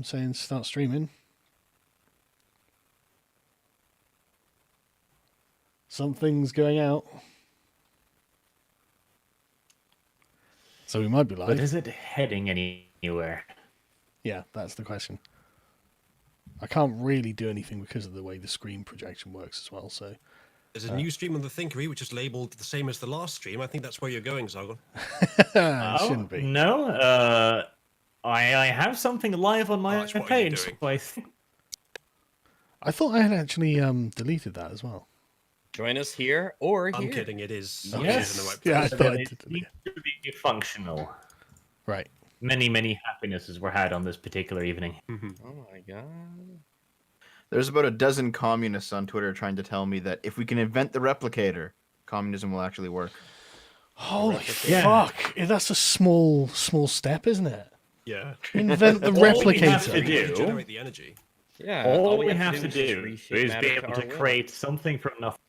saying start streaming. Something's going out. So we might be live. But is it heading anywhere? Yeah, that's the question. I can't really do anything because of the way the screen projection works as well, so... There's a new stream on the Thinkery, which is labelled the same as the last stream. I think that's where you're going, Zargon. It shouldn't be. No, I have something live on my Arch, what are you page. doing? So I think I thought I had actually deleted that as well. Join us here or here. I'm kidding, it is. Yes. It is in the right place. Yeah, I thought I it did delete needs to be functional. Right. Many happinesses were had on this particular evening. Oh my god. There's about a dozen communists on Twitter trying to tell me that if we can invent the replicator, communism will actually work. Holy Yeah. fuck! That's a small step, isn't it? Yeah. Invent the All we have to replicator. do- Generate the energy. Yeah. All we have is to just do reshape is matter be able our to will. create something from nothing.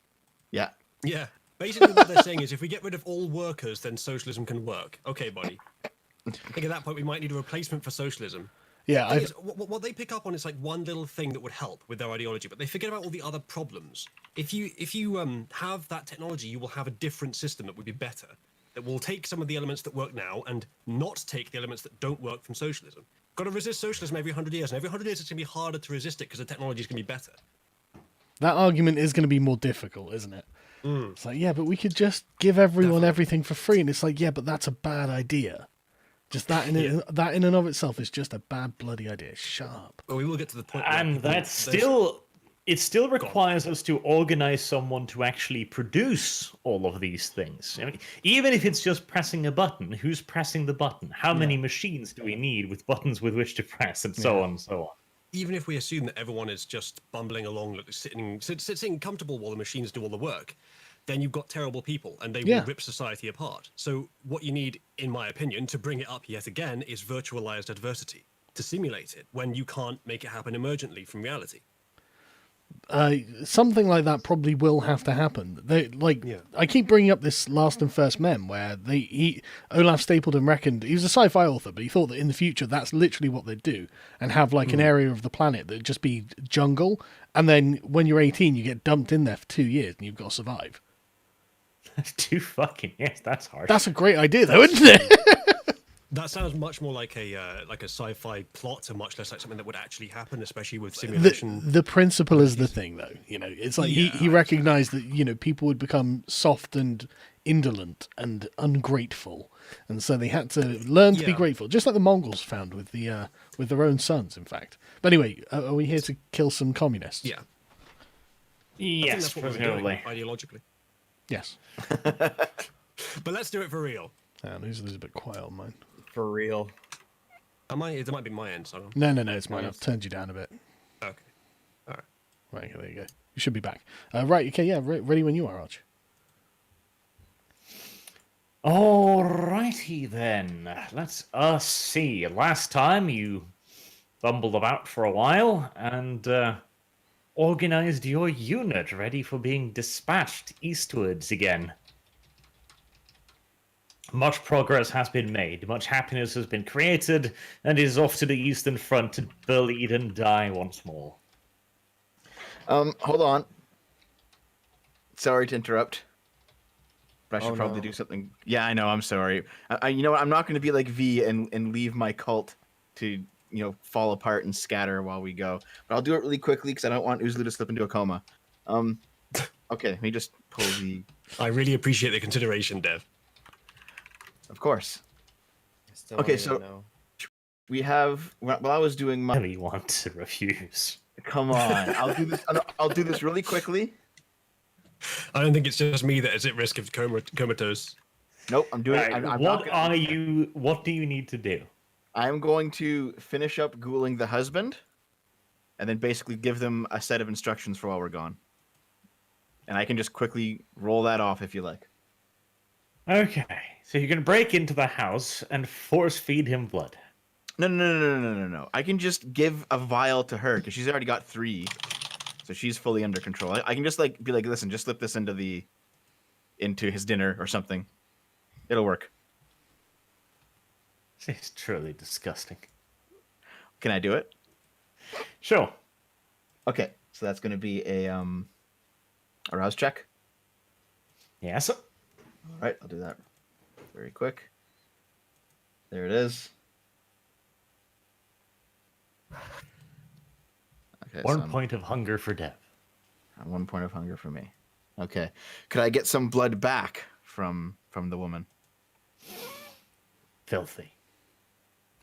Yeah. Yeah. Basically, what they're saying is if we get rid of all workers, then socialism can work. Okay, buddy. I think at that point we might need a replacement for socialism. Yeah, Thing is, what they pick up on is like one little thing that would help with their ideology, but they forget about all the other problems. If you have that technology, you will have a different system that would be better. That will take some of the elements that work now and not take the elements that don't work from socialism. Got to resist socialism every 100 years, and every 100 years it's going to be harder to resist it because the technology is going to be better. that argument is going to be more difficult, isn't it? It's like, yeah, but we could just give everyone everything for free, and it's like, yeah, but that's a bad idea. Just that that in and of itself is just a bad bloody idea. Shut up. Well, we will get to the point. where And people- that's there's- still... It still requires us to organize someone to actually produce all of these things. I mean, even if it's just pressing a button, who's pressing the button? How many machines do we need with buttons with which to press, and so on and so on? Even if we assume that everyone is just bumbling along, like, sitting comfortable while the machines do all the work, then you've got terrible people, and they will rip society apart. So what you need, in my opinion, to bring it up yet again, is virtualized adversity, to simulate it when you can't make it happen emergently from reality. Something like that probably will have to happen. I keep bringing up this Last and First Men, where Olaf Stapledon reckoned he was a sci-fi author, but he thought that in the future that's literally what they'd do, and have like an area of the planet that'd just be jungle, and then when you're 18, you get dumped in there for 2 years, and you've got to survive. Too fucking yes, that's harsh. That's a great idea, though, isn't it? That sounds much more like a sci-fi plot, and much less like something that would actually happen, especially with simulation. The principle is the thing, though. You know, it's like he recognized that people would become soft and indolent and ungrateful, and so they had to learn to be grateful, just like the Mongols found with their own sons, in fact. But anyway, are we here to kill some communists? Yeah. I think yes, that's what we're doing, presumably. ideologically. Yes. But let's do it for real. Who's a bit quiet on mine? For real. It might be my end, so. No, it's mine. I've turned you down a bit. Okay. All right. Right, okay, there you go. You should be back. Right, okay, yeah, ready when you are, Arch. Alrighty then. Let's us see. Last time you bumbled about for a while and organized your unit ready for being dispatched eastwards again. Much progress has been made, much happiness has been created, and is off to the Eastern Front to bleed and die once more. Hold on. Sorry to interrupt. But I should probably no. do something. Yeah, I know. I'm sorry. You know what? I'm not going to be like V and leave my cult to fall apart and scatter while we go. But I'll do it really quickly because I don't want Uzlu to slip into a coma. Okay, let me just pull the. I really appreciate the consideration, Dev. Of course. I still Okay, don't so- even know. We have. While I was doing my. Really want to refuse. Come on. I'll do this. I'll do this really quickly. I don't think it's just me that is at risk of comatose. Nope. I'm doing. Alright, I'm not what gonna- are you? What do you need to do? I'm going to finish up ghouling the husband, and then basically give them a set of instructions for while we're gone. And I can just quickly roll that off if you like. Okay, so you're gonna break into the house and force feed him blood. No. I can just give a vial to her because she's already got 3, so she's fully under control. I can just be like, listen, just slip this into his dinner or something. It'll work. It's truly disgusting. Can I do it? Sure. Okay, so that's going to be a rouse check. Yes. All right, I'll do that very quick. There it is. Okay, so 1 point of hunger for Dev. 1 point of hunger for me. Okay, could I get some blood back from the woman? Filthy.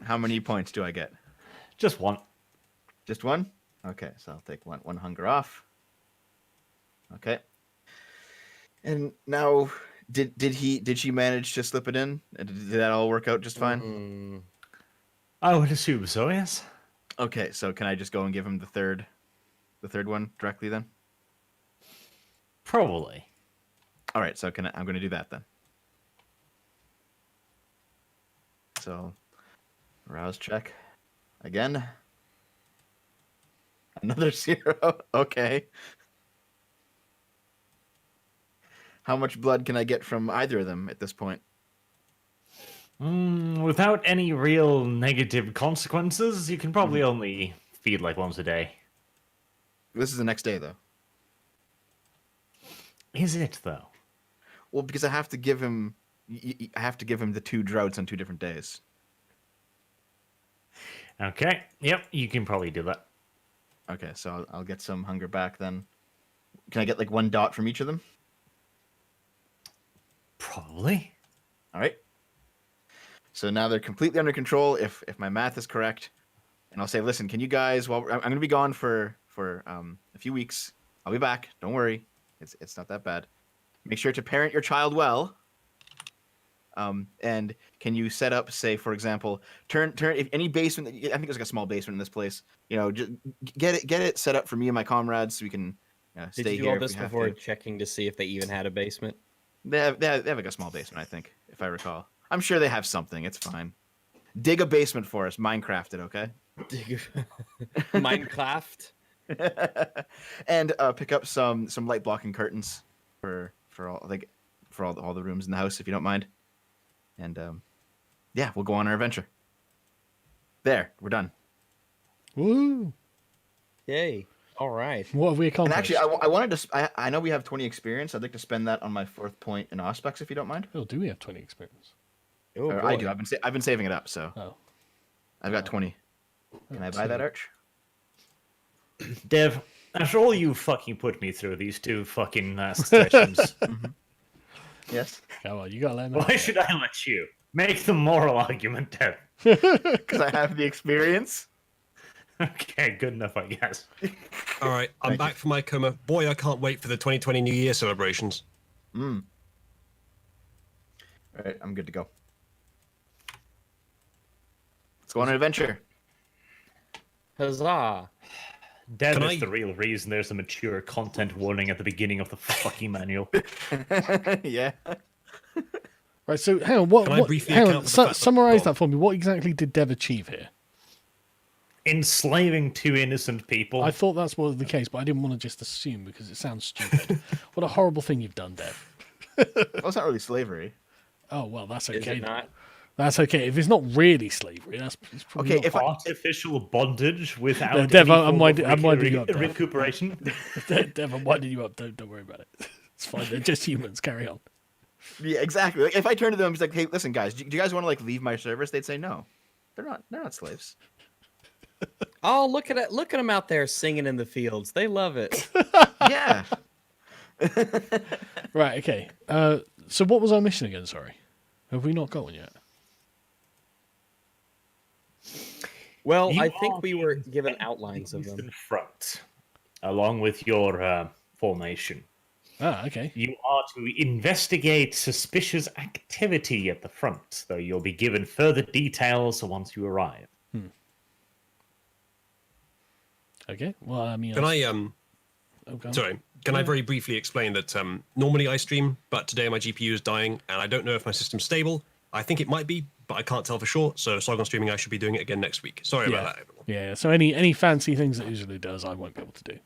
How many points do I get? Just one. Just one? Okay, so I'll take one hunger off. Okay. And now, did she manage to slip it in? Did that all work out just fine? I would assume so, yes. Okay, so can I just go and give him the third one directly then? Probably. All right, so I'm going to do that then. So, rouse check again. Another 0. Okay. How much blood can I get from either of them at this point? Without any real negative consequences, you can probably only feed like once a day. This is the next day, though. Is it, though? Well, because I have to give him the 2 droughts on 2 different days. Okay. Yep, you can probably do that. Okay, so I'll get some hunger back then. Can I get like 1 dot from each of them? Probably. All right. So now they're completely under control if my math is correct. And I'll say, listen, can you guys? Well, I'm going to be gone for a few weeks. I'll be back. Don't worry. It's not that bad. Make sure to parent your child well. And can you set up, say, for example, turn if any basement that I think there's like a small basement in this place. You know, just get it set up for me and my comrades so we can stay here. Did you do all if this we have before to. checking to see if they even had a basement? They have like a small basement, I think, if I recall. I'm sure they have something. It's fine. Dig a basement for us. Minecraft it, okay? Minecraft. And pick up some light blocking curtains for all the rooms in the house, if you don't mind. And yeah, we'll go on our adventure. There, we're done. Woo! Yay! All right. What have we And accomplished? actually, I wanted to. I know we have 20 experience. I'd like to spend that on my 4th point in Auspex, if you don't mind. Oh, do we have 20 experience? Oh, Or I do. I've been saving it up, so Oh. I've got 20. Can I buy that arch? Dev, after all you fucking put me through these 2 fucking sessions, Yes. Come on, you gotta let me. why should I let you? Make the moral argument, Dev. Because I have the experience. Okay, good enough, I guess. All right, I'm back from my coma. Boy, I can't wait for the 2020 New Year celebrations. All right, I'm good to go. Let's go on an adventure. Huzzah! Dev Can is I- the real reason there's a mature content warning at the beginning of the fucking manual. Yeah. Right, so hang on. What? Can I what briefly hang account on. for the fact that- Summarize go on. that for me. What exactly did Dev achieve here? Enslaving 2 innocent people. I thought that's what was the case, but I didn't want to just assume because it sounds stupid. What a horrible thing you've done, Dev. Well, it's not really slavery. Oh well, that's Is okay. it then. not? That's okay. If it's not really slavery, it's probably Okay, not. if I, Artificial bondage without No, Dev, any I'm form winding- of I'm winding you up, Dev. recuperation. Dev, I'm winding you up. Don't worry about it. It's fine. They're just humans. Carry on. yeah, exactly. Like, if I turn to them and be like, "Hey, listen, guys, do you guys want to like leave my service?" They'd say, "No, they're not slaves." Oh, look at it! Look at them out there singing in the fields. They love it. Yeah. Right. Okay. So what was our mission again? Sorry, have we not got one yet? Well, You I are think we were the given outlines of Eastern them. Front, along with your formation. Ah, okay. You are to investigate suspicious activity at the front, though you'll be given further details once you arrive. Okay. Well, I mean, Can I okay. Sorry, can I very briefly explain that normally I stream, but today my GPU is dying, and I don't know if my system's stable. I think it might be, but I can't tell for sure. So Sargon streaming, I should be doing it again next week. Sorry about that, everyone. Yeah. So any fancy things that usually does, I won't be able to do.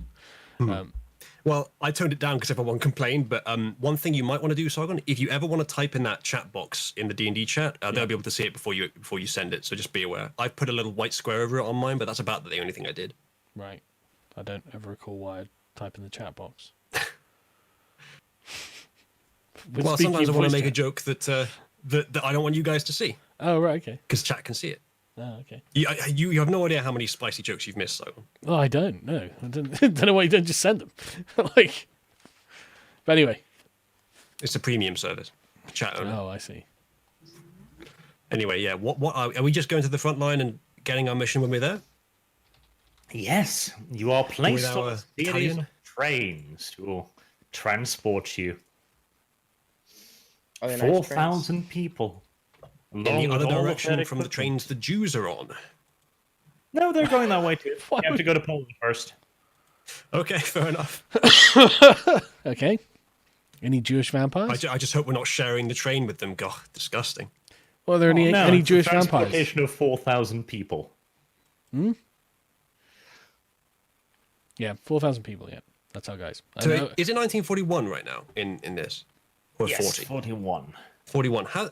Well, I toned it down because everyone complained. But one thing you might want to do, Sargon, if you ever want to type in that chat box in the D&D chat, they'll be able to see it before you send it. So just be aware. I've put a little white square over it on mine, but that's about the only thing I did. Right. I don't ever recall why I type in the chat box. Well, Speaking sometimes I of want to voice make a chat. joke that I don't want you guys to see, Oh, right, okay. because chat can see it. Oh, okay. You have no idea how many spicy jokes you've missed, Simon. Oh, I don't know. I don't know why you don't just send them. Like, but anyway. It's a premium service, chat only. Oh, I see. Anyway, yeah. What are we just going to the front line and getting our mission when we're there? Yes, you are placed With on our a series battalion? of trains to transport you. Are they nice 4,000 people. In along the with other all of direction their from the equipment. trains the Jews are on. No, they're going that way too. Why You have to go to Poland first. Okay, fair enough. Okay. Any Jewish vampires? I just hope we're not sharing the train with them. God, disgusting. Well, are there any, Oh, no, any it's a Jewish vampires? transportation of 4,000 people. Yeah, 4,000 people, yeah. That's our guys. I So know- is it 1941 right now in this? Or Yes, 40? 41. 41. Have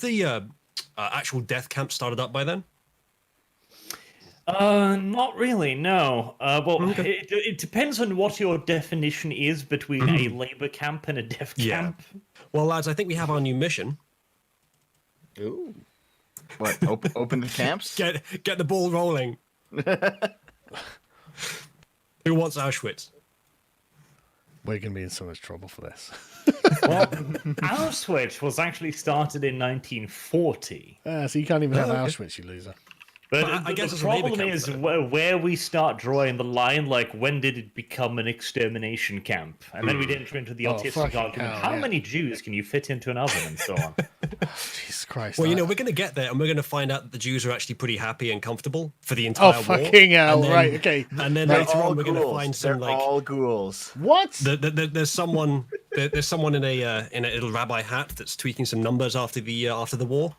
the actual death camp started up by then? Not really, no. Well, it depends on what your definition is between a labor camp and a death Yeah. camp. Well, lads, I think we have our new mission. Ooh. What? Open the camps? Get the ball rolling. Who wants Auschwitz? We're going to be in so much trouble for this. Well, Auschwitz was actually started in 1940. So you can't even have okay. Auschwitz, you loser. But I guess the it's a labor problem camp, is though. where we start drawing the line, like when did it become an extermination camp? And then we'd enter into the Oh, artistic fucking argument. hell, How yeah. many Jews can you fit into an oven and so on? Jesus Christ. Well, that- we're going to get there, and we're going to find out that the Jews are actually pretty happy and comfortable for the Oh, entire war. fucking hell. And then- Right, okay. And then They're later all on, we're going to ghouls. find some They're like all ghouls. What? there's someone there's someone in a little rabbi hat that's tweaking some numbers after the war.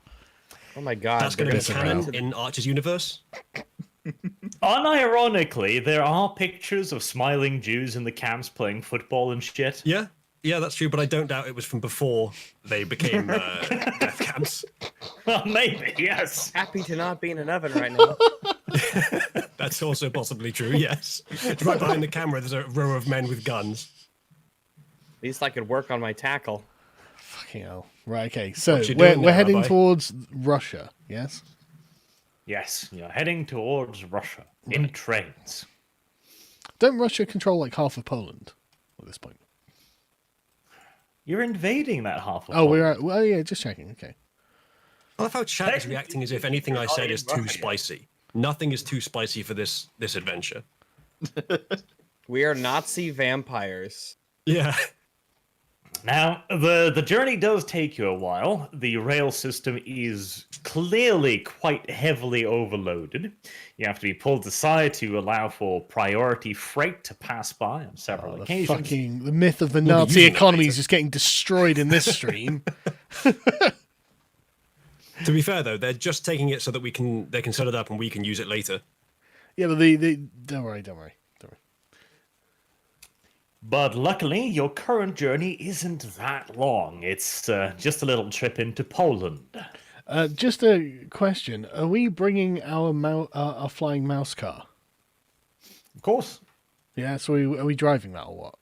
Oh my god. That's going to be gonna canon surround. in Archer's universe. Unironically, there are pictures of smiling Jews in the camps playing football and shit. Yeah, that's true, but I don't doubt it was from before they became death camps. Well, maybe, yes. Happy to not be in an oven right now. That's also possibly true. Yes, right behind the camera, there's a row of men with guns. At least I could work on my tackle. Fucking hell. Right, okay. So you we're doing there, heading Rabbi? towards Russia, yes? Yes, you're heading towards Russia in trains. Don't Russia control like half of Poland at this point? You're invading that half of Oh, we're Poland. at, well, yeah, just checking. Okay. I love how chat is Technically, reacting as if anything I you're said not is in too Russia. spicy. Nothing is too spicy for this adventure. We are Nazi vampires. Yeah. Now, the journey does take you a while. The rail system is clearly quite heavily overloaded. You have to be pulled aside to allow for priority freight to pass by on several The occasions. the myth of the be Nazi using that economy later. is just getting destroyed in this stream. To be fair though, they're just taking it so that they can set it up and we can use it later. Yeah, but don't worry. But luckily, your current journey isn't that long. It's just a little trip into Poland. Just a question: are we bringing our flying mouse car? Of course. Yeah, so are we driving that or what?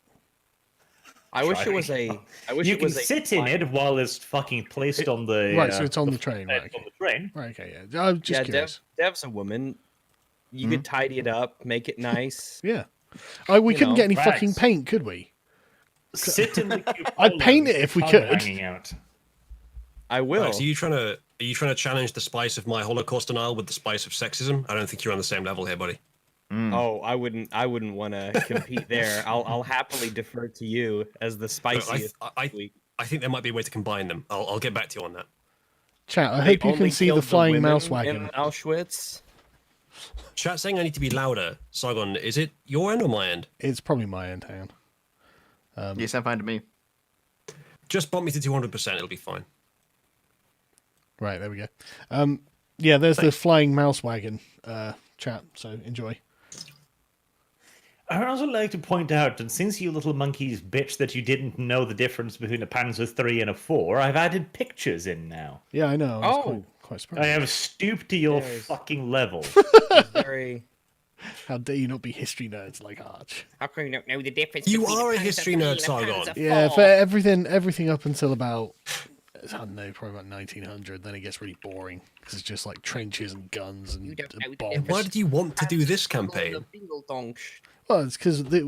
I wish it was a. I wish You it can was a sit in it while it's fucking placed on the... Right, so it's on the train, right? on the train. Right, okay, yeah. I'm just Yeah, curious. Dev's a woman. You could tidy it up, make it nice. Yeah. We You couldn't know, get any rags. fucking paint, could we? Sit in the cupola I'd paint with it if we your tongue could. hanging out. I will. Right, so are you trying to challenge the spice of my Holocaust denial with the spice of sexism? I don't think you're on the same level here, buddy. Oh, I wouldn't want to compete there. I'll happily defer to you as the spiciest. I think there might be a way to combine them. I'll get back to you on that. Chat, I They hope you can only see the killed flying women mouse wagon. in Auschwitz. Chat saying I need to be louder. Sargon, is it your end or my end? It's probably my end, hang on. You sound fine to me. Just bump me to 200%. It'll be fine. Right, there we go. Yeah, there's the flying mouse wagon chat, so enjoy. I would also like to point out that since you little monkeys bitch that you didn't know the difference between a Panzer III and a 4, I've added pictures in now. Yeah, I know. I was Oh. quite I surprised. have stooped to your Yes. fucking level. Very. How dare you not be history nerds like Arch? How come you don't know the difference? You between are a the history Panzer nerd, III and the Sargon. Panzer Yeah, IV? for everything up until about, I don't know, probably about 1900. Then it gets really boring because it's just like trenches and guns You and don't know the bombs. Why did you want to do this campaign? Well, it's because we're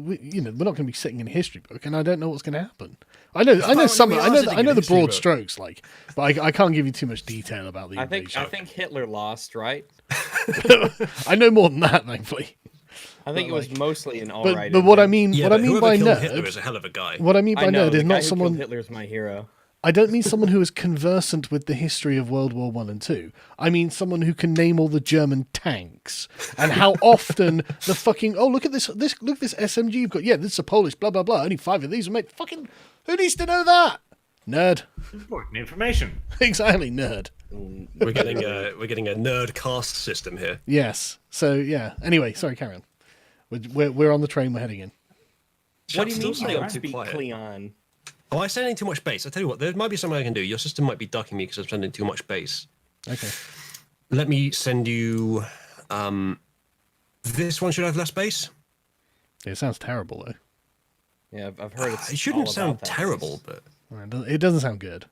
not going to be sitting in a history book, and I don't know what's going to happen. I know some. we I are know. sitting I in know a the history broad book. strokes, like, but I can't give you too much detail about the I invasion. think Hitler lost, right? I know more than that, thankfully. I think But, it was like- mostly an But alright. but what I ending. mean, Yeah, what I but mean whoever by killed Hitler nerd, is a hell of a guy. what I mean I by know nerd the is guy not who killed someone. Hitler is my hero. I don't mean someone who is conversant with the history of World War One and Two. I mean someone who can name all the German tanks and how often the fucking look at this SMG you've got. Yeah, this is a Polish blah blah blah. Only 5 of these are made. Fucking who needs to know that? Nerd. Important information. Exactly, nerd. We're getting a nerd caste system here. Yes. So yeah. Anyway, sorry, carry on. We're on the train. We're heading in. What do you mean Still you don't sound too speak quiet. Cleon? Oh, I'm sending too much bass. I tell you what, there might be something I can do. Your system might be ducking me because I'm sending too much bass. Okay. Let me send you. This one should have less bass. It sounds terrible though. Yeah, I've heard it's. It shouldn't all sound about that. terrible, but It doesn't sound good.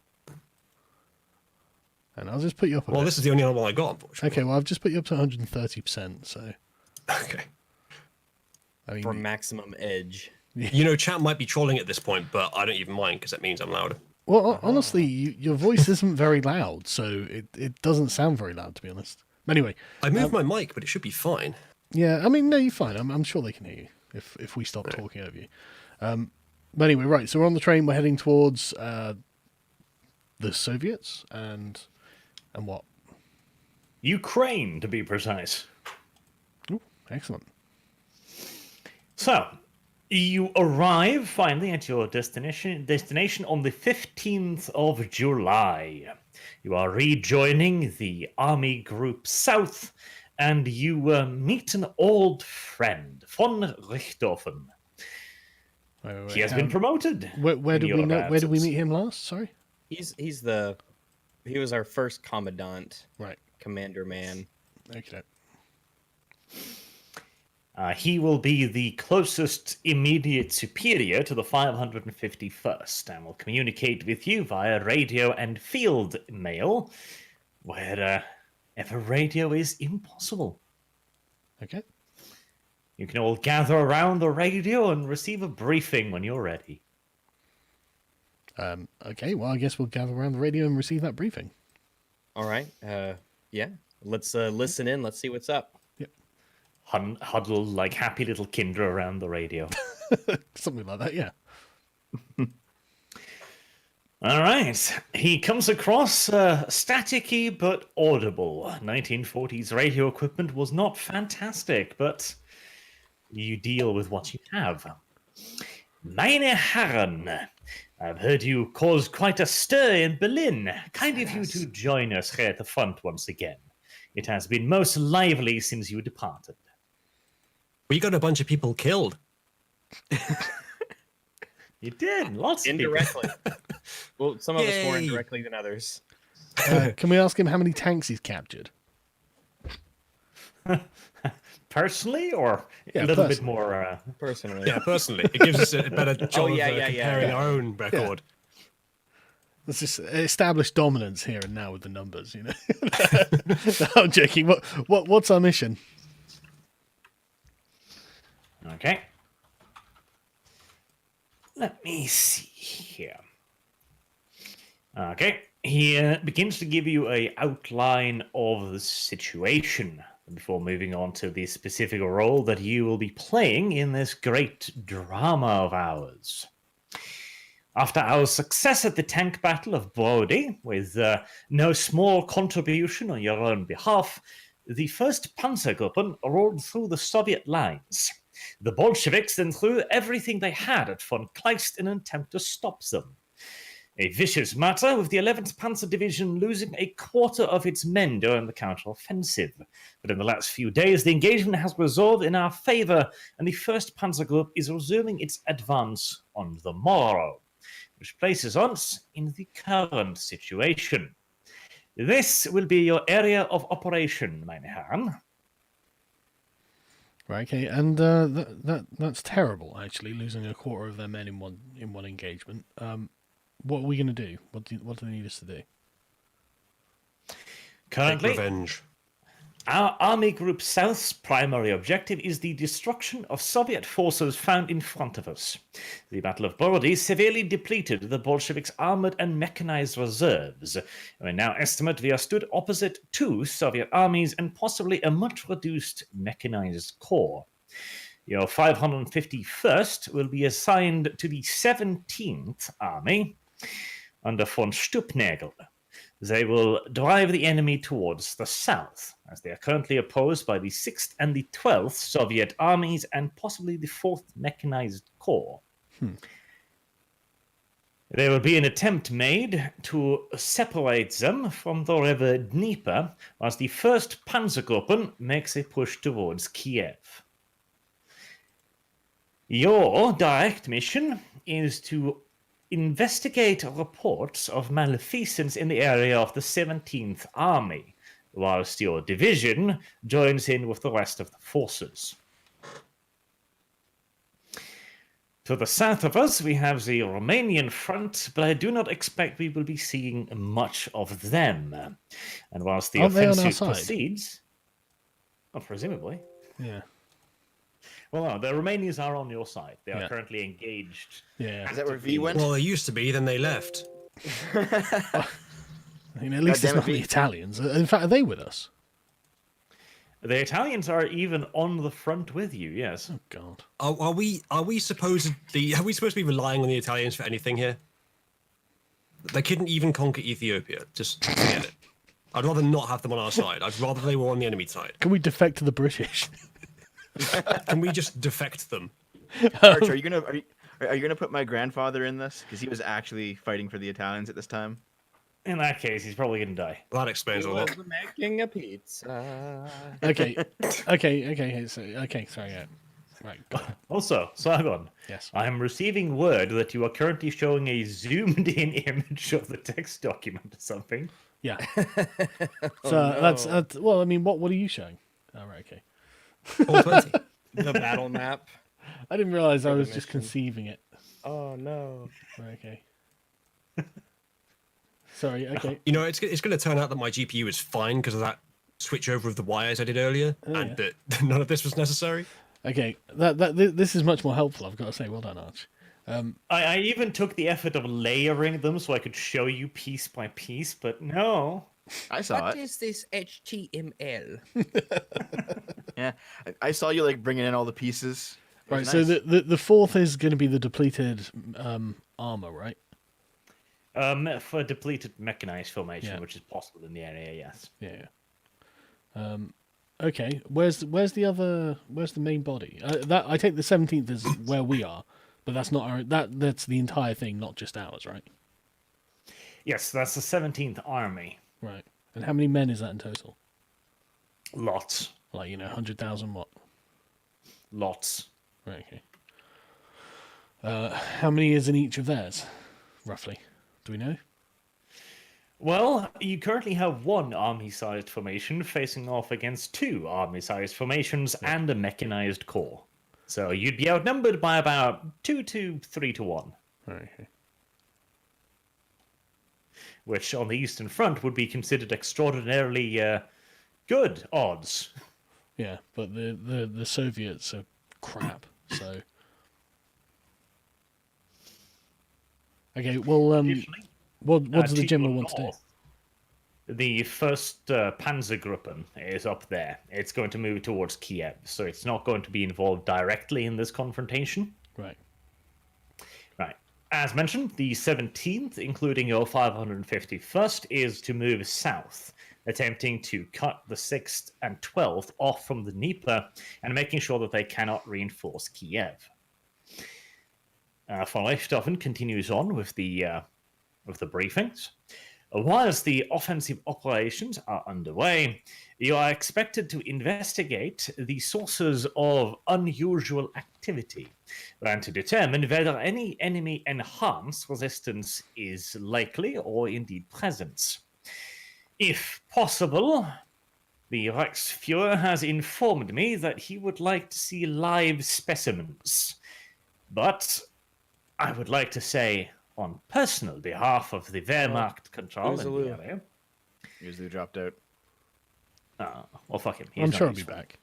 And I'll just put you up. well, this is the only one I got, unfortunately. Okay. Well, I've just put you up to 130%. So Okay. I mean, For maximum edge. You know, chat might be trolling at this point, but I don't even mind because that means I'm louder. well, honestly, your voice isn't very loud, so it doesn't sound very loud, to be honest. Anyway, I moved my mic, but it should be fine. yeah, I mean, no, you're fine. I'm sure they can hear you if we stop talking over you. But anyway, right. So we're on the train. We're heading towards the Soviets and what? Ukraine, to be precise. Ooh, excellent. So, you arrive finally at your destination on the 15th of July. You are rejoining the Army Group South, and you meet an old friend, von Richthofen. Wait, He has been promoted. Where in did we your know? Where did we absence. meet him last? Sorry. He was our first commandant, Right. commander man. Okay. He will be the closest immediate superior to the 551st and will communicate with you via radio and field mail, wherever radio is impossible. Okay. You can all gather around the radio and receive a briefing when you're ready. Okay. Well, I guess we'll gather around the radio and receive that briefing. All right. Yeah. Let's listen in. Let's see what's up. Huddle like happy little kinder around the radio. Something like that. Yeah. All right. He comes across staticky but audible. 1940s radio equipment was not fantastic, but you deal with what you have. Meine Herren, I've heard you caused quite a stir in Berlin. Kind of you to join us here at the front once again. It has been most lively since you departed. We got a bunch of people killed. You did, lots of people. Indirectly. Well, some of us more Yay. indirectly than others. Can we ask him how many tanks he's captured? Personally, or Yeah, a little bit personally. more... Personally. Yeah, personally, it gives us a better job yeah, of yeah, comparing yeah. our own record. Let's just establish dominance here and now with the numbers. You know. No, I'm joking. What's our mission? Okay. Let me see here. Okay. He begins to give you a outline of the situation before moving on to the specific role that you will be playing in this great drama of ours. After our success at the tank battle of Brody, with no small contribution on your own behalf, the 1st Panzergruppen rolled through the Soviet lines. The Bolsheviks then threw everything they had at von Kleist in an attempt to stop them. A vicious matter, with the 11th Panzer Division losing a quarter of its men during the counter-offensive. But in the last few days, the engagement has resolved in our favor, and the 1st Panzer Group is resuming its advance on the morrow, which places us in the current situation. This will be your area of operation, meine Herren. Right. Okay. And that's terrible. Actually, losing a quarter of their men in one engagement. What are we going to do? What do they need us to do? Take Currently, revenge. our Army Group South's primary objective is the destruction of Soviet forces found in front of us. The Battle of Borodin severely depleted the Bolsheviks' armored and mechanized reserves. We now estimate we are stood opposite 2 Soviet armies and possibly a much reduced mechanized corps. Your 551st will be assigned to the 17th Army under von Stupnagel. They will drive the enemy towards the south, as they are currently opposed by the 6th and the 12th Soviet armies and possibly the 4th Mechanized Corps. There will be an attempt made to separate them from the river Dnieper, as the 1st Panzergruppen makes a push towards Kiev. Your direct mission is to investigate reports of malfeasance in the area of the 17th Army, whilst your division joins in with the rest of the forces. To the south of us, we have the Romanian front, but I do not expect we will be seeing much of them. And whilst the Aren't they on our offensive side? proceeds... Well, presumably. Yeah. Well, no, the Romanians are on your side. They are Yeah. currently engaged. Yeah. Is that where V went? Well, they used to be, then they left. I mean, at least it's damn it, not the V. Italians. In fact, are they with us? The Italians are even on the front with you, yes. Oh God. Are we supposed to be relying on the Italians for anything here? They couldn't even conquer Ethiopia. Just forget it. I'd rather not have them on our side. I'd rather they were on the enemy side. Can we defect to the British? Can we just defect them? Arch, are you gonna put my grandfather in this? Because he was actually fighting for the Italians at this time. In that case, he's probably going to die. That explains a lot. Making a pizza. Okay. Sorry. Yeah. Right. Go on. Also, Sargon, Yes. I am receiving word that you are currently showing a zoomed-in image of the text document or something. Yeah. So that's well. I mean, what are you showing? Oh, right. Okay. 420. The battle map. I didn't realize I the was just mission. conceiving it. Oh no. Right, okay. Sorry. Okay. You know, it's going to turn out that my GPU is fine because of that switch over of the wires I did earlier, and that none of this was necessary. Okay. This is much more helpful. I've got to say, well done, Arch. I even took the effort of layering them so I could show you piece by piece, but no. I saw What it. is this HTML? Yeah, I saw you like bringing in all the pieces. It Right. was So nice. the fourth is going to be the depleted armor, right? For depleted mechanized formation, Yeah. which is possible in the area, yes. Yeah. Okay. Where's the main body? That I take the 17th is where we are, but that's not our. That's the entire thing, not just ours, right? Yes, that's the 17th Army. Right. And how many men is that in total? Lots. Like 100,000 what? Lots. Right. Okay. How many is in each of theirs, roughly? Do we know? Well, you currently have one army-sized formation facing off against 2 army-sized formations and a mechanized corps. So you'd be outnumbered by about 2 to 3 to 1, Right. Okay. which on the Eastern Front would be considered extraordinarily good odds. Yeah, but the Soviets are crap. So. Okay. Well. Additionally, What does the to general your want to do? north, the 1st Panzergruppen is up there. It's going to move towards Kiev, so it's not going to be involved directly in this confrontation. Right. Right. As mentioned, the 17th, including your 551st, is to move south, attempting to cut the 6th and 12th off from the Dnieper and making sure that they cannot reinforce Kiev. Von Richthofen continues on with the briefings. Whilst the offensive operations are underway, you are expected to investigate the sources of unusual activity and to determine whether any enemy enhanced resistance is likely or indeed present. If possible, The Reichsfuhrer has informed me that he would like to see live specimens. But I would like to say, on personal behalf of the Wehrmacht control in the Oozaloo. area... Usually dropped out. Well, fuck him. I'm sure I'll be back.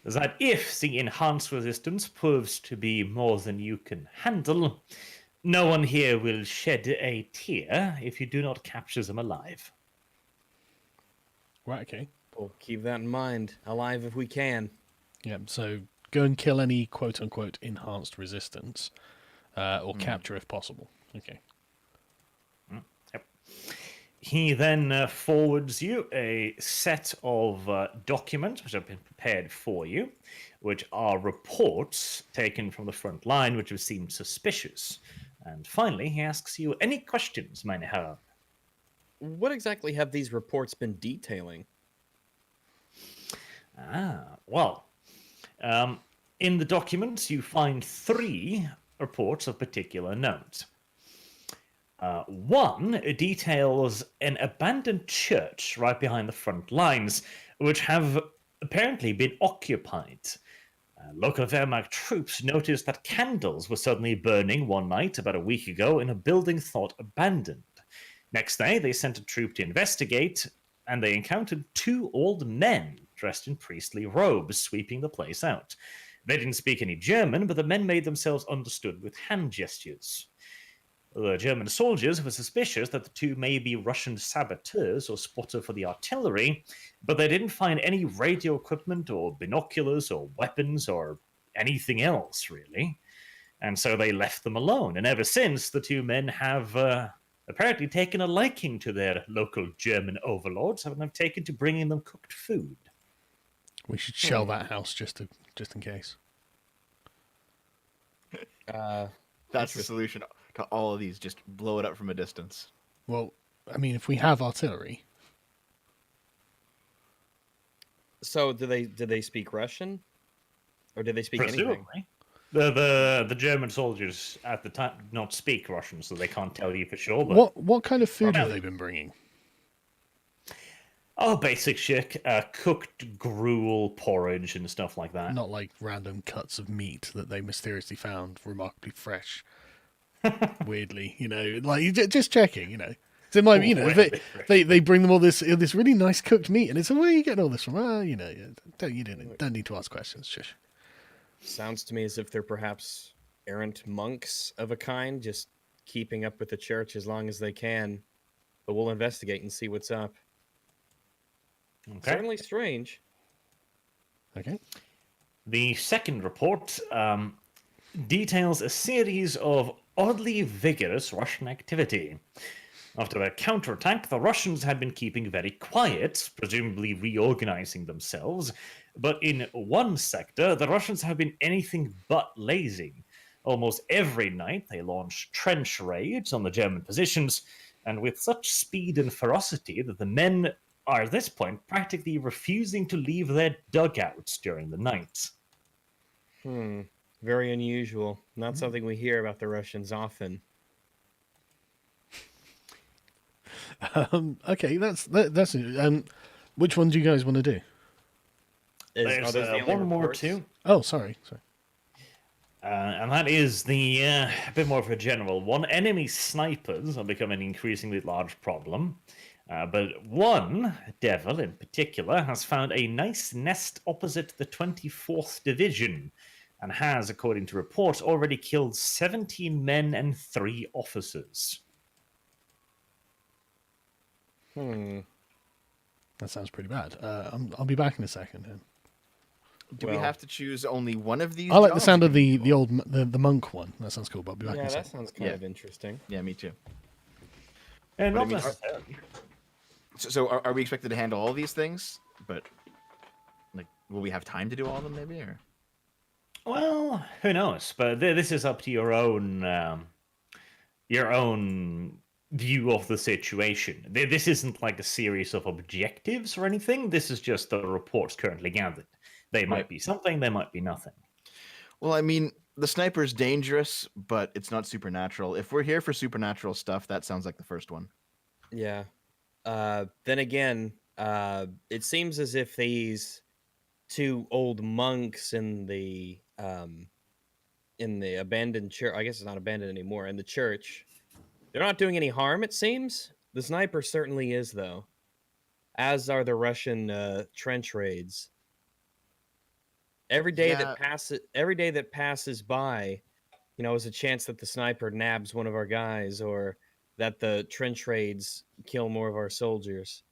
That if the enhanced resistance proves to be more than you can handle, no one here will shed a tear if you do not capture them alive. Right, okay. We'll keep that in mind. Alive if we can. Yeah, so go and kill any quote-unquote enhanced resistance, or capture if possible. Okay. Yep. He then forwards you a set of documents which have been prepared for you, which are reports taken from the front line which have seemed suspicious. And finally, he asks you any questions, meine Herren. What exactly have these reports been detailing? Well, in the documents you find 3 reports of particular note. One details an abandoned church right behind the front lines, which have apparently been occupied. Local Wehrmacht troops noticed that candles were suddenly burning one night about a week ago in a building thought abandoned. Next day, they sent a troop to investigate, and they encountered 2 old men dressed in priestly robes sweeping the place out. They didn't speak any German, but the men made themselves understood with hand gestures. The German soldiers were suspicious that the 2 may be Russian saboteurs or spotter for the artillery, but they didn't find any radio equipment or binoculars or weapons or anything else, really. And so they left them alone, and ever since, the 2 men have apparently taken a liking to their local German overlords and have taken to bringing them cooked food. We should shell that house just in case. That's the solution to all of these. Just blow it up from a distance. Well, I mean, if we have artillery, So, did they speak Russian, or did they speak anything? Presumably. The German soldiers at the time did not speak Russian, so they can't tell you for sure. But what kind of food have Probably. they been bringing? oh, basic shit, cooked gruel, porridge, and stuff like that. Not like random cuts of meat that they mysteriously found remarkably fresh. Weirdly, like just checking, So it might be, Weirdly they bring them all this really nice cooked meat, and it's where are you getting all this from? Don't need to ask questions. Shush. Sounds to me as if they're perhaps errant monks of a kind, just keeping up with the church as long as they can. But we'll investigate and see what's up. Okay. Certainly strange. Okay. The second report details a series of oddly vigorous Russian activity. After a counterattack, the Russians had been keeping very quiet, presumably reorganizing themselves. But in one sector, the Russians have been anything but lazy. Almost every night, they launch trench raids on the German positions, and with such speed and ferocity that the men are at this point practically refusing to leave their dugouts during the night. Very unusual. Not something we hear about the Russians often. Okay, that's which one do you guys want to do? Are There's those the only one more reports? too. Oh, sorry. And that is the a bit more of a general one. Enemy snipers are becoming an increasingly large problem. But one devil in particular has found a nice nest opposite the 24th Division and has, according to reports, already killed 17 men and 3 officers. That sounds pretty bad. I'll be back in a second. Then. Do we have to choose only one of these? I like the jobs? sound of the old the monk one. That sounds cool. But I'll be back in Yeah, a that second. sounds kind Yeah. of interesting. Yeah, me too. And But I not mean, necessarily. So are we expected to handle all these things? But like, will we have time to do all of them? Maybe or. Well, who knows? But this is up to your own view of the situation. This isn't like a series of objectives or anything. This is just the reports currently gathered. They might be something, they might be nothing. Well, I mean, the sniper's dangerous, but it's not supernatural. If we're here for supernatural stuff, that sounds like the first one. Yeah. then again, it seems as if these two old monks in the abandoned church, I guess it's not abandoned anymore, in the church, they're not doing any harm, it seems. The sniper certainly is, though, as are the Russian trench raids. Every day that passes by, is a chance that the sniper nabs one of our guys, or that the trench raids kill more of our soldiers.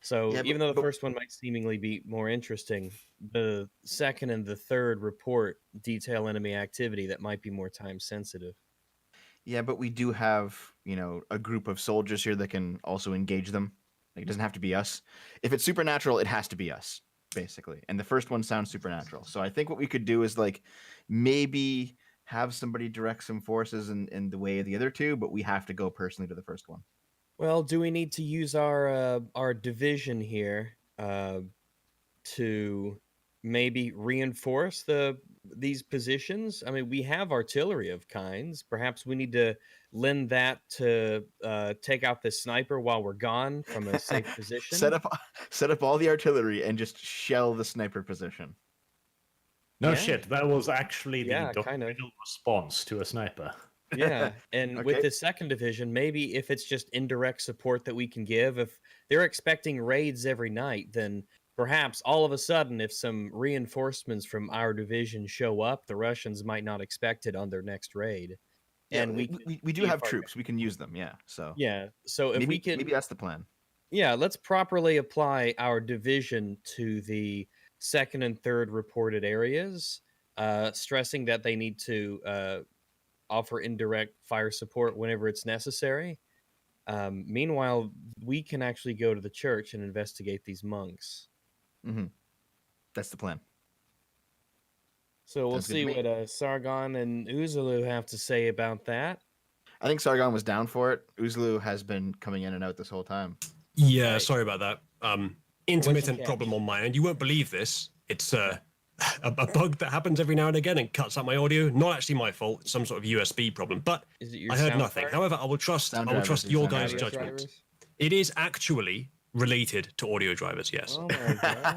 So Yeah, even though the first one might seemingly be more interesting, the second and the third report detail enemy activity that might be more time sensitive. Yeah, but we do have, a group of soldiers here that can also engage them. Like, it doesn't have to be us. If it's supernatural, it has to be us, basically. And the first one sounds supernatural. So I think what we could do is maybe have somebody direct some forces in the way of the other two, but we have to go personally to the first one. Well, do we need to use our division here to maybe reinforce these positions? I mean, we have artillery of kinds. Perhaps we need to lend that to take out the sniper while we're gone from a safe position. Set up all the artillery and just shell the sniper position. No Yeah. shit, that was actually the Yeah, kind of. doctrinal response to a sniper. Yeah, and with Okay. the second division, maybe if it's just indirect support that we can give, if they're expecting raids every night, then perhaps all of a sudden, if some reinforcements from our division show up, the Russians might not expect it on their next raid. Yeah, And we do keep have our- troops. We can use them. Yeah. So Yeah, so if we can, maybe that's the plan. yeah, let's properly apply our division to the second and third reported areas, stressing that they need to offer indirect fire support whenever it's necessary. Meanwhile, we can actually go to the church and investigate these monks. Mm-hmm. That's the plan. So we'll Sounds good see to me. what Sargon and Uzulu have to say about that. I think Sargon was down for it. Uzlu has been coming in and out this whole time. Yeah, Right. sorry about that. Intermittent catch? problem on my end. You won't believe this. It's a bug that happens every now and again and cuts out my audio. Not actually my fault. It's some sort of USB problem. But Is it your I heard sound nothing. card? However, I will trust Sound I will drivers, trust your your sound guys' drivers. judgment. It is actually related to audio drivers. Yes. Oh my god!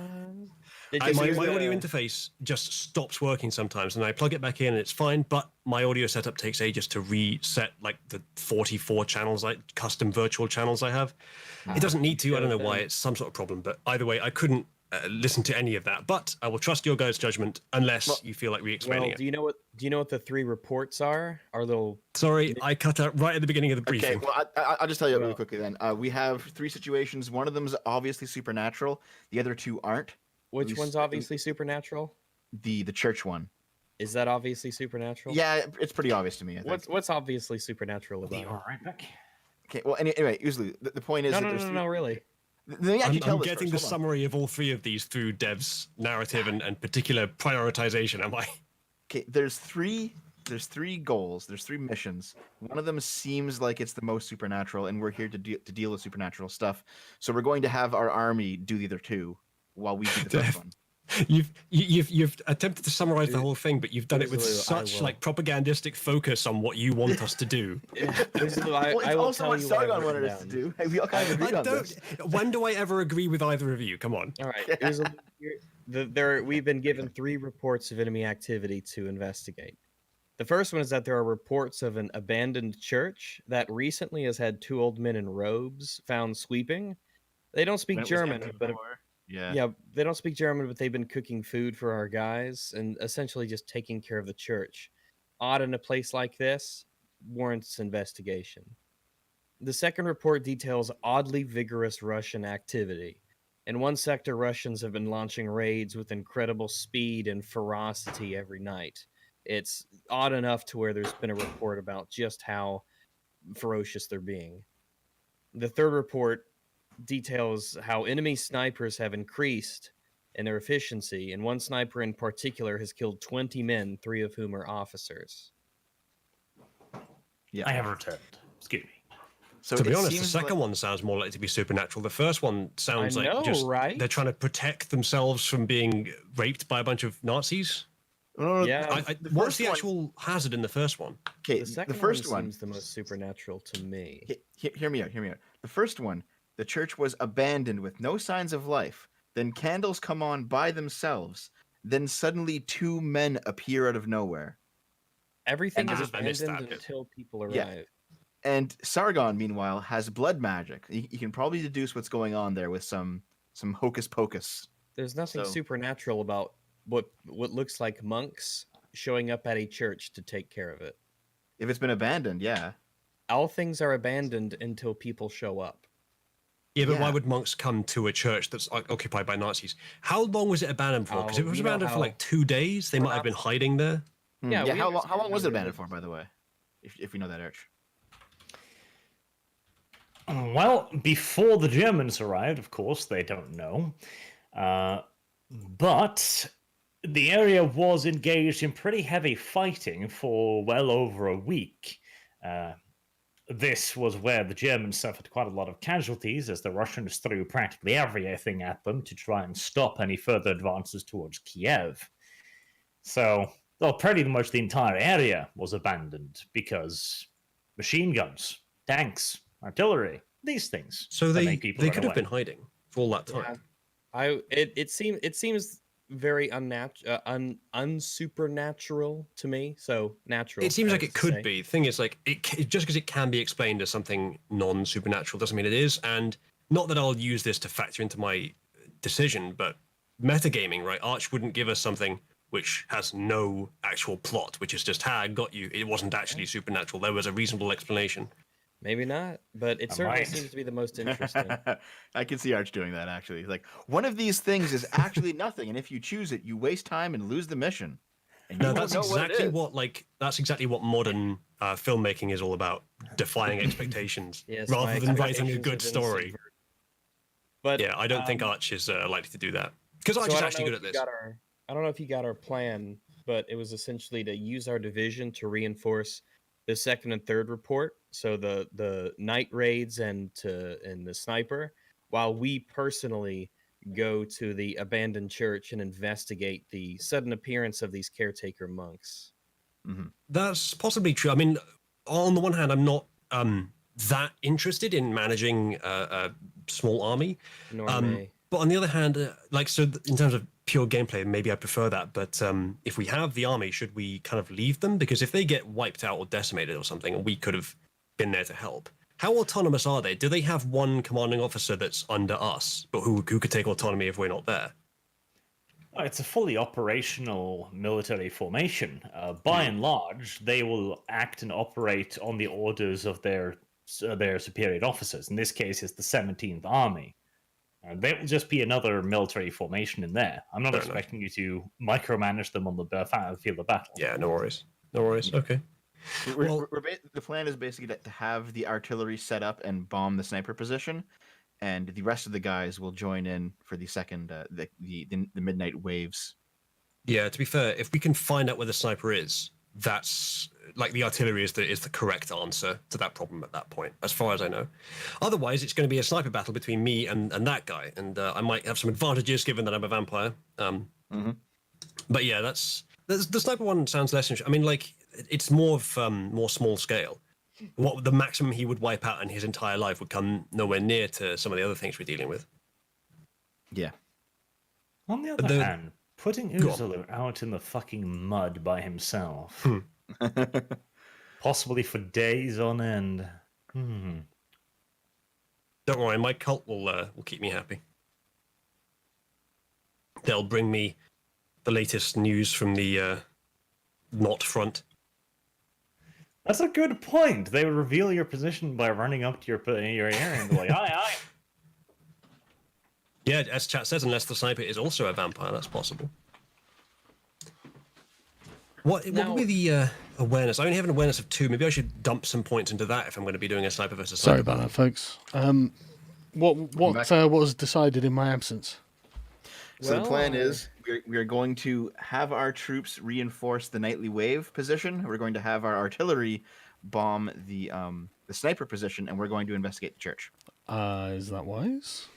Did My you use audio the- interface just stops working sometimes, and I plug it back in, and it's fine. But my audio setup takes ages to reset, like the 44 channels, like custom virtual channels I have. It doesn't need to. I don't know why. It's some sort of problem. But either way, I couldn't listen to any of that. But I will trust your guys' judgment unless you feel like re-explaining Well, it. do you know what the three reports are? Our little Sorry, I cut out right at the beginning of the Okay, briefing. well, I'll just tell you really quickly then. We have three situations. One of them is obviously supernatural. The other two aren't. which least- one's obviously supernatural? The church one. Is that obviously supernatural? Yeah, it's pretty obvious to me. I think. What's obviously supernatural about it? All right, back. Okay. Well, anyway, Uzlu, the point is No, that no, there's no, three... no, really. Let me actually tell I'm this getting first. the Hold on. summary of all three of these through Dev's narrative and particular prioritization. Am I? Okay, there's three goals. There's three missions. One of them seems like it's the most supernatural, and we're here to deal with supernatural stuff. So we're going to have our army do the other two while we do the first one. You've attempted to summarize the whole thing, but you've done it with Uzulu, I such will. like propagandistic focus on what you want us to do. Uzulu, I Well, it's will also tell what you what I've Sargon wanted written us to down. do. Hey, we all kind of agreed I on don't. this. When do I ever agree with either of you? Come on. All right, Uzulu, we've been given 3 reports of enemy activity to investigate. The first one is that there are reports of an abandoned church that recently has had 2 old men in robes found sweeping. They don't speak When it was German, empty but before. Yeah. yeah, they don't speak German, but they've been cooking food for our guys and essentially just taking care of the church. Odd in a place like this, warrants investigation. The second report details oddly vigorous Russian activity. In one sector, Russians have been launching raids with incredible speed and ferocity every night. It's odd enough to where there's been a report about just how ferocious they're being. The third report details how enemy snipers have increased in their efficiency, and one sniper in particular has killed 20 men, 3 of whom are officers. Yeah. I have returned. Excuse me. So To be it honest, the seems second like- one sounds more likely to be supernatural. The first one sounds I like know, just right? they're trying to protect themselves from being raped by a bunch of Nazis. No, Yeah. the What's first the one- actual hazard in the first one? Okay, The second the first one one. seems the most supernatural to me. Hear me out. The first one, The church was abandoned with no signs of life. Then candles come on by themselves. Then suddenly 2 men appear out of nowhere. Everything is I missed that abandoned bit. until people arrive. Yeah. And Sargon, meanwhile, has blood magic. You can probably deduce what's going on there with some hocus pocus. There's nothing So- supernatural about what looks like monks showing up at a church to take care of it. If it's been abandoned, yeah. All things are abandoned until people show up. Yeah, but why Yeah. would monks come to a church that's occupied by Nazis? How long was it abandoned for? Because Oh, it was you know abandoned for how- like 2 days. They might have been hiding there. Yeah, Yeah. we How long understand was it how abandoned they're- for, by the way? If you know that, Arch. Well, before the Germans arrived, of course, they don't know. But the area was engaged in pretty heavy fighting for well over a week. This was where the Germans suffered quite a lot of casualties as the Russians threw practically everything at them to try and stop any further advances towards Kiev. So, well, pretty much the entire area was abandoned because machine guns, tanks, artillery, these things. So that they make people they run could have away. been hiding for all that time. It seems very unsupernatural to me. So natural. It seems I like would it could say. be. Thing is, like, just because it can be explained as something non-supernatural doesn't mean it is. And not that I'll use this to factor into my decision, but metagaming, right? Arch wouldn't give us something which has no actual plot, which is just, I got you. It wasn't actually supernatural. There was a reasonable explanation. Maybe not, but it I certainly might. seems to be the most interesting. I can see Arch doing that, actually. Like, one of these things is actually nothing, and if you choose it, you waste time and lose the mission. And you No, won't that's know what it exactly is. that's exactly what modern filmmaking is all about: defying expectations Yes, rather my than writing a expectations good have been story. subverted. But Yeah, I don't think Arch is likely to do that because Arch so is I don't actually know good if at you this. got I don't know if you got our plan, but it was essentially to use our division to reinforce the second and third report. So the night raids and the sniper, while we personally go to the abandoned church and investigate the sudden appearance of these caretaker monks. That's possibly true. I mean, on the one hand, I'm not that interested in managing a small army. Nor me. But on the other hand, in terms of pure gameplay, maybe I prefer that. But if we have the army, should we kind of leave them? Because if they get wiped out or decimated or something, and we could have been there to help. How autonomous are they? Do they have one commanding officer that's under us, but who could take autonomy if we're not there? It's a fully operational military formation. By and large, they will act and operate on the orders of their superior officers. In this case, it's the 17th Army. They will just be another military formation in there. I'm not Fair enough. expecting you to micromanage them on the field of battle. Yeah, no worries. No worries. Okay. The plan is basically to have the artillery set up and bomb the sniper position, and the rest of the guys will join in for the second, the midnight waves. Yeah, to be fair, if we can find out where the sniper is, that's like the artillery is the correct answer to that problem at that point, as far as I know. Otherwise, it's going to be a sniper battle between me and that guy, and I might have some advantages given that I'm a vampire. But yeah, the sniper one sounds less interesting. I mean, like, it's more of more small scale. What the maximum he would wipe out in his entire life would come nowhere near to some of the other things we're dealing with. Yeah. On the other hand, putting Go on. Ursula out in the fucking mud by himself, possibly for days on end. Don't worry, my cult will keep me happy. They'll bring me the latest news from the not front. That's a good point. They reveal your position by running up to your area and be like, aye, aye. Yeah, as chat says, unless the sniper is also a vampire, that's possible. What Now- would be the awareness? I only have an awareness of 2. Maybe I should dump some points into that if I'm going to be doing a sniper versus Sorry sniper. about that, folks. What was decided in my absence? So the plan Well, is we are going to have our troops reinforce the nightly wave position. We're going to have our artillery bomb the sniper position, and we're going to investigate the church. Is that wise?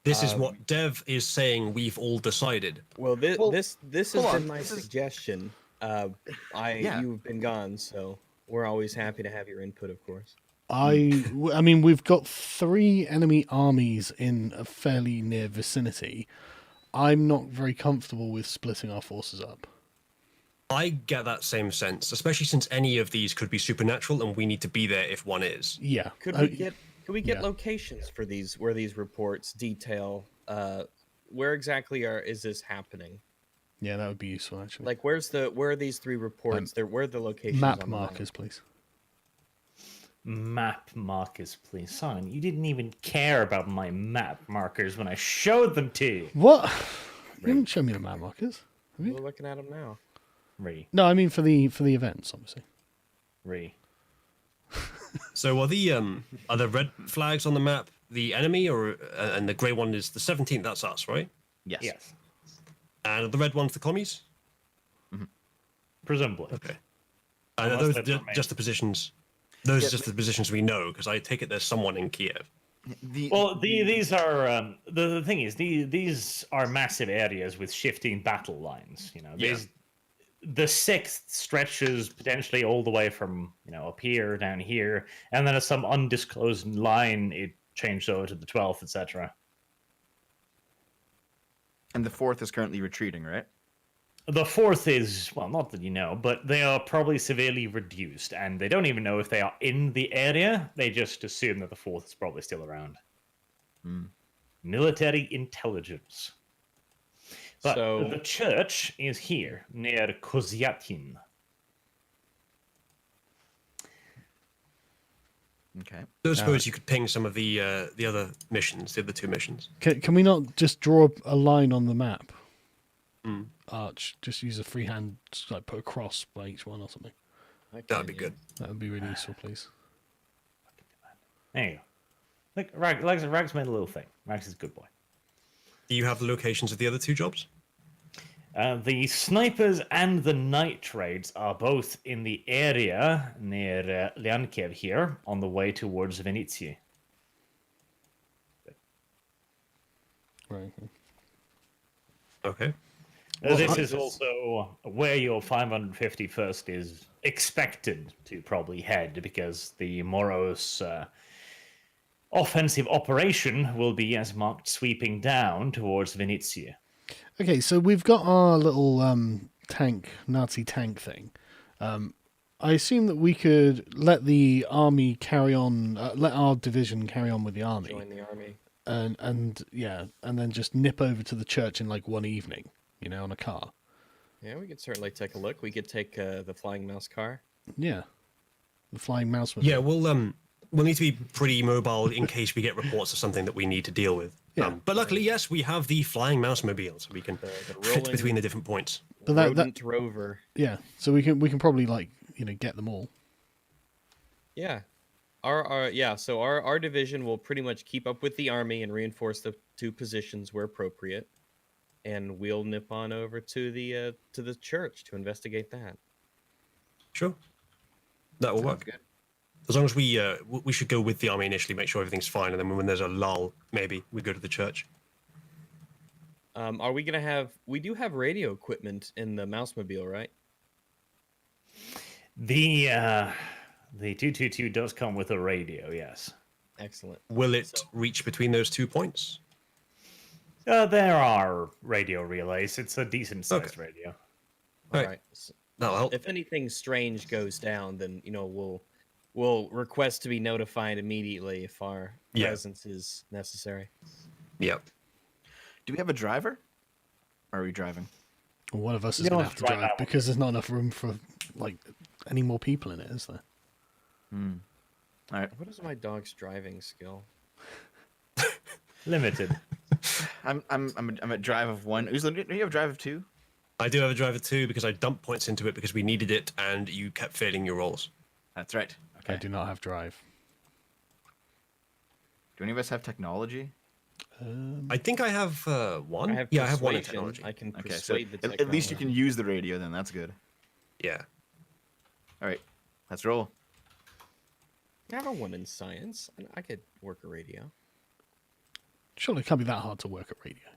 This is what Dev is saying we've all decided. Well, this Well, this has hold been on, my this is- suggestion. Yeah. You've been gone, so we're always happy to have your input, of course. I mean, we've got 3 enemy armies in a fairly near vicinity. I'm not very comfortable with splitting our forces up. I get that same sense, especially since any of these could be supernatural, and we need to be there if one is. Yeah. Could we get yeah. locations for these where these reports detail where exactly is this happening? Yeah, that would be useful actually. Like where are these 3 reports? Where are the locations Map on the markers, please. Map markers, please. Son, you didn't even care about my map markers when I showed them to you. What? You haven't shown me the map markers. We're looking at them now. No, I mean for the events, obviously. So are the red flags on the map the enemy, or and the grey one is the 17th? That's us, right? Yes. Yes. And the red one's the commies. Presumably. Okay. And are Unless those they're just the positions? Those are just the positions we know, because I take it there's someone in Kiev. These are the thing is these are massive areas with shifting battle lines. You know, the 6th stretches potentially all the way from up here down here, and then at some undisclosed line it changed over to the 12th, etc. And the 4th is currently retreating, right? The 4th is, well, not that you know, but they are probably severely reduced, and they don't even know if they are in the area. They just assume that the 4th is probably still around. Military intelligence. But So- the church is here, near Kozyatin. Okay. So I suppose you could ping some of the other missions, the other 2 missions. Can we not just draw a line on the map? Arch, just use a freehand, just like put a cross by each one or something. That'd be good. That would be really useful, please. There you go. Look, Rags made a little thing. Rags is a good boy. Do you have the locations of the other 2 jobs? The snipers and the night raids are both in the area near Lyankev here, on the way towards Vinnytsia. Right. Okay. This is also where your 551st is expected to probably head, because the Moros offensive operation will be, as marked, sweeping down towards Vinnytsia. Okay, so we've got our little Nazi tank thing. I assume that we could let the army carry on, let our division carry on with the army. Join the army. And then just nip over to the church in like one evening, on a car. Yeah, we could certainly take a look. We could take the flying mouse car. Yeah, the flying mouse. Yeah, we'll need to be pretty mobile in case we get reports of something that we need to deal with. Yeah. But luckily, yes, we have the flying mouse mobile, so we can fit between the different points. But Rodent rover. Yeah, so we can probably get them all. Yeah. So our division will pretty much keep up with the army and reinforce the 2 positions where appropriate, and we'll nip on over to the church to investigate that. Sure, that will work. Good. As long as we should go with the army initially, make sure everything's fine, and then when there's a lull, maybe we go to the church. Are we gonna have? We do have radio equipment in the Mousemobile, right? The 222 does come with a radio, yes. Excellent. Will it reach between those 2 points? There are radio relays. It's a decent sized radio. All Right. right. That'll help. If anything strange goes down, then we'll request to be notified immediately if our presence is necessary. Yep. Do we have a driver? Or are we driving? Well, one of us is You going to don't have to drive drive that one. because there's not enough room for any more people in it, is there? All right. What is my dog's driving skill? Limited. I'm at drive of 1. Do you have drive of 2? I do have a driver 2 because I dumped points into it because we needed it, and you kept failing your rolls. That's right. Okay. I do not have drive. Do any of us have technology? I think I have 1. I have I have 1 in persuasion. technology. I can Okay, so persuade the at least you technology. can use the radio then. That's good. Yeah. All right. Let's roll. I have a 1 in science. I could work a radio. Surely it can't be that hard to work at radio.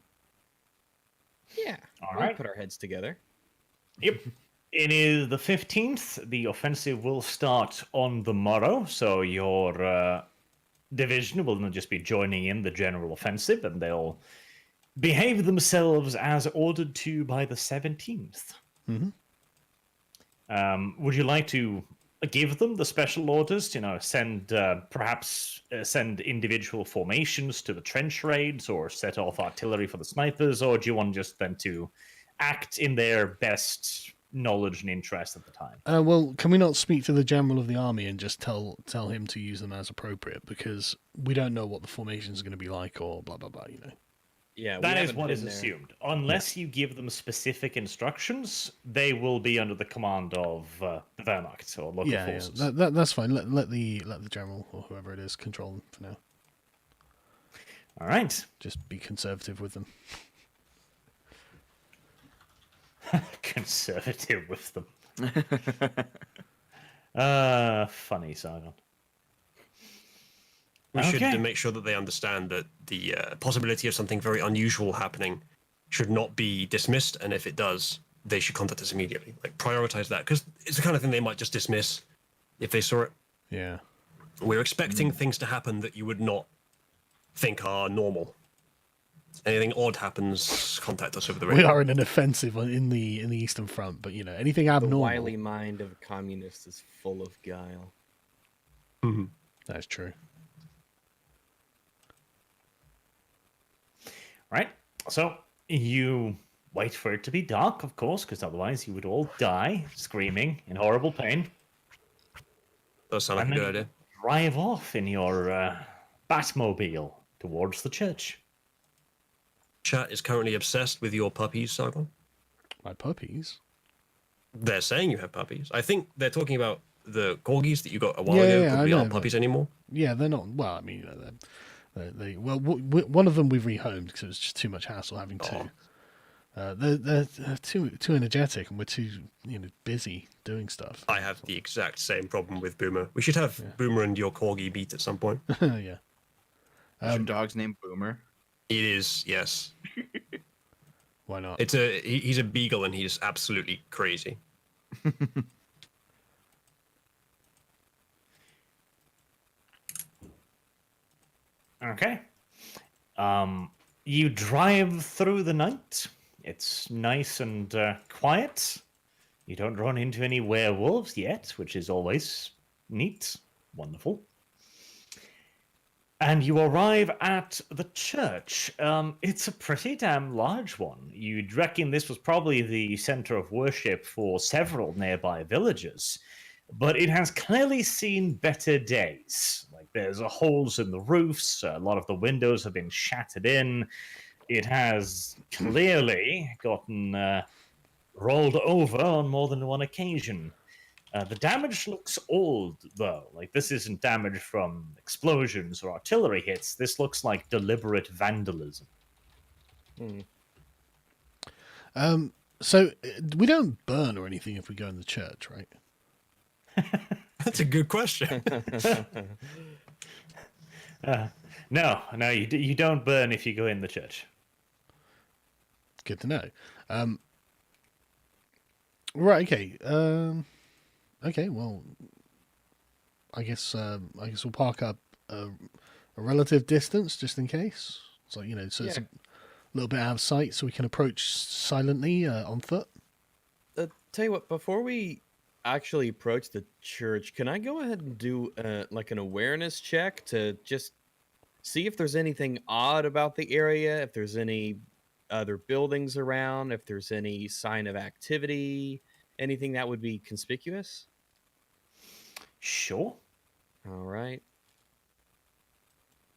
Yeah. All We'll right. put our heads together. Yep. It is the 15th. The offensive will start on the morrow, so your division will not just be joining in the general offensive, and they'll behave themselves as ordered to by the 17th. Would you like to give them the special orders? Send perhaps send individual formations to the trench raids, or set off artillery for the snipers, or do you want just them to act in their best knowledge and interest at the time? Well, can we not speak to the general of the army and just tell him to use them as appropriate, because we don't know what the formation is going to be like, or blah blah blah. Yeah, we That is haven't what been is there. assumed. Unless you give them specific instructions, they will be under the command of the Wehrmacht or local Yeah, forces. that's fine. Let the general or whoever it is control them for now. All right. Just be conservative with them. Conservative with them. Funny, Sargon. We should Okay. make sure that they understand that the possibility of something very unusual happening should not be dismissed, and if it does, they should contact us immediately. Like, prioritize that, because it's the kind of thing they might just dismiss if they saw it. Yeah. We're expecting things to happen that you would not think are normal. Anything odd happens, contact us over the We radio. are in an offensive in the Eastern Front, but anything The abnormal. wily mind of a communist is full of guile. That's true. Right. So you wait for it to be dark, of course, because otherwise you would all die screaming in horrible pain. Does sound like a And good then idea. drive off in your Batmobile towards the church. Chat is currently obsessed with your puppies, Sargon. My puppies. They're saying you have puppies. I think they're talking about the corgis that you got a while Yeah, ago. yeah, I Probably know, aren't but- puppies anymore. Yeah, they're not. Well, I mean, one of them we've rehomed because it was just too much hassle having two. They're too energetic, and we're too busy doing stuff. I have the exact same problem with Boomer. We should have Boomer and your corgi beat at some point. Yeah. Is your dog's name Boomer? It is, yes. Why not? He's a beagle and he's absolutely crazy. Okay. You drive through the night. It's nice and quiet. You don't run into any werewolves yet, which is always neat. Wonderful. And you arrive at the church. It's a pretty damn large one. You'd reckon this was probably the center of worship for several nearby villages. But it has clearly seen better days. Like, there's holes in the roofs, a lot of the windows have been shattered in. It has clearly gotten rolled over on more than one occasion. The damage looks old, though. Like, this isn't damage from explosions or artillery hits. This looks like deliberate vandalism. So we don't burn or anything if we go in the church, right? That's a good question. No, you don't burn if you go in the church. Good to know. Right. Okay. Okay. Well, I guess we'll park up a relative distance just in case. So so it's a little bit out of sight, so we can approach silently on foot. Tell you what, before we actually approach the church, can I go ahead and do like an awareness check to just see if there's anything odd about the area, if there's any other buildings around, if there's any sign of activity, anything that would be conspicuous? Sure. All right.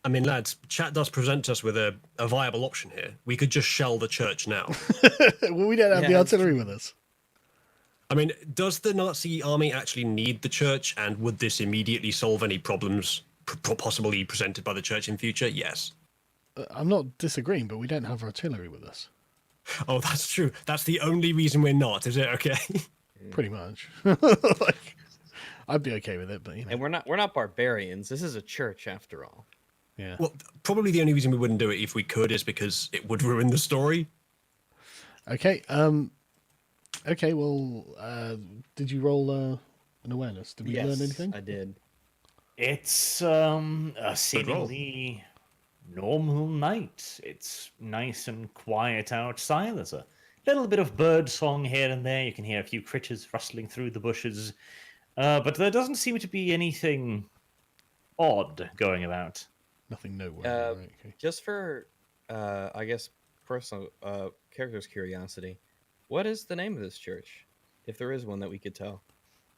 I mean, lads, chat does present us with a viable option here. We could just shell the church now. Well, we don't have the Yeah, that's artillery with us. I mean, does the Nazi army actually need the church, and would this immediately solve any problems possibly presented by the church in future? Yes. I'm not disagreeing, but we don't have artillery with us. Oh, that's true. That's the only reason we're not, is it? Okay. Pretty much. Like, I'd be okay with it, but And we're not barbarians. This is a church after all. yeah. Well, probably the only reason we wouldn't do it if we could is because it would ruin the story. Okay. Okay, well, did you roll an awareness? Did we learn anything? I did. It's a seemingly normal night. It's nice and quiet outside. There's a little bit of bird song here and there. You can hear a few critters rustling through the bushes. But there doesn't seem to be anything odd going about. Nothing noteworthy, right? Okay. Just for, I guess, personal character's curiosity, what is the name of this church? If there is one that we could tell.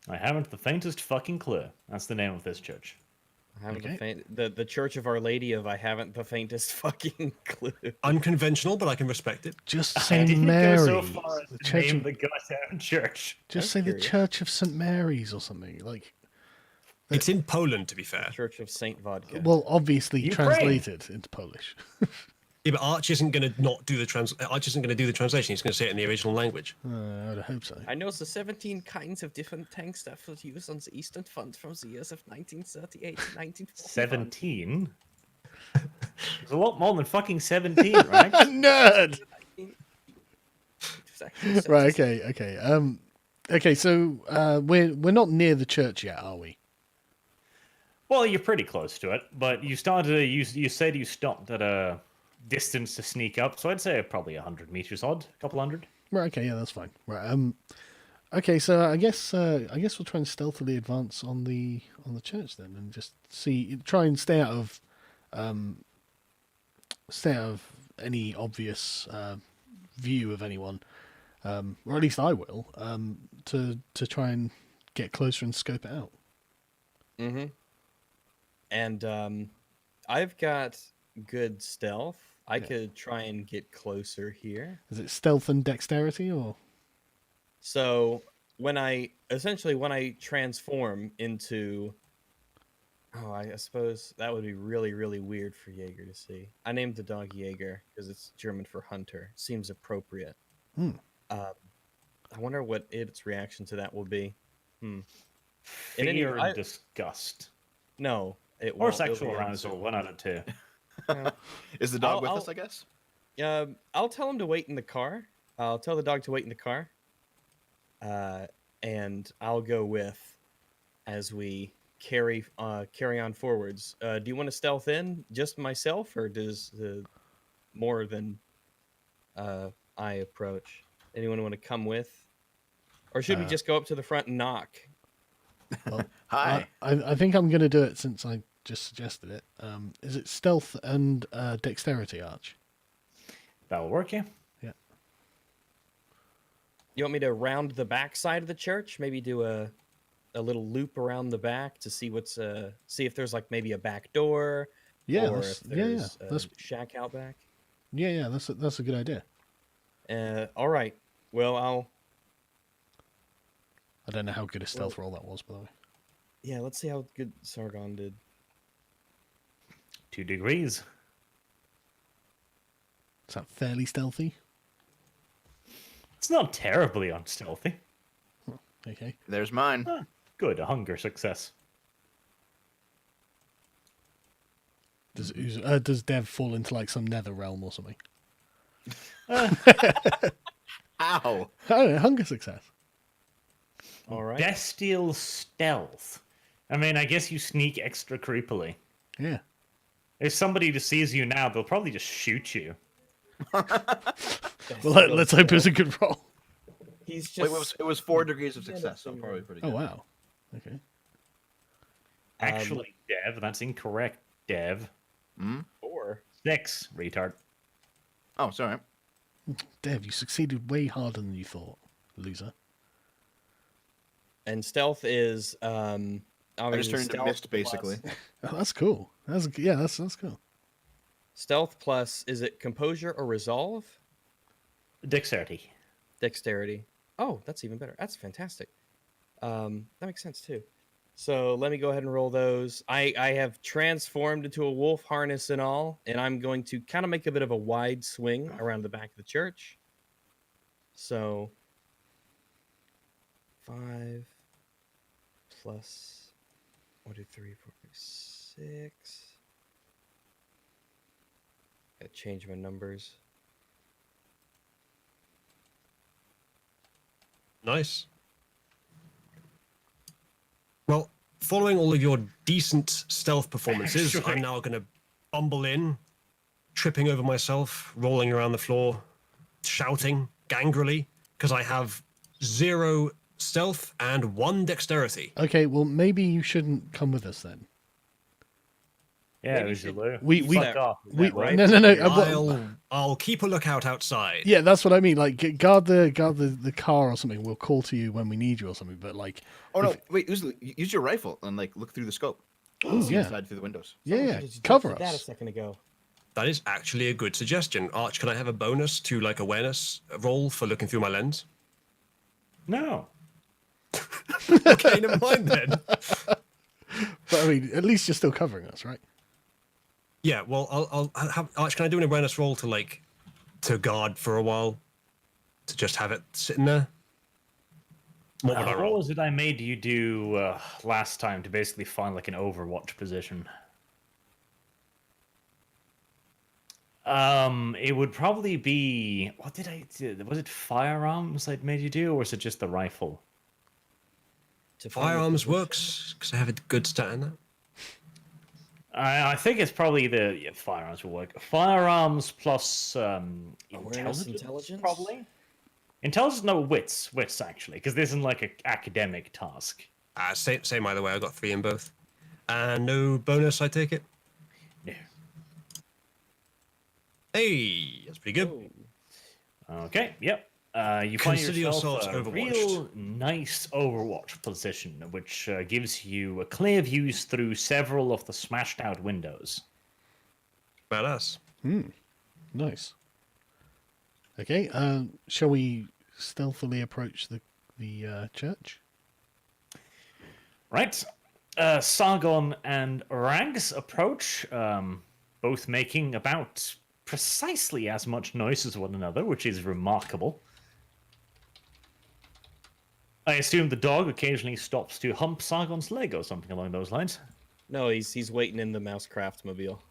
I haven't the faintest fucking clue. That's the name of this church. I haven't Okay. the Church of Our Lady of I haven't the faintest fucking clue. Unconventional, but I can respect it. Just I say didn't Mary. go so far as The to Church name of, the goddamn church. just I'm say the curious. Church of St. Mary's or something. Like, It's in Poland, to be fair. Church of Saint Vodka. well, obviously Ukraine. translated into Polish. Yeah, but Arch isn't going to not do the Arch isn't going to do the translation. He's going to say it in the original language. I would hope so. I know the 17 kinds of different tank stuff was used on the Eastern Front from the years of 1938 to 1941. 17? There's a lot more than fucking 17, right? Nerd. It was actually Right. 76. Okay. Okay. So we're not near the church yet, are we? Well, you're pretty close to it, but you started. You said you stopped at a distance to sneak up, so I'd say probably 100 meters odd, a couple hundred. Right. Okay. Yeah, that's fine. Right. Okay. So I guess we'll try and stealthily advance on the church then, and just try and stay out of any obvious view of anyone, or at least I will, to try and get closer and scope it out. Mm-hmm. And I've got good stealth. I could try and get closer here. Is it stealth and dexterity, or? So when I transform into, I suppose that would be really, really weird for Jaeger to see. I named the dog Jaeger because it's German for hunter. Seems appropriate. Hmm. I wonder what its reaction to that will be. Fear and disgust. No, it Or won't. It'll sexual be arousal, 1 out of 2. Is the dog with I'll- us? I guess. I'll tell him to wait in the car. I'll tell the dog to wait in the car. And I'll go with as we carry on forwards. Do you want to stealth in just myself, or does more than I approach? Anyone want to come with, or should we just go up to the front and knock? Well, Hi. I think I'm going to do it since I just suggested it. Is it stealth and dexterity, Arch? That'll work, yeah. Yeah. You want me to round the back side of the church? Maybe do a little loop around the back to see see if there's like maybe a back door. Yeah. Or That's, if there's That's a shack out back. yeah. That's a good idea. All right. Well, I don't know how good a stealth roll that was, by the way. yeah. Let's see how good Sargon did. 2 degrees. Is that fairly stealthy? It's not terribly unstealthy. Okay. There's mine. Good, a hunger success. Does Dev fall into like some nether realm or something? Ow. I don't know, hunger success. All right. Bestial stealth. I mean, I guess you sneak extra creepily. Yeah. If somebody just sees you now, they'll probably just shoot you. Well, let's hope it's a good roll. He's Wait, just. it was 4 degrees of success, so probably pretty Oh good. wow. Okay. Actually, Dev, that's incorrect, Dev. 4. 6, retard. Oh, sorry. Dev, you succeeded way harder than you thought, loser. And stealth is I just turned into mist, basically. Oh, that's cool. That's cool. Stealth plus, is it composure or resolve? Dexterity. Dexterity. Oh, that's even better. That's fantastic. That makes sense too. So let me go ahead and roll those. I have transformed into a wolf harness and all, and I'm going to kind of make a bit of a wide swing around the back of the church. So 5 plus 1, 2, 3, 4, 5, 6. Gotta change my numbers. Nice. Well, following all of your decent stealth performances, Sure. I'm now going to bumble in, tripping over myself, rolling around the floor, shouting angrily, because I have 0 stealth and 1 dexterity. Okay, well maybe you shouldn't come with us then. Yeah, Maybe Ujalu. we- You we- fuck off. Is we- that right? no, no. I'll keep a lookout outside. Yeah, that's what I mean. Like, guard the car or something. We'll call to you when we need you or something. But like, Oh no! Wait, use your rifle and like look through the scope. See yeah. inside through the windows. yeah, Just cover did that a us. second ago. That is actually a good suggestion. Arch, can I have a bonus to like awareness roll for looking through my lens? No. Okay, never mind then. But I mean, at least you're still covering us, right? Yeah, well, I'll have Arch. Can I do an awareness roll to guard for a while, to just have it sitting there? What would I What roll? was it I made you do last time to basically find like an Overwatch position? It would probably be what did I do? Was it firearms I'd made you do, or was it just the rifle? To find the Firearms position. works because I have a good stat in that. I think it's probably firearms will work. Firearms plus Awareness, intelligence, intelligence? probably. Intelligence, no, wits actually, because this isn't like an academic task. Same either way. I got 3 in both. And no bonus, I take it. No. Hey, that's pretty good. Oh, Okay, yep. You find Consider yourself yourselves a overwatched. real nice Overwatch position, which gives you a clear views through several of the smashed out windows. Badass. Nice. Okay. Shall we stealthily approach the church? Right. Sargon and Rags approach, both making about precisely as much noise as one another, which is remarkable. I assume the dog occasionally stops to hump Sargon's leg or something along those lines. no, he's waiting in the Mousecraft mobile.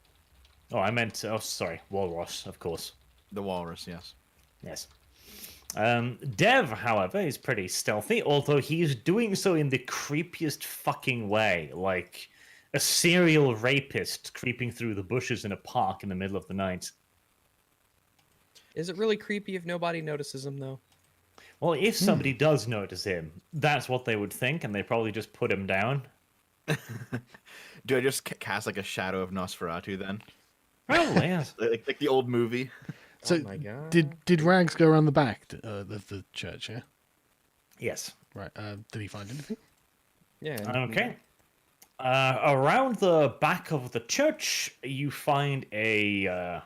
Oh, I meant... Oh, sorry. Walrus, of course. The walrus, yes. Yes. Dev, however, is pretty stealthy, although he's doing so in the creepiest fucking way, like a serial rapist creeping through the bushes in a park in the middle of the night. Is it really creepy if nobody notices him though? Well, if somebody does notice him, that's what they would think, and they probably just put him down. Do I just cast like a shadow of Nosferatu then? Probably, yes. Like the old movie? So Oh my god. did Rags go around the back of the church? Yeah. Yes. Right. Did he find anything? Yeah. Okay. Around the back of the church, you find the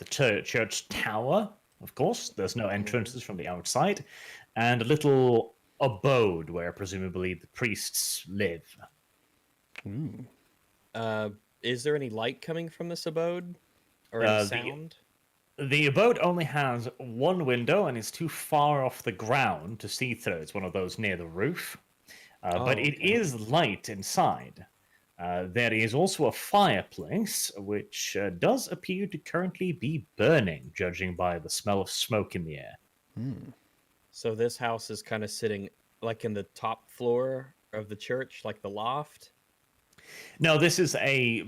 church tower. Of course, there's no entrances from the outside, and a little abode where presumably the priests live. Ooh. Is there any light coming from this abode? Or Uh, any the- sound? The abode only has one window and is too far off the ground to see through. It's one of those near the roof. But it okay. is light inside. There is also a fireplace, which does appear to currently be burning, judging by the smell of smoke in the air. So this house is kind of sitting like in the top floor of the church, like the loft. No, this is a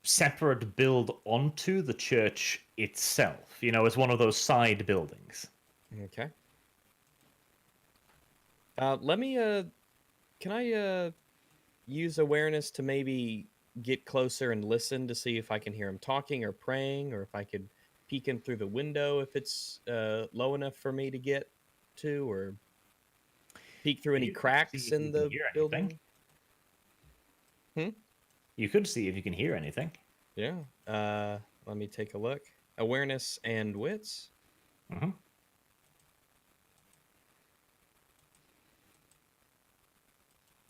separate build onto the church itself. You know, it's one of those side buildings. Okay. Let me can I use awareness to maybe get closer and listen to see if I can hear him talking or praying, or if I could peek in through the window if it's low enough for me to get to, or peek through any You can see cracks if in you the can hear building? anything. You could see if you can hear anything. Yeah. Let me take a look. Awareness and wits. Mhm.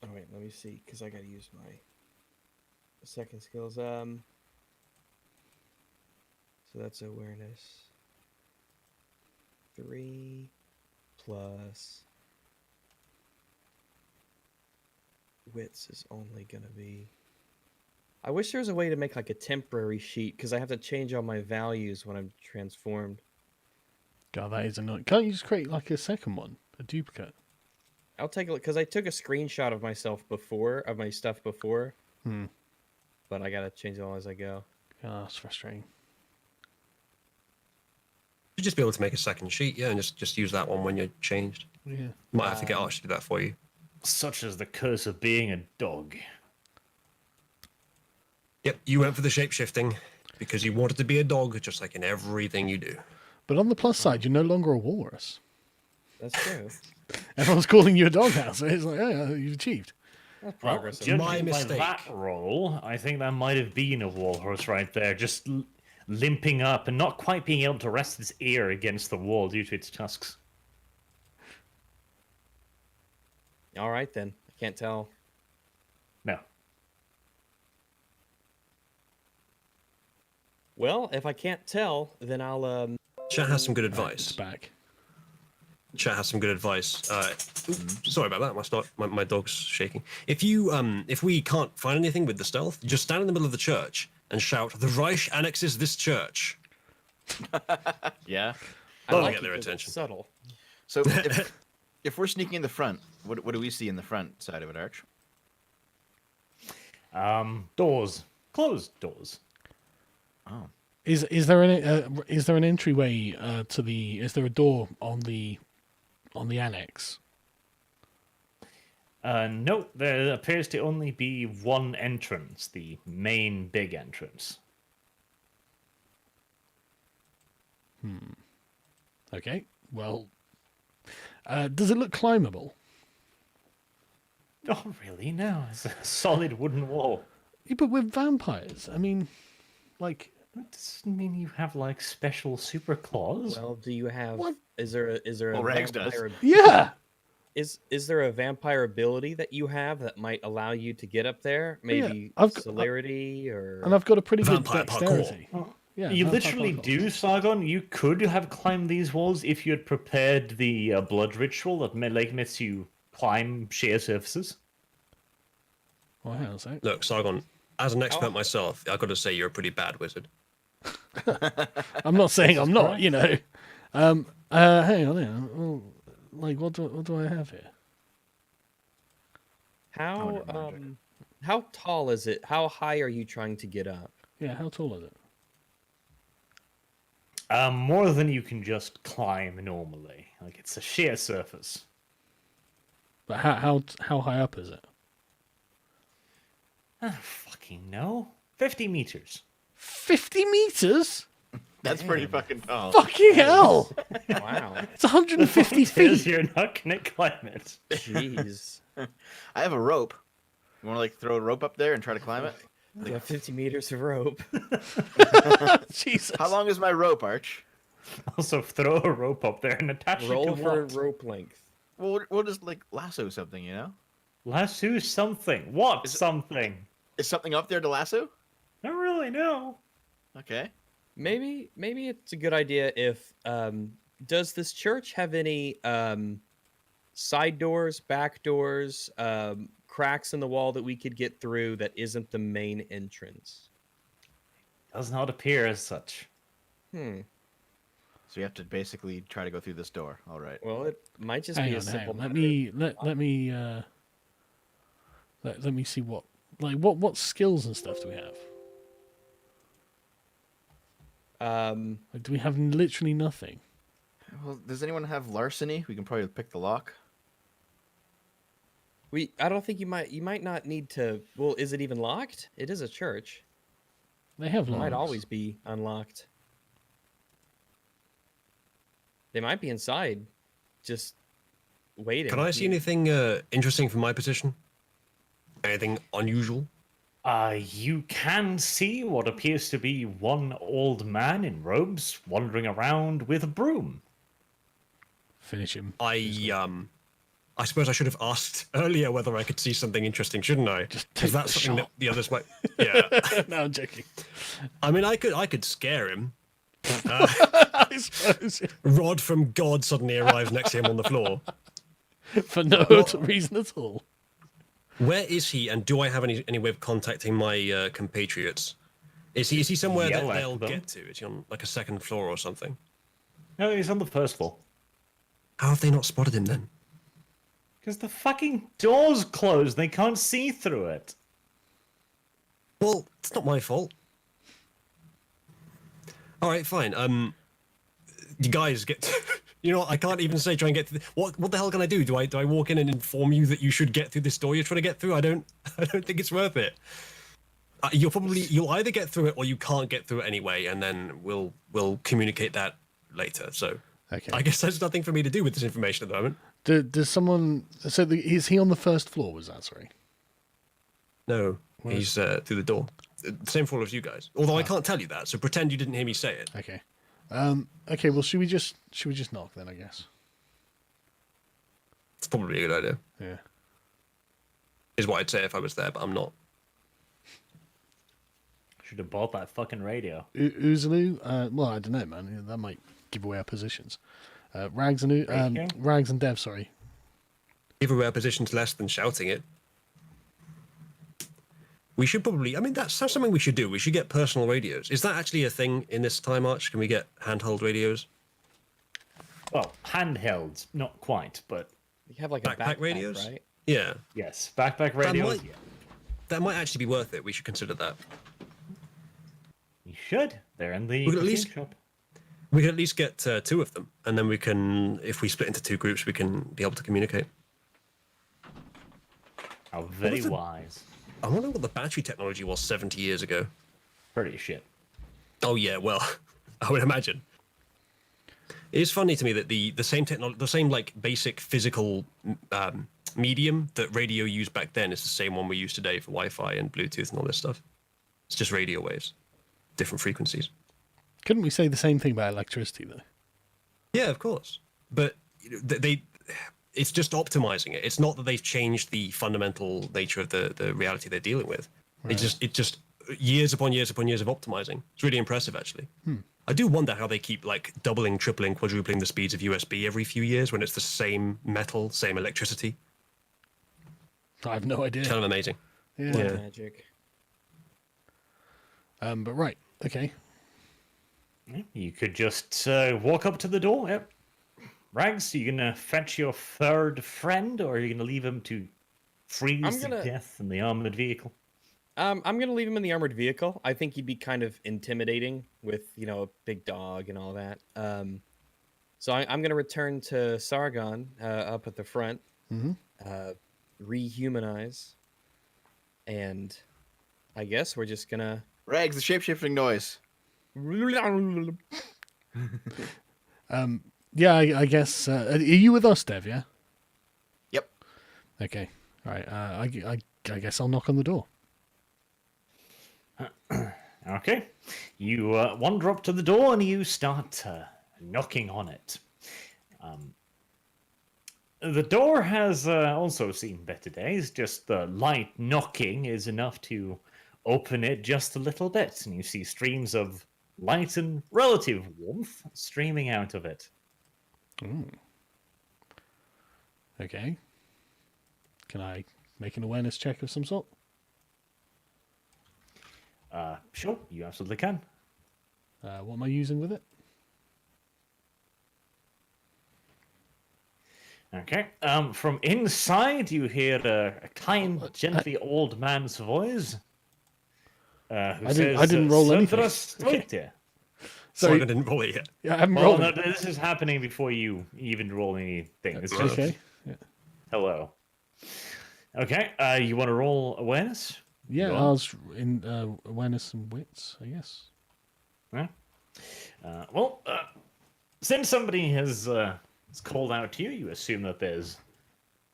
Oh wait, let me see, because I gotta use my second skills. So that's awareness. 3 plus wits is only gonna be. I wish there was a way to make like a temporary sheet, because I have to change all my values when I'm transformed. God, that is annoying. Can't you just create like a second one, a duplicate? I'll take a look because I took a screenshot of myself before of my stuff before. Hmm. But I gotta change it all as I go. Oh, that's frustrating. You just be able to make a second sheet, yeah, and just use that one when you're changed. Yeah. Might have to get Arch to do that for you. Such as the curse of being a dog. Yep, you went for the shape shifting because you wanted to be a dog, just like in everything you do. But on the plus side, you're no longer a walrus. That's true. Everyone's calling you a dog now, so it's like, oh, yeah, you've achieved. That's Well, progress. judging My by mistake. that roll, I think that might have been a walrus right there, just limping up and not quite being able to rest its ear against the wall due to its tusks. All right then. I can't tell. No. Well, if I can't tell, then I'll Chat has some good It's advice. back. Chat has some good advice. Sorry about that. My dog's shaking. If we can't find anything with the stealth, just stand in the middle of the church and shout, "The Reich annexes this church." Yeah. I That'll like get it their 'cause it's attention. subtle. So if we're sneaking in the front, what do we see in the front side of it, Arch? Doors. Closed doors. Oh. Is there an entryway to the? Is there a door on the annex? No, there appears to only be one entrance, the main big entrance. Okay. Well, does it look climbable? Oh, really? No, it's a solid wooden wall. Yeah, but with vampires, I mean, like, That doesn't mean you have, like, special super claws. Well, do you have? What? Is there a Well, Rags does. vampire? yeah. Is there a vampire ability that you have that might allow you to get up there? Yeah, Maybe I've got- celerity or And I've got a pretty good Vampire dexterity. parkour. Yeah, You vampire literally parkour. do, Sargon. You could have climbed these walls if you had prepared the blood ritual that lets you climb sheer surfaces. Well, hang on a sec. Look, Sargon, as an expert myself, I got to say you're a pretty bad wizard. I'm not saying I'm not, you know. Hang on. Well, like, what do I have here? how tall is it? How high are you trying to get up? Yeah, how tall is it? More than you can just climb normally. Like, it's a sheer surface. But how high up is it? I don't fucking know. 50 meters. 50 meters? That's pretty fucking tall. Fucking hell! Wow, It's 150 Because feet. you're not gonna climb it. jeez. I have a rope. You want to like throw a rope up there and try to climb it? You got 50 meters of rope. Jesus. How long is my rope, Arch? Also, throw a rope up there and attach it Roll to for what? rope length. Well, we'll just like lasso something, you know? Lasso something. What Is it- something? Is something up there to lasso? I don't really know. Okay. Maybe it's a good idea if does this church have any side doors, back doors, cracks in the wall that we could get through that isn't the main entrance? Does not appear as such. Hmm. So you have to basically try to go through this door. All right. Well, it might just Hang be on, a simple. Let matter me see what skills and stuff do we have? Like, do we have literally nothing? Well, does anyone have larceny? We can probably pick the lock. I don't think you might not need to. Well, is it even locked? It is a church. They have It locks. might always be unlocked. They might be inside, just waiting. Can I see anything interesting from my position? Anything unusual? You can see what appears to be one old man in robes wandering around with a broom. Finish him. I suppose I should have asked earlier whether I could see something interesting, shouldn't I? Just take Because that's the something shot. that the others might. Yeah. No, I'm joking. I mean, I could scare him. I suppose. Rod from God suddenly arrives next to him on the floor. For no reason at all. Where is he, and do I have any way of contacting my compatriots? Is he somewhere that Yell at they'll them. get to? Is he on like a second floor or something? No, he's on the first floor. How have they not spotted him then? Because the fucking door's closed. They can't see through it. Well, it's not my fault. All right, fine. You guys get. You know what? I can't even say try and get through. What the hell can I do? Do I walk in and inform you that you should get through this door you're trying to get through? I don't think it's worth it. You'll either get through it or you can't get through it anyway, and then we'll communicate that later. So Okay. I guess there's nothing for me to do with this information at the moment. Does someone? So is he on the first floor? Was that sorry? No, he's through the door. Same for all of you guys. Although I can't tell you that, so pretend you didn't hear me say it. Okay. Okay. Well, should we just knock then? I guess. It's probably a good idea. Yeah. Is what I'd say if I was there, but I'm not. Should have bought that fucking radio. Uzulu. Well, I don't know, man. That might give away our positions. Rags and Dev. Sorry. Give away our positions less than shouting it. We should probably. I mean, that's something we should do. We should get personal radios. Is that actually a thing in this time, Arch? Can we get handheld radios? Well, handhelds, not quite, but You have like a Backpack backpack radios? right? Yeah, yes, backpack radios. might- that might actually be worth it. We should consider that. You should. They're in the We could at machine least- shop. We could at least get 2 of them, and then we can, if we split into 2 groups, we can be able to communicate. How very the- wise. I wonder what the battery technology was 70 years ago. Pretty shit. Oh yeah, well, I would imagine. It is funny to me that the same technology, the same like basic physical medium that radio used back then is the same one we use today for Wi-Fi and Bluetooth and all this stuff. It's just radio waves, different frequencies. Couldn't we say the same thing about electricity though? Yeah, of course. But it's just optimizing it. It's not that they've changed the fundamental nature of the reality they're dealing with. Right. It just years upon years upon years of optimizing. It's really impressive, actually. I do wonder how they keep like doubling, tripling, quadrupling the speeds of USB every few years when it's the same metal, same electricity. I have no idea. Kind of amazing. Yeah. Yeah. Magic. But right. Okay. You could just walk up to the door. Yep. Rags, you gonna fetch your third friend, or are you gonna leave him to freeze to death in the armored vehicle? I'm gonna leave him in the armored vehicle. I think he'd be kind of intimidating with, you know, a big dog and all that. So I'm gonna return to Sargon up at the front, rehumanize, and I guess we're just gonna. Rags, the shape-shifting noise. Yeah. I guess. Are you with us, Dev? Yeah. Yep. Okay. All right. I guess I'll knock on the door. Okay. You wander up to the door and you start knocking on it. The door has also seen better days. Just the light knocking is enough to open it just a little bit, and you see streams of light and relative warmth streaming out of it. Okay. Can I make an awareness check of some sort? Sure, you absolutely can. What am I using with it? Okay. From inside, you hear a kind, gently old man's voice. Who I says, didn't roll anything. Okay. Sorry. Sorry, I didn't roll it yet. Yeah, I'm Well, rolling. no, this is happening before you even roll anything. It's just Okay. Yeah. hello. Okay. You want to roll awareness? Yeah, Go I on. was in awareness and wits, I guess. Yeah. Since somebody has called out to you, you assume that there's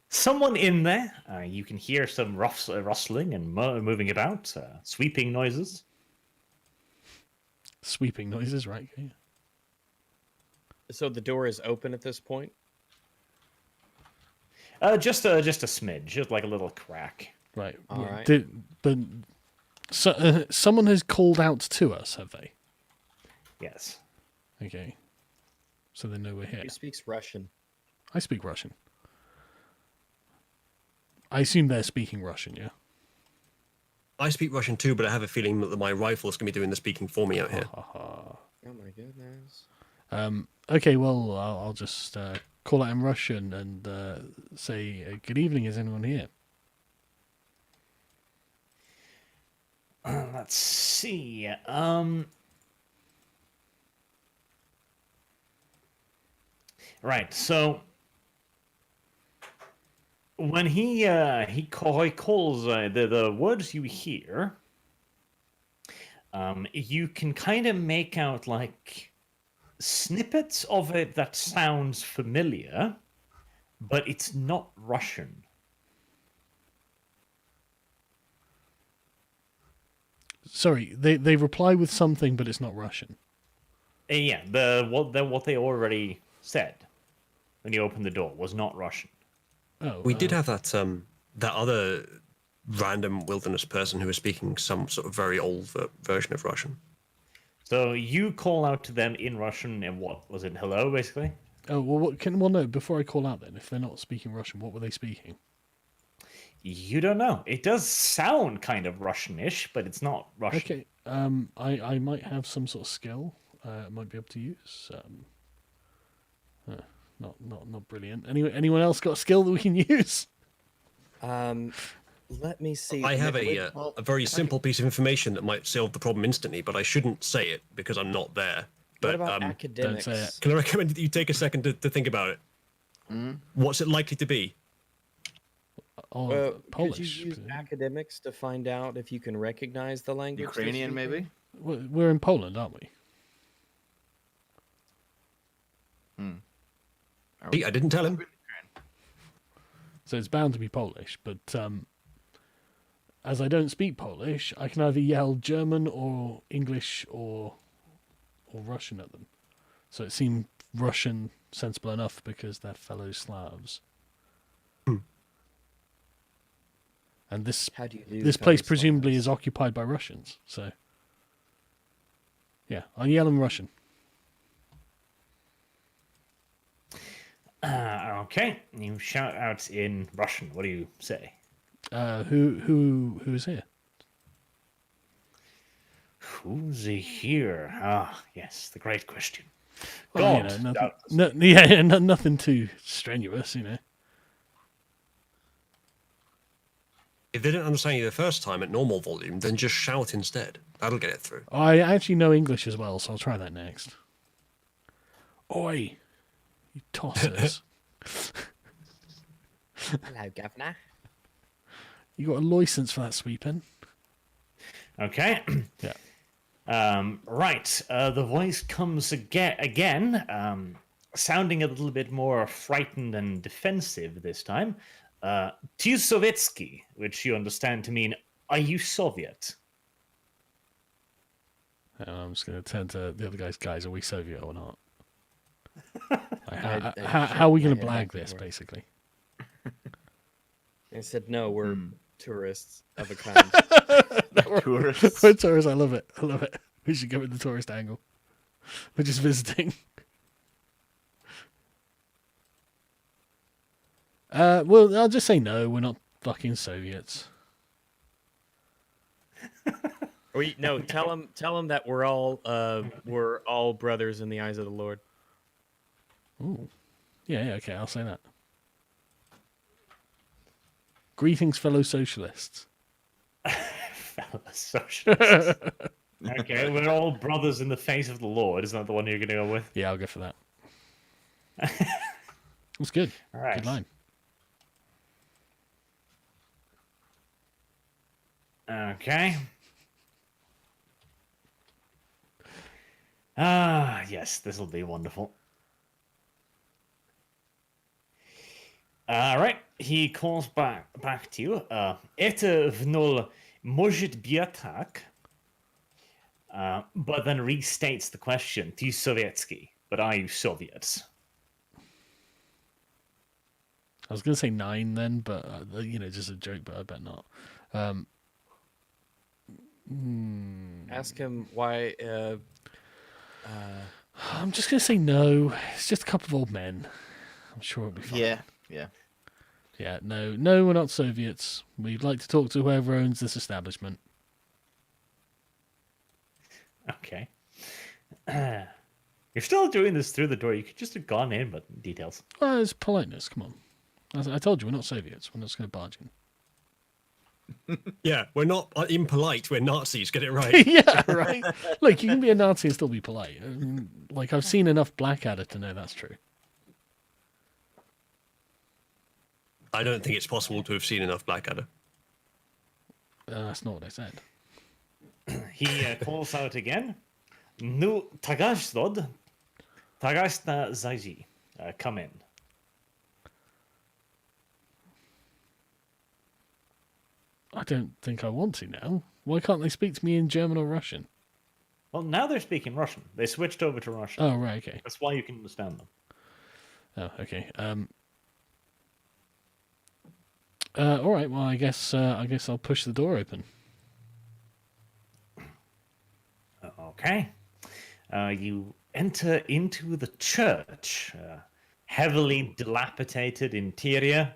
someone in there. You can hear some rustling and moving about, sweeping noises. Sweeping noises, right? Yeah. So the door is open at this point. Just a smidge, just like a little crack. Right. All right. But someone has called out to us, have they? Yes. Okay. So they know we're here. He speaks Russian. I speak Russian. I assume they're speaking Russian, yeah? I speak Russian too, but I have a feeling that my rifle's going to be doing the speaking for me out here. Oh my goodness. Okay, well, I'll just call out in Russian and say, "Good evening, is anyone here?" Let's see. Right. So when he calls the words you hear, you can kind of make out like snippets of it that sounds familiar, but it's not Russian. Sorry, they reply with something, but it's not Russian. Yeah, what they already said when you opened the door was not Russian. Oh, We did have that other random wilderness person who was speaking some sort of very old version of Russian. So you call out to them in Russian, and what was it? Hello, basically. Oh well, no. Before I call out, then, if they're not speaking Russian, what were they speaking? You don't know. It does sound kind of Russian-ish, but it's not Russian. Okay. I might have some sort of skill. I might be able to use. Not brilliant. Anyone else got a skill that we can use? Let me see. I have well, a very simple piece of information that might solve the problem instantly, but I shouldn't say it because I'm not there. What But about academics? don't say it. can I recommend that you take a second to think about it? What's it likely to be? Or Could Polish. you use academics to find out if you can recognize the language? they're Ukrainian, speaking? maybe. We're in Poland, aren't we? I didn't tell him. So it's bound to be Polish. But as I don't speak Polish, I can either yell German or English or Russian at them. So it seemed Russian sensible enough because they're fellow Slavs. And this How do you do this fellow place presumably Slavs? is occupied by Russians. So yeah, I'll yell in Russian. Okay, you shout out in Russian. What do you say? Who's here? Who's here? Ah, yes, the great question. Well, God, nothing, doubtless. nothing too strenuous, you know. If they don't understand you the first time at normal volume, then just shout instead. That'll get it through. I actually know English as well, so I'll try that next. Oi, you tossers! Hello, governor. You got a license for that sweeping? Okay. Yeah. Right. The voice comes again, sounding a little bit more frightened and defensive this time. Ty Sovietsky, which you understand to mean, are you Soviet? And I'm just going to turn to the other guys, are we Soviet or not? I How are we going shook to my head blag this, backward. basically? I said, no, we're tourists of a kind. Tourists. We're tourists, I love it. We should go with the tourist angle. We're just visiting. Well, I'll just say no, we're not fucking Soviets. No, tell them that we're all brothers in the eyes of the Lord. Ooh. Yeah, okay, I'll say that. Greetings, fellow socialists. Fellow socialists. Okay, we're all brothers in the face of the Lord. Isn't that the one you're going to go with? Yeah, I'll go for that. That's good. All right. Good line. Okay. Ah, yes, this will be wonderful. All right, he calls back to you. Это в ноль может быть так. But then restates the question. Ты Sovietsky, but are you Soviets? I was going to say 9 then, but, just a joke, but I bet not. Ask him why. I'm just going to say no. It's just a couple of old men. I'm sure it'll be fine. Yeah. Yeah, no, we're not Soviets. We'd like to talk to whoever owns this establishment. Okay. You're still doing this through the door. You could just have gone in, but details. Well, it's politeness. Come on. I told you we're not Soviets. We're not just going to barge in. Yeah, we're not impolite. We're Nazis. Get it right. Yeah, right. Look, you can be a Nazi and still be polite. Like, I've seen enough Blackadder to know that's true. I don't think it's possible to have seen enough Blackadder. That's not what I said. He calls out again. Nu tagastod. Tagasta zaji. Come in. I don't think I want to now. Why can't they speak to me in German or Russian? Well, now they're speaking Russian. They switched over to Russian. Oh, right, okay. That's why you can understand them. Oh, okay. All right. Well, I guess I'll push the door open. Okay. You enter into the church. Heavily dilapidated interior.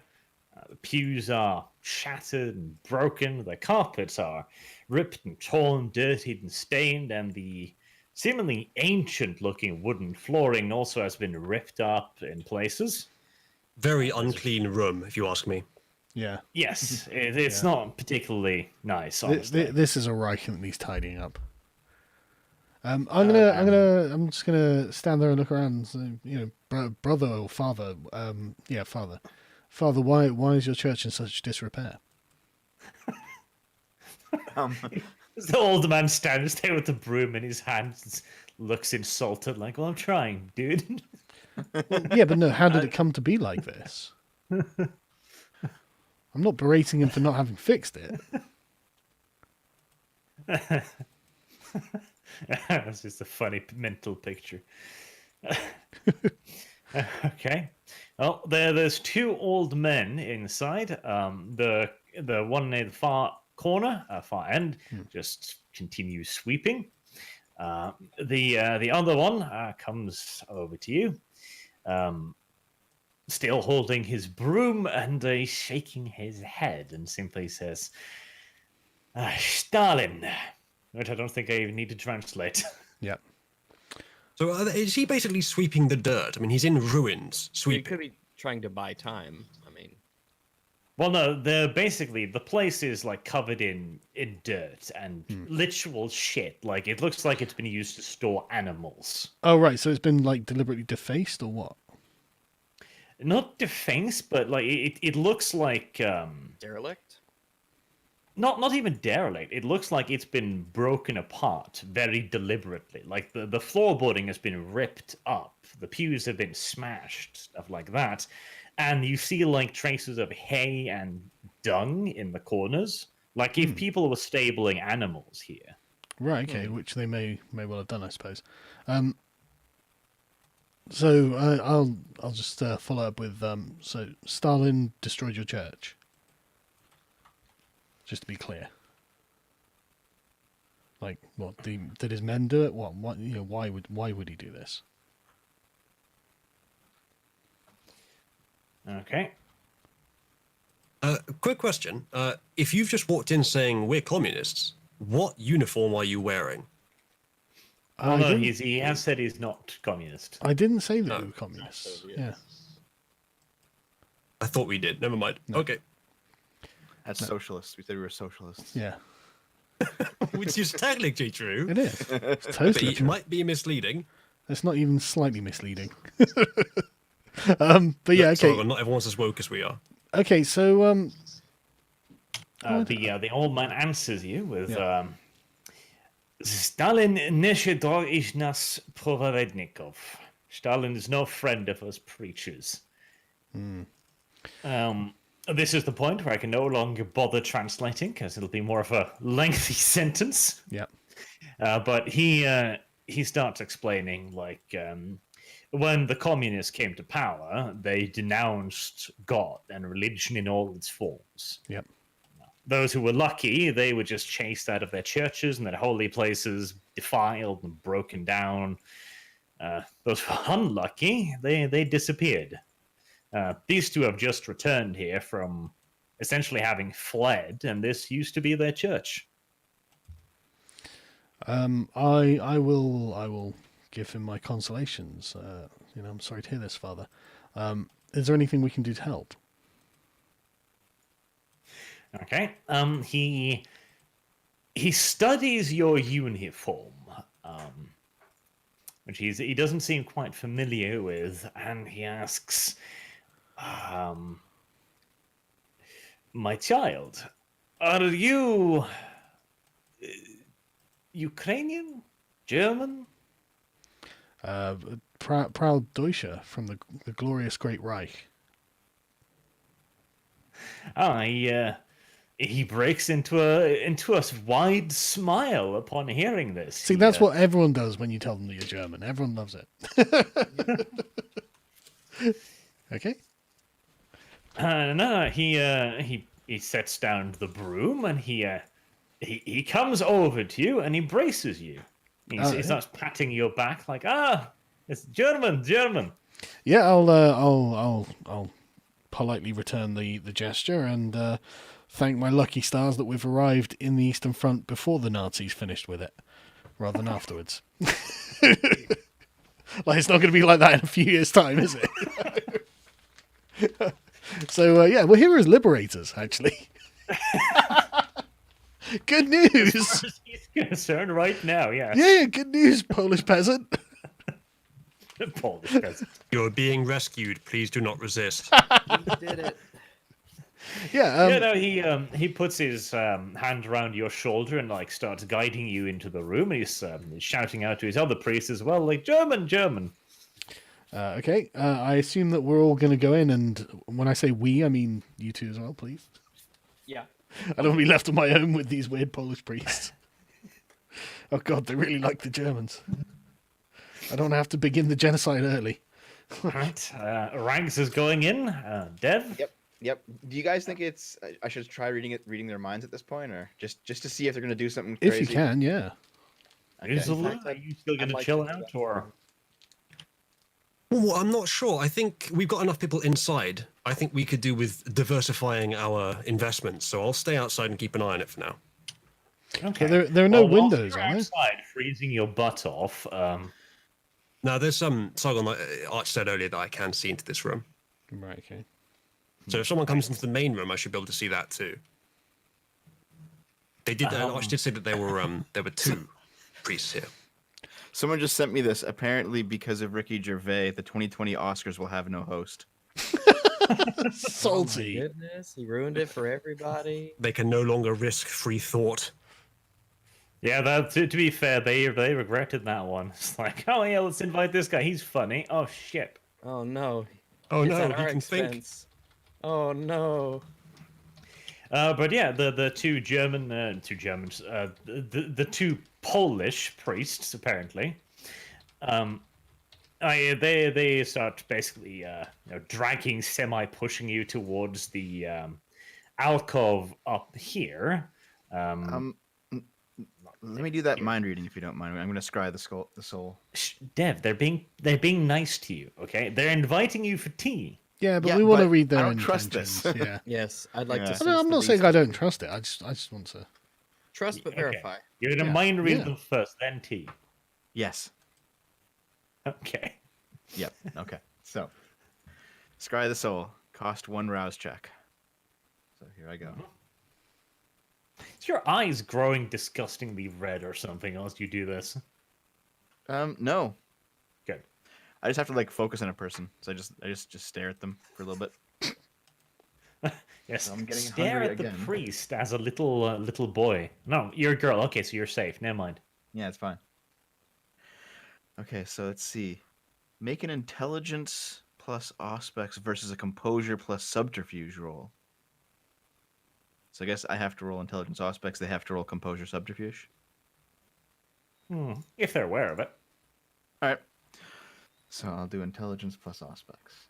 The pews are shattered and broken. The carpets are ripped and torn, dirtied and stained, and the seemingly ancient-looking wooden flooring also has been ripped up in places. Very unclean room, if you ask me. Yeah. Yes, it's not particularly nice. Honestly. This is a Reich that needs tidying up. I'm just gonna stand there and look around and say, you know, brother or father, father, why is your church in such disrepair? The old man stands there with the broom in his hands, looks insulted, like, "Well, I'm trying, dude." Yeah, but no, how did it come to be like this? I'm not berating him for not having fixed it. That's just a funny mental picture. Okay. Well, there's two old men inside. The one near the far corner, far end, just continues sweeping. The other one comes over to you, still holding his broom and shaking his head, and simply says, "Stalin," which I don't think I even need to translate. Yeah. So is he basically sweeping the dirt? I mean, he's in ruins. He Sweeping. could be trying to buy time. I mean, Well, no, the place is like covered in dirt and literal shit. Like, it looks like it's been used to store animals. Oh, right. So it's been like deliberately defaced or what? Not defaced, but like it looks like derelict. not even derelict. It looks like it's been broken apart very deliberately. Like the floorboarding has been ripped up, the pews have been smashed, stuff like that. And you see like traces of hay and dung in the corners, like if people were stabling animals here. Right. Okay. Which they may well have done, I suppose. So I'll just follow up with so Stalin destroyed your church. Just to be clear. Like, what? Did his men do it? What? You know, why would he do this? Okay. Quick question. If you've just walked in saying we're communists, what uniform are you wearing? Well, no, he has said he's not communist. I didn't say that we were communists. Yeah. I thought we did. Never mind. No. Okay. That's socialists. We said we were socialists. Yeah. Which is technically true. It is. It's But totally it true. might be misleading. It's not even slightly misleading. But yeah, okay. So not everyone's as woke as we are. Okay, so The old man answers you with Stalin neshedor is nas provarednikov. Stalin is no friend of us preachers. This is the point where I can no longer bother translating because it'll be more of a lengthy sentence. yeah. But he starts explaining like when the communists came to power, they denounced God and religion in all its forms. Yep. Those who were lucky, they were just chased out of their churches and their holy places, defiled and broken down. Those who were unlucky, they disappeared. These two have just returned here from essentially having fled, and this used to be their church. I will give him my consolations. I'm sorry to hear this, Father. Is there anything we can do to help? Okay. He studies your uniform, which he doesn't seem quite familiar with, and he asks, "My child, are you Ukrainian, German?" Proud Deutsche from the glorious Great Reich. He breaks into a wide smile upon hearing this. See, that's what everyone does when you tell them that you're German. Everyone loves it. Okay. No, he sets down the broom and he comes over to you and embraces you. He starts patting your back like, it's German. Yeah, I'll politely return the gesture and thank my lucky stars that we've arrived in the Eastern Front before the Nazis finished with it, rather than afterwards. Like, it's not going to be like that in a few years' time, is it? So, we're here as liberators, actually. Good news! He's concerned right now, yeah. Yeah, good news, Polish peasant. Polish peasant. You're being rescued. Please do not resist. You did it. Yeah, he puts his hand around your shoulder and like starts guiding you into the room. And he's shouting out to his other priests as well, like German. okay. I assume that we're all going to go in, and when I say we, I mean you two as well, please. Yeah. I don't want to be left on my own with these weird Polish priests. Oh God, they really like the Germans. I don't have to begin the genocide early. All right, Rags is going in. Dev. Yep. Do you guys think I should try reading their minds at this point, or just to see if they're gonna do something crazy? If you can, yeah. Are you still going to chill out, or? Well, I'm not sure. I think we've got enough people inside. I think we could do with diversifying our investments. So I'll stay outside and keep an eye on it for now. Okay. So there are no while windows, you're are there? outside, freezing your butt off. Now, there's some Sargon, like Arch said earlier, that I can see into this room. Right, okay. So if someone comes into the main room, I should be able to see that too. They did. Arch did say that there were two priests here. Someone just sent me this. Apparently, because of Ricky Gervais, the 2020 Oscars will have no host. Salty. Oh my goodness, he ruined it for everybody. They can no longer risk free thought. Yeah, to be fair, they regretted that one. It's like, oh yeah, let's invite this guy. He's funny. Oh shit. Oh no. Oh It's no, at he our can think. expense. Oh no. But yeah, the two two Polish priests apparently, they start basically dragging, pushing you towards the alcove up here. Let me do that mind reading if you don't mind. I'm gonna scry the soul. Dev, they're being nice to you. Okay, they're inviting you for tea. Yeah, but Yeah, we want to but read their I don't trust intentions. this. Yeah. Yes, I'd like Yeah. to. I sense I'm the not saying beast. I don't trust it. I just want to. Trust but Okay. verify. You're gonna Yeah, mind read yeah. them first, then tea. Yes. Okay. Yep. Okay. So, scry the soul. Cost 1 rouse check. So here I go. Is your eyes growing disgustingly red or something else? You do this. No. Good. I just have to like focus on a person. So I just stare at them for a little bit. Yes. I'm getting Stare hungry at the again. priest as a little boy. No, you're a girl. Okay, so you're safe. Never mind. Yeah, it's fine. Okay, so let's see. Make an intelligence plus auspex versus a composure plus subterfuge roll. So I guess I have to roll intelligence auspex. They have to roll composure subterfuge. If they're aware of it. All right. So I'll do intelligence plus auspex.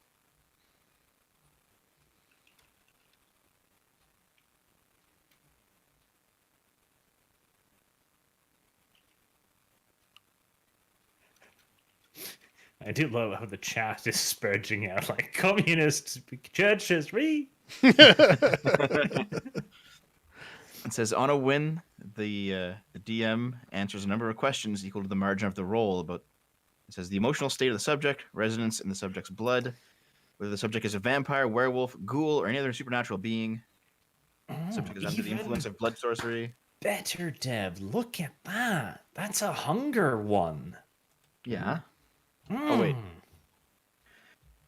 I do love how the chat is spurging out like communist churches. It says on a win, the DM answers a number of questions equal to the margin of the roll about It says the emotional state of the subject, resonance in the subject's blood, whether the subject is a vampire, werewolf, ghoul, or any other supernatural being. The subject is under the Even influence of blood sorcery. better, Deb. Look at that. That's a hunger one. Yeah. Mm.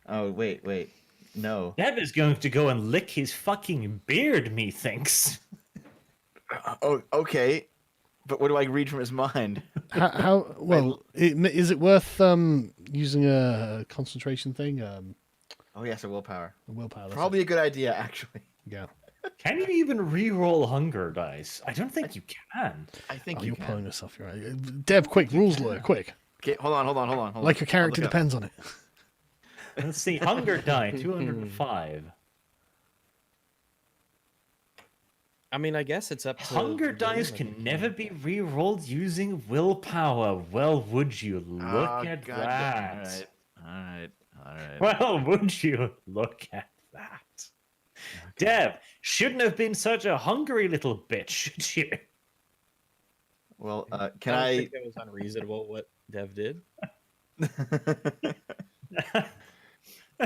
Oh, wait. No. Deb is going to go and lick his fucking beard, methinks. Oh, okay. But what do I read from his mind? How well is it worth using a concentration thing? Oh, yes, a willpower. A willpower. That's Probably a good idea, actually. it. Yeah. Can you even re-roll hunger dice? I don't think you can. I think Oh, you you're can. pulling this off. You're right. Deb, quick, rules lawyer, quick. Okay, hold on. Like your character I'll look it up. depends on it. Let's see. Hunger die 205. I mean, I guess it's up to Hunger the dice game, I can think. never be re-rolled using willpower. Well, would you look Oh, at God, that? All right. Well, would you look at that? Deb, shouldn't have been such a hungry little bitch, should you? Well, I can don't I? think that was unreasonable what Dev did.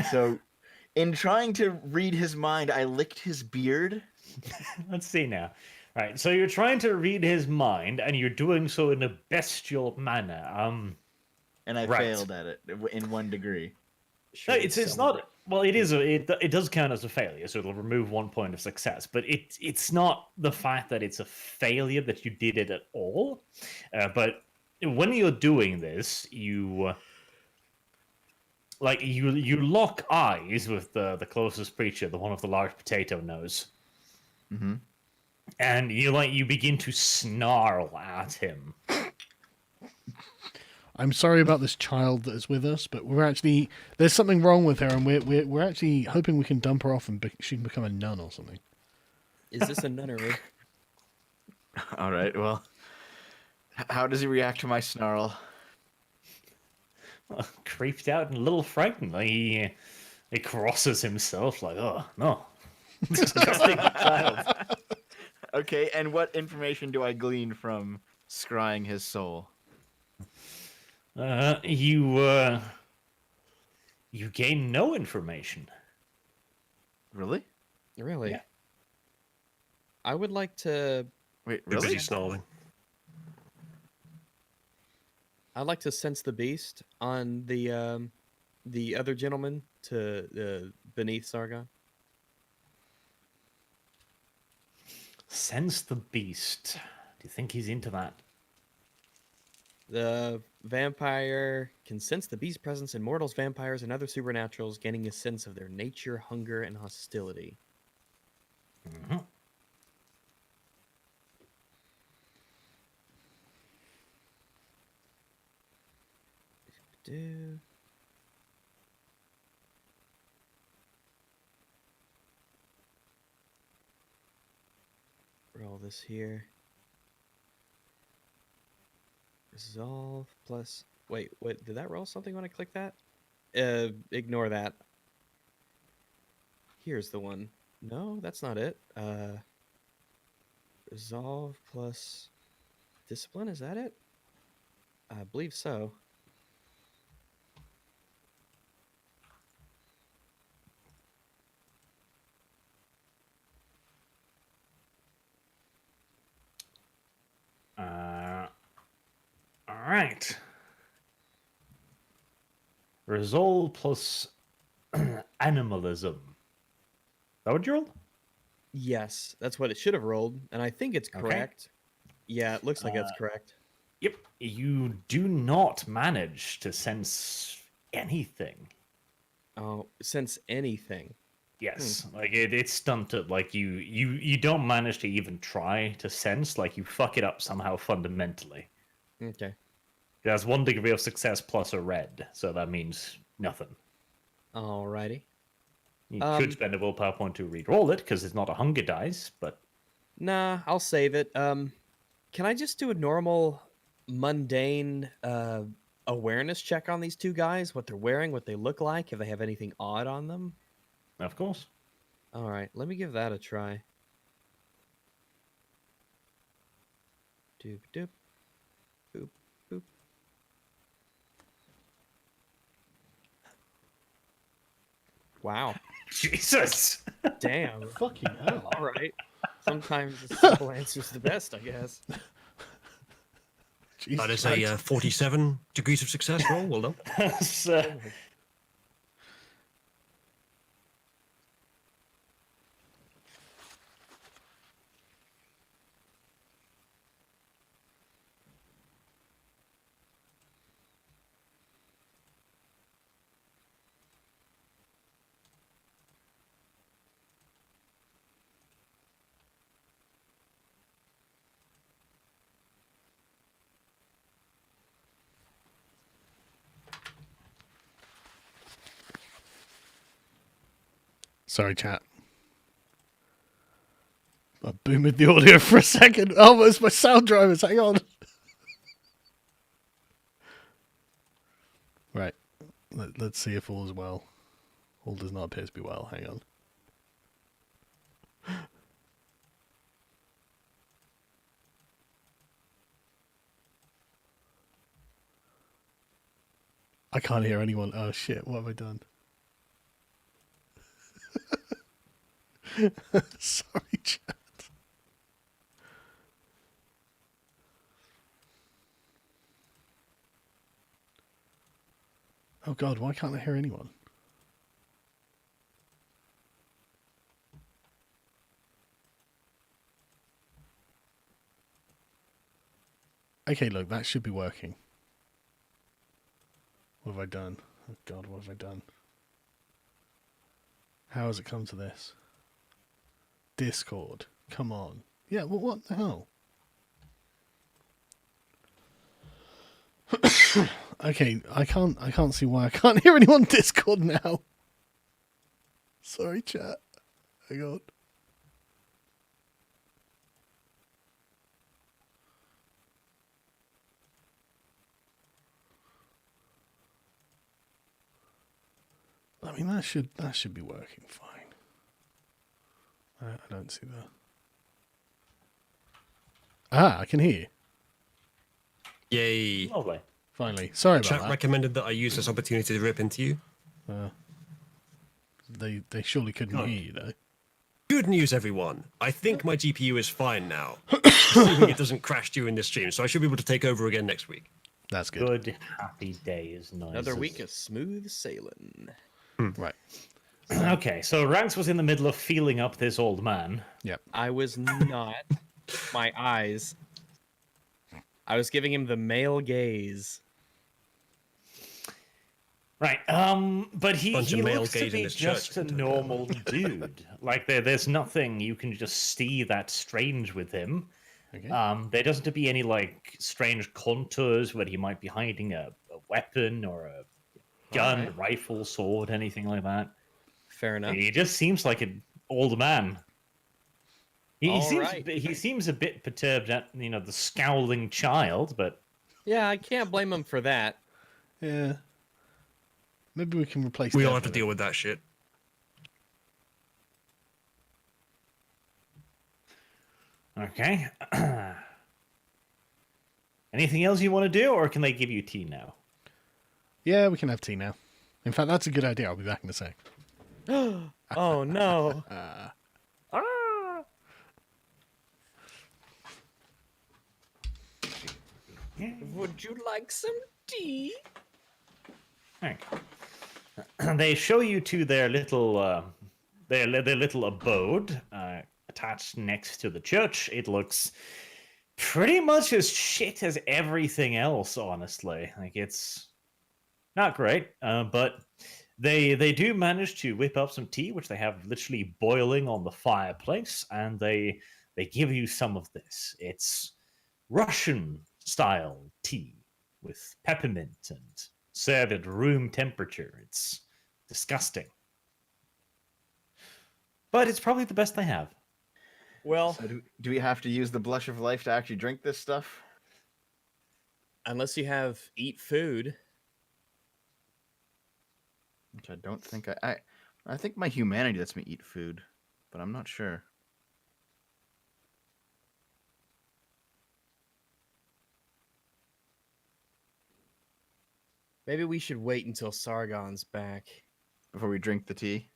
So, in trying to read his mind, I licked his beard. Let's see now. All right, so you're trying to read his mind, and you're doing so in a bestial manner. And I Right. failed at it in 1 degree. No, Should it's celebrate. not. Well, it is. It does count as a failure, so it'll remove 1 point of success. But it's not the fact that it's a failure that you did it at all. But when you're doing this, you you lock eyes with the closest creature, the one with the large potato nose, Mm-hmm. and you begin to snarl at him. I'm sorry about this child that is with us, but there's something wrong with her, and we're actually hoping we can dump her off and she can become a nun or something. Is this a nunnery? All right. Well, how does he react to my snarl? Creeped out and a little frightened. Like he crosses himself like, oh no. Disgusting child. Okay, and what information do I glean from scrying his soul? You gain no information. Really? Really? Yeah. I would like to. Wait, They're really? busy stalling. I'd like to sense the beast on the other gentleman to beneath Sargon. Sense the beast. Do you think he's into that? The vampire can sense the beast's presence in mortals, vampires, and other supernaturals, gaining a sense of their nature, hunger, and hostility. Mm-hmm. Do. Roll this here. Resolve plus. Wait, did that roll something when I click that? Ignore that. Here's the one. No, that's not it. Resolve plus discipline, is that it? I believe so. All right. Resolve plus animalism. That what you rolled? Yes, that's what it should have rolled, and I think it's Okay. correct. Yeah, it looks like that's correct. Yep. You do not manage to sense anything. Oh, sense anything. Yes, like it's stunted. Like you don't manage to even try to sense. Like you fuck it up somehow fundamentally. Okay. There's 1 degree of success plus a red, so that means nothing. Alrighty. You could spend a willpower point to re-roll it because it's not a hunger dice, but Nah, I'll save it. Can I just do a normal, mundane awareness check on these two guys? What they're wearing, what they look like, if they have anything odd on them? of course. All right, let me give that a try. Doop doop. Boop boop. Wow. Jesus. Damn. Fucking hell. All right. Sometimes the simple answer's the best, I guess. Jesus That is Christ. a 47 degrees of success roll. Well done. That's, Sorry, chat. I boomed the audio for a second. Oh, it's my sound drivers. Hang on. Right. Let's see if all is well. All does not appear to be well. Hang on. I can't hear anyone. Oh, shit. What have I done? Sorry, chat. Oh, God. Why can't I hear anyone? Okay, look. That should be working. What have I done? Oh, God. What have I done? How has it come to this? Discord. Come on. Yeah, well, what the hell? Okay, I can't see why I can't hear anyone on Discord now. Sorry, chat. Hang on. I mean, that should be working fine. I don't see that. Ah, I can hear you. Yay. lovely. Finally. Sorry about Chat that. recommended that I use this opportunity to rip into you. They surely couldn't hear you though. Good news, everyone. I think my GPU is fine now. Assuming it doesn't crash during this stream, so I should be able to take over again next week. That's good. Good, happy days. Nice. Another week of smooth sailing. Right. Okay, so Ranks was in the middle of feeling up this old man. Yep. I was not. My eyes. I was giving him the male gaze. Right. But he Bunch of male looks to gays in be this just church, a it turned out. normal dude. Like there's nothing you can just see that's strange with him. Okay. There doesn't to be any like strange contours where he might be hiding a weapon or a gun, Alright. rifle, sword, anything like that. Fair enough. He just seems like an old man. Alright. He seems a bit perturbed at the scowling child, but Yeah, I can't blame him for that. Yeah. Maybe we can replace. We Dev all have to with deal it. with that shit. okay. Anything else you want to do, or can they give you tea now? Yeah, we can have tea now. In fact, that's a good idea. I'll be back in a sec. Oh no. Would you like some tea? Okay. They show you to their little abode attached next to the church. It looks pretty much as shit as everything else, honestly. Like it's not great, but they do manage to whip up some tea, which they have literally boiling on the fireplace, and they give you some of this. It's Russian style tea with peppermint and served at room temperature. It's disgusting. But it's probably the best they have. Well, So do we have to use the blush of life to actually drink this stuff? unless you have eat food. Which I don't think I think my humanity lets me eat food, but I'm not sure. Maybe we should wait until Sargon's back. Before we drink the tea.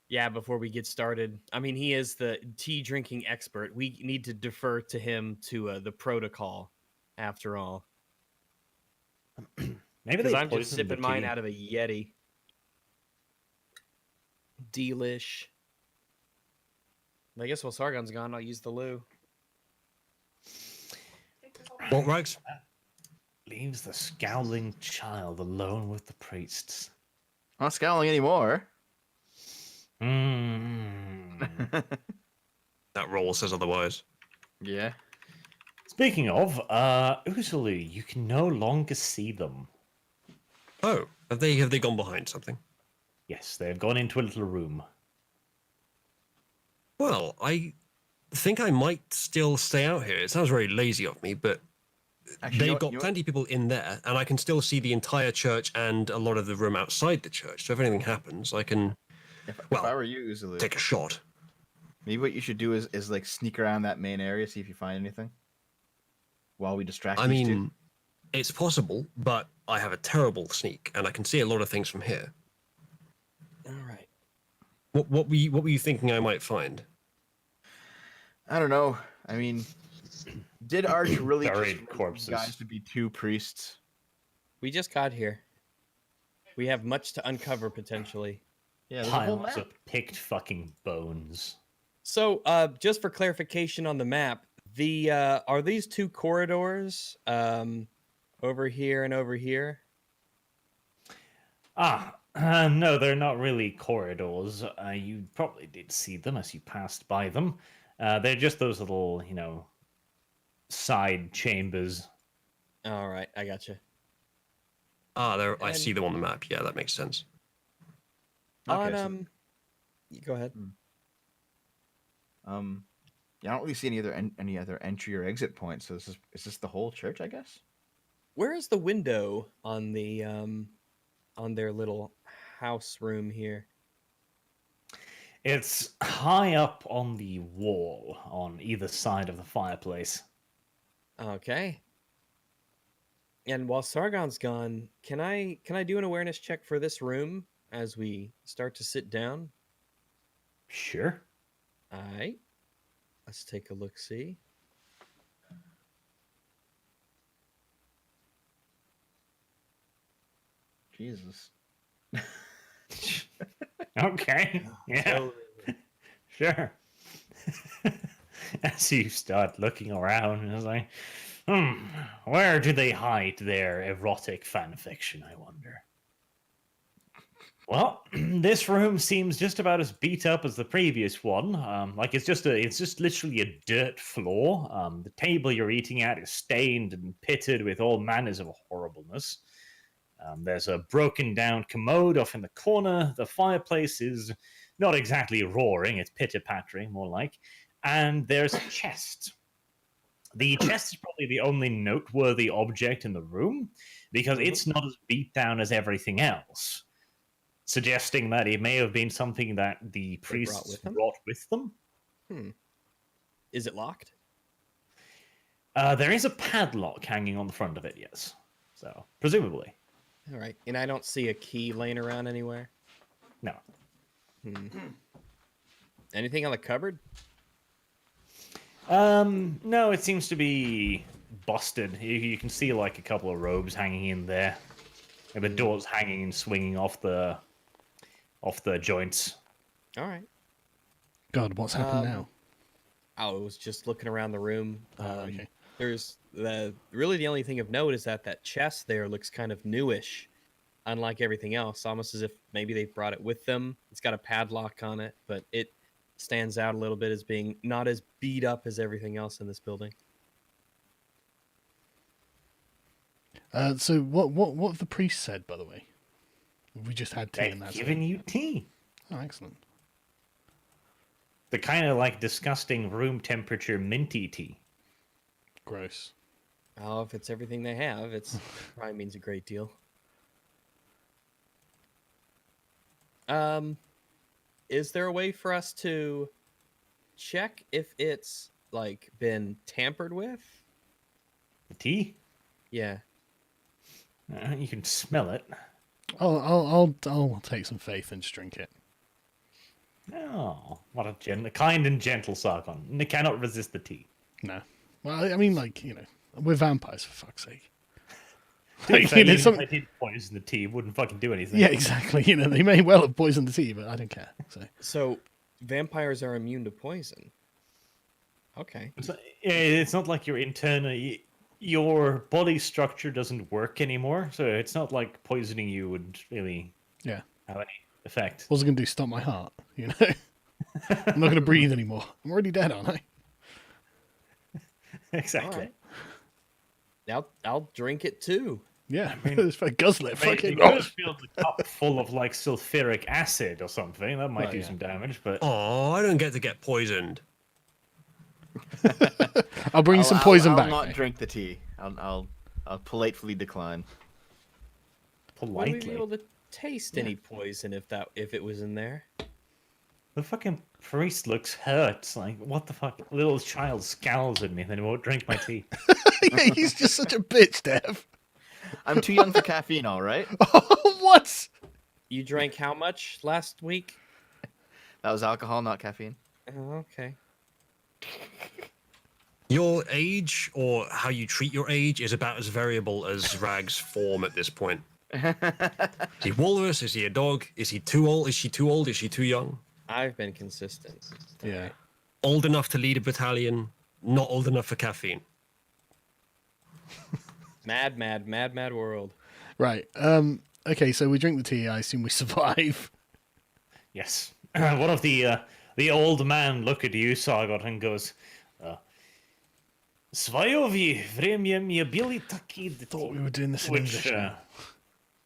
Yeah, before we get started, I mean, he is the tea drinking expert. We need to defer to him to the protocol, after all. Maybe Because they I'm just poisoned the sipping mine tea. out of a Yeti. Delish. I guess while Sargon's gone, I'll use the loo. What, Rags? Leaves the scowling child alone with the priests. I'm not scowling anymore. Mm. That roll says otherwise. Yeah. Speaking of, Usulu, you can no longer see them. Oh, have they gone behind something? Yes, they have gone into a little room. Well, I think I might still stay out here. It sounds very lazy of me, but Actually, they've got plenty of people in there, and I can still see the entire church and a lot of the room outside the church. So if anything happens, I can if well, I were you, Uzulu, take a shot. maybe what you should do is like sneak around that main area, see if you find anything, while we distract I these two. mean, it's possible, but I have a terrible sneak, and I can see a lot of things from here. All right. What were you thinking I might find? I don't know. I mean, did Arch really just Buried want you corpses. guys to be two priests? We just got here. We have much to uncover potentially. Yeah, there's a whole Piles map. of picked fucking bones. So, just for clarification on the map, the are these two corridors over here and over here? No, they're not really corridors. You probably did see them as you passed by them. They're just those little, side chambers. All right, I gotcha. Ah, there. I And- see them on the map. Yeah, that makes sense. Okay, On go ahead. yeah, I don't really see any other entry or exit points. So is this the whole church? I guess. Where is the window on the on their little house room here? It's high up on the wall on either side of the fireplace. Okay. And while Sargon's gone, can I do an awareness check for this room as we start to sit down? Sure. All right. Let's take a look. See. Jesus. Okay. Yeah. Sure. As you start looking around, it's like, where do they hide their erotic fan fiction, I wonder? Well, this room seems just about as beat up as the previous one. Like it's just literally a dirt floor. The table you're eating at is stained and pitted with all manners of horribleness. There's a broken down commode off in the corner. The fireplace is not exactly roaring, it's pitter pattering, more like. And there's a chest. The chest is probably the only noteworthy object in the room because it's not as beat down as everything else, suggesting that it may have been something that the priests brought with them. Is it locked? There is a padlock hanging on the front of it, yes. So, presumably. All right. And I don't see a key laying around anywhere. No. Anything on the cupboard? No, it seems to be busted. You can see like a couple of robes hanging in there. And the door's hanging and swinging off the joints. All right. God, what's happened now? I was just looking around the room. Okay. There's really the only thing of note is that chest there looks kind of newish, unlike everything else. Almost as if maybe they brought it with them. It's got a padlock on it, but it stands out a little bit as being not as beat up as everything else in this building. So what have the priest said, by the way? We just had tea and They've that's given it. you tea. Oh, excellent. The kind of like disgusting room temperature minty tea. Gross. Oh, if it's everything they have, it's probably means a great deal. Is there a way for us to check if it's like been tampered with? The tea? Yeah. You can smell it. I'll take some faith and just drink it. Oh, what a kind and gentle Sargon. They cannot resist the tea. No. Well, I mean, like, we're vampires, for fuck's sake. To be Like, fair, even if some- I did poison the tea, it wouldn't fucking do anything. Yeah, exactly. They may well have poisoned the tea, but I don't care. So vampires are immune to poison. Okay. It's not like your body structure doesn't work anymore, so it's not like poisoning you would really Yeah. have any effect. What's it going to do? Stop my heart? I'm not going to breathe anymore. I'm already dead, aren't I? Exactly. I'll drink it too. Yeah. It's like guzzle it. I mean, Fucking. you could fill the cup full of like sulfuric acid or something. That might Well, do yeah. some damage, but Oh, I don't get to get poisoned. I'll bring some poison I'll back. not mate. drink the tea. I'll politely decline. Would we be politely. able to taste any poison if it was in there? The fucking priest looks hurt. Like, what the fuck? Little child scowls at me, then he won't drink my tea. Yeah, he's just such a bitch, Dev. I'm too young for caffeine, all right? What? You drank how much last week? That was alcohol, not caffeine. Oh, okay. Your age or how you treat your age is about as variable as Rag's form at this point. Is he walrus? Is he a dog? Is he too old? Is she too old? Is she too young? I've been consistent. Yeah. Old enough to lead a battalion, not old enough for caffeine. Mad world. Right. Okay, so we drink the tea. I assume we survive. Yes. One of the old man look at you, Sargon, and goes, Svojovi vremjem je bili taki Thought we were doing this in which English. now.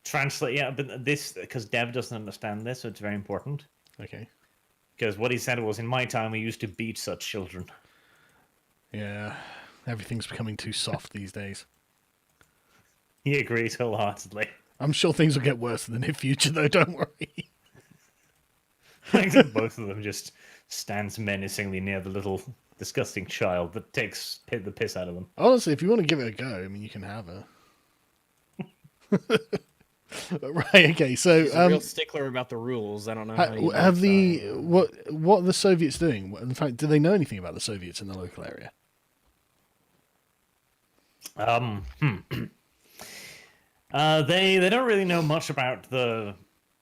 translate, yeah, but this, because Dev doesn't understand this, so it's very important. Okay. Because what he said was, in my time, we used to beat such children. Yeah. Everything's becoming too soft these days. He agrees wholeheartedly. I'm sure things will get worse in the near future, though. Don't worry. I think that both of them just stands menacingly near the little disgusting child that takes the piss out of them. Honestly, if you want to give it a go, I mean, you can have her. Right. Okay. So, He's a real stickler about the rules. I don't know. How you have the modify it. what are the Soviets doing? In fact, do they know anything about the Soviets in the local area? They don't really know much about the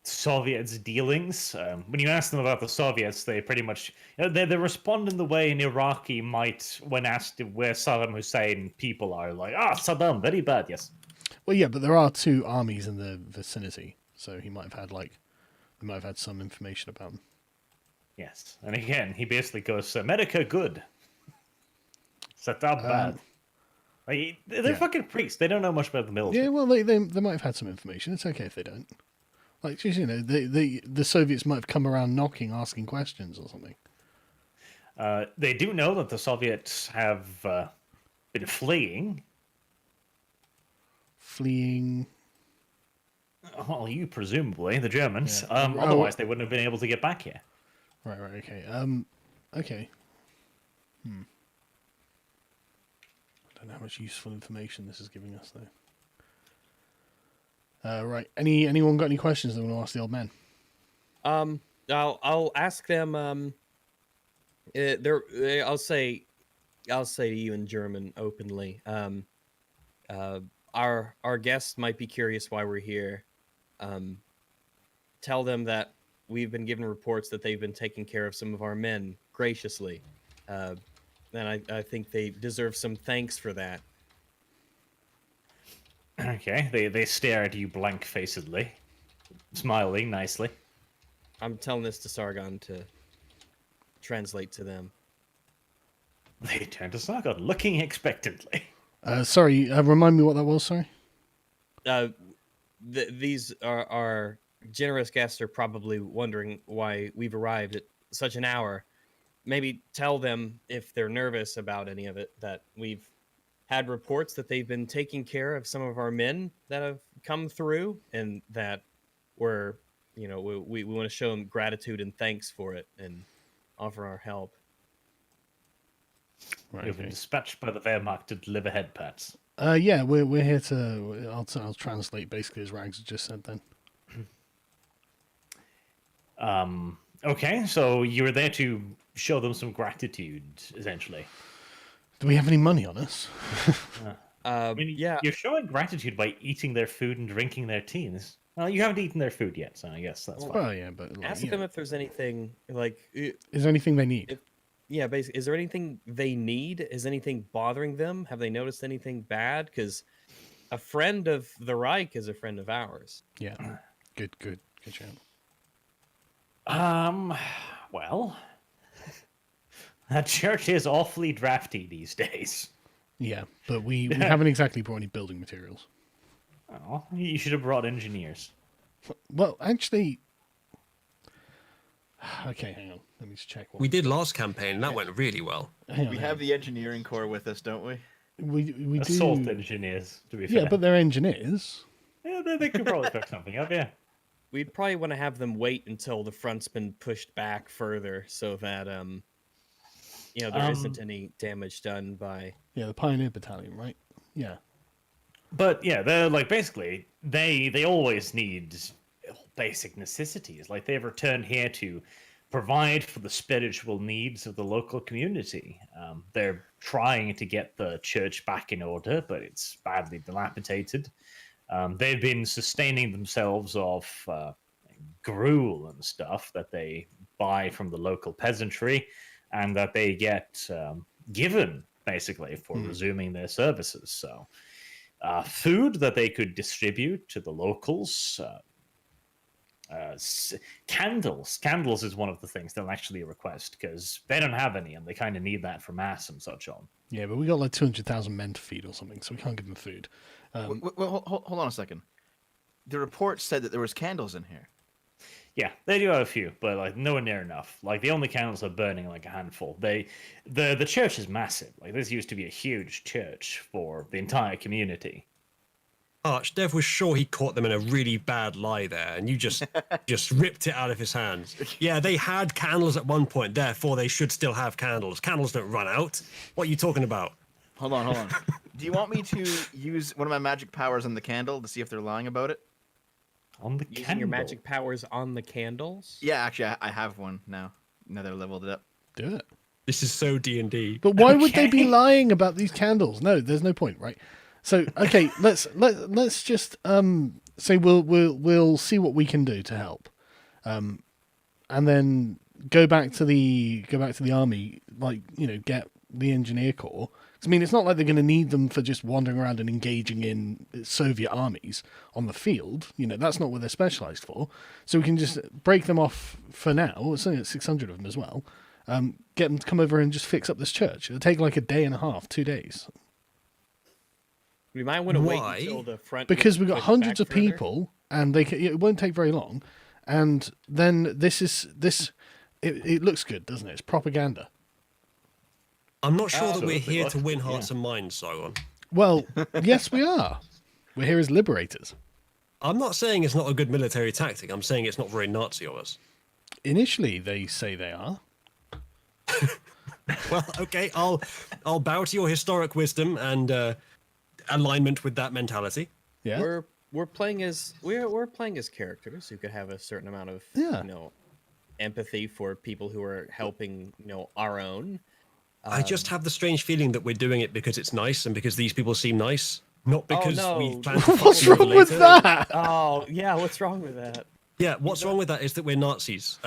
Soviets' dealings. When you ask them about the Soviets, they pretty much they respond in the way an Iraqi might when asked where Saddam Hussein people are. Like, Saddam, very bad, yes. Well, yeah, but there are two armies in the vicinity, so he might have had some information about them. Yes. And again, he basically goes, America good. Saddam bad. Like, they're yeah. fucking priests. They don't know much about the military. Yeah, well, they might have had some information. It's okay if they don't. Like, just, the Soviets might have come around knocking, asking questions or something. They do know that the Soviets have been fleeing. Fleeing. Well, you presumably, the Germans. Yeah. Otherwise, they wouldn't have been able to get back here. Right, okay. Okay. I don't know how much useful information this is giving us, though. Right. Anyone got any questions they want to ask the old man? I'll ask them. I'll say to you in German openly. Our guests might be curious why we're here. Tell them that we've been given reports that they've been taking care of some of our men graciously. And I think they deserve some thanks for that. Okay, they stare at you blank-facedly, smiling nicely. I'm telling this to Sargon to translate to them. They turn to Sargon, looking expectantly. Sorry, remind me what that was, sorry? These are our generous guests are probably wondering why we've arrived at such an hour. Maybe tell them, if they're nervous about any of it, that we've had reports that they've been taking care of some of our men that have come through, and that we're, we want to show them gratitude and thanks for it and offer our help. Right, You've been okay. dispatched by the Wehrmacht to deliver head pats. Yeah, we're here to... I'll translate basically as Rags just said then. Okay, so you were there to show them some gratitude, essentially. Do we have any money on us? I mean, Yeah, you're showing gratitude by eating their food and drinking their teas. Well, you haven't eaten their food yet, so I guess that's fine. Well, yeah, but like, ask you them know, if there's anything like. is there anything they need? Yeah, basically, is there anything they need? Is anything bothering them? Have they noticed anything bad? Because a friend of the Reich is a friend of ours. Yeah, good shout. Well, that church is awfully drafty these days. Yeah, but we haven't exactly brought any building materials. Oh, you should have brought engineers. Well, actually, okay, hang on. Let me just check. We did last campaign, and that went really well. Hang on, We hang have the engineering core with us, don't we? on. we Assault do. engineers, to be fair. Yeah, but they're engineers. yeah, they could probably pick something up. Yeah. We'd probably want to have them wait until the front's been pushed back further, so that there isn't any damage done by. Yeah, the Pioneer Battalion, right? Yeah. But yeah, they're like basically they always need basic necessities. Like they've returned here to provide for the spiritual needs of the local community. They're trying to get the church back in order, but it's badly dilapidated. They've been sustaining themselves off gruel and stuff that they buy from the local peasantry and that they get given basically for resuming their services. So food that they could distribute to the locals. Candles is one of the things they'll actually request because they don't have any and they kind of need that for mass and such on. Yeah, but we got like 200,000 men to feed or something, so we can't give them food. Well, hold on a second. The report said that there was candles in here. Yeah, they do have a few, but like nowhere near enough. Like the only candles are burning like a handful. The church is massive. Like this used to be a huge church for the entire community. Archdev was sure he caught them in a really bad lie there, and you just ripped it out of his hands. Yeah, they had candles at one point, therefore they should still have candles. Candles don't run out. What are you talking about? Hold on. Do you want me to use one of my magic powers on the candle to see if they're lying about it? On the Using candle. your magic powers on the candles. Yeah, actually, I have one now. Now that I've leveled it up. Do it. This is so D&D. But why would they be Okay. lying about these candles? No, there's no point, right? So okay, let's just say we'll see what we can do to help, and then go back to the army, like get the engineer corps. 'Cause, I mean, it's not like they're going to need them for just wandering around and engaging in Soviet armies on the field. That's not what they're specialized for. So we can just break them off for now. It's only 600 of them as well. Get them to come over and just fix up this church. It'll take like a day and a half, 2 days. We might want to wait Why? until the front. Because we've got pushed hundreds back of further. people, and it won't take very long. And then it looks good, doesn't it? It's propaganda. I'm not sure that we're Absolutely. here to win Yeah. hearts and minds, Sauron. Well, yes, we are. We're here as liberators. I'm not saying it's not a good military tactic. I'm saying it's not very Nazi of us. Initially, they say they are. Well, okay, I'll bow to your historic wisdom and alignment with that mentality. Yeah. We're playing as characters who could have a certain amount of Yeah. empathy for people who are helping our own. I just have the strange feeling that we're doing it because it's nice and because these people seem nice, not because no. we plan to fuck What's them over wrong with later. that? Oh yeah, what's wrong with that? Yeah, what's wrong with that is that we're Nazis.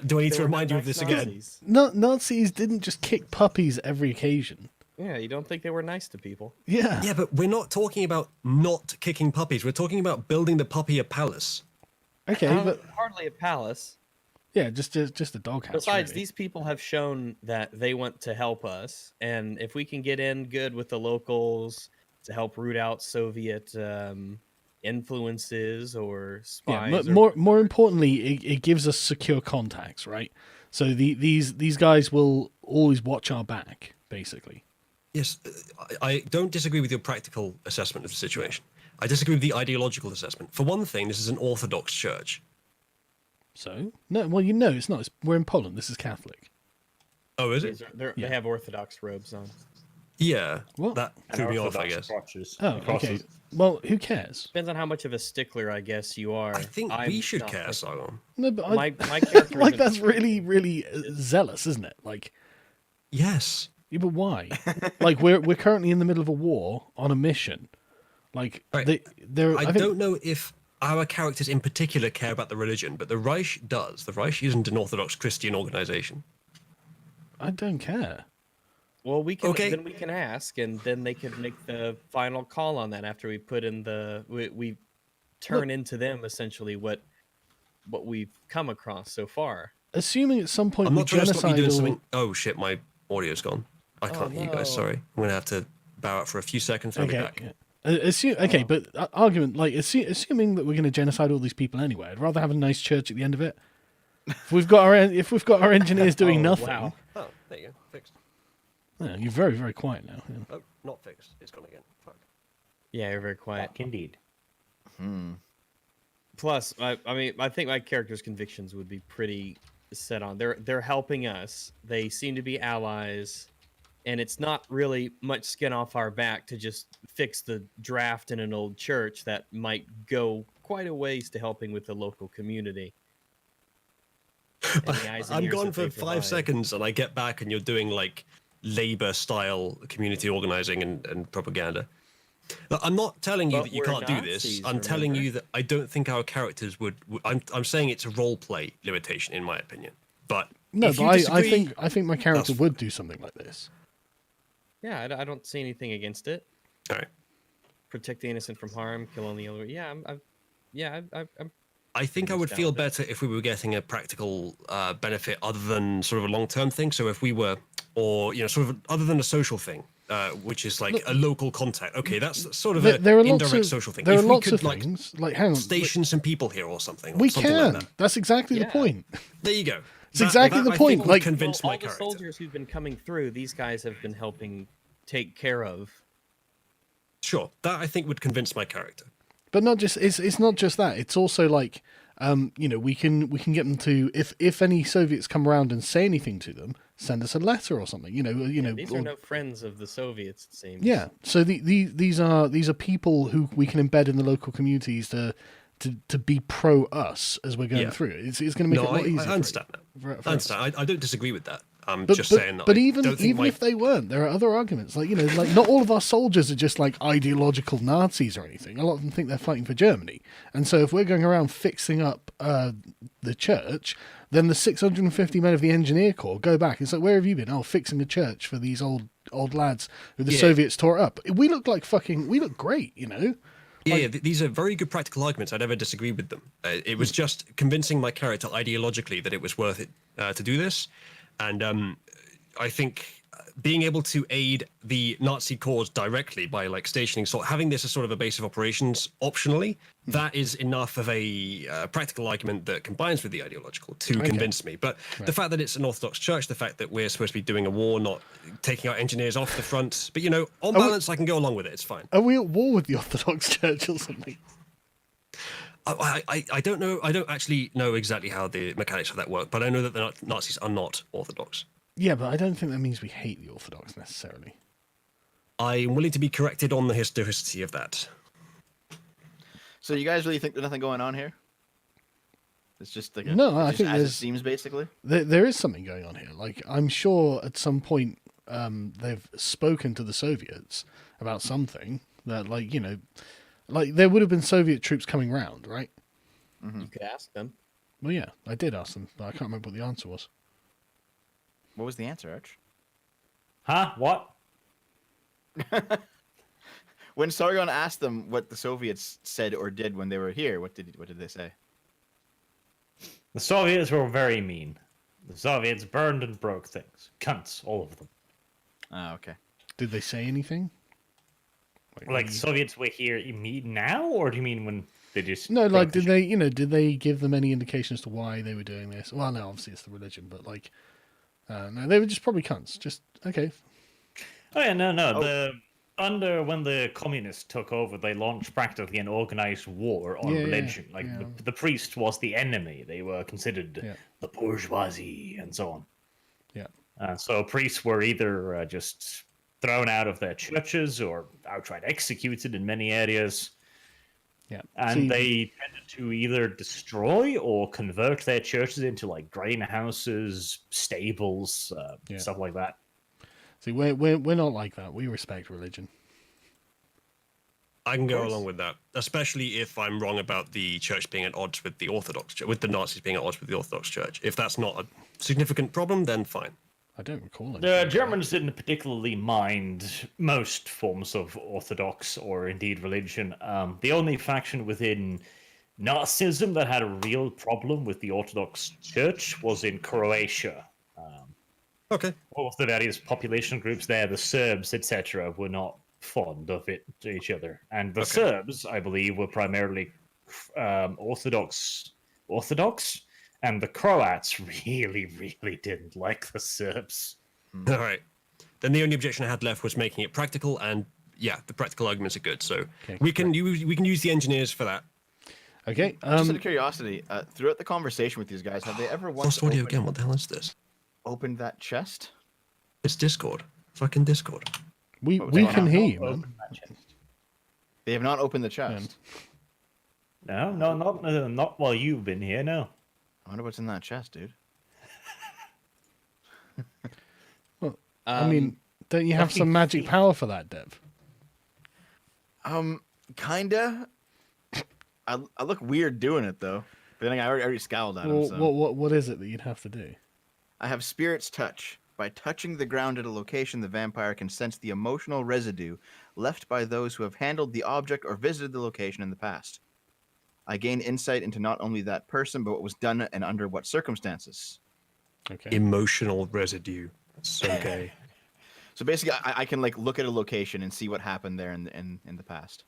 Do I need to remind you of this again? No, Nazis didn't just kick puppies every occasion. Yeah, you don't think they were nice to people? Yeah. Yeah, but we're not talking about not kicking puppies. We're talking about building the puppy a palace. Okay, but Hardly a palace. yeah, just a doghouse. Besides, really. these people have shown that they want to help us, and if we can get in good with the locals to help root out Soviet influences or Yeah, spies, more importantly, it gives us secure contacts, right? So these guys will always watch our back, basically. Yes, I don't disagree with your practical assessment of the situation. I disagree with the ideological assessment. For one thing, this is an Orthodox church. So no, well, it's not. We're in Poland. This is Catholic. Oh, is These it? are- they have Orthodox robes on. Yeah, What? that And threw me off, I Orthodox guess. crotches. Oh, okay. crosses. Well, who cares? Depends on how much of a stickler, I guess, you are. I think I'm we should not care, personally. Sargon. No, but My character like isn't- that's really, really zealous, isn't it? Like, Yes. yeah, but why? Like, we're currently in the middle of a war on a mission. Like, Right. they're. I think, don't know if our characters in particular care about the religion, but the Reich does. The Reich isn't an Orthodox Christian organization. I don't care. Well, we can Okay. then we can ask, and then they can make the final call on that after we put in the we turn into them essentially what we've come across so far. Assuming at some point I'm we not trying to stop you genocide doing all. something. Oh shit, my audio's gone. I can't hear you guys. no. Sorry, I'm gonna have to bow out for a few seconds. I'll be Okay. back. Yeah. Okay, but argument like assuming that we're going to genocide all these people anyway, I'd rather have a nice church at the end of it. If we've got our engineers doing Oh, nothing, wow. Oh, there you go. Fixed. yeah, you're very, very quiet now. Yeah. Oh, not fixed. It's gone again. Fuck. Yeah, you're very quiet. Fuck, indeed. Plus, I mean, I think my character's convictions would be pretty set on. They're helping us. They seem to be allies, and it's not really much skin off our back to just fix the draft in an old church that might go quite a ways to helping with the local community. And the eyes and I'm ears gone that for they 5 provide. seconds, and I get back, and you're doing like labor-style community organizing and propaganda. Look, I'm not telling you But that you we're can't do this. Nazis, I'm telling remember? you that I don't think our characters would. I'm saying it's a role play limitation, in my opinion. But No, if but you disagree, I think my character that's would do something like this. Yeah, I don't see anything against it. all right. Protect the innocent from harm, kill on the other. Yeah, I'm I think I would feel better if we were getting a practical benefit other than sort of a long-term thing. So if we were, or sort of other than a social thing, which is like a local contact. Okay, that's sort of an There are lots indirect of social thing. there If are we lots could of like things. Like, hang on, station some people here or something. Or we something can. Like that. That's exactly the Yeah. point. There you go. It's exactly the I point, think would like- convince all my the character. soldiers who've been coming through, these guys have been helping take care of. Sure, that I think would convince my character. But not just it's not just that. It's also like we can get them to if any Soviets come around and say anything to them, send us a letter or something. These or- are no friends of the Soviets, it seems. yeah. So these are people who we can embed in the local communities to be pro us as we're going Yeah. through. It's going to make No, it a lot I easier. for understand you, that. for I us. understand. I don't disagree with that. I'm But, just but, saying that but I even don't think even my... if they weren't, there are other arguments. Like like not all of our soldiers are just like ideological Nazis or anything. A lot of them think they're fighting for Germany. And so if we're going around fixing up the church, then the 650 men of the engineer corps go back. It's like, where have you been? Oh, fixing a church for these old lads who the Yeah. Soviets tore up. We look great, Yeah, these are very good practical arguments. I never disagreed with them. It was just convincing my character ideologically that it was worth it to do this. And I think being able to aid the Nazi cause directly by like stationing, having this as sort of a base of operations optionally, that is enough of a practical argument that combines with the ideological to convince me. But the fact that it's an Orthodox church, the fact that we're supposed to be doing a war, not taking our engineers off the front, but on balance, I can go along with it. It's fine. Are we at war with the Orthodox Church or something? I don't know. I don't actually know exactly how the mechanics of that work, but I know that the Nazis are not Orthodox. Yeah, but I don't think that means we hate the Orthodox necessarily. I'm willing to be corrected on the historicity of that. So you guys really think there's nothing going on here? It's just like No, I it's just think as it there's- seems basically. There is something going on here. Like, I'm sure at some point they've spoken to the Soviets about something that, like there would have been Soviet troops coming round, right? You could ask them. Well, yeah, I did ask them, but I can't remember what the answer was. What was the answer, Arch? Huh? What? When Sargon asked them what the Soviets said or did when they were here, what did they say? The Soviets were very mean. The Soviets burned and broke things. Cunts, all of them. Ah, okay. Did they say anything? Like the Soviets were here. You mean now, or do you mean when they just? No, broke like, the did they give them any indication as to why they were doing this? Well, no, obviously it's the religion, but like, no, they were just probably cunts. Just okay. Oh yeah, no. When the communists took over, they launched practically an organized war on Yeah, religion. yeah, Like yeah. the priest was the enemy; they were considered Yeah. the bourgeoisie and so on. Yeah. So priests were either just thrown out of their churches or outright executed in many areas. Yeah. And See, they tended to either destroy or convert their churches into like grain houses, stables, Yeah. stuff like that. see, we're not like that. We respect religion. I can go along with that, especially if I'm wrong about the church being at odds with the Orthodox Church, with the Nazis being at odds with the Orthodox Church. If that's not a significant problem, then fine. I don't recall it. The Germans didn't particularly mind most forms of Orthodox or indeed religion. The only faction within Nazism that had a real problem with the Orthodox Church was in Croatia. Okay. All of the various population groups there, the Serbs, etc., were not fond of it to each other. And the Serbs, I believe, were primarily Orthodox, and the Croats really didn't like the Serbs. All right. Then the only objection I had left was making it practical, and yeah, the practical arguments are good. So we can use the engineers for that. Okay. Just out of curiosity, throughout the conversation with these guys, have they ever once Lost audio again. What the hell is this? opened that chest? It's Discord. Fucking Discord. we they can have hear not you, man. opened that chest. They have not opened the chest. No, not while you've been here. No. I wonder what's in that chest, dude. I mean, don't you have some magic power for that, Dev? Kinda. I look weird doing it though. But then I already scowled at him. Well, So. what is it that you'd have to do? I have Spirit's Touch. By touching the ground at a location, the vampire can sense the emotional residue left by those who have handled the object or visited the location in the past. I gain insight into not only that person, but what was done and under what circumstances. Okay. Emotional residue. That's so gay. So basically, I can like look at a location and see what happened there in the past.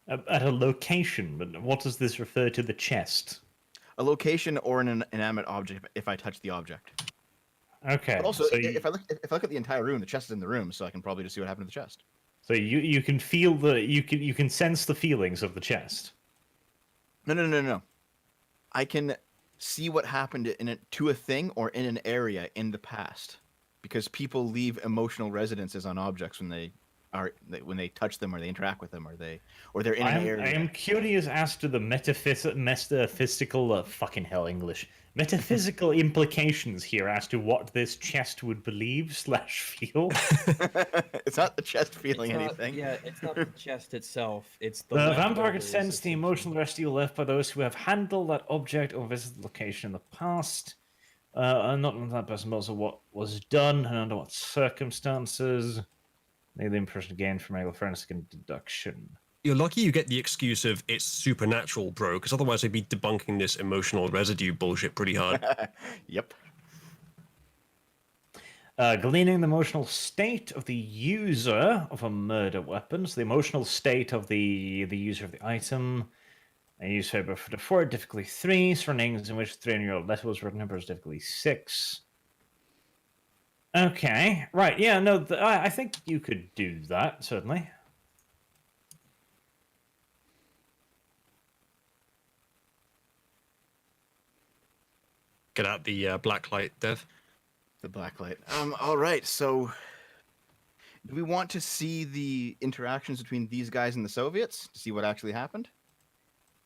At a location, but what does this refer to? The chest. A location or an inanimate object if I touch the object. Okay. But also, so if I look at the entire room, the chest is in the room, so I can probably just see what happened to the chest. So you can feel you can sense the feelings of the chest. No. I can see what happened to a thing or in an area in the past, because people leave emotional residences on objects when they touch them or they interact with them or they're in an area. I am curious as to the metaphysical fucking hell English metaphysical implications here as to what this chest would believe / feel. It's not the chest feeling anything. Yeah, it's not the chest itself. It's the The vampire can leftovers, sense the emotional residue left by those who have handled that object or visited the location in the past. And not on that person, but also what was done and under what circumstances. Maybe the impression gained from regular forensic and deduction. You're lucky you get the excuse of it's supernatural, bro, because otherwise they'd be debunking this emotional residue bullshit pretty hard. Yep. Gleaning the emotional state of the user of a murder weapon. So the emotional state of the user of the item. A use paper for the 4, difficulty 3. Surroundings in which 3-year-old letter was written, number is difficulty 6. Okay, right, yeah, no, I think you could do that, certainly. Get out the black light, Dev. The black light. All right. So, do we want to see the interactions between these guys and the Soviets to see what actually happened?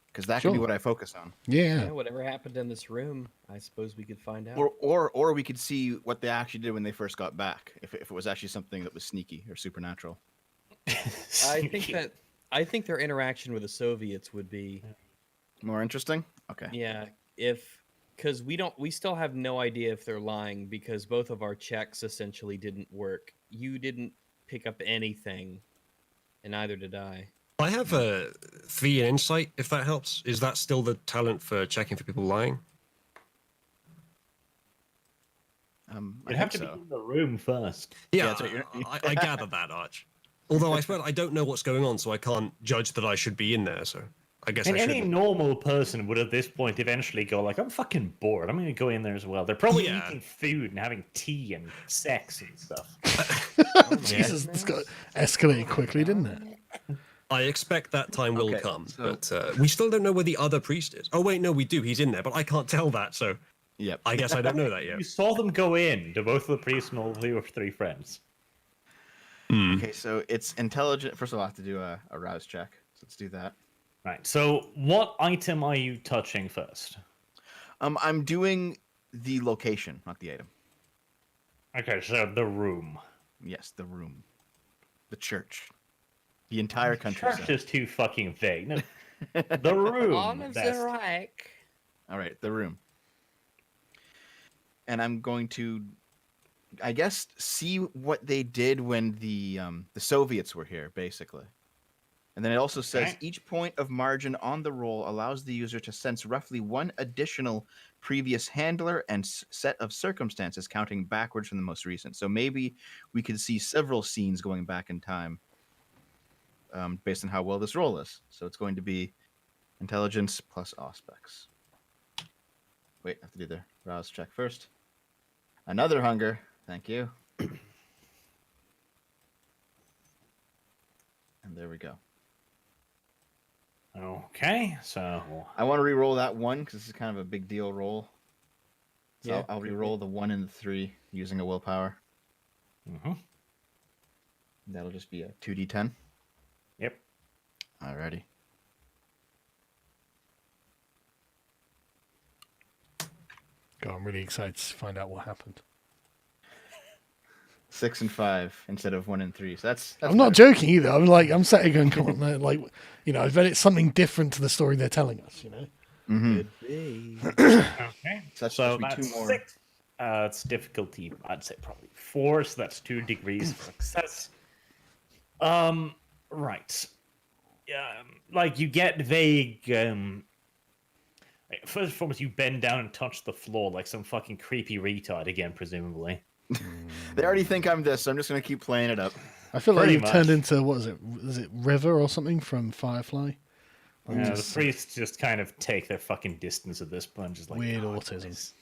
Because that could be Sure. what I focus on. Yeah. Yeah, whatever happened in this room, I suppose we could find out. Or we could see what they actually did when they first got back. If it was actually something that was sneaky or supernatural. I think their interaction with the Soviets would be More interesting. Okay. because we still have no idea if they're lying because both of our checks essentially didn't work. You didn't pick up anything, and neither did I. I have a 3 in insight, if that helps. Is that still the talent for checking for people lying? You'd have to be in the room first. Yeah, that's what you're- I gather that, Arch. Although I swear I don't know what's going on, so I can't judge that I should be in there. So I guess And I any should. normal person would at this point eventually go like, I'm fucking bored. I'm going to go in there as well. They're probably Yeah. eating food and having tea and sex and stuff. Jesus, this got escalated quickly, didn't it? I expect that time will Okay, come, so- but we still don't know where the other priest is. Oh wait, no, we do. He's in there, but I can't tell that. So Yep. I guess I don't know that You yet. saw them go in to both of the priests and all of your 3 friends. Okay, so it's intelligent. First of all, I have to do a rouse check. So let's do that. Right. So, what item are you touching first? I'm doing the location, not the item. Okay, so the room. Yes, the room, the church, the entire countryside. Church is too fucking vague. No, the room. On of the right. All right, the room. And I'm going to, I guess, see what they did when the Soviets were here, basically. And then it also says Okay. each point of margin on the roll allows the user to sense roughly one additional previous handler and set of circumstances, counting backwards from the most recent. So maybe we could see several scenes going back in time, based on how well this roll is. So it's going to be intelligence plus aspects. Wait, I have to do the rouse check first. Another hunger. Thank you. And there we go. Okay, so I want to re-roll that one because this is kind of a big deal roll. So Yeah, I'll re-roll the 1 and the 3 using a willpower. mhm. That'll just be a 2d10. Yep. Alrighty. God, I'm really excited to find out what happened. 6 and 5 instead of 1 and 3. So that's I'm not better. joking either. I'm sat here going, come on, man. Like, I bet it's something different to the story they're telling us, Mhm. Could be. Okay. So that's So supposed to be that's 2 more. 6. It's difficulty, I'd say probably 4, so that's 2 degrees of success. Right. Like you get vague. First and foremost, you bend down and touch the floor like some fucking creepy retard again, presumably. They already think I'm this, so I'm just going to keep playing it up. I feel like Pretty you've turned much. into, what is it? Is it River or something from Firefly? Yeah, the priests just kind of take their fucking distance at this point, just like Weird "God, autism."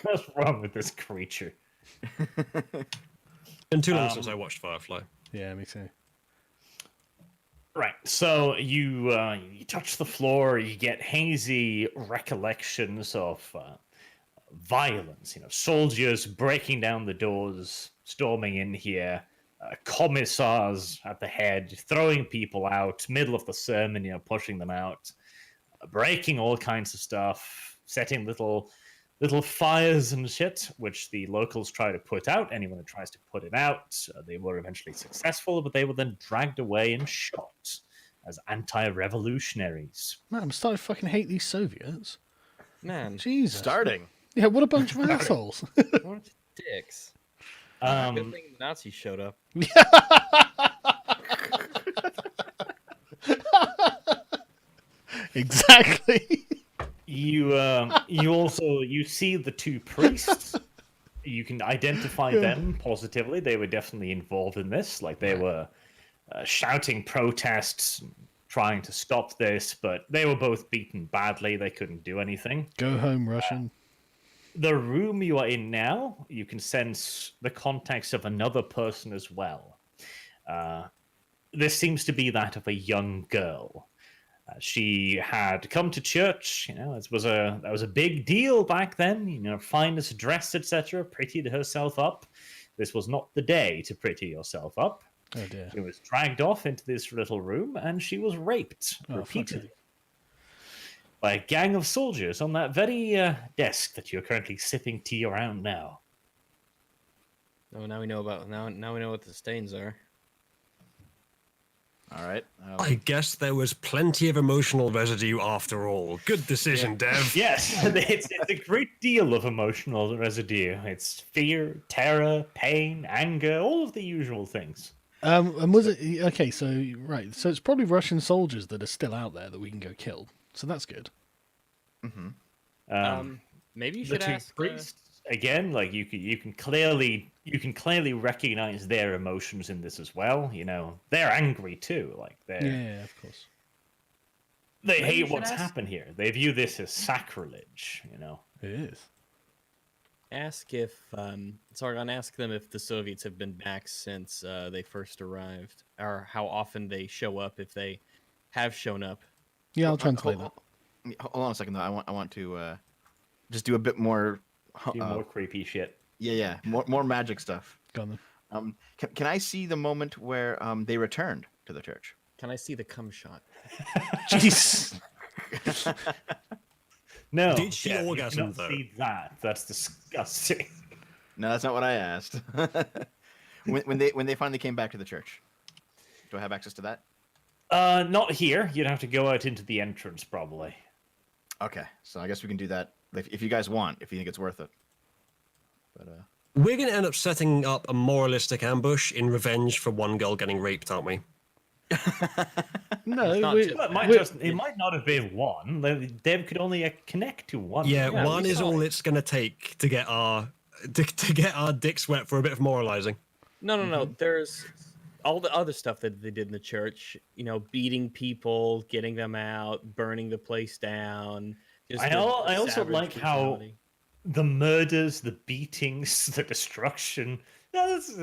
What's wrong with this creature? Been too long since I watched Firefly. Yeah, me too. Right. So you touch the floor, you get hazy recollections of violence. Soldiers breaking down the doors, storming in here, commissars at the head, throwing people out, middle of the sermon, pushing them out, breaking all kinds of stuff, setting little fires and shit, which the locals try to put out. Anyone who tries to put it out, they were eventually successful, but they were then dragged away and shot as anti-revolutionaries. Man, I'm starting to fucking hate these Soviets. Man, Jesus. Starting. Yeah, what a bunch of assholes. what dicks. Good Um, thing the Nazis showed up. Exactly. you see the 2 priests. You can identify them positively. They were definitely involved in this. Like they were shouting protests, trying to stop this, but they were both beaten badly. They couldn't do anything. Go home, Russian. The room you are in now, you can sense the context of another person as well. This seems to be that of a young girl. She had come to church, that was a big deal back then, finest dressed, etc., prettied herself up. This was not the day to pretty yourself up. Oh, dear. She was dragged off into this little room, and she was raped Oh, fuck repeatedly by a gang of soldiers on that very desk that you're currently sipping tea around now. Oh, now we know what the stains are. All right. I guess there was plenty of emotional residue after all. Good decision, Dev. Yes, it's a great deal of emotional residue. It's fear, terror, pain, anger, all of the usual things. And was it okay? So right, so it's probably Russian soldiers that are still out there that we can go kill. So that's good. Maybe you The should 2 ask. priests again, like you can clearly recognize their emotions in this as well. They're angry too. Like Yeah, of course. they Maybe you hate should what's ask- happened here. They view this as sacrilege. It is. Ask if Sargon, ask them if the Soviets have been back since they first arrived, or how often they show up, if they have shown up. Yeah, I'll translate that. Hold on a second, though. I want to just do a bit more. Do more creepy shit. Yeah. More magic stuff. Go on then. Can I see the moment where they returned to the church? Can I see the cum shot? Jeez. No, Did she Jeff, orgasm, you cannot though? see that. That's disgusting. No, that's not what I asked. when they finally came back to the church, do I have access to that? Not here. You'd have to go out into the entrance, probably. Okay, so I guess we can do that if you guys want, if you think it's worth it. But We're going to end up setting up a moralistic ambush in revenge for one girl getting raped, aren't we? No, not we, just Well, it might not have been one. Dev could only connect to one. Yeah, Yeah, one we is saw all it. it's going to take to get our dicks wet for a bit of moralizing. No. There's all the other stuff that they did in the church. You know, beating people, getting them out, burning the place down. Just I the also savage like how brutality. the murders, the beatings, the destruction. That's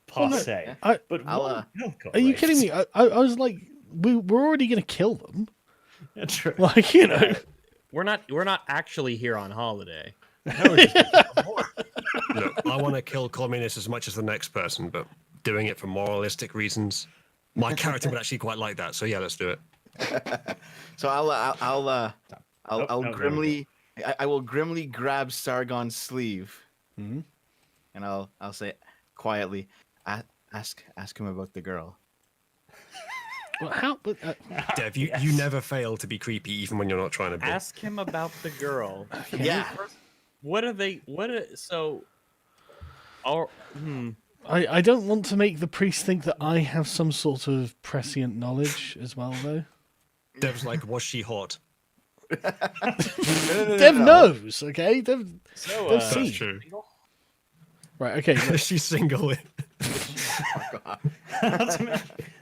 passe. I, But I'll, one girl got are you raped. kidding me? I was like, we're already going to kill them. Yeah, true. Like, you know. We're not actually here on holiday. Look, I want to kill communists as much as the next person, but doing it for moralistic reasons. My character would actually quite like that, so yeah, let's do it. so I'll no, grimly, I will grimly grab Sargon's sleeve, Mhm. and I'll say quietly, ask him about the girl. Well, how? But, Dev, you never fail to be creepy, even when you're not trying to be. Ask him about the girl. Yeah. What are they? So? Oh, I don't want to make the priest think that I have some sort of prescient knowledge as well, though. Dev's like, was she hot? Dev knows, okay? Dev so Let's see. That's true. right, okay. She's single.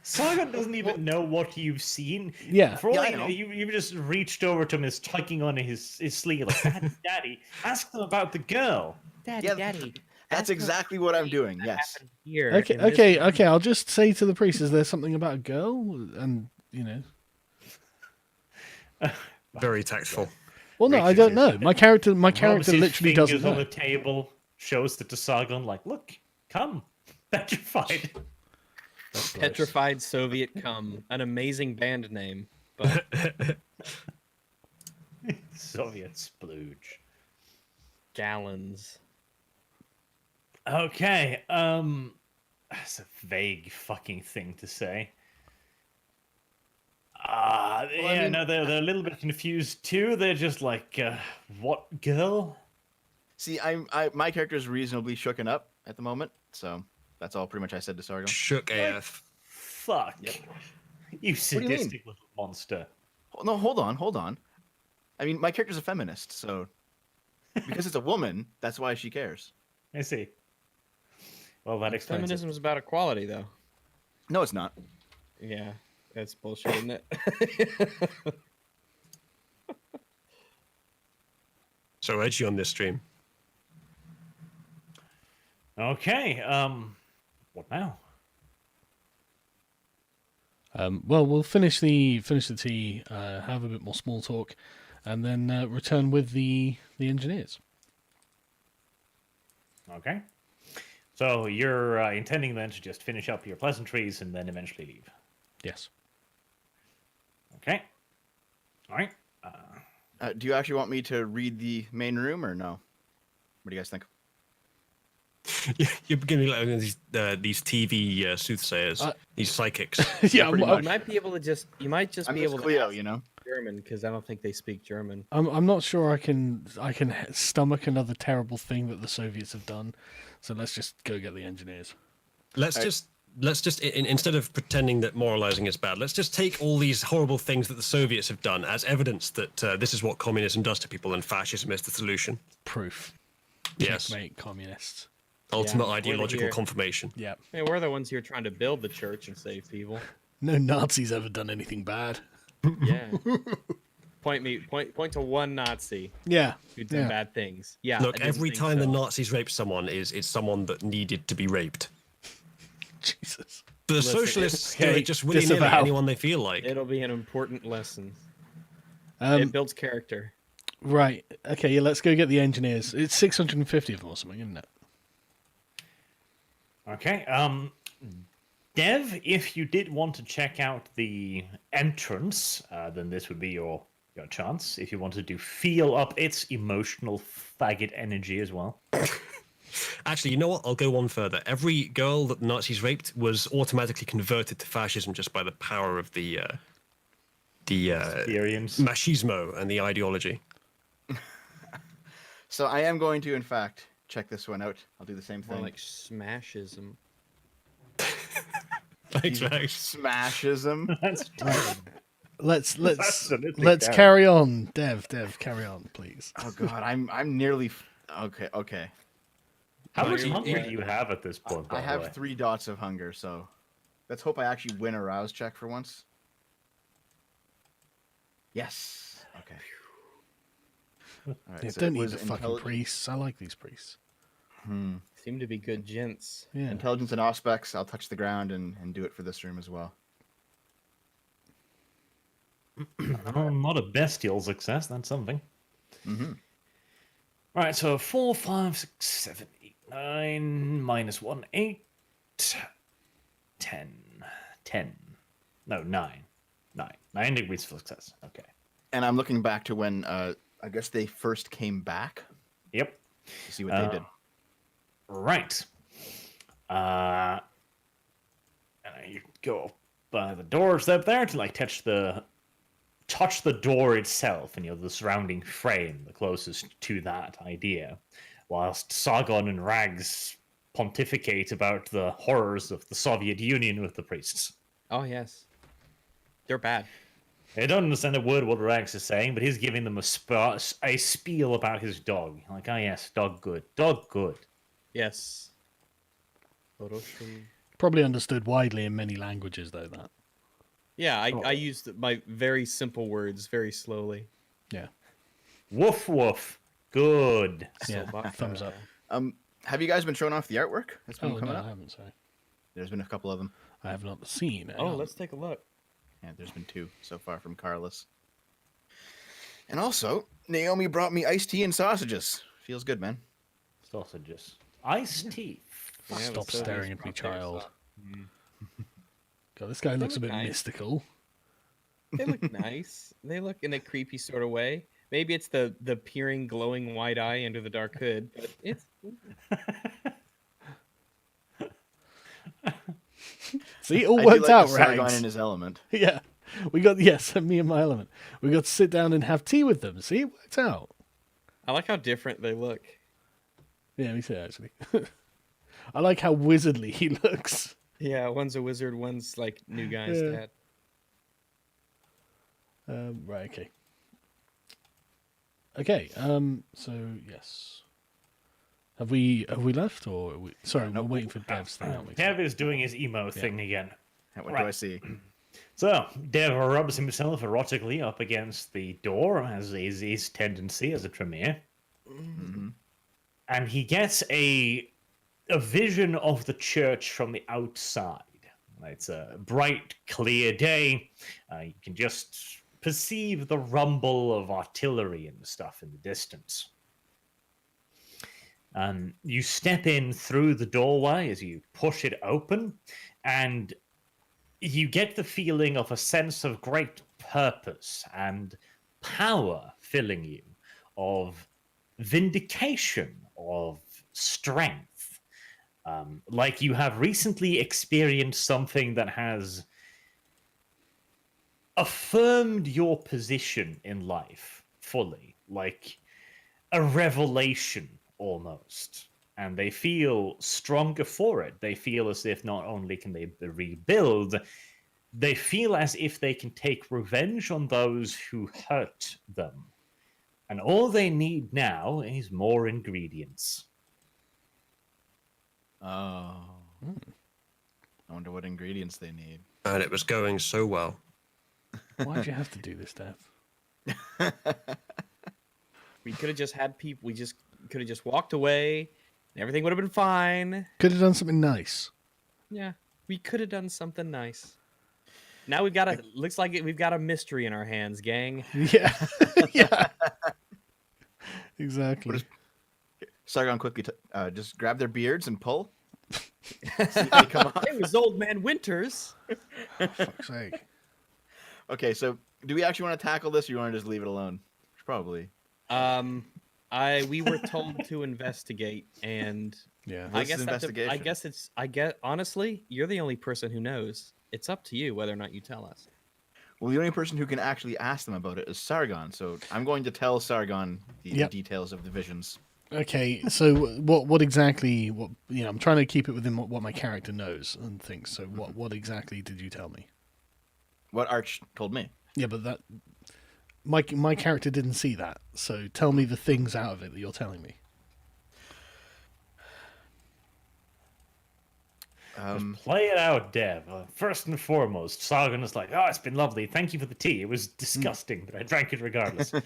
Sargon doesn't even know what you've seen. Yeah. For all Yeah, I I know, know. you've just reached over to him, is tugging on his sleeve like, Daddy, ask them about the girl. Daddy, Yeah, Daddy. That's exactly what I'm doing. Yes. Here. Okay, in this okay, room. okay. I'll just say to the priest, is there something about a girl? And, you know. Very tactful. Well, no, I don't know. My character Rubs his literally doesn't fingers on know. the table, shows it to Sargon, like, look, come, petrified. Petrified Soviet Cum, an amazing band name. But Soviet splooge. gallons. Okay, that's a vague fucking thing to say. Yeah, mean- no, they're a little bit confused too. They're just like, what girl? See, my character is reasonably shooken up at the moment, so that's all pretty much I said to Sargon. Shook AF. Fuck. You do you mean? sadistic little monster. No, hold on. I mean, my character's a feminist, so because it's a woman, that's why she cares. I see. Well, that explains it. Feminism is about equality, though. No, it's not. Yeah, that's bullshit, isn't it? So edgy on this stream. Okay, what now? Well, we'll finish the tea, have a bit more small talk, and then return with the engineers. Okay. So you're intending then to just finish up your pleasantries and then eventually leave. Yes. Okay. All right. Do you actually want me to read the main room or no? What do you guys think? You're beginning like these TV soothsayers, these psychics. Yeah, pretty You much. might be able to just. You might just I'm be just able Cleo, to you know. German because I don't think they speak German. I'm not sure I can stomach another terrible thing that the Soviets have done. So let's just go get the engineers. Let's just instead of pretending that moralizing is bad, let's just take all these horrible things that the Soviets have done as evidence that this is what communism does to people and fascism is the solution. Proof. Yes, Checkmate, communists. ultimate we're ideological here. confirmation. Yeah. Hey, we're the ones here trying to build the church and save people. No Nazis ever done anything bad. Yeah. Point to one Nazi Yeah. who'd done Yeah. bad things. Yeah. Look, I didn't every think time the so. Nazis raped someone it's someone that needed to be raped. Jesus. But the Listen, socialists do okay, it just willy-nilly disavow. anyone they feel like. It'll be an important lesson. Um, It builds character. Right. Okay, yeah, let's go get the engineers. It's 650 of them or something, isn't it? Okay. Dev, if you did want to check out the entrance, then this would be your chance. If you wanted to feel up its emotional faggot energy as well. Actually, you know what? I'll go one further. Every girl that the Nazis raped was automatically converted to fascism just by the power of the Experience. machismo and the ideology. So I am going to, in fact, check this one out. I'll do the same More thing. like smashism. Thanks, Max. Smashism. That's Let's Absolutely, let's Dev. carry on. Dev, carry on, please. Oh god, I'm nearly. Okay. How Well, much you- hunger you- do you have at this point? By I the have way? 3 dots of hunger, so let's hope I actually win a rouse check for once. Yes. Okay. All right, Yeah, so don't it need was the fucking intelligence- priests. I like these priests. Seem to be good gents. Yeah. Intelligence and aspects. I'll touch the ground and do it for this room as well. Oh, not a bestial success. That's something. Mm-hmm. Right, so 4, 5, 6, 7, 8, 9, minus 1, 8, 10. 10. No, 9. 9. 9 degrees of success. Okay. And I'm looking back to when I guess they first came back Yep. to see what they did. Right. And you go up by the doors up there to like touch the door itself, and the surrounding frame, the closest to that idea, whilst Sargon and Rags pontificate about the horrors of the Soviet Union with the priests. Oh yes, they're bad. They don't understand a word what Rags is saying, but he's giving them a spiel about his dog. Like, yes, dog good. Yes. Oroshun. Probably understood widely in many languages, though. That. Yeah, I used my very simple words very slowly. Yeah. Woof woof. Good. Yeah. Sobaka. Thumbs up. Have you guys been showing off the artwork that's been Oh coming no, I up? haven't. Sorry, There's been a couple of them. I have not seen it. Oh, let's take a look. Yeah, there's been 2 so far from Carlos. And also, Naomi brought me iced tea and sausages. Feels good, man. Sausages. Iced tea. Yeah, Stop the sodas staring at me, brought child. theirs God, this guy looks a look bit nice. mystical. up. They look nice. They look in a creepy sort of way. Maybe it's the peering, glowing white eye under the dark hood, but it's See, it all I worked do like out, the Sargon Rags. in his element. Yeah, me and my element. We got to sit down and have tea with them. See, it worked out. I like how different they look. Yeah, me too, actually. I like how wizardly he looks. Yeah, one's a wizard, one's like new guy's Yeah. dad. Right. Okay. Okay. So yes. Have we left or are we... sorry, we're waiting for Dev's thing, aren't we? Dev is doing his emo thing again. What do Right. I see? So, Dev rubs himself erotically up against the door, as is his tendency as a Tremere. And he gets a vision of the church from the outside. It's a bright, clear day. You can just perceive the rumble of artillery and stuff in the distance. You step in through the doorway as you push it open, and you get the feeling of a sense of great purpose and power filling you, of vindication, of strength. Like you have recently experienced something that has affirmed your position in life fully, like a revelation almost. And they feel stronger for it. They feel as if not only can they rebuild, they feel as if they can take revenge on those who hurt them. And all they need now is more ingredients. Oh. I wonder what ingredients they need. And it was going so well. Why'd you have to do this, Dev? We could have just had people. We just could have just walked away, and everything would have been fine. Could have done something nice. Yeah, we could have done something nice. Now we've got a. Looks like we've got a mystery in our hands, gang. Yeah. Yeah. Exactly. Sargon quickly just grab their beards and pull. See if they come off. It was Old Man Winters. Fuck's sake. Okay, so do we actually want to tackle this, or you want to just leave it alone? Probably. We were told to investigate, and Yeah. I This guess is investigation. honestly, you're the only person who knows. It's up to you whether or not you tell us. Well, the only person who can actually ask them about it is Sargon, so I'm going to tell Sargon the Yep. details of the visions. Okay, so what exactly? What I'm trying to keep it within what my character knows and thinks. So what exactly did you tell me? What Arch told me. Yeah, but that my character didn't see that. So tell me the things out of it that you're telling me. Play it out, Dev. First and foremost, Sargon is like, "Oh, it's been lovely. Thank you for the tea. It was disgusting, but I drank it regardless." And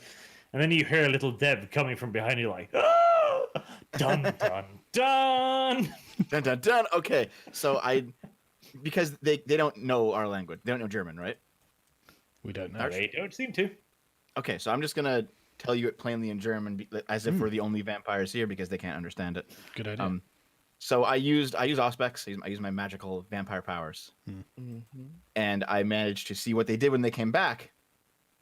then you hear a little Dev coming from behind you, like, "Oh, dun dun dun." Dun dun dun. Okay, so because they don't know our language. They don't know German, right? We don't know. They don't seem to. Okay, so I'm just gonna tell you it plainly in German, as if we're the only vampires here, because they can't understand it. Good idea. So I use Auspex. I use my magical vampire powers, and I managed to see what they did when they came back.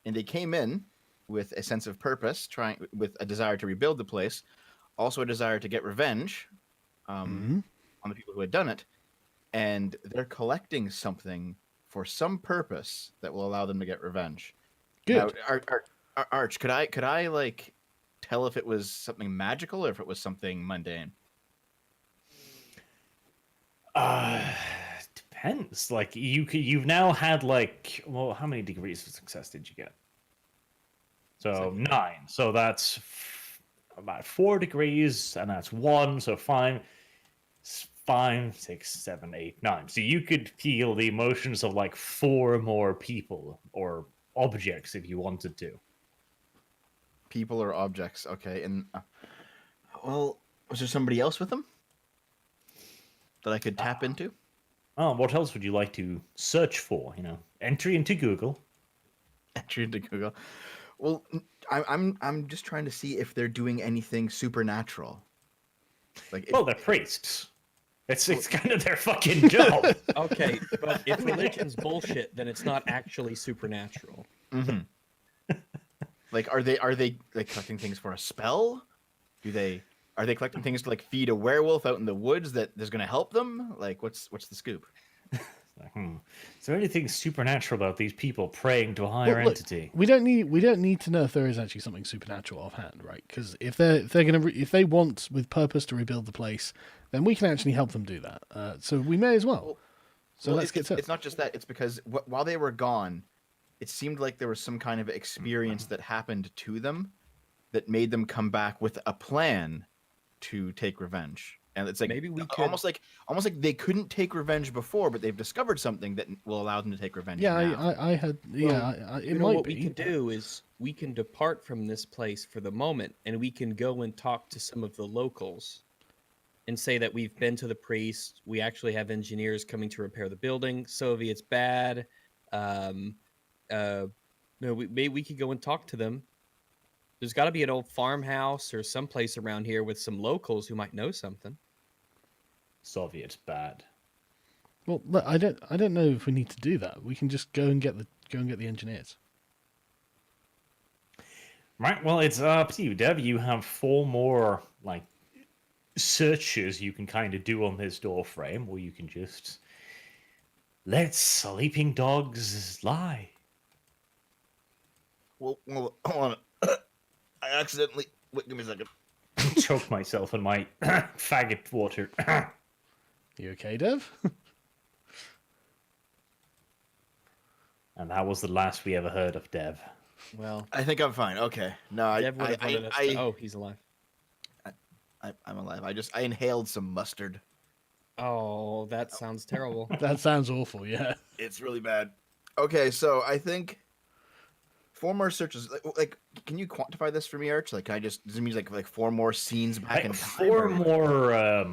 And they came in with a sense of purpose, with a desire to rebuild the place, also a desire to get revenge on the people who had done it, and they're collecting something for some purpose that will allow them to get revenge. Good. Now, Arch, could I like tell if it was something magical or if it was something mundane? Depends. Like you've now had like, well, how many degrees of success did you get? So 9. So that's about 4 degrees, and that's 1. So 5, 6, 7, 8, 9. So you could feel the emotions of like 4 more people or objects if you wanted to. People or objects? Okay, and well, was there somebody else with them that I could tap into? Oh, what else would you like to search for? Entry into Google. Entry into Google. Well, I'm just trying to see if they're doing anything supernatural. Like, Well, they're priests. It's kind of their fucking job. Okay, but if religion's bullshit, then it's not actually supernatural. mm-hmm. Like, are they like collecting things for a spell? Are they collecting things to like feed a werewolf out in the woods that is going to help them? Like, what's the scoop? Is there anything supernatural about these people praying to a higher Well, look, entity? we don't need to know if there is actually something supernatural offhand, right? Because if they want with purpose to rebuild the place, then we can actually help them do that. So we may as well. So let's get to it. It's not just that. It's because while they were gone, it seemed like there was some kind of experience that happened to them that made them come back with a plan to take revenge. And it's like Maybe we could almost like they couldn't take revenge before, but they've discovered something that will allow them to take revenge. Yeah, now. I had. It might what be. we can do is we can depart from this place for the moment, and we can go and talk to some of the locals, and say that we've been to the priest. We actually have engineers coming to repair the building. Soviets bad. Maybe we could go and talk to them. There's got to be an old farmhouse or someplace around here with some locals who might know something. Soviets bad. Well, look, I don't know if we need to do that. We can just go and get the engineers. Right. Well, it's up to you, Dev. You have 4 more like searches you can kind of do on this door frame, or you can just let sleeping dogs lie. Well, hold on. I accidentally. Wait, give me a second. Choke myself in my faggot water. You okay, Dev? And that was the last we ever heard of Dev. Well, I think I'm fine. Okay. No, Dev would have wanted us to... Oh, he's alive. I'm alive. I inhaled some mustard. Oh, that sounds terrible. That sounds awful. Yeah. It's really bad. Okay, so I think 4 more searches. Like, can you quantify this for me, Arch? Like, does it mean like 4 more scenes back in time? 4 more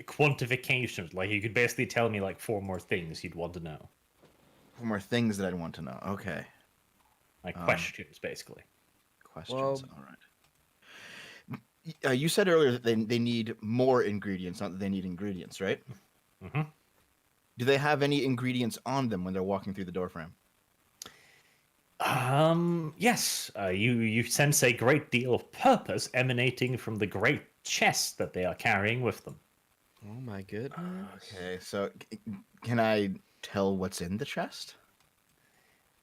quantifications. Like, you could basically tell me like 4 more things you'd want to know. 4 more things that I'd want to know. Okay. Like questions, basically. Questions. Well, all right. You said earlier that they need more ingredients, not that they need ingredients, right? Mhm. Do they have any ingredients on them when they're walking through the doorframe? Yes. You sense a great deal of purpose emanating from the great chest that they are carrying with them. Oh my goodness. Okay, so can I tell what's in the chest?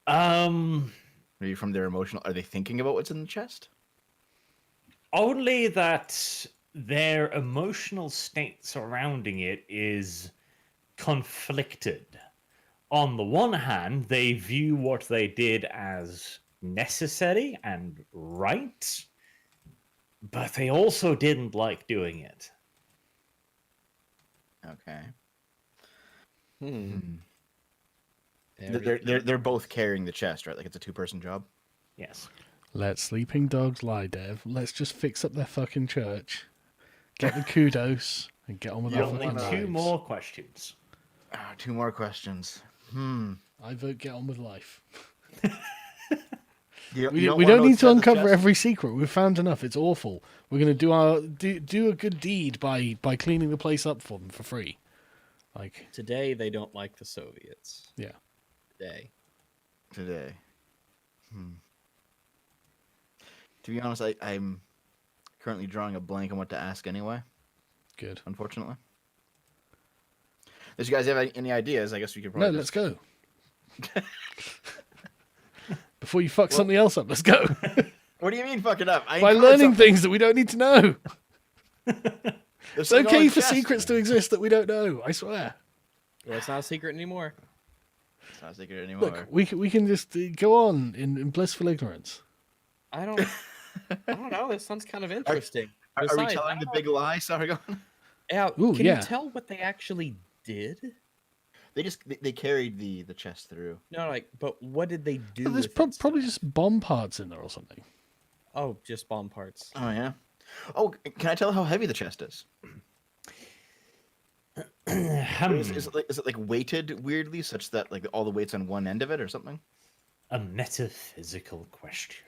Maybe from their emotional. Are they thinking about what's in the chest? Only that their emotional state surrounding it is conflicted. On the one hand, they view what they did as necessary and right, but they also didn't like doing it. Okay. Hmm. They're both carrying the chest, right? Like it's a 2-person job. Yes. Let sleeping dogs lie, Dev. Let's just fix up their fucking church, get the kudos, and get on with our Only fucking lives. 2 more questions. 2 more questions. I vote get on with life. You We wanna don't know need what's to in the uncover chest? every secret. We've found enough. It's awful. We're going to do a good deed by cleaning the place up for them for free. Like, Today they don't like the Soviets. yeah. Today. To be honest, I'm currently drawing a blank on what to ask anyway, Good. unfortunately. If you guys have any ideas, I guess we could probably No, let's go. Before you fuck something else up, let's go. What do you mean fuck it up? By learning things that we don't need to know. It's It's okay for secrets to exist that we don't know. I swear. Well, it's not a secret anymore. It's not a secret anymore. Look, we can just go on in blissful ignorance. I don't know. This sounds kind of interesting. Are we Besides, telling the big lie, Sargon? Yeah, Ooh, can yeah. you tell what they actually did? They carried the chest through. No, like, but what did they do? There's with it? probably just bomb parts in there or something. Oh, just bomb parts. Oh yeah. Oh, can I tell how heavy the chest is? Is it like weighted weirdly, such that like all the weight's on one end of it or something? A metaphysical question.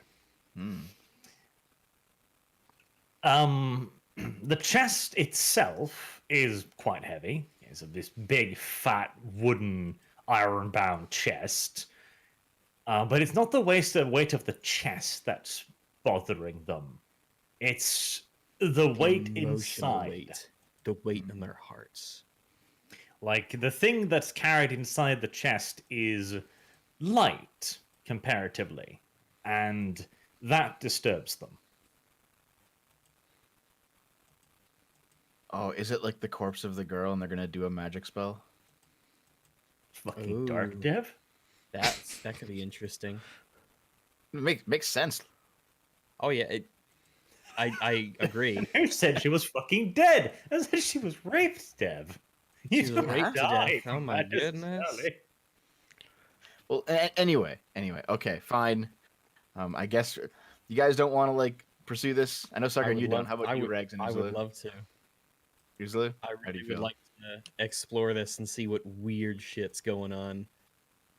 The chest itself is quite heavy. It's this big, fat, wooden, iron-bound chest. But it's not the weight of the chest that's bothering them. It's the weight Emotional inside. weight. The weight in their hearts. Like, the thing that's carried inside the chest is light, comparatively. And that disturbs them. Oh, is it like the corpse of the girl and they're gonna do a magic spell? Fucking dark, Ooh. Dev. That could be interesting. Makes sense. Oh yeah, I agree. Who said she was fucking dead? I said she was raped, Dev. She You was don't raped to die death. Oh from my that goodness. necessarily. Well, anyway, okay, fine. I guess you guys don't want to like pursue this. I know, Sargon, you don't. How about you, Regs and I Uzulu? would love to. Uzulu? I How do you really would feel? like to explore this and see what weird shit's going on.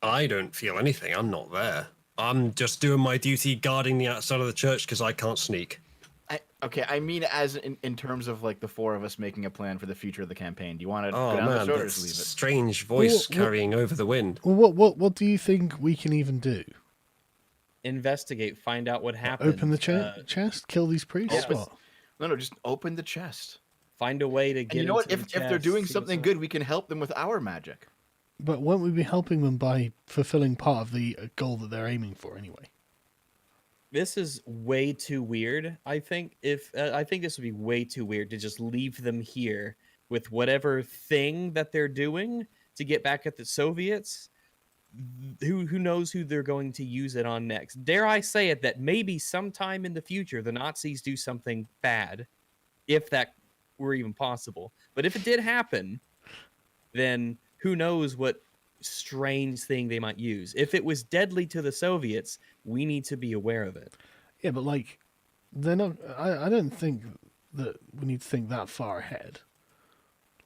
I don't feel anything. I'm not there. I'm just doing my duty guarding the outside of the church because I can't sneak. I mean, as in terms of like the 4 of us making a plan for the future of the campaign. Do you want to Oh go down man, this road or that's just leave it? strange voice Well, carrying over the wind. Well, what do you think we can even do? Investigate, find out what happened. Open the chest, kill these priests. yeah. What? No, just open the chest. Find a way to get. And you know what? into If the they're chest, doing see what's something up. good, we can help them with our magic. But won't we be helping them by fulfilling part of the goal that they're aiming for anyway? This is way too weird. I think I think this would be way too weird to just leave them here with whatever thing that they're doing to get back at the Soviets. Who knows who they're going to use it on next? Dare I say it that maybe sometime in the future the Nazis do something bad, if that were even possible. But if it did happen, then who knows what strange thing they might use. If it was deadly to the Soviets, we need to be aware of it. Yeah, but like, they're not. I don't think that we need to think that far ahead.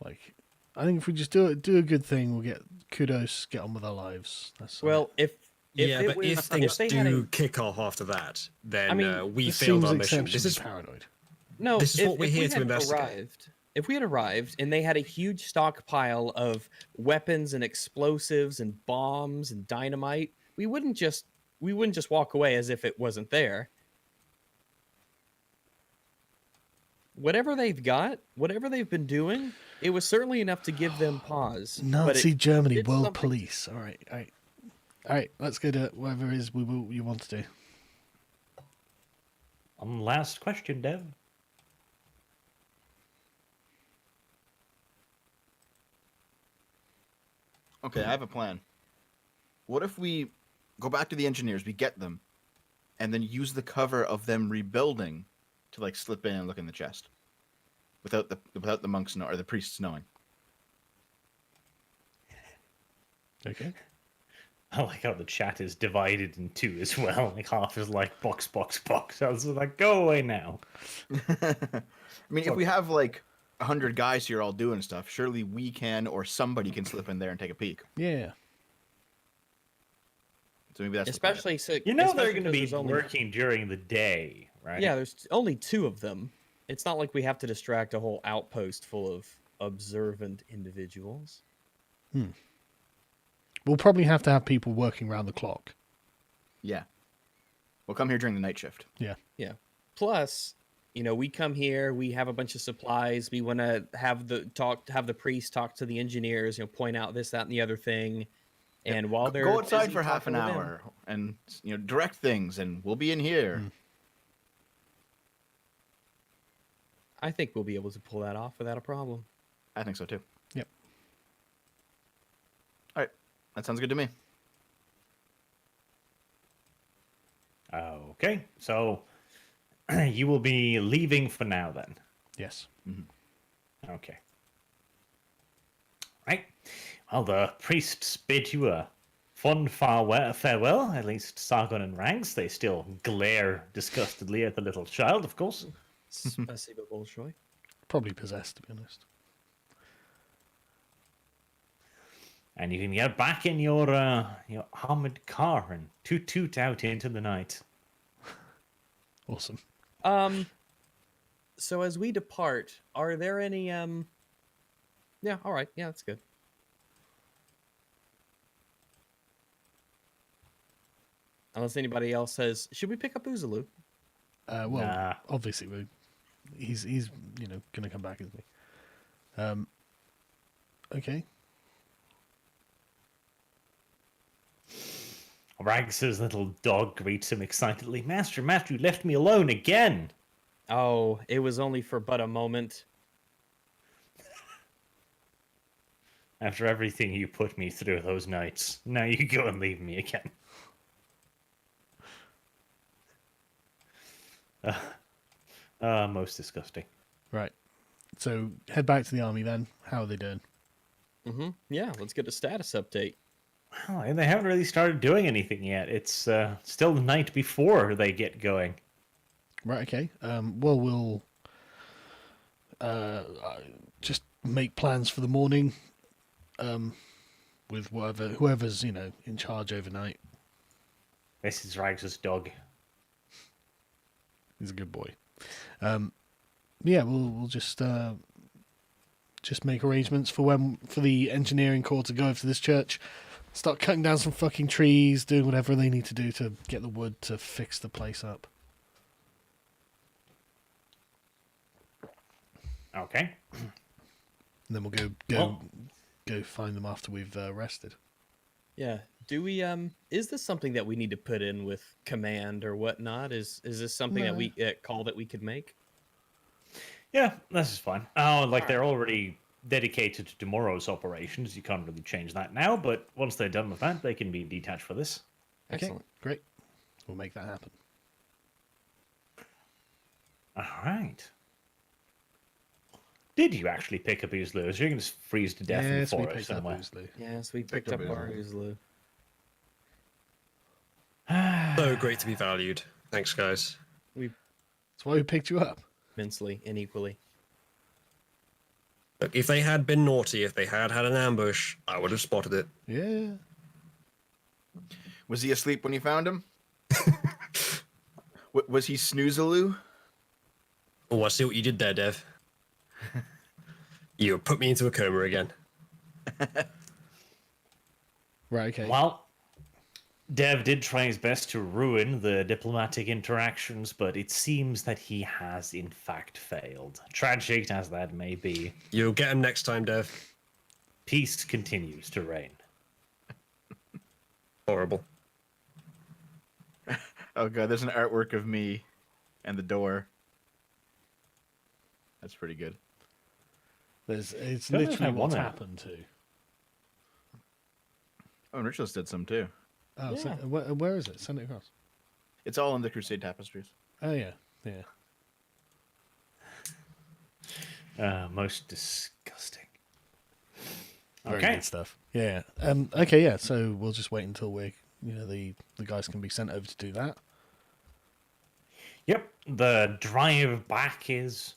Like, I think if we just do a good thing, we'll get kudos, get on with our lives. That's Well, if Yeah, it but was, if things they had do a- kick off after that, then I mean, we this failed seems our mission. exceptionally paranoid. no, this is what we're if here we to had investigate. if we had arrived and they had a huge stockpile of weapons and explosives and bombs and dynamite, we wouldn't just walk away as if it wasn't there. Whatever they've got, whatever they've been doing, it was certainly enough to give them pause. Nazi Germany, did world something- police. All right. Let's go to whatever it is you want to do. Last question, Dev. Okay, I have a plan. What if we go back to the engineers, we get them, and then use the cover of them rebuilding to like slip in and look in the chest, without the monks or the priests knowing. Okay. I like how the chat is divided in two as well. Like half is like box, box, box. I was like, go away now. I mean, if we have like 100 guys here all doing stuff, surely we can, or somebody can slip in there and take a peek. Yeah. So maybe that's especially so You know especially they're going to 'cause be there's only- working during the day, right? Yeah, there's only 2 of them. It's not like we have to distract a whole outpost full of observant individuals. We'll probably have to have people working around the clock. Yeah. We'll come here during the night shift. Yeah. Yeah. Plus, we come here, we have a bunch of supplies. We want to have the priest talk to the engineers, point out this, that, and the other thing. And while they're Go outside busy for half an talking with them- hour and direct things, and we'll be in here. I think we'll be able to pull that off without a problem. I think so too. Yep. All right, that sounds good to me. Okay, so you will be leaving for now then. Yes. Okay. Right. Well, the priests bid you a fond farewell. At least Sargon and Ranks, they still glare disgustedly at the little child, of course. Spasiba Bolshoi. Probably possessed, to be honest. And you can get back in your armored car and toot out into the night. Awesome. So as we depart, are there any yeah, all right. Yeah, that's good. Unless anybody else says, should we pick up Uzulu? Well, Nah. obviously he's going to come back, isn't he? Okay. Rags's little dog greets him excitedly. Master, you left me alone again. Oh, it was only for but a moment. After everything you put me through those nights, now you go and leave me again. Most disgusting. Right. So head back to the army then. How are they doing? Yeah, let's get a status update. Well, and they haven't really started doing anything yet. It's still the night before they get going. Right, okay. Well, we'll just make plans for the morning with whoever's, in charge overnight. This is Rags's dog. He's a good boy. Yeah, we'll just make arrangements for the engineering corps to go over to this church, start cutting down some fucking trees, doing whatever they need to do to get the wood to fix the place up. Okay. And then we'll go find them after we've rested. Yeah. Do we is this something that we need to put in with command or whatnot? Is this something that we call that we could make? Yeah, this is fine. Oh, like they're already dedicated to tomorrow's operations. You can't really change that now, but once they're done with that, they can be detached for this. Okay, Excellent. great. We'll make that happen. All right. Did you actually pick up Uzlu? Or you're going to freeze to death in the Yes, we forest picked up somewhere? Uzlu. Yes, we picked up our Uzlu. So great to be valued. Thanks, guys. That's why we picked you up. Immensely and equally. Look, if they had been naughty, if they had had an ambush, I would have spotted it. Yeah. Was he asleep when you found him? Was he snoozaloo? Oh, I see what you did there, Dev. You put me into a coma again. Right. Okay. Well, Dev did try his best to ruin the diplomatic interactions, but it seems that he has in fact failed. Tragic as that may be, You'll get him next time, Dev. peace continues to reign. Horrible. Oh god, there's an artwork of me and the door. That's pretty good. It's Don't know if literally I what's wanna- happened to. Oh, and Ritualist did some too. Oh, so, Yeah. where is it? Send it across. It's all in the Crusade Tapestries. Oh yeah, yeah. Most disgusting. Very Okay. good stuff. Yeah. Okay. Yeah. So we'll just wait until the guys can be sent over to do that. Yep, the drive back is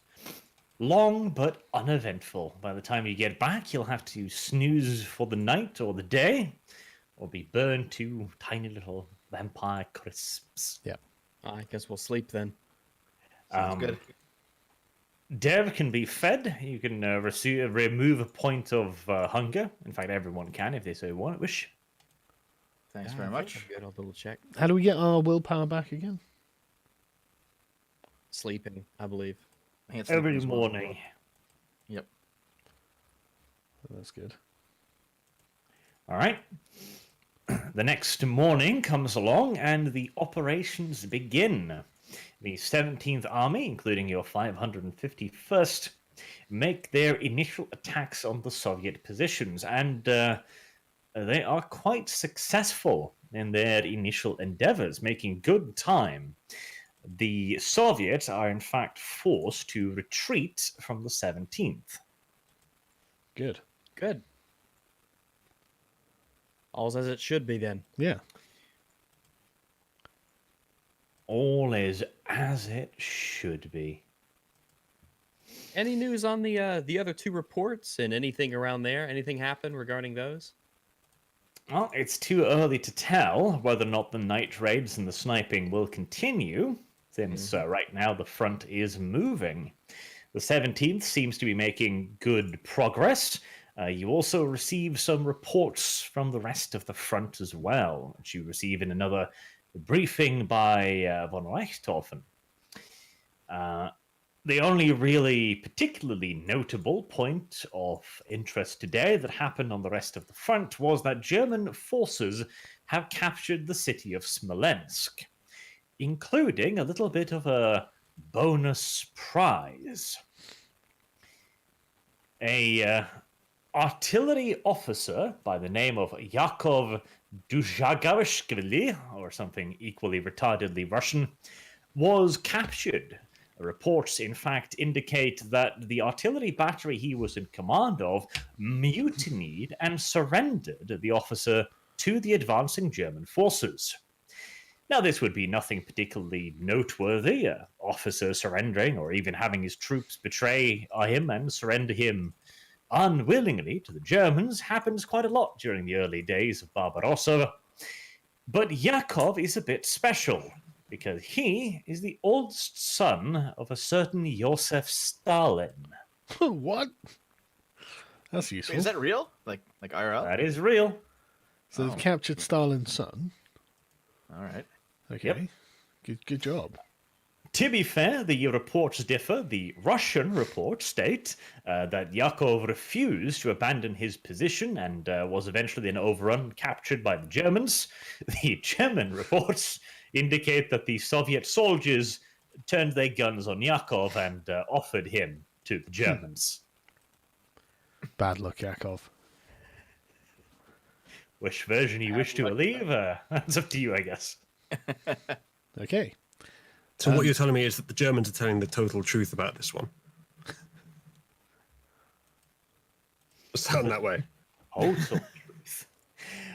long but uneventful. By the time you get back, you'll have to snooze for the night or the day, or be burned to tiny little vampire crisps. Yeah. I guess we'll sleep then. Sounds good. Dev can be fed. You can remove a point of hunger. In fact, everyone can if they so wish. Thanks Yeah, very I think much. I'm good. I'll double check. How do we get our willpower back again? Sleeping, I believe. I think it's Every sleeping as well. morning. Yep. Oh, that's good. All right. The next morning comes along and the operations begin. The 17th Army, including your 551st, make their initial attacks on the Soviet positions, and they are quite successful in their initial endeavors, making good time. The Soviets are in fact forced to retreat from the 17th. Good. Good. All's as it should be then. Yeah. All is as it should be. Any news on the other two reports and anything around there? Anything happen regarding those? Well, it's too early to tell whether or not the night raids and the sniping will continue, since right now the front is moving. The 17th seems to be making good progress. You also receive some reports from the rest of the front as well, which you receive in another briefing by von Richthofen. The only really particularly notable point of interest today that happened on the rest of the front was that German forces have captured the city of Smolensk, including a little bit of a bonus prize. A artillery officer by the name of Yakov Duzhagavishvili, or something equally retardedly Russian, was captured. Reports, in fact, indicate that the artillery battery he was in command of mutinied and surrendered the officer to the advancing German forces. Now, this would be nothing particularly noteworthy. An officer surrendering or even having his troops betray him and surrender him unwillingly to the Germans happens quite a lot during the early days of Barbarossa. But Yakov is a bit special, because he is the oldest son of a certain Joseph Stalin. What? That's useful. Wait, is that real? Like IRL? That is real. So they've captured Stalin's son. All right. Okay. Good job. To be fair, the reports differ. The Russian reports state that Yakov refused to abandon his position and was eventually then overrun, captured by the Germans. The German reports indicate that the Soviet soldiers turned their guns on Yakov and offered him to the Germans. Bad luck, Yakov. Which version you wish to believe? That's up to you, I guess. Okay. So what you're telling me is that the Germans are telling the total truth about this one. Sound that way. Total truth.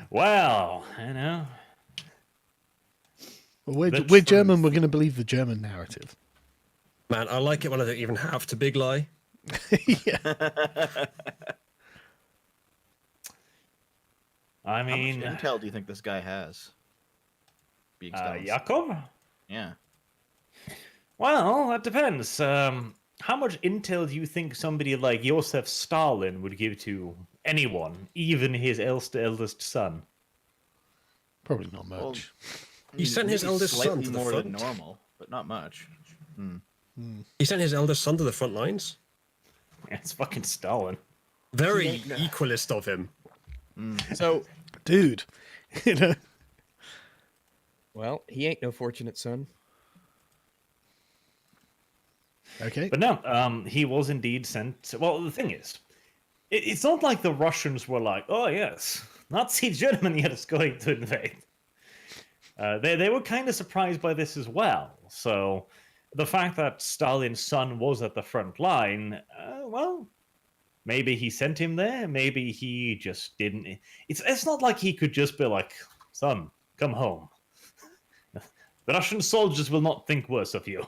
Well, you know. Well, The we're German. truth. We're going to believe the German narrative. Man, I like it when I don't even have to big lie. Yeah. I How mean, much intel do you think this guy has? Being Stalin's- Yakov? Yeah. Well, that depends. how much intel do you think somebody like Joseph Stalin would give to anyone, even his eldest son? Probably not Well, much. He sent his maybe eldest son slightly to the more than front. normal, but not much. He sent his eldest son to the front lines. Yeah, it's fucking Stalin. Very equalist of him. So, Dude, you know. well, he ain't no fortunate son. Okay. But no, he was indeed sent. Well, the thing is, it's not like the Russians were like, "Oh yes, Nazi Germany is going to invade." They were kind of surprised by this as well. So the fact that Stalin's son was at the front line, well, maybe he sent him there. Maybe he just didn't. It's not like he could just be like, "Son, come home." The Russian soldiers will not think worse of you.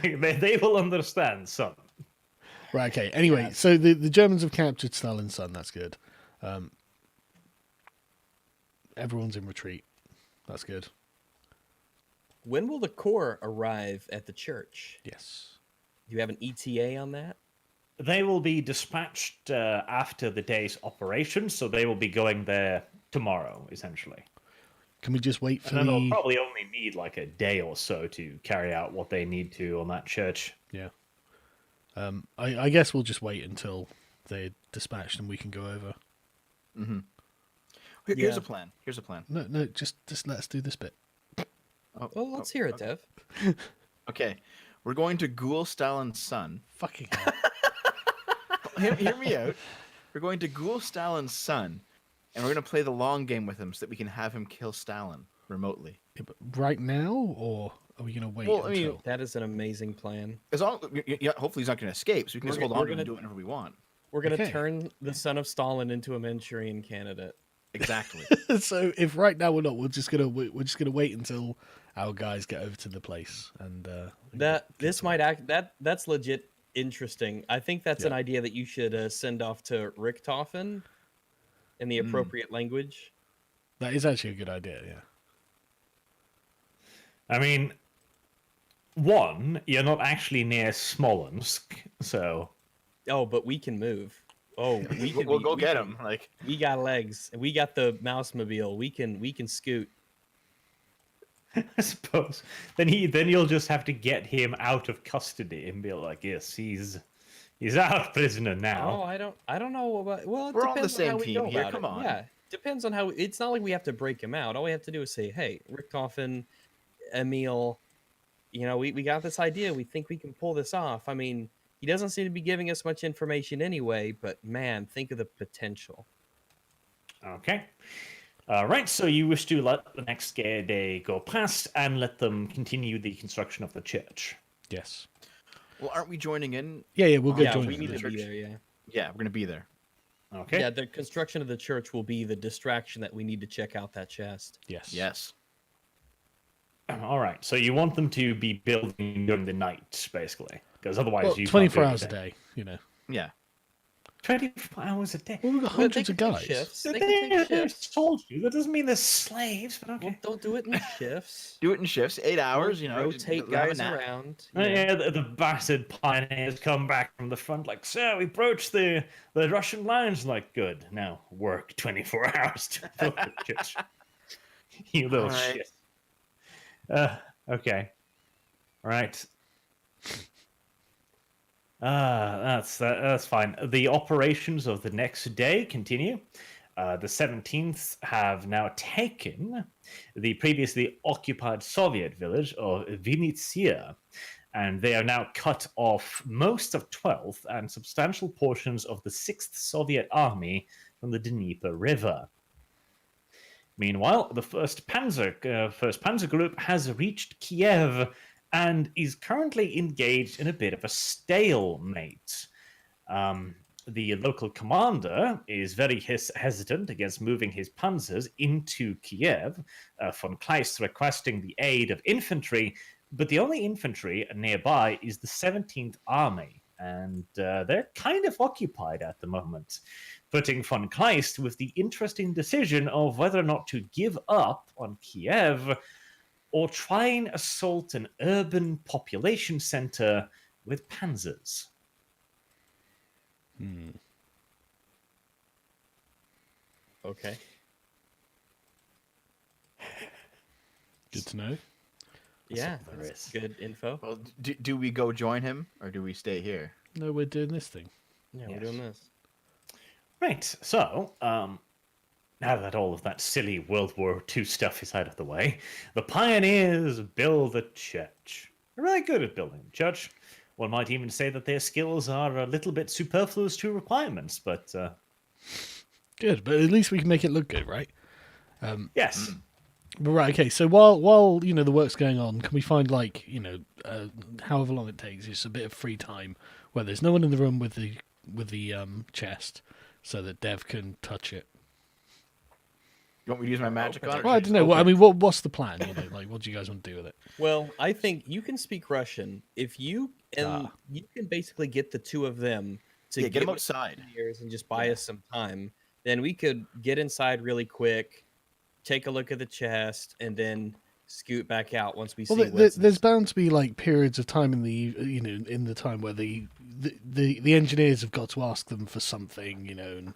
they will understand, son. Right, okay. Anyway, so the Germans have captured Stalin's son. That's good. Everyone's in retreat. That's good. When will the Corps arrive at the church? Yes. Do you have an ETA on that? They will be dispatched after the day's operation, so they will be going there tomorrow, essentially. Can we just wait for And then they'll the... probably only need like a day or so to carry out what they need to on that church. Yeah. I guess we'll just wait until they're dispatched and we can go over. Here's Yeah. a plan. Here's a plan. No, just let us do this bit. Well, let's hear it, Dev. Okay, we're going to ghoul Stalin's son. Fucking hell. Hear me out. We're going to ghoul Stalin's son, and we're going to play the long game with him so that we can have him kill Stalin remotely. Yeah, but right now, or are we going to wait Well, I until... mean, That is an amazing plan. As long, hopefully he's not going to escape, so we can just We're hold on to gonna- him and do whatever we want. We're going to Okay. turn the son of Stalin into a Manchurian candidate. Exactly. So if right now we're not, we're just gonna wait until our guys get over to the place and This might act that's legit interesting. I think that's an idea that you should send off to Richthofen in the appropriate language. that is actually a good idea. Yeah. I mean, one, you're not actually near Smolensk, so Oh, but we can move. Oh, We'll go get him. Like, We got legs. We got the mouse mobile. We can scoot. I suppose then you'll just have to get him out of custody and be like, yes, he's our prisoner Oh, now. I don't know about. Well, it We're on the depends same how we team go here, about come it. on. Yeah, depends on how. It's not like we have to break him out. All we have to do is say, "Hey, Richthofen, Emil, we got this idea. We think we can pull this off." I mean, he doesn't seem to be giving us much information anyway. But man, think of the potential. Okay. Right, so you wish to let the next day go past and let them continue the construction of the church. Yes. well, aren't we joining in? Yeah. We'll go Yeah, join we them. need to church. be there. Yeah. Yeah, we're going to be there. Okay. Yeah, the construction of the church will be the distraction that we need to check out that chest. Yes. Yes. All right, so you want them to be building during the night, basically, because otherwise Well, you can't 24 do hours a anything. day. Yeah. 24 hours a day. Well, we've got Well, they hundreds of can take guys. shifts. They They're can take shifts. told you. That doesn't mean they're slaves, but okay. Well, don't do it in shifts. Do it in shifts, 8 hours, just Rotate have a guys nap. around. Yeah, the battered pioneers come back from the front like, sir, we broached the Russian lines. Like, good. Now work 24 hours to build the church. You little All right. shit. Okay. All right. That's fine. The operations of the next day continue. The 17th have now taken the previously occupied Soviet village of Vinnytsia, and they are now cut off most of 12th and substantial portions of the 6th Soviet Army from the Dnieper River. Meanwhile, the 1st Panzer Group has reached Kiev and is currently engaged in a bit of a stalemate. The local commander is very hesitant against moving his panzers into Kiev, von Kleist requesting the aid of infantry, but the only infantry nearby is the 17th Army, and they're kind of occupied at the moment, putting von Kleist with the interesting decision of whether or not to give up on Kiev or try and assault an urban population center with panzers? Okay. Good to know. Yeah, all there that's is. good info. Well, do we go join him or do we stay here? No, we're doing this thing. Yeah, Yes. we're doing this. Right, so, now that all of that silly World War II stuff is out of the way, the pioneers build a church. They're really good at building a church. One might even say that their skills are a little bit superfluous to requirements, but Good, but at least we can make it look good, right? yes. But right, okay. So while you know the work's going on, can we find like however long it takes, just a bit of free time where there's no one in the room with the chest, so that Dev can touch it. You want me to use my magic on it? Well, I don't know. Okay. I mean, what's the plan? Like, what do you guys want to do with it? Well, I think you can speak Russian. If you you can basically get the two of them to Yeah, get 'em with outside. engineers and just buy us some time, then we could get inside really quick, take a look at the chest, and then scoot back out once we see what's there's bound to be like periods of time in the in the time where the engineers have got to ask them for something, and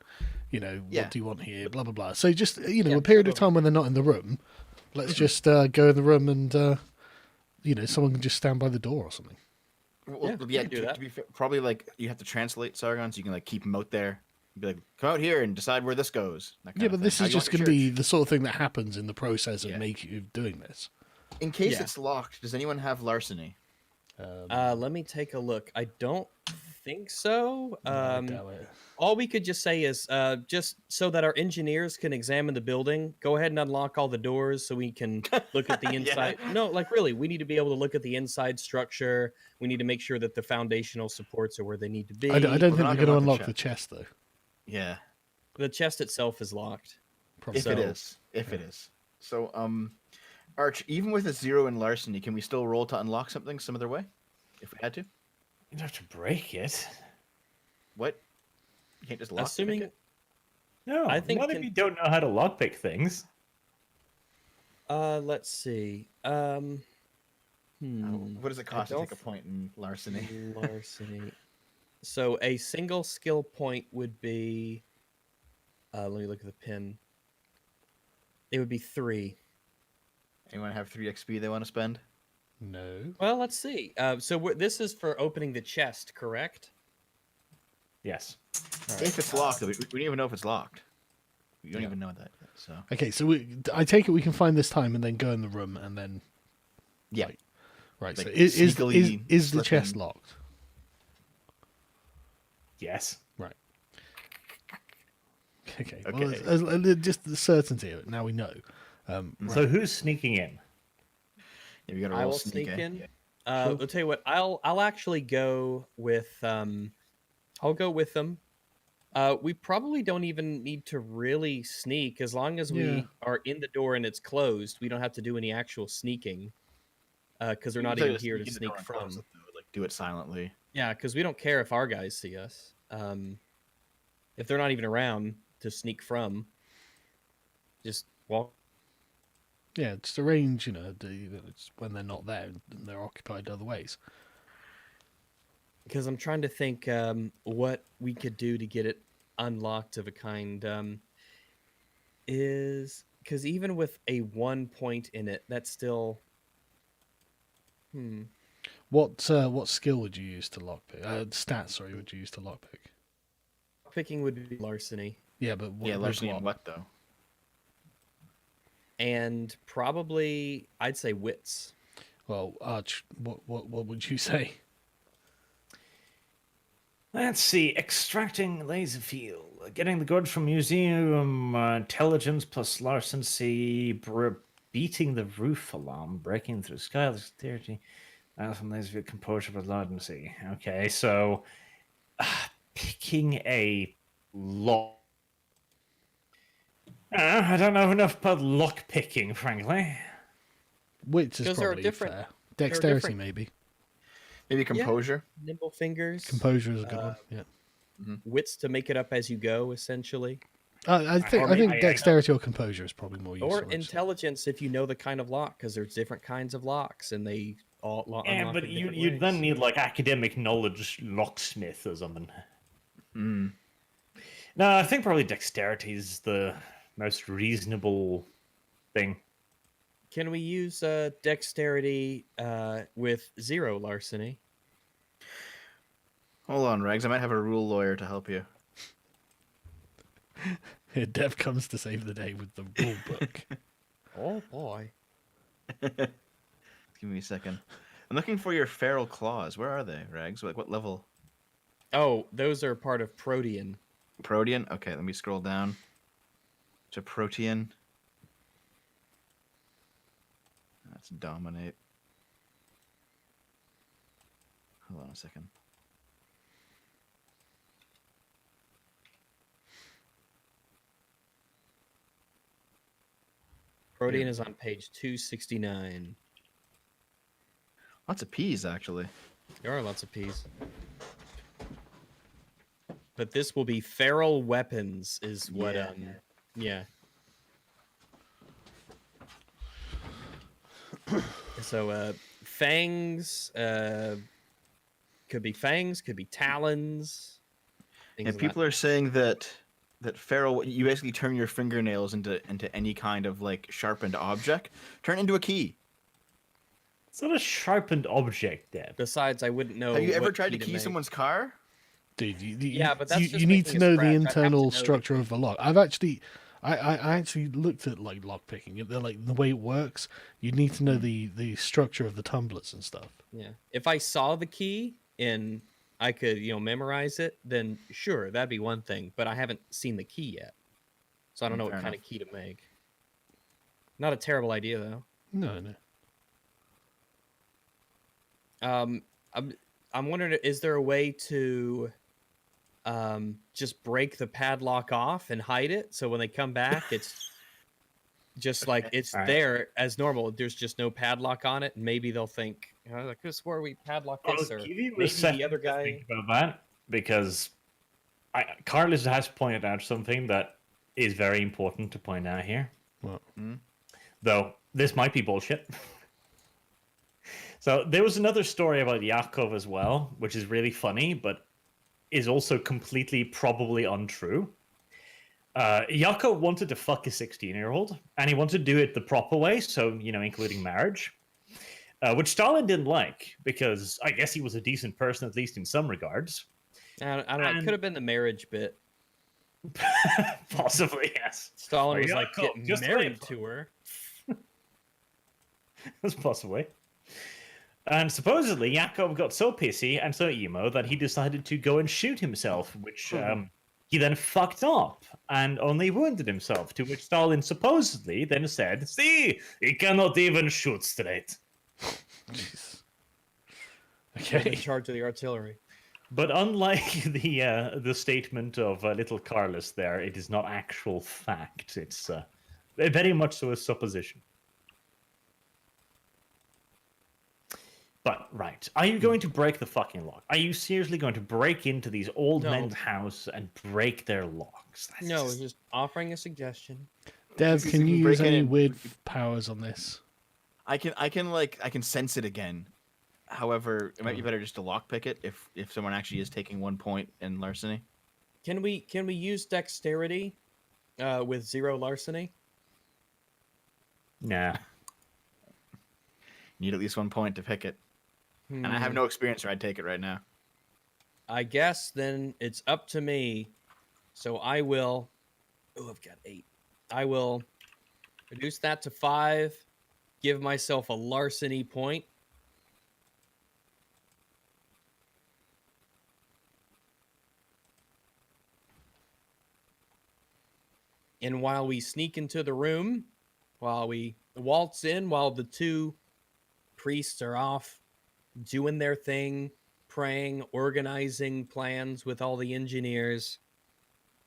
Yeah. what do you want here, blah blah blah. So just Yeah, a period of totally. time when they're not in the room, let's just go in the room and someone can just stand by the door or something. Well, Yeah, we yeah, can do that. to be fair, probably like you have to translate Sargon, so you can like keep him out there. Be like, come out here and decide where this goes. that kind Yeah, of but thing. this How is you want just your going to be church. the sort of thing that happens in the process of Yeah. doing this. In case Yeah. it's locked, does anyone have larceny? Let me take a look. I don't think so. I doubt it. All we could just say is just so that our engineers can examine the building, go ahead and unlock all the doors so we can look at the inside. No, like really, we need to be able to look at the inside structure. We need to make sure that the foundational supports are where they need to be. I don't We're think not they're going to gonna unlock lock the the chest though. Yeah, The chest itself is locked. Probably. if it is, if it is. So, Arch, even with a 0 in larceny, can we still roll to unlock something some other way? If we had to, You'd have to break it. what? You can't just lock. Assuming it? No, I think not if can- you don't know how to lockpick things. let's see. What does it cost to don't take a point in larceny? Larceny. So a single skill point would be let me look at the pin. It would be 3. Anyone have 3 XP they want to spend? No. Well, let's see. This is for opening the chest, correct? Yes. If it's locked, we don't even know if it's locked. We don't Yeah. even know that yet. So Okay, so I take it we can find this time and then go in the room and then yeah, right. Like So is sneakily is the slip chest in. locked? Yes. Right. Okay. Okay. Well, just the certainty of it. Now we know. So who's sneaking in? yeah, we got to I roll will sneak in. Sure. I'll tell you what. I'll actually go with I'll go with them. We probably don't even need to really sneak as long as we Yeah. are in the door and it's closed. We don't have to do any actual sneaking because they're You not can even just here to in the sneak door and from. close it, though, like do it silently. Yeah, because we don't care if our guys see us. If they're not even around to sneak from, just walk. Yeah, just arrange. It's when they're not there and they're occupied other ways. Because I'm trying to think what we could do to get it unlocked of a kind. Is because even with a 1 point in it, that's still. What skill would you use to lockpick? Stats, sorry, would you use to lockpick? Picking would be larceny, Yeah, but Yeah, with larceny and what though? and probably I'd say wits. Well, Arch, what would you say? Let's see. Extracting laser field. Getting the goods from museum. Intelligence plus larceny. Beating the roof alarm. Breaking through sky. Dexterity. From laser field. Composure plus larceny. Okay, so picking a lock. I don't know enough about lock picking, frankly. Which is Because there are probably different- fair. Dexterity, different- maybe. Maybe composure. Nimble fingers. Composure is a good one. Yeah. Wits to make it up as you go, essentially. I think I- dexterity or composure is probably more useful. Or actually. intelligence if you know the kind of lock, because there's different kinds of locks, and they all Yeah, unlock but in you different you'd then ways. need like academic knowledge locksmith or something. Mm. No, I think probably dexterity is the most reasonable thing. Can we use dexterity with 0 larceny? Hold on, Regs. I might have a rule lawyer to help you. Dev comes to save the day with the rule book. Oh boy. Give me a second. I'm looking for your feral claws. Where are they, Regs? Like what level? Oh, those are part of Protean. Protean? Okay, let me scroll down to Protean. That's dominate. Hold on a second. Protean is on page 269. Lots of P's, actually. There are lots of P's. But this will be feral weapons is what Yeah. yeah. So fangs could be fangs, could be talons. Things And of people are saying that feral, you basically turn your fingernails into any kind of like sharpened object, turn it into a key. It's not a sharpened object, Deb. Besides, I wouldn't know. Have you ever what tried to key key make. someone's car? Dude, Yeah, but that's you just need to making a know the scratch. I'd have to internal know the structure key. of the lock. I actually looked at like lock picking. They're like the way it works. You need to know the structure of the tumblers and stuff. Yeah. If I saw the key and I could, memorize it, then sure, that'd be one thing. But I haven't seen the key yet. So I don't know Fair what kind enough. of key to make. Not a terrible idea though. No, no. I'm wondering, is there a way to just break the padlock off and hide it so when they come back it's just like it's Alright. there as normal, there's just no padlock on it, and maybe they'll think, I could have swore we padlocked I'll this, or give you a maybe second the other to guy. think about that because Carlos has pointed out something that is very important to point out here. Well, Though this might be bullshit. So there was another story about Yakov as well, which is really funny, but is also completely probably untrue. Yakov wanted to fuck a 16-year-old, and he wanted to do it the proper way, so, including marriage, which Stalin didn't like, because I guess he was a decent person, at least in some regards. I don't know, it could have been the marriage bit. Possibly, yes. Stalin Or was like, Yakov, get just married wait. to her. That's possibly. And supposedly, Yakov got so pissy and so emo that he decided to go and shoot himself, which he then fucked up and only wounded himself, to which Stalin supposedly then said, "See, he cannot even shoot straight." jeez. In Okay. charge of the artillery. But unlike the statement of little Carlos there, it is not actual fact. It's very much so a supposition. But, right. Are you going to break the fucking lock? Are you seriously going to break into these old No. men's house and break their locks? That's No, just- just offering a suggestion. Dev, You can can you break use any in. weird powers on this? I can sense it again. However, it might be better just to lockpick it if someone actually is taking 1 point in larceny. Can we use dexterity with 0 larceny? Nah. Need at least 1 point to pick it. And I have no experience, or I'd take it right now. I guess then it's up to me. So I will. Oh, I've got 8. I will reduce that to 5. Give myself a larceny point. And while we sneak into the room, while we waltz in, while the 2 priests are off doing their thing, praying, organizing plans with all the engineers,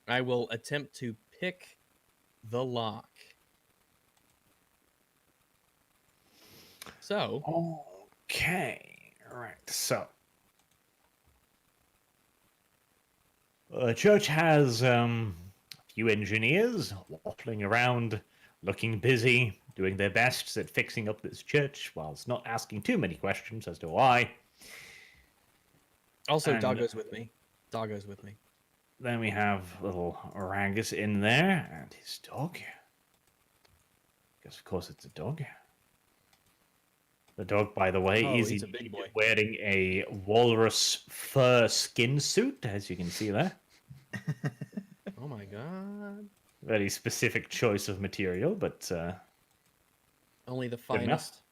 I will attempt to pick the lock. So, Okay. Right. So. The church has a few engineers waffling around, looking busy, doing their best at fixing up this church, whilst not asking too many questions as to why. Also, And- Doggo's with me. Doggo's with me. Then we have little Ragus in there and his dog. Guess of course it's a dog. The dog, by the way, Oh, is he's a indeed big boy. wearing a walrus fur skin suit, as you can see there. Oh my god. Very specific choice of material, but Only the Good enough. finest.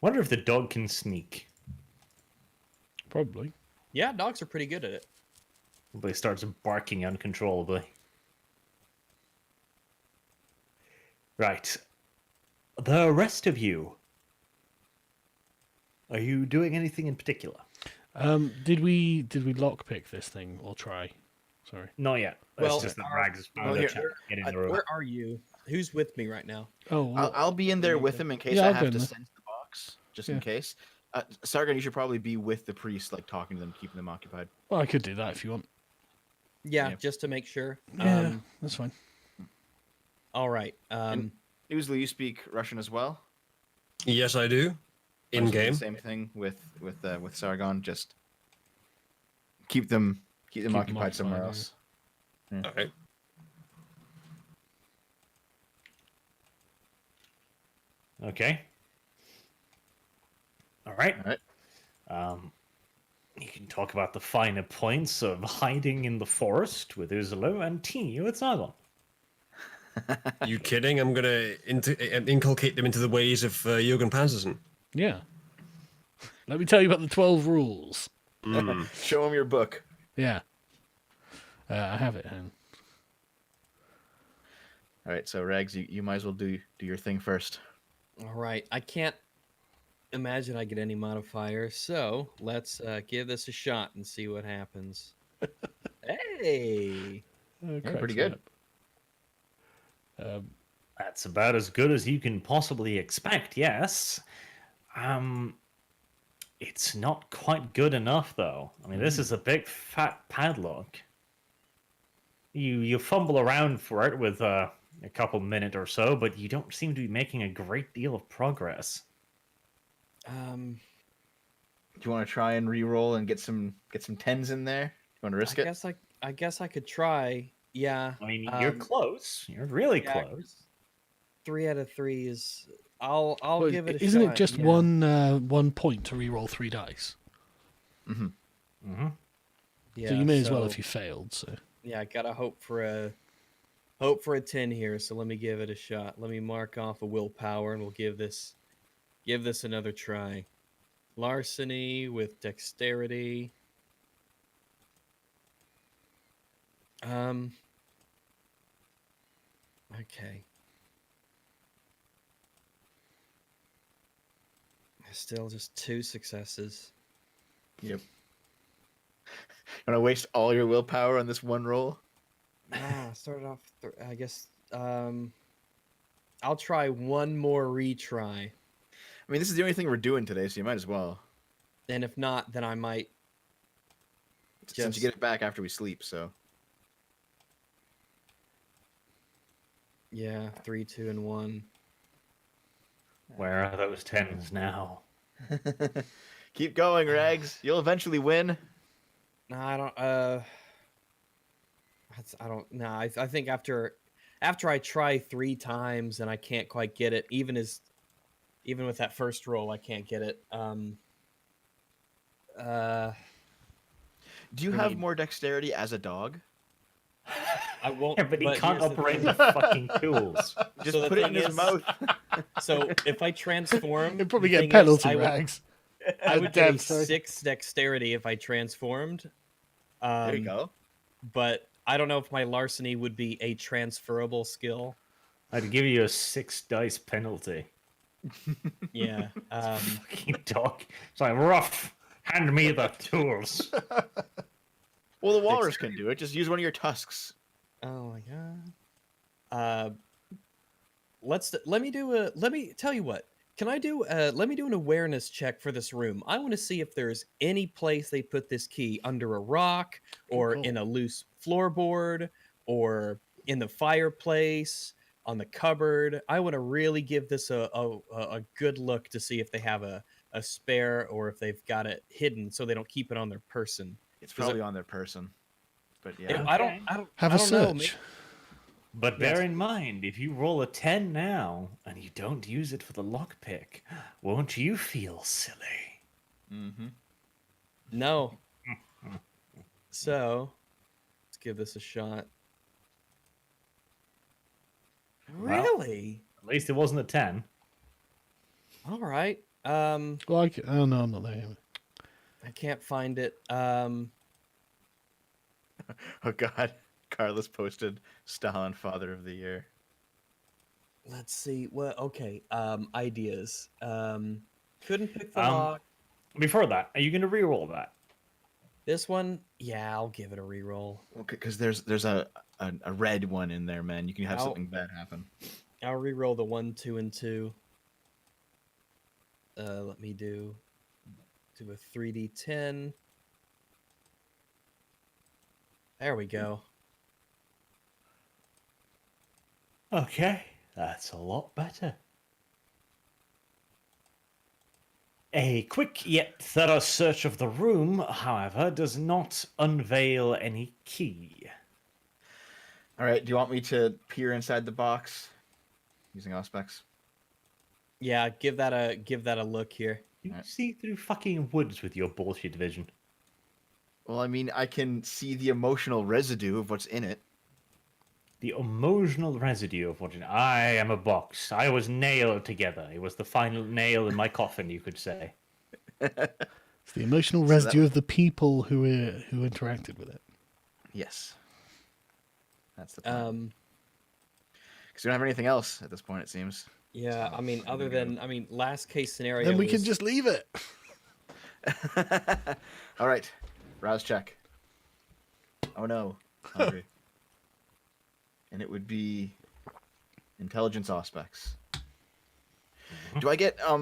wonder if the dog can sneak. Probably. Yeah, dogs are pretty good at it. Probably starts barking uncontrollably. Right. The rest of you. Are you doing anything in particular? Did we lockpick this thing or try? Sorry. Not yet. That's Well, just the our- Rags well, found a here- chance to get in the room. Where are you? Who's with me right now? Oh, well, I'll be in there with him in case Yeah, I I'll go have in to there. sense the box, just Yeah. in case. Sargon, you should probably be with the priest, like talking to them, keeping them occupied. well, I could do that if you want. Yeah, Yeah. just to make sure. Yeah, that's fine. All right. Usually, you speak Russian as well. Yes, I do. In Might as well do game. the same thing with Sargon. Just keep them them occupied somewhere occupied, else. All right. Okay. All right. All right. You can talk about the finer points of hiding in the forest with Uzulu and Tinu at Sargon. You kidding? I'm gonna inculcate them into the ways of Jürgen Panzerson. Yeah. Let me tell you about the 12 rules. Show him your book. Yeah. I have it, hang. All right, so Rags, you might as well do your thing first. All right. I can't imagine I get any modifiers, so let's give this a shot and see what happens. Hey. Pretty good. That's about as good as you can possibly expect, yes. It's not quite good enough, though. I mean, this is a big fat padlock. You fumble around for it with a couple minute or so, but you don't seem to be making a great deal of progress. Do you want to try and re-roll and get some tens in there? You want to risk it? I guess I could try. Yeah. I mean, you're close. You're really yeah, close. 3 out of 3 is. I'll Well, give it a isn't shot. it just yeah. one point to re-roll 3 dice? Mm-hmm. Yeah, so you may as well so- if you failed. So Yeah, I gotta hope for a 10 here. So let me give it a shot. Let me mark off a willpower, and we'll give this another try. Larceny with dexterity. Okay. Still just 2 successes. Yep. You want to waste all your willpower on this one roll? Started off. I guess. I'll try one more retry, I mean, this is the only thing we're doing today, so you might as well. and if not, then I might. Since you get it back after we sleep, so. Yeah, 3, 2, and 1. Where are those tens now? Keep going, Rags. You'll eventually win. No, I don't. I don't. No, I think after I try 3 times and I can't quite get it, even with that first roll, I can't get it. Do you have more dexterity as a dog? I won't. Yeah, but he can't here's the operate thing. the fucking tools. Just So the put it in thing his is- mouth. So if I transform, you'd probably the get thing is, penalty, I would- Rags. I would get Dev, a sorry. 6 dexterity if I transformed. There you go. But I don't know if my larceny would be a transferable skill. I'd give you a 6 dice penalty. Yeah. Fucking dog. It's like, rough. Hand me the tools. Well, the walrus can do it. Just use one of your tusks. Oh my god. Let me tell you what. Can I do? Let me do an awareness check for this room. I want to see if there's any place they put this key under a rock, or call. in a loose floorboard, or in the fireplace, on the cupboard. I want to really give this a good look to see if they have a spare, or if they've got it hidden so they don't keep it on their person. It's 'Cause probably on their person. But If- yeah. I don't. Okay. I don't. Have I a don't know. search. But bear in mind, if you roll a 10 now and you don't use it for the lockpick, won't you feel silly? Mm-hmm. No. So, let's give this a shot. Well- Really? At least it wasn't a 10. All right. Well, oh no, I'm not there. I can't find it. Oh God, Carlos posted Stalin Father of the Year. Let's see. Well, okay. Ideas. Couldn't pick the Um, lock. Before that, are you going to re-roll that? This one, yeah, I'll give it a reroll. Because there's a red one in there, man. You can have Ow. something bad happen. I'll reroll the 1, 2, and 2. Let me do a 3d10. There we go. Okay, that's a lot better. A quick yet thorough search of the room, however, does not unveil any key. All right. Do you want me to peer inside the box using Auspex? Yeah, give that a look here. You Right. see through fucking woods with your bullshit vision. Well, I mean, I can see the emotional residue of what's in it. The emotional residue of what I am a box. I was nailed together. It was the final nail in my coffin, you could say. It's the emotional So that- residue of the people who interacted with it. Yes. That's the plan. 'Cause we don't have anything else at this point, it seems. Yeah, So, I mean, I'm other gonna than, go. I mean, last case scenario. Then we can was- just leave it. All right. Rouse check. Oh no. Hungry. And it would be intelligence Auspex. Do I get a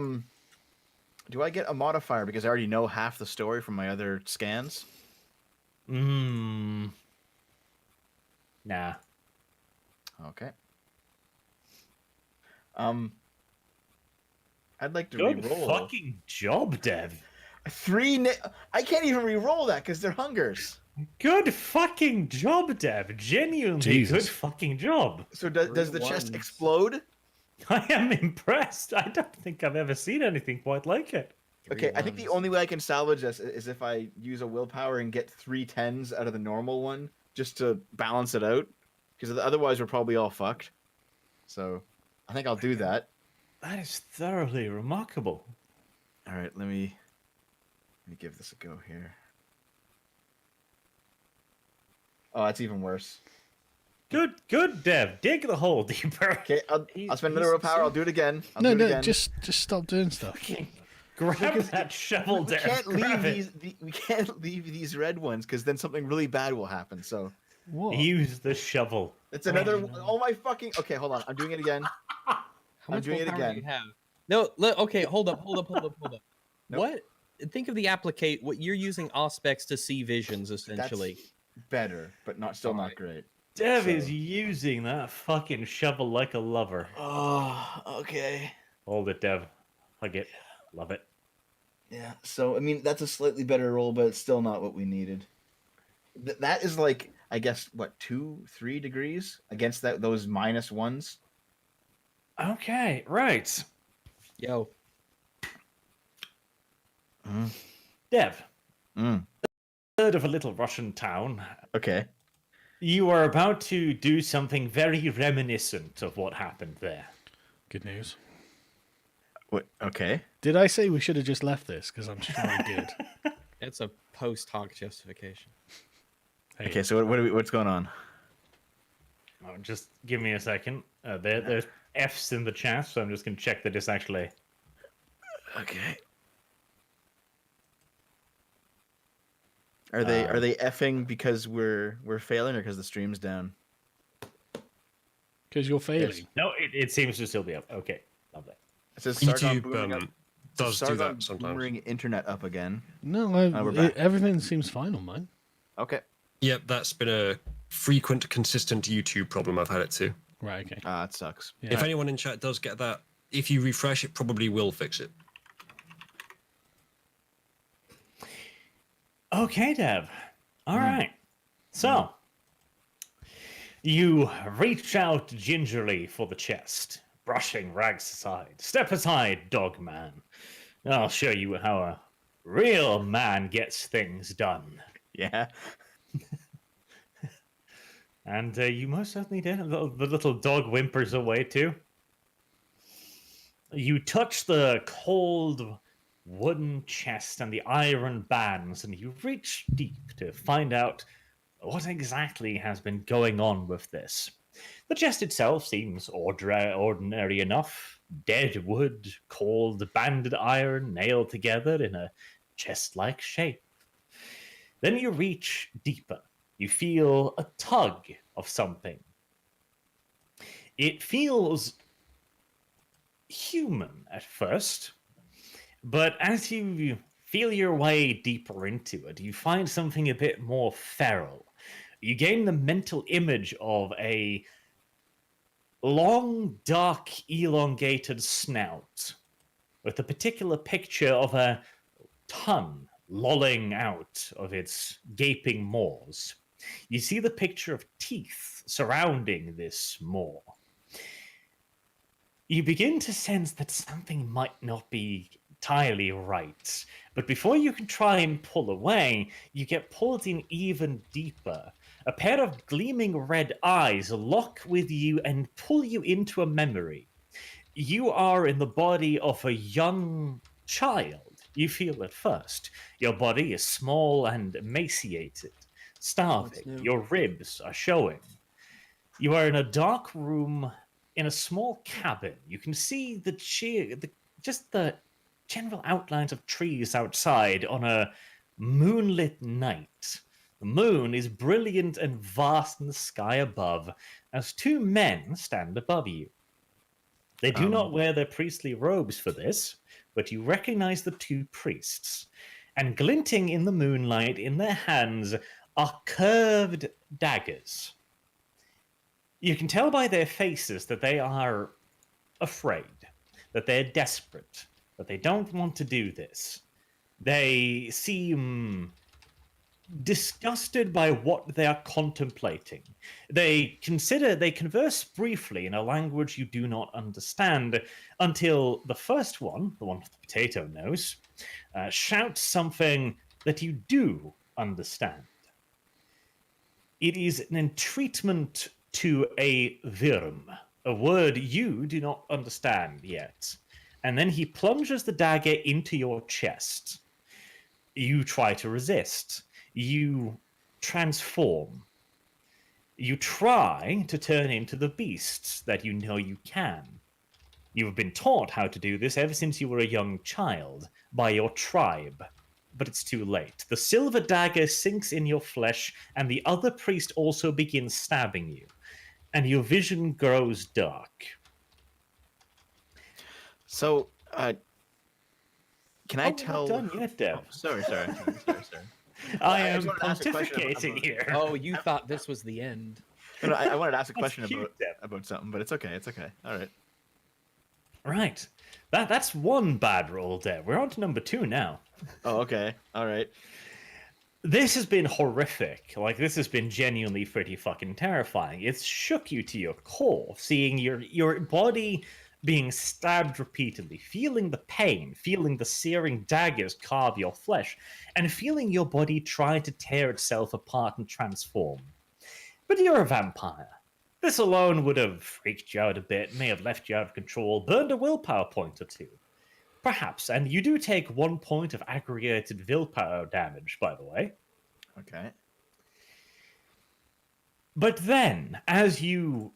modifier because I already know half the story from my other scans? Nah. Okay. I'd like to Good re-roll. fucking job, Dev. I can't even re-roll that because they're hungers. Good fucking job, Dev. Genuinely Jesus. good fucking job. So does the chest ones. explode? I am impressed. I don't think I've ever seen anything quite like it. Okay, I think the only way I can salvage this is if I use a willpower and get 3 10s out of the normal one just to balance it out. Because otherwise we're probably all fucked. So I think I'll do that. That is thoroughly remarkable. All right, let me give this a go here. Oh, that's even worse. Good, Dev. Dig the hole deeper. Okay, I'll spend another willpower. I'll do it again. I'll No, do it no, again. just stop doing stuff. Grab that shovel, we Dev. can't Grab leave it. these. We can't leave these red ones because then something really bad will happen. So What? Use the shovel. it's another. Oh my fucking. Okay, hold on. I'm doing it again. How I'm much doing it willpower do again. you have? No, okay, hold up. Nope. What? Think of the applicate. What you're using Auspex to see visions, essentially. That's better, but still not Alright. great. Dev So- is using that fucking shovel like a lover. Oh, okay. Hold it, Dev. Hug it. Love it. Yeah. So I mean, that's a slightly better roll, but it's still not what we needed. That is like, I guess, what 2-3 degrees against those -1s. Okay, right. Yo, Dev, Mm. third of a little Russian town. Okay. You are about to do something very reminiscent of what happened there. Good news. What? Okay. Did I say we should have just left this? Because I'm sure I did. it's a post hoc justification. Hey, Okay. So what's going on? Oh, just give me a second. There's F's in the chat, so I'm just going to check that it's actually... Okay. Are they effing because we're failing or because the stream's down? because you're failing. No, it seems to still be up. Okay, lovely. It says Sargon YouTube booming up. does do Sargon that sometimes. boomerang internet up again. No, we're back. everything seems fine on mine. Okay. Yep, that's been a frequent, consistent YouTube problem I've had it too. Right, okay. That sucks. Yeah. If anyone in chat does get that, if you refresh, it probably will fix it. Okay, Dev. All right. So, you reach out gingerly for the chest, brushing rags aside. Step aside, dog man. I'll show you how a real man gets things done. Yeah. And you most certainly did. The little dog whimpers away too. You touch the cold wooden chest and the iron bands, and you reach deep to find out what exactly has been going on with this. The chest itself seems ordinary enough. Dead wood, cold banded iron nailed together in a chest-like shape. Then you reach deeper. You feel a tug of something. It feels human at first, but as you feel your way deeper into it, you find something a bit more feral. You gain the mental image of a long, dark, elongated snout with a particular picture of a tongue lolling out of its gaping maws. You see the picture of teeth surrounding this maw. You begin to sense that something might not be entirely right, but before you can try and pull away, you get pulled in even deeper. A pair of gleaming red eyes lock with you and pull you into a memory. You are in the body of a young child, you feel at first. Your body is small and emaciated, starving. Your ribs are showing. You are in a dark room in a small cabin. You can see the general outlines of trees outside on a moonlit night. The moon is brilliant and vast in the sky above as two men stand above you. They do not wear their priestly robes for this, but you recognize the two priests. And glinting in the moonlight in their hands are curved daggers. You can tell by their faces that they are afraid, that they're desperate, that they don't want to do this. They seem disgusted by what they are contemplating. They converse briefly in a language you do not understand until the first one, the one with the potato nose, shouts something that you do understand. It is an entreatment to a virm, a word you do not understand yet. And then he plunges the dagger into your chest. You try to resist. You transform. You try to turn into the beasts that you know you can. You have been taught how to do this ever since you were a young child by your tribe. But it's too late. The silver dagger sinks in your flesh, and the other priest also begins stabbing you. And your vision grows dark. So, can I We're tell? not done yet, Dev. Oh, sorry. I I am just wanted to ask a question pontificating about- here. Oh, you thought this was the end. No, I wanted to ask a That's question cute, Deb. about something, but it's okay. It's okay. All right. Right. That's one bad roll, Dev. We're on to number 2 now. Oh, okay. All right. This has been horrific. Like, this has been genuinely pretty fucking terrifying. It's shook you to your core, seeing your body being stabbed repeatedly, feeling the pain, feeling the searing daggers carve your flesh, and feeling your body try to tear itself apart and transform. But you're a vampire. This alone would have freaked you out a bit, may have left you out of control, burned a willpower point or two. Perhaps, and you do take 1 point of aggregated willpower damage, by the way. Okay. But then, as you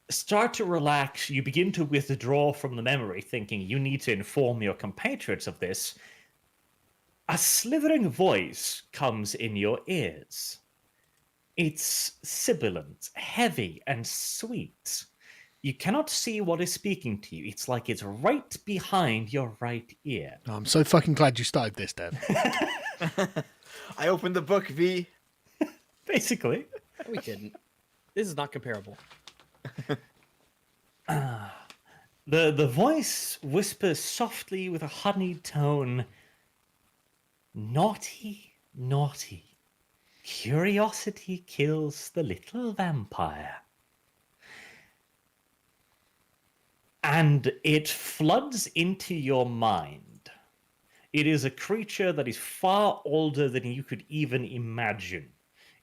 start to relax, you begin to withdraw from the memory, thinking you need to inform your compatriots of this. A slithering voice comes in your ears. It's sibilant, heavy, and sweet. You cannot see what is speaking to you. It's like it's right behind your right ear. I'm so fucking glad you started this, Dev. I opened the book, V. Basically. No, we didn't. This is not comparable. The voice whispers softly with a honeyed tone, "Naughty, naughty. Curiosity kills the little vampire." And it floods into your mind. It is a creature that is far older than you could even imagine.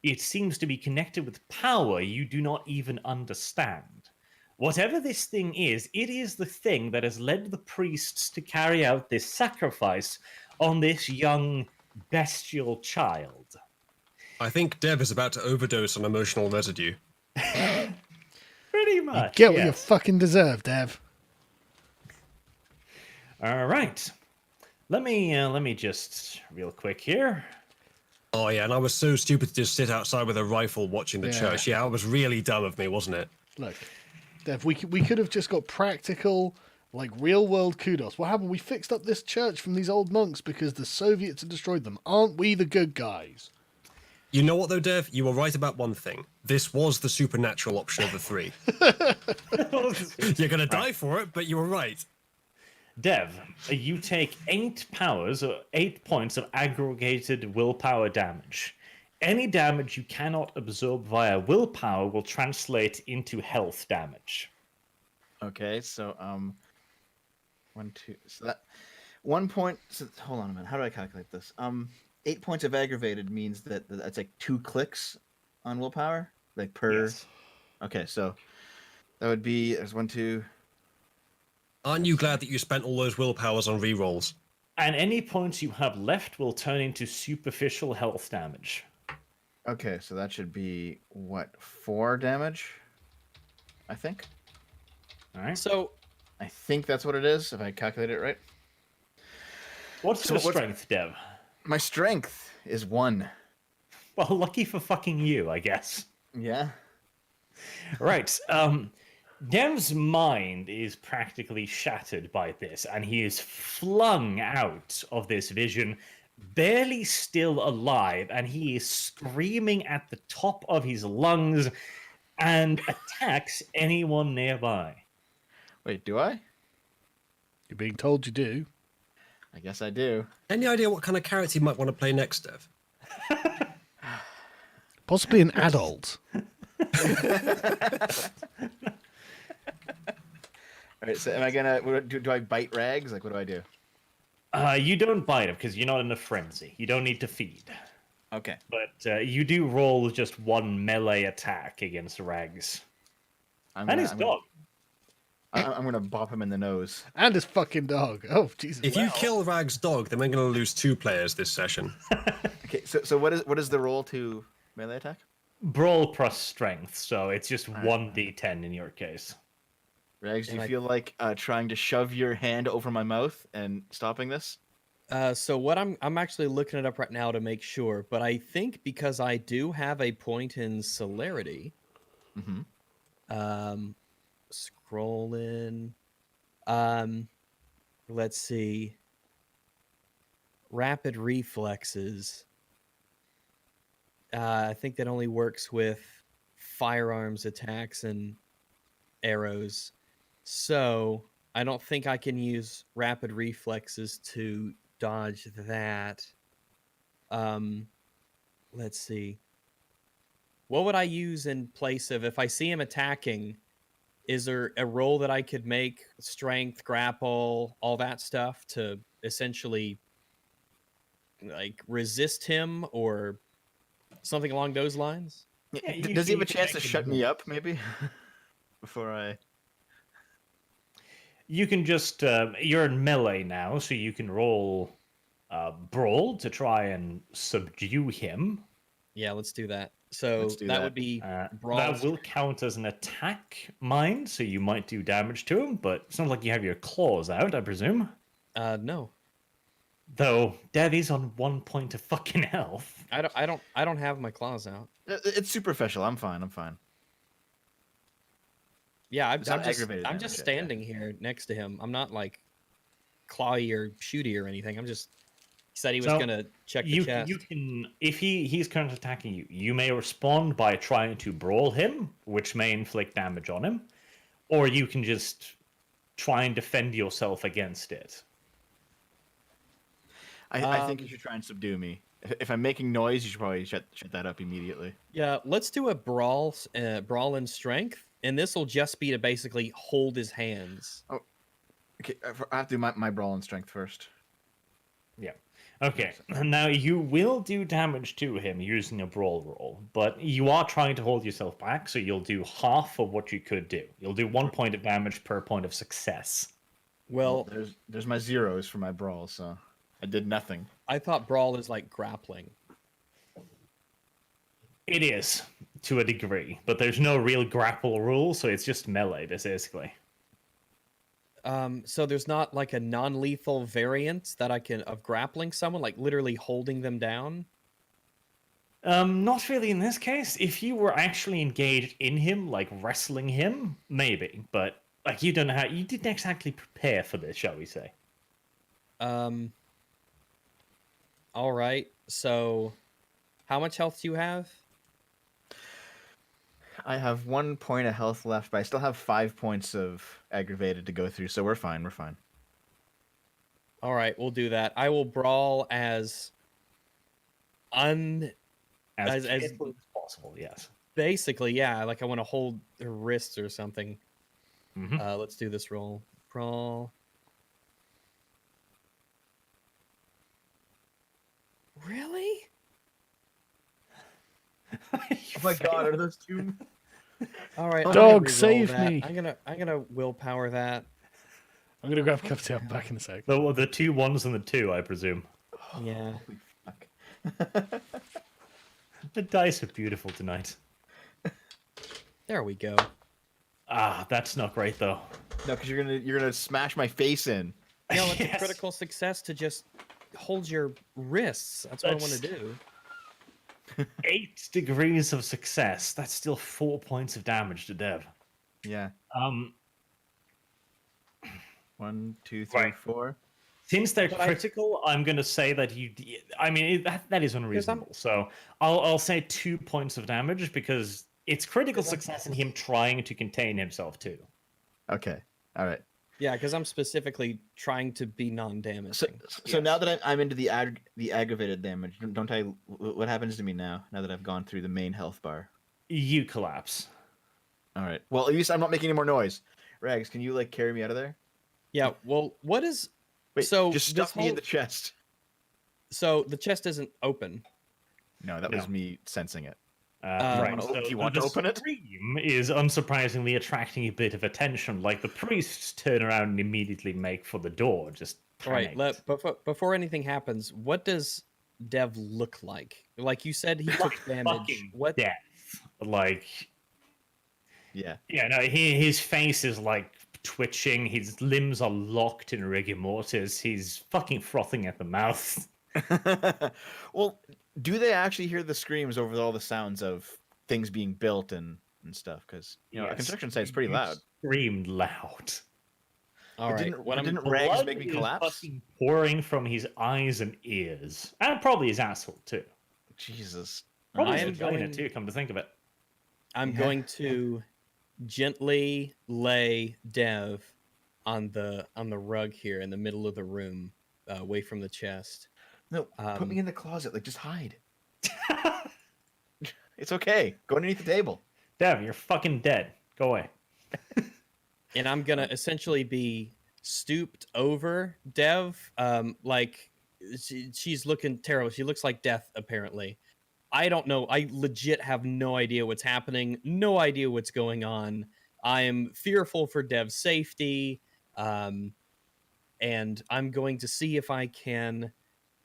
It seems to be connected with power you do not even understand. Whatever this thing is, it is the thing that has led the priests to carry out this sacrifice on this young, bestial child. I think Deb is about to overdose on emotional residue. Pretty much. Get what you yes. fucking deserve, Dev. All right. Let me just real quick here. Oh yeah, and I was so stupid to just sit outside with a rifle watching the Yeah. church. Yeah, it was really dumb of me, wasn't it? Look, Dev, we could have just got practical, like real world kudos. What happened? We fixed up this church from these old monks because the Soviets had destroyed them. Aren't we the good guys? You know what though, Dev? You were right about one thing. This was the supernatural option of the three. You're gonna die for it, but you were right. Dev, you take 8 points of aggregated willpower damage. Any damage you cannot absorb via willpower will translate into health damage. Okay, so 1, 2. So that 1 point. So, hold on a minute. How do I calculate this? 8 points of aggravated means that's like 2 clicks on willpower, like per. Yes. Okay, so that would be there's 1, 2. Aren't you glad that you spent all those willpowers on rerolls? And any points you have left will turn into superficial health damage. Okay, so that should be what 4 damage, I think. All right. So I think that's what it is if I calculate it right. What's So your what's- strength, Dev? My strength is 1. Well, lucky for fucking you, I guess. Yeah. Right. Dev's mind is practically shattered by this, and he is flung out of this vision, barely still alive, and he is screaming at the top of his lungs and attacks anyone nearby. Wait, do I? You're being told you do. I guess I do. Any idea what kind of character you might want to play next, Dev? Possibly an adult. All right, so am I gonna do I bite rags? Like, what do I do? You don't bite him because you're not in a frenzy. You don't need to feed. Okay. But you do roll just 1 melee attack against Rags. And his dog. I'm gonna bop him in the nose. And his fucking dog. Oh, Jesus. If you kill Rag's dog, then we're going to lose 2 players this session. Okay, so what is the roll to melee attack? Brawl plus strength, so it's just 1d10 in your case. Rags, do you feel like trying to shove your hand over my mouth and stopping this? so what I'm actually looking it up right now to make sure, but I think because I do have a point in celerity. Mm-hmm. Scroll in. Let's see. Rapid reflexes. I think that only works with firearms attacks and arrows. So I don't think I can use rapid reflexes to dodge that. Let's see. What would I use in place of if I see him attacking? Is there a roll that I could make, strength, grapple, all that stuff, to essentially like resist him or something along those lines? Yeah, you Does he have a can chance to make it shut me up, maybe? Before I... You can just you're in melee now, so you can roll brawl to try and subdue him. Yeah, let's do that. So Let's do that that. would be brawl. That will count as an attack mind, so you might do damage to him, but it's not like you have your claws out, I presume. No, Though Dev is on 1 point of fucking health. I don't have my claws out. It's superficial. I'm fine. Yeah, It's not I'm just aggravated I'm damage just yet, yeah. standing here next to him. I'm not like clawy or shooty or anything. I'm just. He said he was So, gonna check the You chest. can, if he's currently attacking you, you may respond by trying to brawl him, which may inflict damage on him, or you can just try and defend yourself against it. I think you should try and subdue me. If I'm making noise, you should probably shut that up immediately. Yeah, let's do a brawl in strength, and this will just be to basically hold his hands. Okay, I have to do my brawl and strength first. Yeah. Okay. Now you will do damage to him using a brawl roll, but you are trying to hold yourself back, so you'll do half of what you could do. You'll do 1 point of damage per point of success. Well, There's my zeros for my brawl, so I did nothing. I thought brawl is like grappling. It is to a degree, but there's no real grapple rule, so it's just melee basically. So there's not like a non-lethal variant that I can of grappling someone, like literally holding them down. Not really in this case. If you were actually engaged in him, like wrestling him, maybe. But like you don't know how. You didn't exactly prepare for this, shall we say? All right. So, how much health do you have? I have 1 point of health left, but I still have 5 points of aggravated to go through, so we're fine. We're fine. All right, we'll do that. I will brawl as As as carefully as possible. Yes. basically, yeah. Like I want to hold her wrists or something. Mhm. Let's do this roll. Brawl. Really? Oh my god, are those two? All right. Dog, I'm gonna re-roll save that. me. I'm gonna willpower that. I'm gonna grab a cup of tea. I'm back in a sec. The 2 1s and the 2, I presume. Yeah. Fuck. The dice are beautiful tonight. There we go. Ah, that's not great though. No, because you're gonna smash my face in. No, it's Yes. a critical success to just hold your wrists. That's what I want to do. 8 degrees of success. That's still 4 points of damage to Dev. Yeah. 1, 2, 3, Right. 4. Since they're But I- critical, I'm going to say that you. I mean, that is unreasonable. So I'll say 2 points of damage because it's critical success in him trying to contain himself too. Okay. All right. Yeah, because I'm specifically trying to be non-damaging. So now that I'm into the aggravated damage, don't I? What happens to me now? Now that I've gone through the main health bar. You collapse. All right. Well, at least I'm not making any more noise. Rags, can you like carry me out of there? Yeah. Well, what is? Wait. So just this stuff me in whole- the chest. So the chest isn't open. No, that was me sensing it. Right. do you want to open it? The scream is unsurprisingly attracting a bit of attention. Like the priests turn around and immediately make for the door. Just All right. panicked. Before anything happens, what does Dev look like? Like you said, he took damage. Fucking What? death. Like Yeah. yeah, no, his face is like twitching. His limbs are locked in rigor mortis. He's fucking frothing at the mouth. Well, do they actually hear the screams over all the sounds of things being built and stuff? Because a Yes. construction site's pretty You loud. Screamed loud. All right. Didn't Rags Blood make me is collapse? fucking pouring from his eyes and ears, and probably his asshole too. Jesus. Probably I his am vagina going- too. Come to think of it. I'm Yeah. going to gently lay Dev on the rug here in the middle of the room, away from the chest. No, put Um, me in the closet. Like, just hide. It's okay. Go underneath the table. Dev, you're fucking dead. Go away. And I'm gonna essentially be stooped over Dev. Like she's looking terrible. She looks like death, apparently. I don't know. I legit have no idea what's happening. No idea what's going on. I am fearful for Dev's safety. And I'm going to see if I can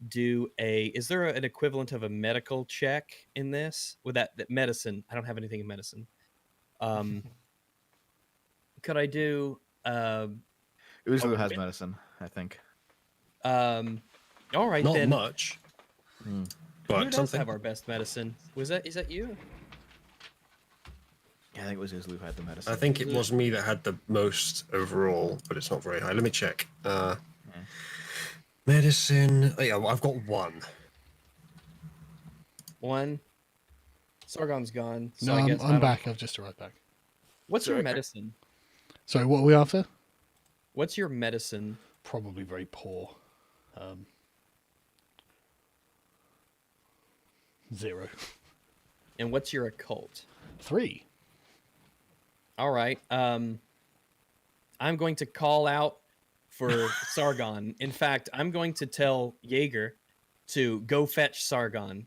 do is there an equivalent of a medical check in this? With that medicine, I don't have anything in medicine. Could I do Uzlu has medicine, I think. all right Not then. much. Who But does something. have our best medicine? Is that you? Yeah, I think it was Uzlu who had the medicine. I think it was me that had the most overall, but it's not very high. Let me check. Medicine. Oh, yeah, well, I've got one. One. Sargon's gone. So No, I guess I'm back. I've just arrived back. What's your Sorry. medicine? Sorry, what are we after? What's your medicine? Probably very poor. 0. And what's your occult? 3. All right. I'm going to call out for Sargon. In fact, I'm going to tell Jaeger to go fetch Sargon.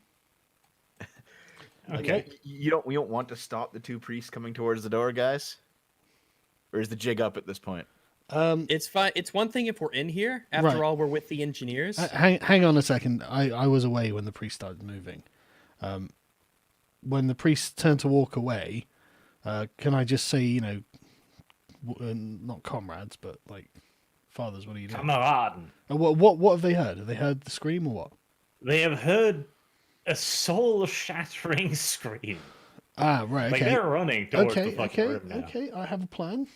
Okay. We don't want to stop the 2 priests coming towards the door, guys? Or is the jig up at this point? It's fine. It's one thing if we're in here. After Right. all, we're with the engineers. Hang on a second. I was away when the priest started moving. When the priest turned to walk away, can I just say, not comrades, but like fathers? What are you doing? Kameraden. What have they heard? Have they heard the scream or what? They have heard a soul-shattering scream. Ah, right. Like Okay. they're running towards the Okay. fucking Okay. room now. Okay. I have a plan.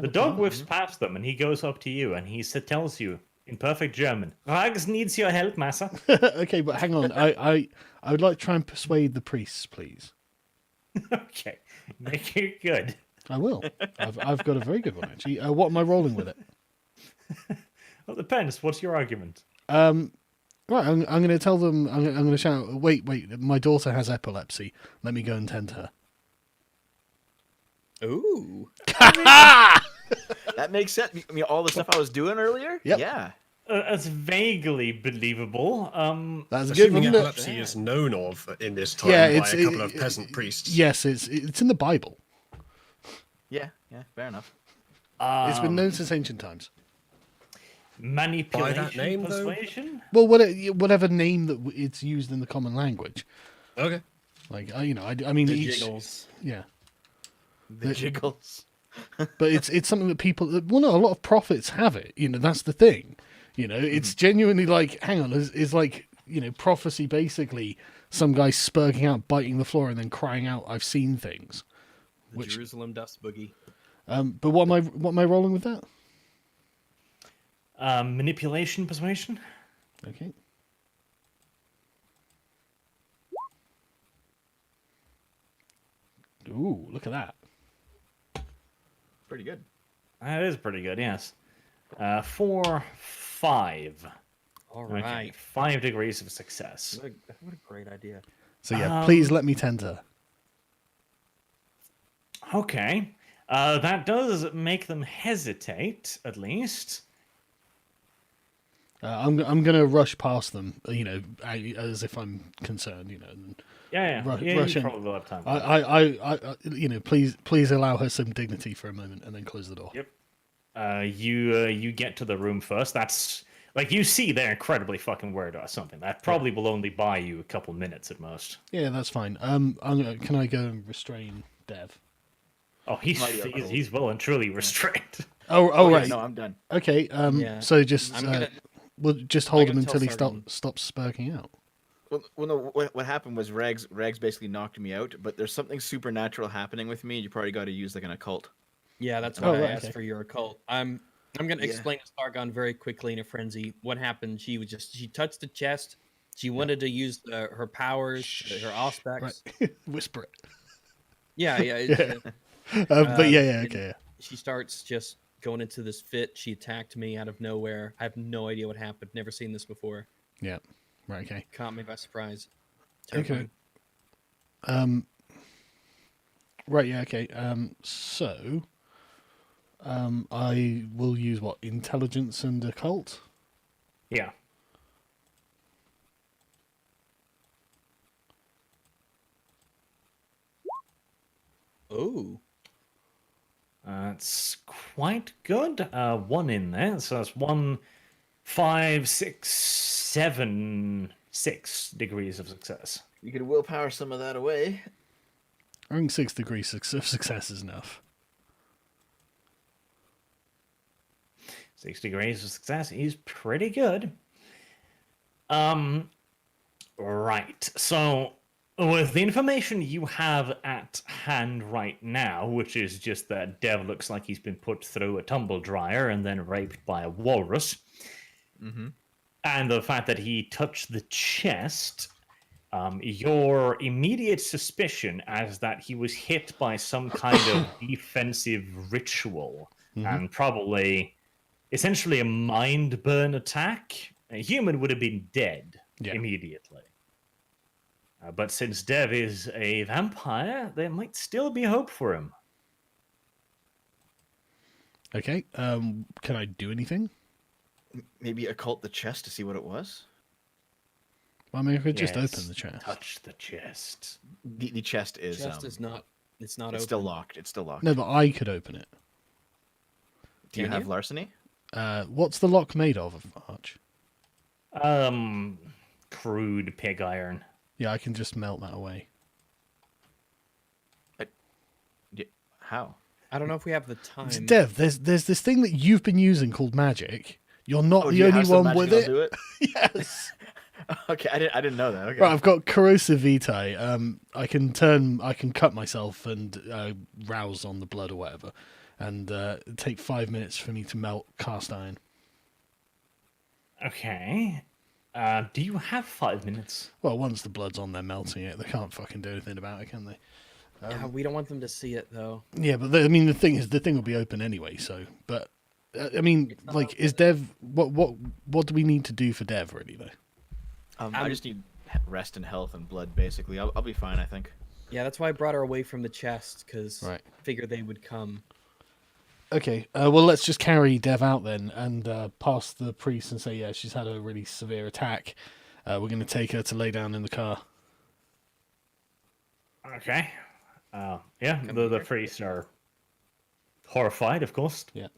The dog whiffs past them, and he goes up to you, and he tells you in perfect German, "Rags needs your help, massa." Okay, but hang on. I would like to try and persuade the priests, please. Okay, make it good. I will. I've got a very good one actually. What am I rolling with it? Well, it depends. What's your argument? Right, I'm going to tell them. I'm going to shout. Wait! My daughter has epilepsy. Let me go and tend her. Ooh. That makes sense. I mean, all the stuff I was doing earlier? Yep. Yeah. That's vaguely believable. That's a good Assuming one. epilepsy is known of in this time Yeah, by a couple of peasant priests. Yes, it's in the Bible. Yeah, fair enough. It's been known since ancient times. Manipulation, By that name, though? persuasion. Well, whatever name that it's used in the common language. Okay. Like I mean, The each, jiggles. yeah. The jiggles. But it's something that people. Well, no, a lot of prophets have it. That's the thing. It's genuinely like, hang on, is like prophecy basically some guy spurging out, biting the floor, and then crying out, "I've seen things." The Jerusalem dust boogie. But what am I rolling with that? Manipulation, persuasion. Okay. Ooh, look at that. Pretty good. That is pretty good. Yes. 4, 5. All Okay, right. 5 degrees of success. What a great idea. So yeah, please let me tend her. Okay. That does make them hesitate, at least. I'm gonna rush past them, as if I'm concerned, and Yeah. You rush in. probably will have time. I please allow her some dignity for a moment, and then close the door. Yep. You get to the room first. That's like you see they're incredibly fucking worried about something. That probably will only buy you a couple minutes at most. Yeah, that's fine. Can I go and restrain Dev? Oh, he's well and truly restrained. Oh, Yeah, right. no, I'm done. Okay. Yeah. So just I'm we'll just hold him gonna until he tell Sargon. stops spurking out. Well, no. What happened was Rags basically knocked me out, but there's something supernatural happening with me. You probably got to use like an occult. Yeah, that's Oh, why I right, asked okay. for your occult. I'm going to explain to Sargon very quickly in a frenzy what happened. She touched the chest. She wanted to use her powers, her aspects. Right. Whisper it. Yeah. But yeah, and okay. She starts just going into this fit. She attacked me out of nowhere. I have no idea what happened. Never seen this before. Yeah. Right. Okay. Caught me by surprise. Okay. Terrifying. Right. Yeah. Okay. So, I will use what, intelligence and occult. Yeah. Oh. It's quite good. 1 in there, so that's 1, 5, 6, 7, 6 degrees of success. You could willpower some of that away. I think 6 degrees of success is enough. 6 degrees of success is pretty good. Right. So With the information you have at hand right now, which is just that Dev looks like he's been put through a tumble dryer and then raped by a walrus, and the fact that he touched the chest, your immediate suspicion is that he was hit by some kind of defensive ritual, and probably essentially a mind burn attack. A human would have been dead immediately. But since Dev is a vampire, there might still be hope for him. Okay. Can I do anything? Maybe occult the chest to see what it was. Well, I mean, I could just Yes, open the chest. Touch the chest. The chest is Chest is not. It's not it's open. still locked. It's still locked. No, but I could open it. Do you Can have you? larceny? What's the lock made of, Arch? Crude pig iron. Yeah, I can just melt that away. How? I don't know if we have the time. Dev, there's this thing that you've been using called magic. You're not Oh, do the you only have some one magic with that'll it. do it? Yes. Okay, I didn't know that. Okay. Right, I've got corrosive vitae. I can cut myself and rouse on the blood or whatever, and it'd take 5 minutes for me to melt cast iron. Okay. Do you have 5 minutes? Well, once the blood's on, they're melting it. They can't fucking do anything about it, can they? Yeah, we don't want them to see it though. Yeah, but I mean, the thing is, the thing will be open anyway. So, but I mean, like, is Dev? What do we need to do for Dev, really, though? I just need rest and health and blood, basically. I'll be fine, I think. Yeah, that's why I brought her away from the chest because Right. I figured they would come. Okay, well, let's just carry Dev out then and pass the priest and say, yeah, she's had a really severe attack. We're going to take her to lay down in the car. Okay. Yeah, the priests are horrified, of course. Yeah.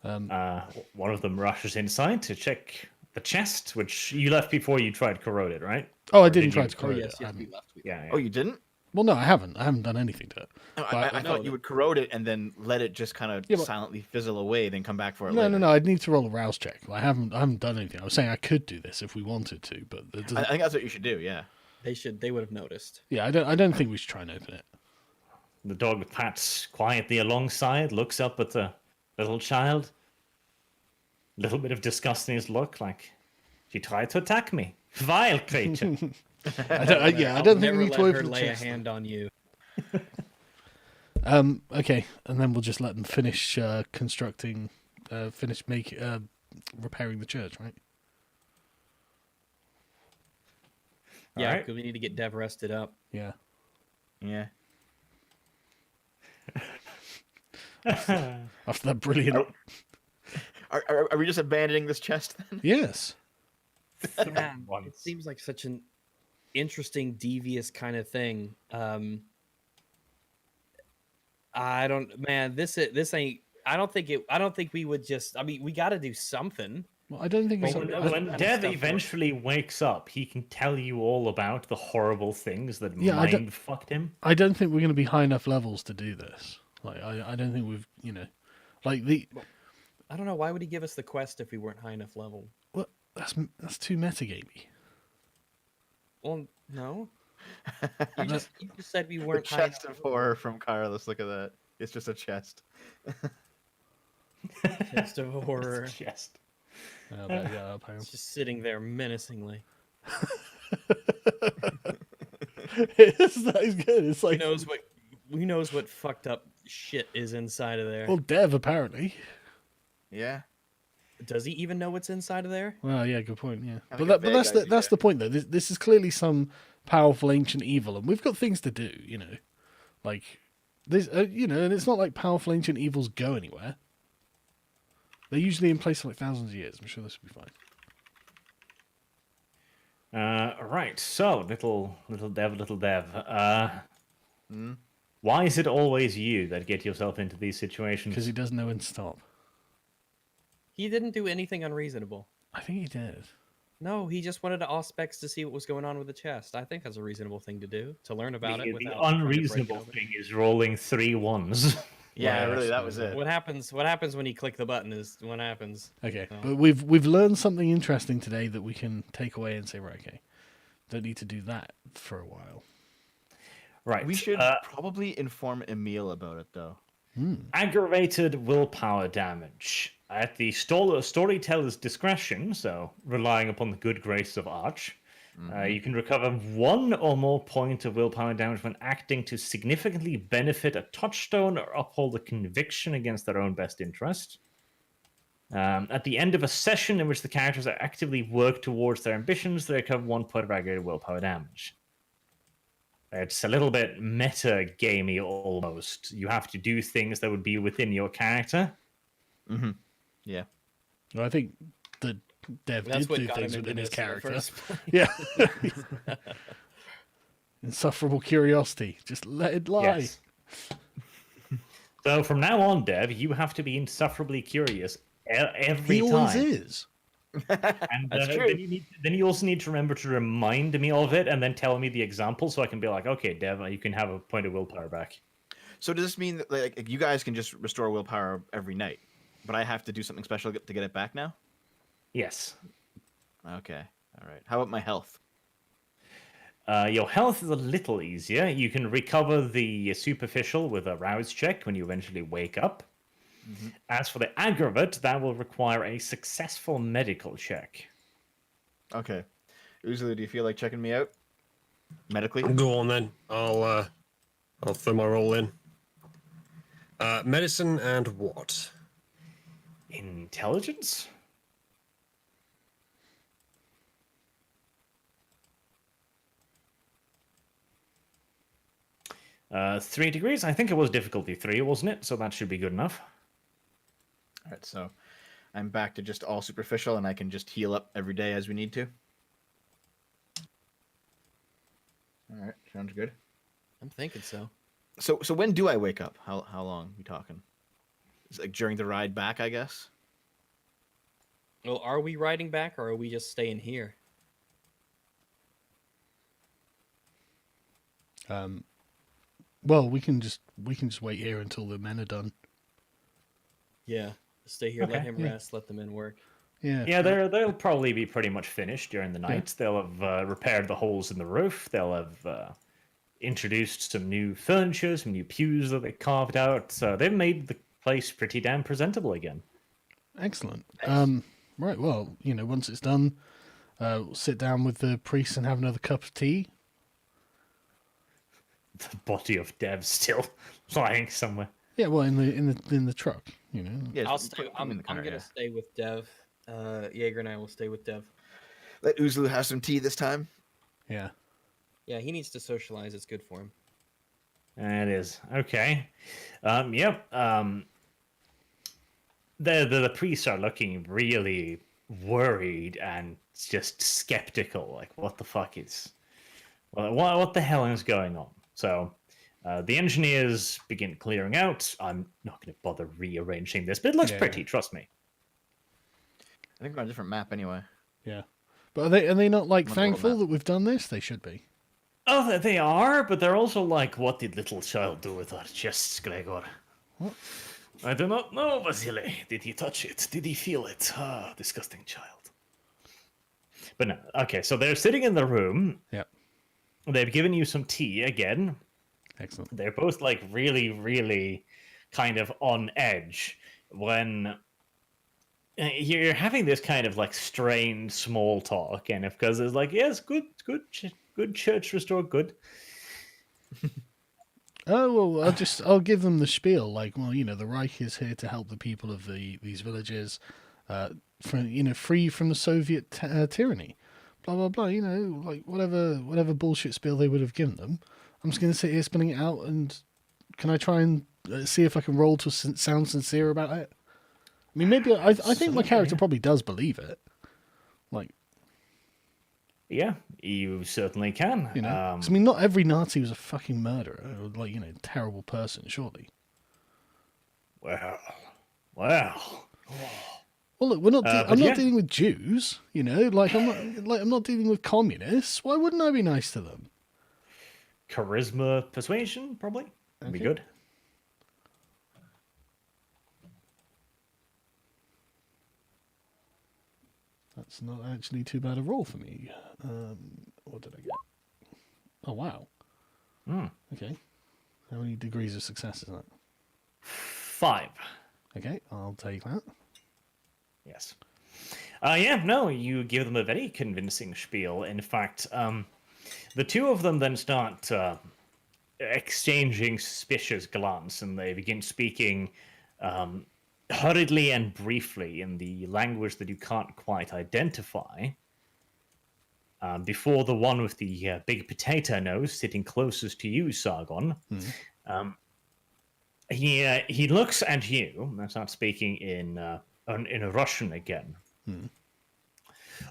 One of them rushes inside to check the chest, which you left before you tried to corrode it, right? Oh, I Or didn't did try you- to Oh corrode yes, it. yes, I we haven't- left. Yeah. Oh, you didn't? Well, no, I haven't. I haven't done anything to it. No, But- I thought you would corrode it and then let it just kind of Yeah, but- silently fizzle away, then come back for it No, later. no, no. I'd need to roll a rouse check. I haven't done anything. I was saying I could do this if we wanted to, but it doesn't, I think that's what you should do. Yeah. They would have noticed. yeah, I don't think we should try and open it. The dog pats quietly alongside, looks up at the little child. Little bit of disgust in his look, like she tried to attack me. Vile creature. I don't I'll think never we need let to her open the lay chest. a hand on you. Okay, and then we'll just let them finish repairing the church, right? Yeah, Alright. because we need to get Dev rested up. Yeah. Yeah. After that brilliant. Are we just abandoning this chest then? Yes. Man, it Once. seems like such an interesting, devious kind of thing. I don't, man. This ain't. I don't think we would just. I mean, we got to do something. Well, I don't think it's. When Dev eventually wakes up, he can tell you all about the horrible things that Yeah, I don't- mind fucked him. I don't think we're going to be high enough levels to do this. Like, I don't think we've, like the. I don't know. Why would he give us the quest if we weren't high enough level? What? That's too metagamey. Well, no. You just said we The weren't high chest enough. of horror from Carlos. Look at that. It's just a chest. Chest of horror. Chest. Oh, there you go, up, hang on. It's just sitting there menacingly. That is good. It's like Who knows what fucked up shit is inside of there? well, Dev apparently. Yeah. Does he even know what's inside of there? Well, yeah, good point. Yeah, I but think that, a but vague that's the idea. that's the point though. This is clearly some powerful ancient evil, and we've got things to do. Like this, and it's not like powerful ancient evils go anywhere. They're usually in place for like thousands of years. I'm sure this will be fine. Right. So, little Dev. Why is it always you that get yourself into these situations? Because he doesn't know when to stop. He didn't do anything unreasonable. I think he did. No, he just wanted to auspex to see what was going on with the chest. I think that's a reasonable thing to do, to learn about The it. Without the trying to break it unreasonable open. thing is rolling 3 ones. Yeah, Well, really, I that was it. What happens when you click the button is what happens. Okay, Oh. but we've learned something interesting today that we can take away and say, right, okay, Don't need to do that for a while. Right. We should probably inform Emil about it, though. Aggravated willpower damage. At the storyteller's discretion, so relying upon the good grace of Arch, you can recover 1 or more point of willpower damage when acting to significantly benefit a touchstone or uphold a conviction against their own best interest. At the end of a session in which the characters are actively work towards their ambitions, they recover 1 point of aggravated willpower damage. It's a little bit meta-gamey almost. You have to do things that would be within your character. Yeah. Well, I think the dev That's did what do got things him into within his this in the character. first place. Yeah. Insufferable curiosity. Just let it lie. Yes. So from now on, Dev, you have to be insufferably curious every He time. always is. And That's true. then you also need to remember to remind me of it and then tell me the example so I can be like, okay, Dev, you can have a point of willpower back. So does this mean that like you guys can just restore willpower every night, but I have to do something special to get it back now? Yes. Okay. All right. How about my health? Your health is a little easier. You can recover the superficial with a rouse check when you eventually wake up. As for the aggravate, that will require a successful medical check. Okay. Usually, do you feel like checking me out medically? Go on then. I'll throw my roll in. Medicine and what? Intelligence? Uh, 3 degrees? I think it was difficulty 3, wasn't it? So that should be good enough. All right. So I'm back to just all superficial, and I can just heal up every day as we need to. All right. Sounds good. I'm thinking so. So when do I wake up? How long we talking? It's like during the ride back, I guess. Well, are we riding back or are we just staying here? Well, we can just wait here until the men are done. Yeah. Stay here, let Okay, him yeah. rest, let the men work. Yeah. Yeah, they'll probably be pretty much finished during the night. They'll have repaired the holes in the roof. They'll have introduced some new furniture, some new pews that they carved out. So they've made the place pretty damn presentable again. Excellent. Right. Well, once it's done, we'll sit down with the priest and have another cup of tea. The body of Dev still lying somewhere. Yeah. Well, in the truck. Yeah. I'll just stay. put I'm him in the car, gonna yeah. stay with Dev. Jaeger and I will stay with Dev. Let Uzlu have some tea this time. Yeah. Yeah, he needs to socialize. It's good for him. It is. Okay. Yep. The priests are looking really worried and just skeptical. Like, what the fuck is... Well, what the hell is going on? So, the engineers begin clearing out. I'm not going to bother rearranging this, but it looks Yeah, pretty, trust me. I think we're on a different map anyway. Yeah. But are they not like Wonderful thankful map. that we've done this? They should be. Oh, they are, but they're also like, what did little child do with our chests, Gregor? What? I do not know, Vasily. Did he touch it? Did he feel it? Ah, disgusting child. But no, okay, so they're sitting in the room. Yeah. They've given you some tea again. Excellent. They're both like really, really kind of on edge when you're having this kind of like strained small talk, and because it's like, yes, good church restored, good. Oh well, I'll give them the spiel. Like, well, the Reich is here to help the people of these villages, free from the Soviet tyranny. Blah blah blah. Like whatever bullshit spiel they would have given them. I'm just going to sit here spinning it out, and can I try and see if I can roll to sound sincere about it? I mean, maybe I think my character probably does believe it. Like, Yeah, you certainly can. 'cause, I mean, not every Nazi was a fucking murderer or like terrible person, surely. Well. Well, look, we're not. I'm but not yeah. dealing with Jews, Like I'm not dealing with communists. Why wouldn't I be nice to them? Charisma, persuasion, probably. Would be Okay. good. That's not actually too bad a roll for me. What did I get? Oh, wow. Hmm. Okay. How many degrees of success is that? 5. Okay, I'll take that. Yes. Yeah, no, you give them a very convincing spiel. In fact, the two of them then start exchanging suspicious glance, and they begin speaking hurriedly and briefly in the language that you can't quite identify. Before the one with the big potato nose sitting closest to you, Sargon, he looks at you and starts speaking in Russian again.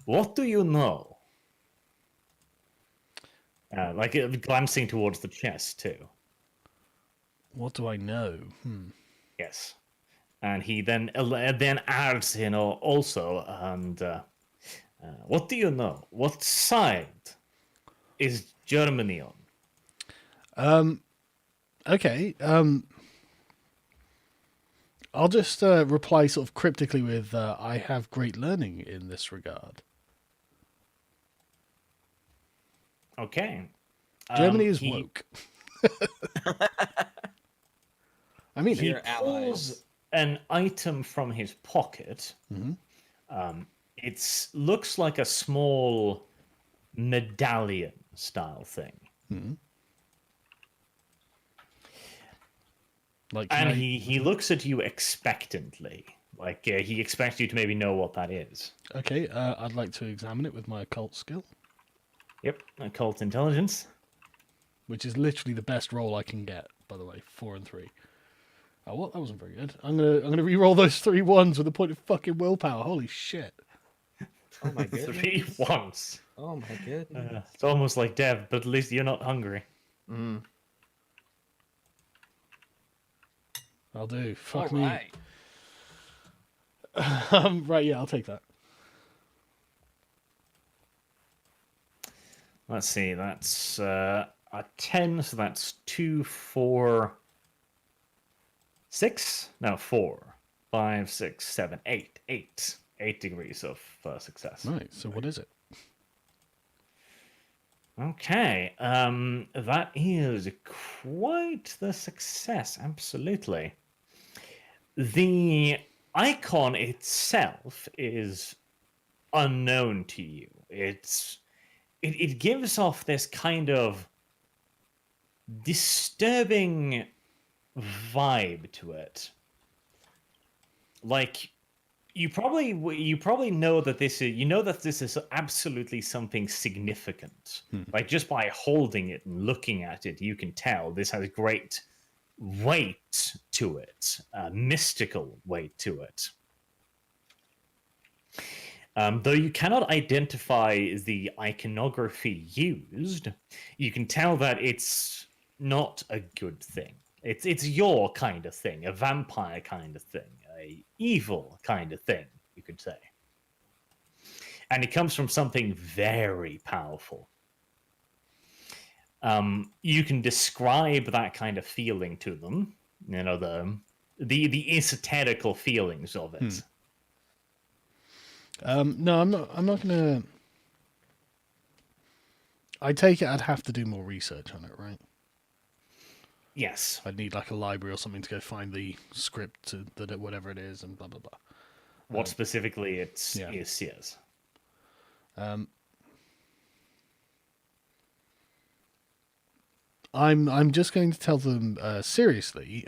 What do you know? Glancing towards the chest too. What do I know? Yes, and he then adds, also, and what do you know? What side is Germany on? Okay. I'll just reply sort of cryptically with, I have great learning in this regard. Okay. Germany is he woke. I mean, He Your pulls allies. an item from his pocket. It looks like a small medallion style thing. like, And he looks at you expectantly. Like he expects you to maybe know what that is. Okay, I'd like to examine it with my occult skill, Yep, occult intelligence. which is literally the best roll I can get, by the way. 4 and 3. Oh, what? That wasn't very good. I'm gonna re-roll those 3 ones with a point of fucking willpower. Holy shit! Oh my goodness. 3 ones. Oh my goodness. It's almost like Dev, but at least you're not hungry. I'll do. Fuck All me. right. Right, yeah, I'll take that. Let's see, that's a 10, so that's 2, 4, 6? No, 4, 5, 6, 7, 8. 8 degrees of success. Right, so what is it? Okay, that is quite the success, absolutely. The icon itself is unknown to you. It gives off this kind of disturbing vibe to it. Like you probably know that this is absolutely something significant. Like just by holding it and looking at it, you can tell this has great weight to it, mystical weight to it. Though you cannot identify the iconography used, you can tell that it's not a good thing. It's your kind of thing, a vampire kind of thing, a evil kind of thing, you could say. And it comes from something very powerful. You can describe that kind of feeling to them, the esoterical feelings of it. No, I'm not gonna. I take it I'd have to do more research on it, right? Yes. I'd need like a library or something to go find the script to whatever it is and blah blah blah. What specifically is, yeah. yes. I'm just going to tell them seriously.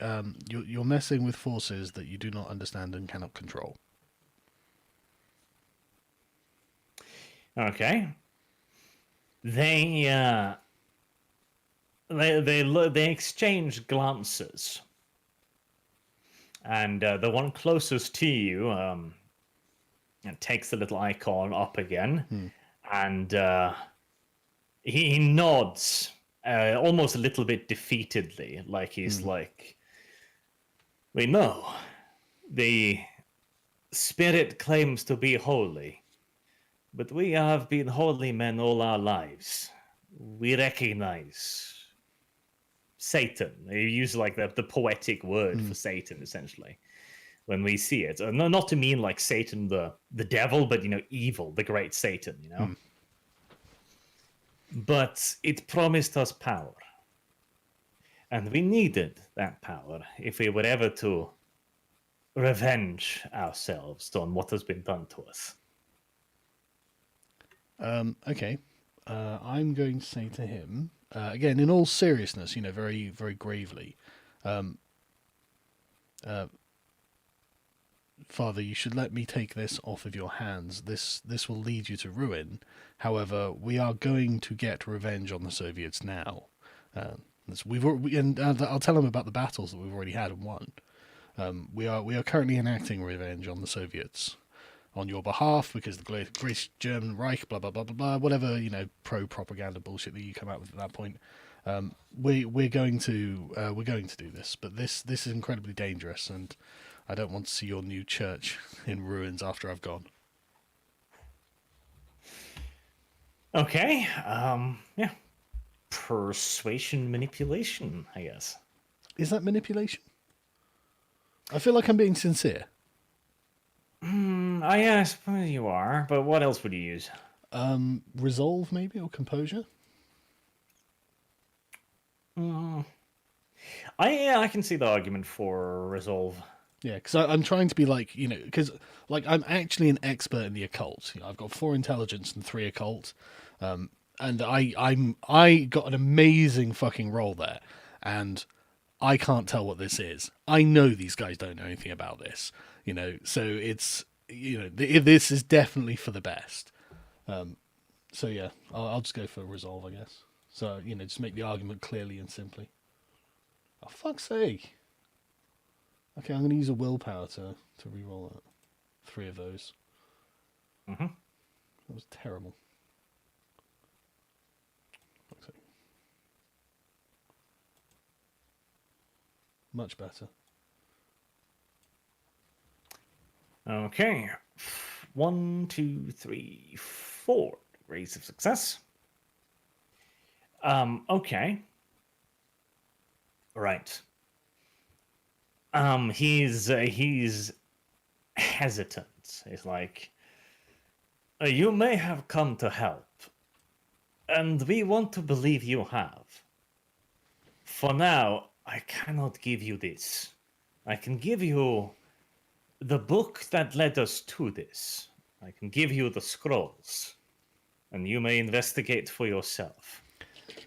You're messing with forces that you do not understand and cannot control. Okay. They exchange glances, and the one closest to you takes the little icon up again, and he nods almost a little bit defeatedly, like he's like, "We know the spirit claims to be holy, but we have been holy men all our lives. We recognize Satan." They use like the poetic word for Satan, essentially, when we see it. Not to mean like Satan the devil, but evil, the great Satan. but it promised us power. And we needed that power if we were ever to revenge ourselves on what has been done to us. Okay. I'm going to say to him, again, in all seriousness, very, very gravely, Father, you should let me take this off of your hands. This will lead you to ruin. However, we are going to get revenge on the Soviets now. I'll tell him about the battles that we've already had and won. We are currently enacting revenge on the Soviets on your behalf because the Great German Reich, blah blah blah blah blah, whatever pro-propaganda bullshit that you come out with at that point. We're going to do this, but this is incredibly dangerous, and I don't want to see your new church in ruins after I've gone. Okay. Yeah. Persuasion manipulation, I guess. Is that manipulation? I feel like I'm being sincere. I suppose you are, but what else would you use? Resolve, maybe, or composure? I can see the argument for resolve. Yeah, because I'm trying to be because I'm actually an expert in the occult. I've got 4 intelligence and 3 occult, and I got an amazing fucking roll there, and I can't tell what this is. I know these guys don't know anything about this, so it's this is definitely for the best. So yeah, I'll just go for resolve, I guess. So just make the argument clearly and simply. Oh fuck's sake. Okay, I'm going to use a willpower to reroll that. 3 of those. Mm-hmm. That was terrible. Okay. Much better. Okay. 1, 2, 3, 4 degrees of success. Okay. Right. He's hesitant. He's like, you may have come to help, and we want to believe you have. For now, I cannot give you this. I can give you the book that led us to this. I can give you the scrolls, and you may investigate for yourself.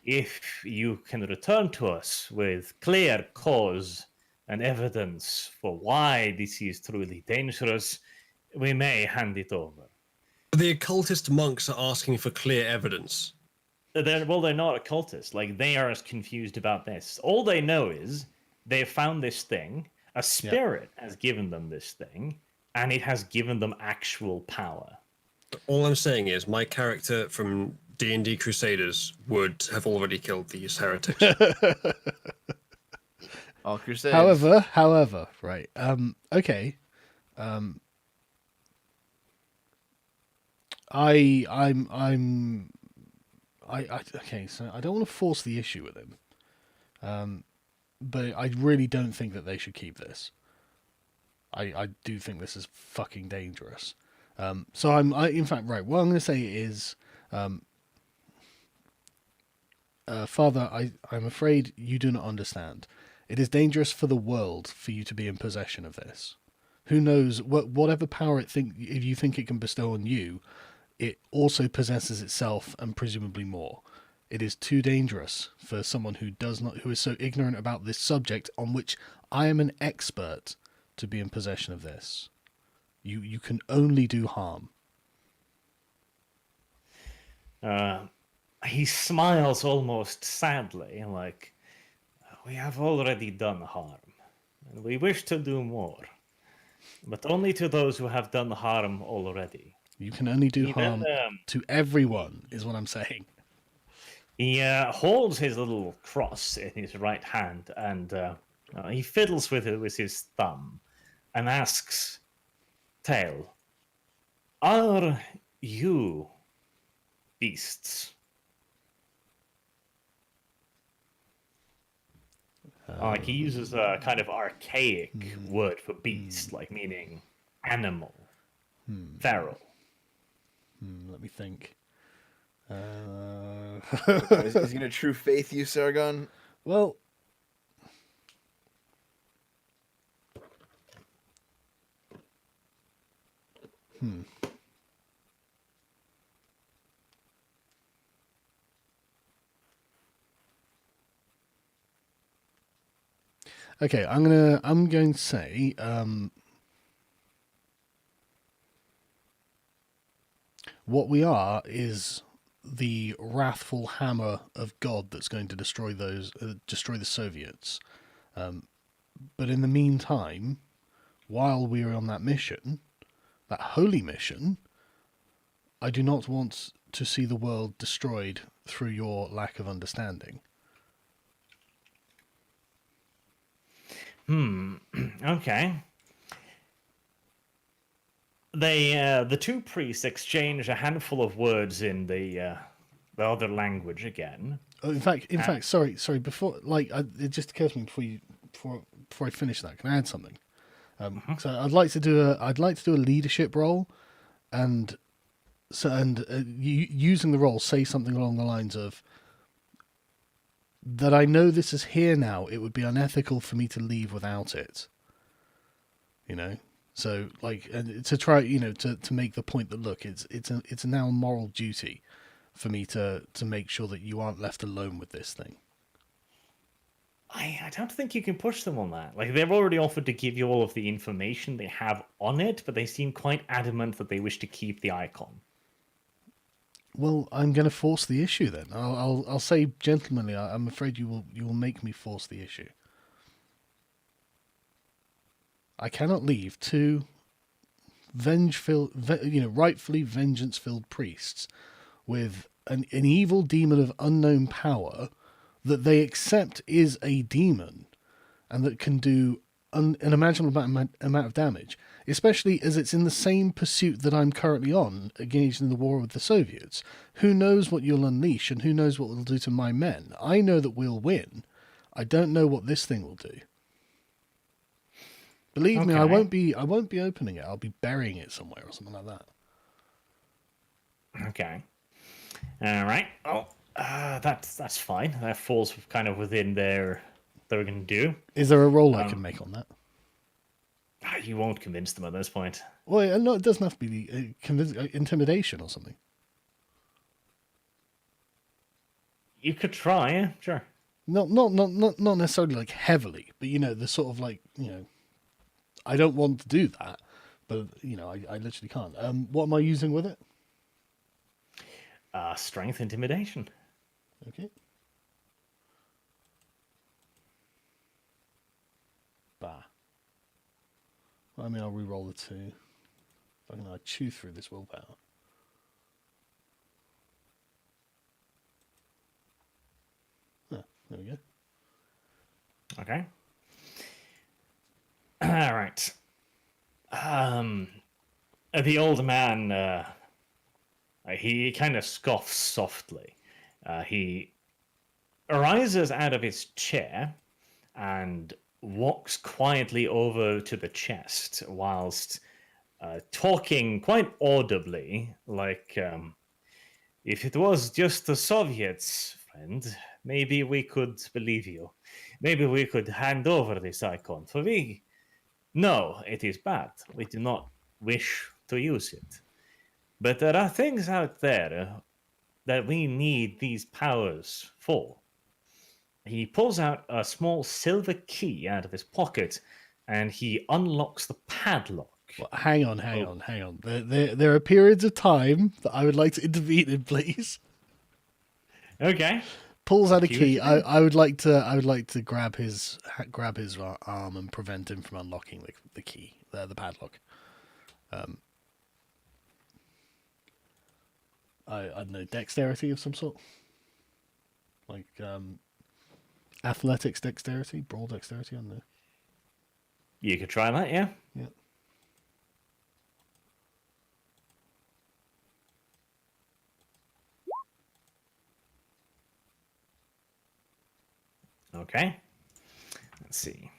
If you can return to us with clear cause and evidence for why this is truly dangerous, we may hand it over. The occultist monks are asking for clear evidence. They're not occultists. They are as confused about this. All they know is they found this thing, a spirit has given them this thing, and it has given them actual power. All I'm saying is my character from D&D Crusaders would have already killed these heretics. All crusades. However, right. Okay. Okay, so I don't want to force the issue with him. But I really don't think that they should keep this. I do think this is fucking dangerous. So in fact, right, what I'm going to say is, Father, I'm afraid you do not understand. It is dangerous for the world for you to be in possession of this. Who knows, whatever power if you think it can bestow on you, it also possesses itself and presumably more. It is too dangerous for someone who is so ignorant about this subject on which I am an expert to be in possession of this. You can only do harm. He smiles almost sadly, like, we have already done harm, and we wish to do more, but only to those who have done harm already. You can only do harm to everyone, is what I'm saying. He holds his little cross in his right hand, and he fiddles with it with his thumb, and asks, Tail, are you beasts? He uses a kind of archaic word for beast, meaning animal, feral. Let me think. Is he gonna true faith you, Sargon? Well, okay, I'm going to say what we are is the wrathful hammer of God that's going to destroy destroy the Soviets. But in the meantime, while we are on that mission, that holy mission, I do not want to see the world destroyed through your lack of understanding. Okay. The two priests exchange a handful of words in the other language again. Oh, in fact, sorry. Before, it just occurred to me before I finish that. Can I add something? So I'd like to do a leadership role, and using the role, say something along the lines of that. I know this is here now. It would be unethical for me to leave without it. You know. So, and to try, to make the point that look, it's now a moral duty for me to make sure that you aren't left alone with this thing. I don't think you can push them on that. Like, they've already offered to give you all of the information they have on it, but they seem quite adamant that they wish to keep the icon. Well, I'm going to force the issue then. I'll say gentlemanly. I'm afraid you will make me force the issue. I cannot leave two rightfully vengeance-filled priests with an evil demon of unknown power that they accept is a demon and that can do an unimaginable amount of damage, especially as it's in the same pursuit that I'm currently on, engaged in the war with the Soviets. Who knows what you'll unleash and who knows what it'll do to my men? I know that we'll win. I don't know what this thing will do. Believe me, I won't be opening it. I'll be burying it somewhere or something like that. Okay. All right. Oh, that's fine. That falls kind of within their they're going to do. Is there a roll I can make on that? You won't convince them at this point. Well, no, it doesn't have to be intimidation or something. You could try, yeah, sure. Not necessarily like heavily, but the sort of I don't want to do that, but I literally can't. What am I using with it? Strength intimidation. Okay. Bah. Well, I mean, I'll re-roll the 2. If I can chew through this willpower. There we go. Okay. All right. The old man, he kind of scoffs softly. He rises out of his chair and walks quietly over to the chest whilst talking quite audibly, like, if it was just the Soviets, friend, maybe we could believe you. Maybe we could hand over this icon, for no, it is bad. We do not wish to use it. But there are things out there that we need these powers for. He pulls out a small silver key out of his pocket and he unlocks the padlock. Well, hang on. There are periods of time that I would like to intervene in, please. Okay. Pulls out a key. I would like to grab his arm and prevent him from unlocking the key, the padlock. I don't know, dexterity of some sort, like athletics dexterity, brawl dexterity. I don't know. You could try that, yeah. Yeah. Okay. Let's see.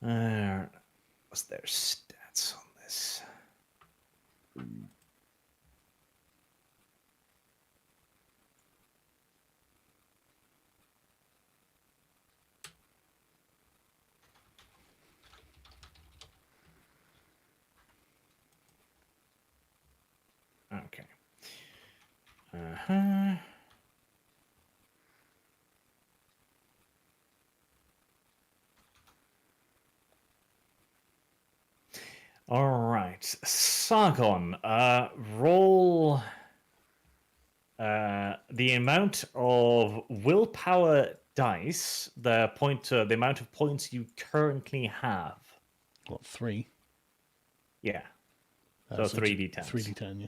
What's their stats on this? Okay. Uh-huh. All right, Sargon, roll the amount of willpower dice, the amount of points you currently have. What, 3? Yeah. So 3d10s. 3d10, yeah.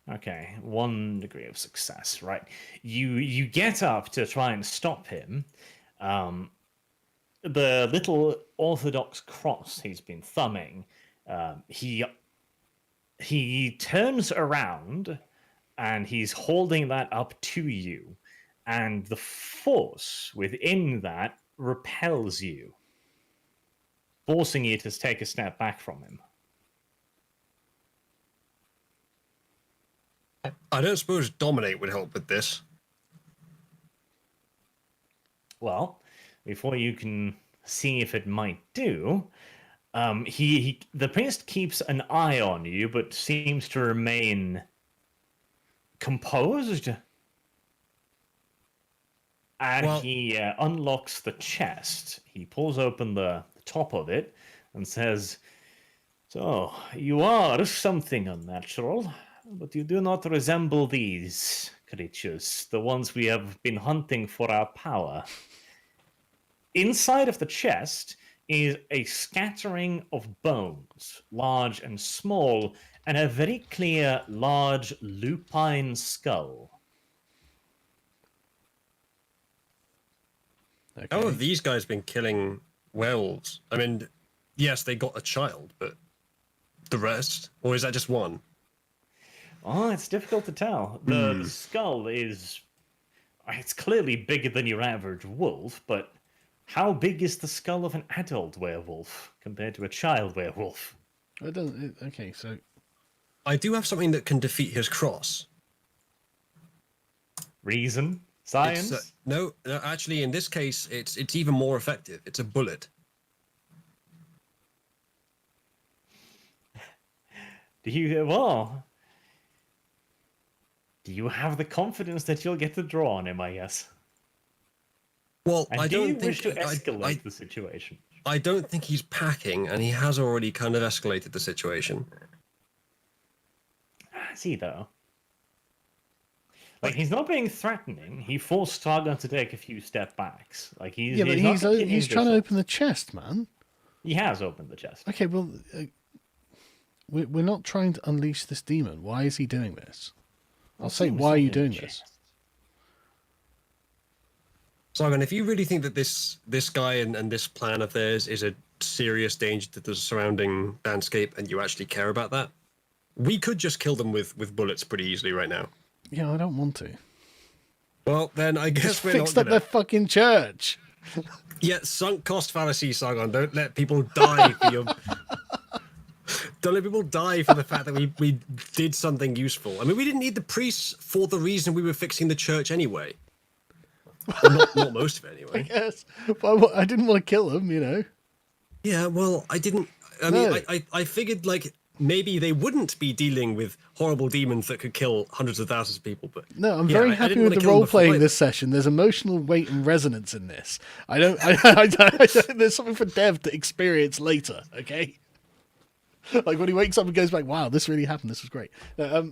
Okay, 1 degree of success. Right, you get up to try and stop him. The little Orthodox cross he's been thumbing, he turns around and he's holding that up to you, and the force within that repels you, forcing you to take a step back from him. I don't suppose Dominate would help with this. Well, before you can see if it might do, the priest keeps an eye on you, but seems to remain composed. And he unlocks the chest. He pulls open the top of it and says, "So, you are something unnatural, but you do not resemble these creatures, the ones we have been hunting for our power." Inside of the chest is a scattering of bones, large and small, and a very clear, large lupine skull. Okay. How have these guys been killing werewolves? I mean, yes, they got a child, but the rest? Or is that just one? Oh, it's difficult to tell. The skull is... It's clearly bigger than your average wolf, but how big is the skull of an adult werewolf compared to a child werewolf? Okay, so... I do have something that can defeat his cross. Reason? Science? No, actually, in this case, it's even more effective. It's a bullet. Do you have the confidence that you'll get the draw on him, I guess? Well, And I do don't you think wish to escalate the situation? I don't think he's packing, and he has already kind of escalated the situation. Is he, though? Like, he's not being threatening. He forced Sargon to take a few step backs. Like, he's he's trying to open the chest, man. He has opened the chest. Okay, well, we're not trying to unleash this demon. Why is he doing this? I'll say, why are you doing this? Sargon, if you really think that this guy and this plan of theirs is a serious danger to the surrounding landscape, and you actually care about that, we could just kill them with bullets pretty easily right now. Yeah, I don't want to. Well, then I guess we're Fixed not up their fucking church. Yeah, sunk cost fallacy, Sargon. Don't let people die for your... Don't let people die for the fact that we did something useful. I mean, we didn't need the priests for the reason we were fixing the church anyway. Well, not most of it, anyway. Yes, but I didn't want to kill them, you know. Yeah, well, I didn't... I mean, I figured, like, maybe they wouldn't be dealing with horrible demons that could kill hundreds of thousands of people, but... No, I'm very happy with the role-playing this session. There's emotional weight and resonance in this. I don't... there's something for Dev to experience later, okay? Like, when he wakes up and goes back, wow, this really happened, this was great. I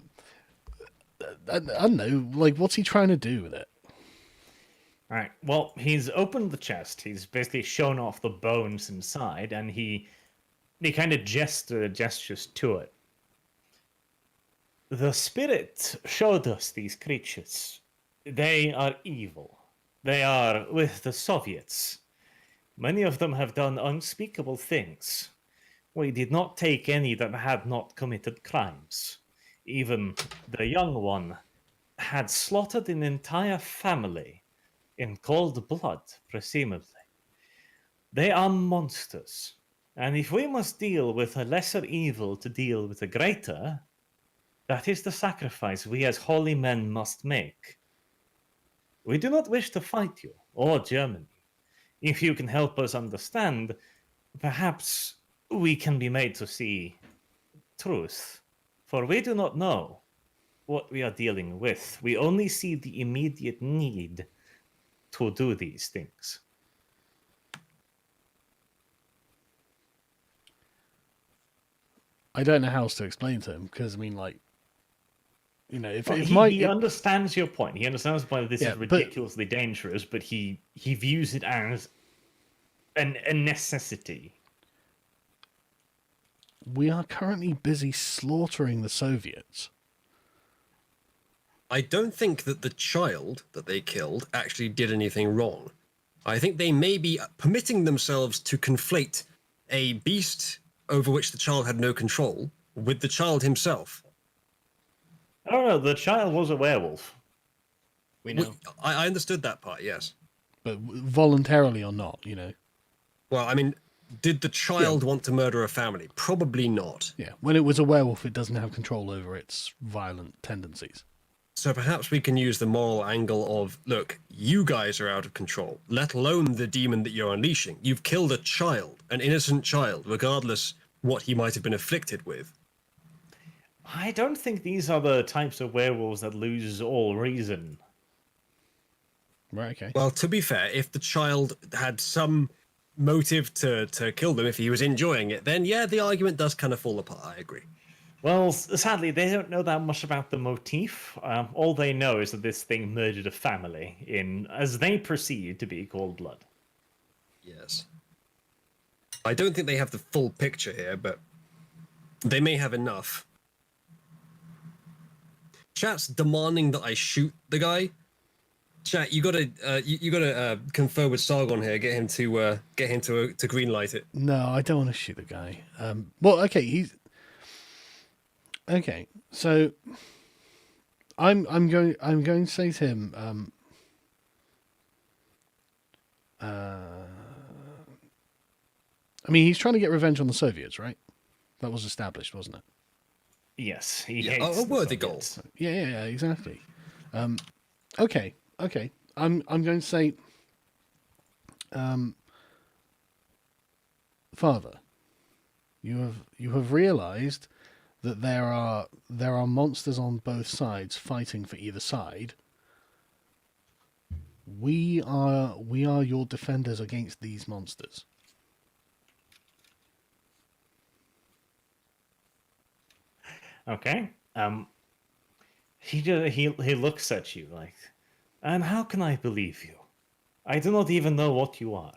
don't know, like, what's he trying to do with it? All right. Well, he's opened the chest. He's basically shown off the bones inside, and he kind of gestures to it. The spirit showed us these creatures. They are evil. They are with the Soviets. Many of them have done unspeakable things. We did not take any that had not committed crimes. Even the young one had slaughtered an entire family in cold blood, presumably. They are monsters, and if we must deal with a lesser evil to deal with a greater, that is the sacrifice we as holy men must make. We do not wish to fight you, or Germany. If you can help us understand, perhaps we can be made to see truth. For we do not know what we are dealing with. We only see the immediate need to do these things. I don't know how else to explain to him because I mean, like, you know, if he understands your point. He understands the point that this Yeah, is but- ridiculously dangerous, but he views it as a necessity. we are currently busy slaughtering the Soviets. I don't think that the child that they killed actually did anything wrong. I think they may be permitting themselves to conflate a beast over which the child had no control with the child himself. I don't know. The child was a werewolf. We know. I understood that part, yes. But voluntarily or not, you know. Well, I mean, did the child want to murder a family? Probably not. Yeah, when it was a werewolf, it doesn't have control over its violent tendencies. So perhaps we can use the moral angle of, look, you guys are out of control, let alone the demon that you're unleashing. You've killed a child, an innocent child, regardless what he might have been afflicted with. I don't think these are the types of werewolves that lose all reason. Right, okay. Well, to be fair, if the child had some motive to kill them, if he was enjoying it, then yeah, the argument does kind of fall apart. I agree. Well, sadly, they don't know that much about the motif. All they know is that this thing murdered a family in, as they perceive to be, cold blood. Yes. I don't think they have the full picture here, but they may have enough. Chat's demanding that I shoot the guy. Chat, you gotta confer with Sargon here, get him to greenlight it. No, I don't want to shoot the guy. Well, okay, okay. So I'm going to say to him, I mean, he's trying to get revenge on the Soviets, right? That was established, wasn't it? Yes, he Yeah, hates a the worthy goal. Soviets. Yeah, exactly. Okay. I'm going to say, Father, you have realized that there are monsters on both sides fighting for either side. We are your defenders against these monsters. Okay. He looks at you like, and how can I believe you? I do not even know what you are.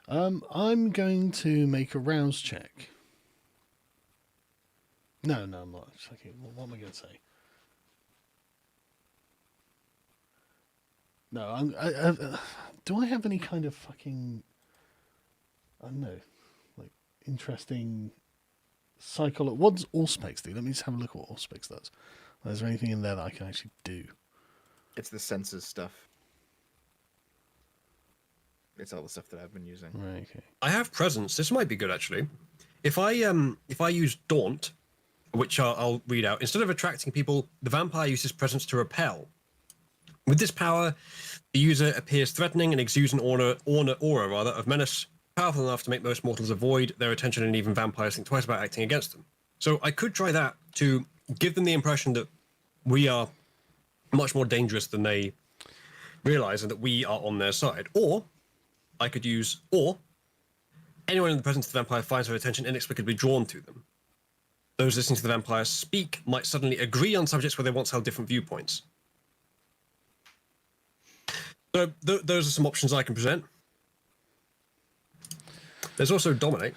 I'm going to make a rouse check. No, I'm not. Okay, what am I going to say? No, do I have any kind of fucking, I don't know, like interesting psychology? What's Auspex do? Let me just have a look at what Auspex does. Is there anything in there that I can actually do? It's the senses stuff. It's all the stuff that I've been using. Right, okay. I have presence. This might be good actually. If I use Daunt, which I'll read out, instead of attracting people, the vampire uses presence to repel. With this power, the user appears threatening and exudes an aura of menace, powerful enough to make most mortals avoid their attention, and even vampires think twice about acting against them. So I could try that to give them the impression that we are much more dangerous than they realize and that we are on their side. Or I could use, or anyone in the presence of the vampire finds their attention inexplicably drawn to them. Those listening to the vampire speak might suddenly agree on subjects where they once held different viewpoints. So those are some options I can present. There's also dominate.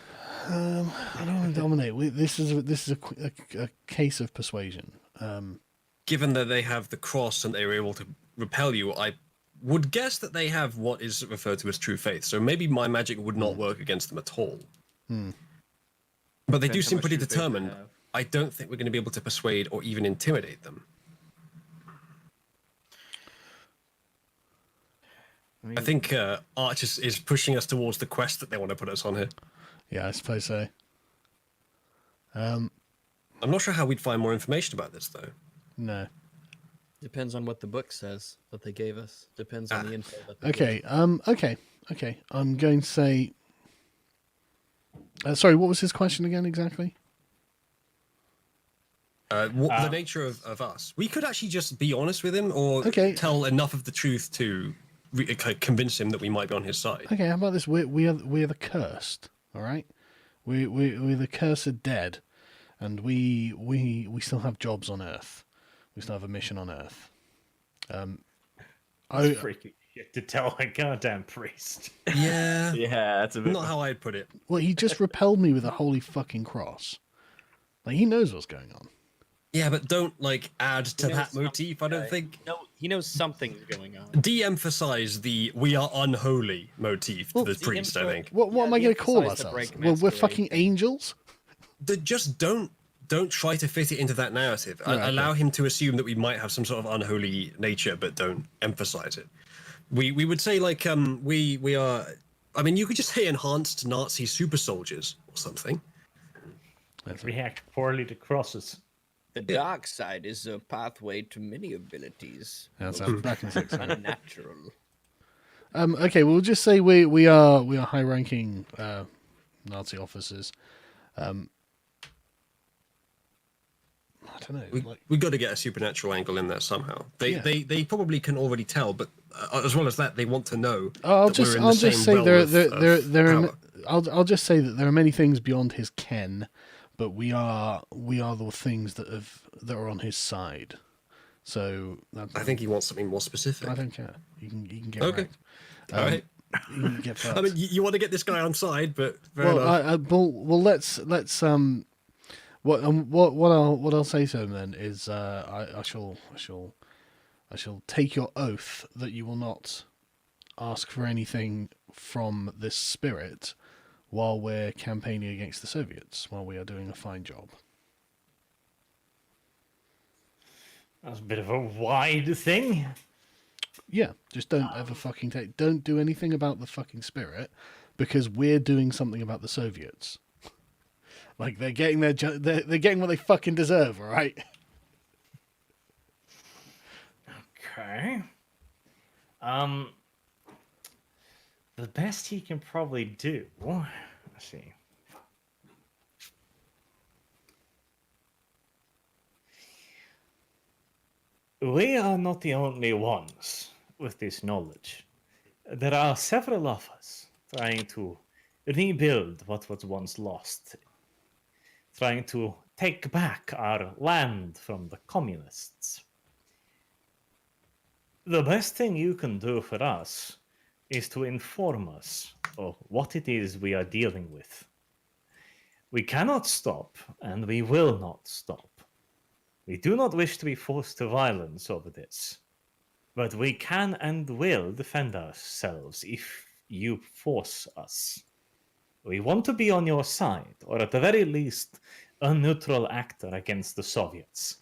I don't want to dominate. This is a case of persuasion. Given that they have the cross and they were able to repel you, I would guess that they have what is referred to as true faith. So maybe my magic would not work against them at all. But they do Depends how seem much pretty true faith they determined. have. I don't think we're going to be able to persuade or even intimidate them. I think Arch is pushing us towards the quest that they want to put us on here. Yeah, I suppose so. I'm not sure how we'd find more information about this, though. No. Depends on what the book says that they gave us. Depends on the info that they Okay. gave. Okay. I'm going to say. Sorry, what was his question again exactly? The nature of us. We could actually just be honest with him, or Okay. tell enough of the truth to convince him that we might be on his side. Okay, how about this? We are the cursed. All right, we're the cursed dead, and we still have jobs on Earth. We still have a mission on Earth. That's freaking shit to tell a goddamn priest. Yeah. Yeah, that's a bit. Not how I'd put it. Well, he just repelled me with a holy fucking cross. Like, he knows what's going on. Yeah, but don't add to knows that motif. I don't think. No, he knows something's going on. De-emphasize the "we are unholy" motif to the priest. I think. What am I going to call ourselves? We're fucking angels. Just don't try to fit it into that narrative. Right, Allow him to assume that we might have some sort of unholy nature, but don't emphasize it. We would say we are. I mean, you could just say enhanced Nazi super soldiers or something. React poorly to crosses. The dark side is a pathway to many abilities. That's back in 6. Unnatural. Okay, we'll just say we are high-ranking Nazi officers. I don't know. We got to get a supernatural angle in there somehow. They probably can already tell, but as well as that, they want to know. I'll that we're in just the say same realm of power. I'll just say that there are many things beyond his ken, but we are the things that are on his side. So I think he wants something more specific. I don't care. You can get Okay. wrecked. All right. You can get fucked. I mean, you want to get this guy on side, but fair well, enough. let's what I'll say to him then is I shall take your oath that you will not ask for anything from this spirit while we're campaigning against the Soviets, while we are doing a fine job. That's a bit of a wide thing. Yeah, just don't ever fucking don't do anything about the fucking spirit, because we're doing something about the Soviets. Like, they're getting they're getting what they fucking deserve, all right? Okay. The best he can probably do. Let's see. We are not the only ones with this knowledge. There are several of us trying to rebuild what was once lost, trying to take back our land from the communists. The best thing you can do for us is to inform us of what it is we are dealing with. We cannot stop, and we will not stop. We do not wish to be forced to violence over this, but we can and will defend ourselves if you force us. We want to be on your side, or at the very least, a neutral actor against the Soviets.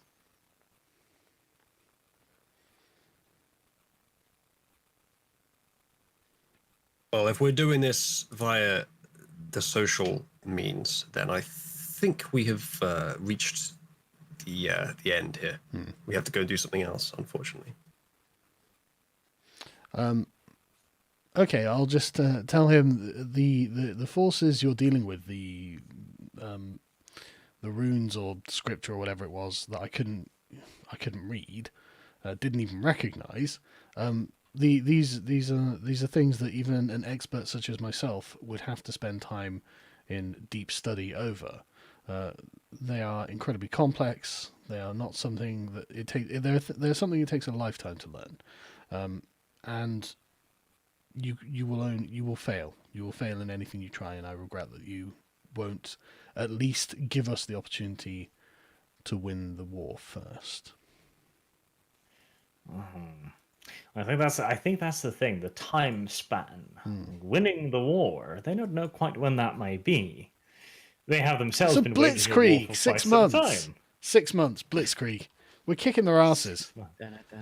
Well, if we're doing this via the social means, then I think we have reached the end here. We have to go do something else, unfortunately. Okay, I'll just tell him the forces you're dealing with, the runes or scripture or whatever it was that I couldn't read, didn't even recognize. These are things that even an expert such as myself would have to spend time in deep study over. They are incredibly complex. They are not something that it takes. They're something it takes a lifetime to learn, and you will fail. You will fail in anything you try, and I regret that you won't at least give us the opportunity to win the war first. I think that's the thing. The time span, winning the war. They don't know quite when that may be. They have themselves So been waging a war Blitzkrieg, for 6 quite some months. time. 6 months, Blitzkrieg. We're kicking their asses.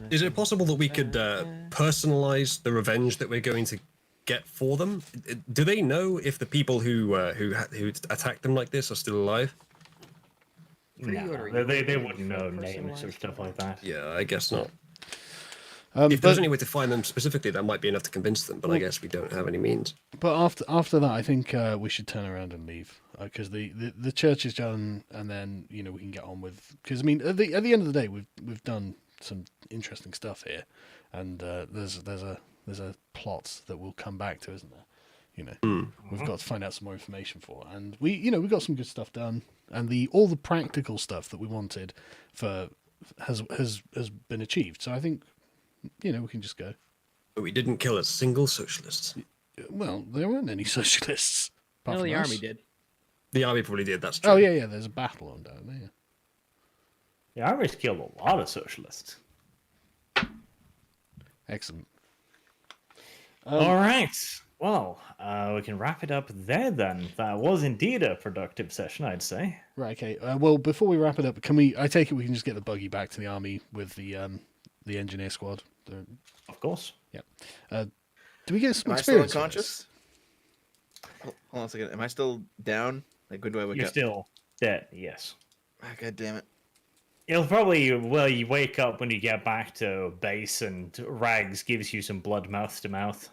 Is it possible that we could personalize the revenge that we're going to get for them? Do they know if the people who attacked them like this are still alive? Pre-order No, they your wouldn't know names or personalized stuff like that. Yeah, I guess not. But, If there's any way to find them specifically, that might be enough to convince them. But I guess we don't have any means. but after that, I think we should turn around and leave because the church is done, and then we can get on with. Because I mean, at the end of the day, we've done some interesting stuff here, and there's a plot that we'll come back to, isn't there? We've got to find out some more information for, and we got some good stuff done, and all the practical stuff that we wanted has been achieved. So I think we can just go. But we didn't kill a single socialist. Well, there weren't any socialists. apart No, from the us. army did. The army probably did. That's true. Oh yeah, there's a battle on down there. The Irish killed a lot of socialists. Excellent. All right. Well, we can wrap it up there then. That was indeed a productive session, I'd say. Right. Okay. Well, before we wrap it up, can we? I take it we can just get the buggy back to the army with the engineer squad. Of course. Yeah. Do we get some Am I still experience? with this? unconscious? Hold on a second. Am I still down? Like, when do I wake You're up? still dead, yes. Ah, God damn it. It'll probably, you wake up when you get back to base and Rags gives you some blood mouth to mouth.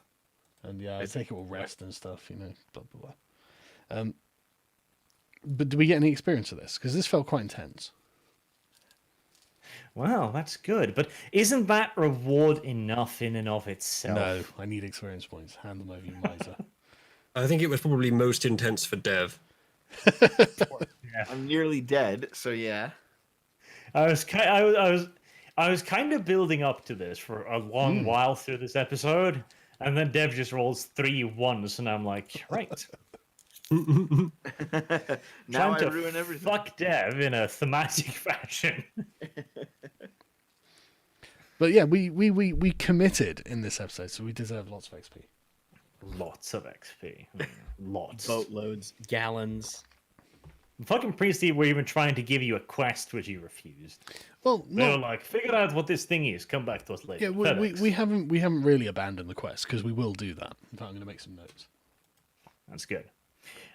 And yeah, I take it we'll rest and stuff. Blah blah blah. But do we get any experience of this? Because this felt quite intense. Well, that's good. But isn't that reward enough in and of itself? No, I need experience points. Hand them over, you miser. I think it was probably most intense for Dev. I'm nearly dead, so yeah. I was kind of building up to this for a long while through this episode, and then Dev just rolls 3 1s, and I'm like, right. Now Trying I to ruin everything. fuck Dev in a thematic fashion. But yeah, we committed in this episode, so we deserve lots of XP. Lots of XP. Lots. Boatloads, gallons. Fucking Priesty were even trying to give you a quest which you refused. Well, They were no, like, figure out what this thing is. Come back to us later. yeah, FedEx. we haven't really abandoned the quest because we will do that. In fact, I'm going to make some notes. That's good.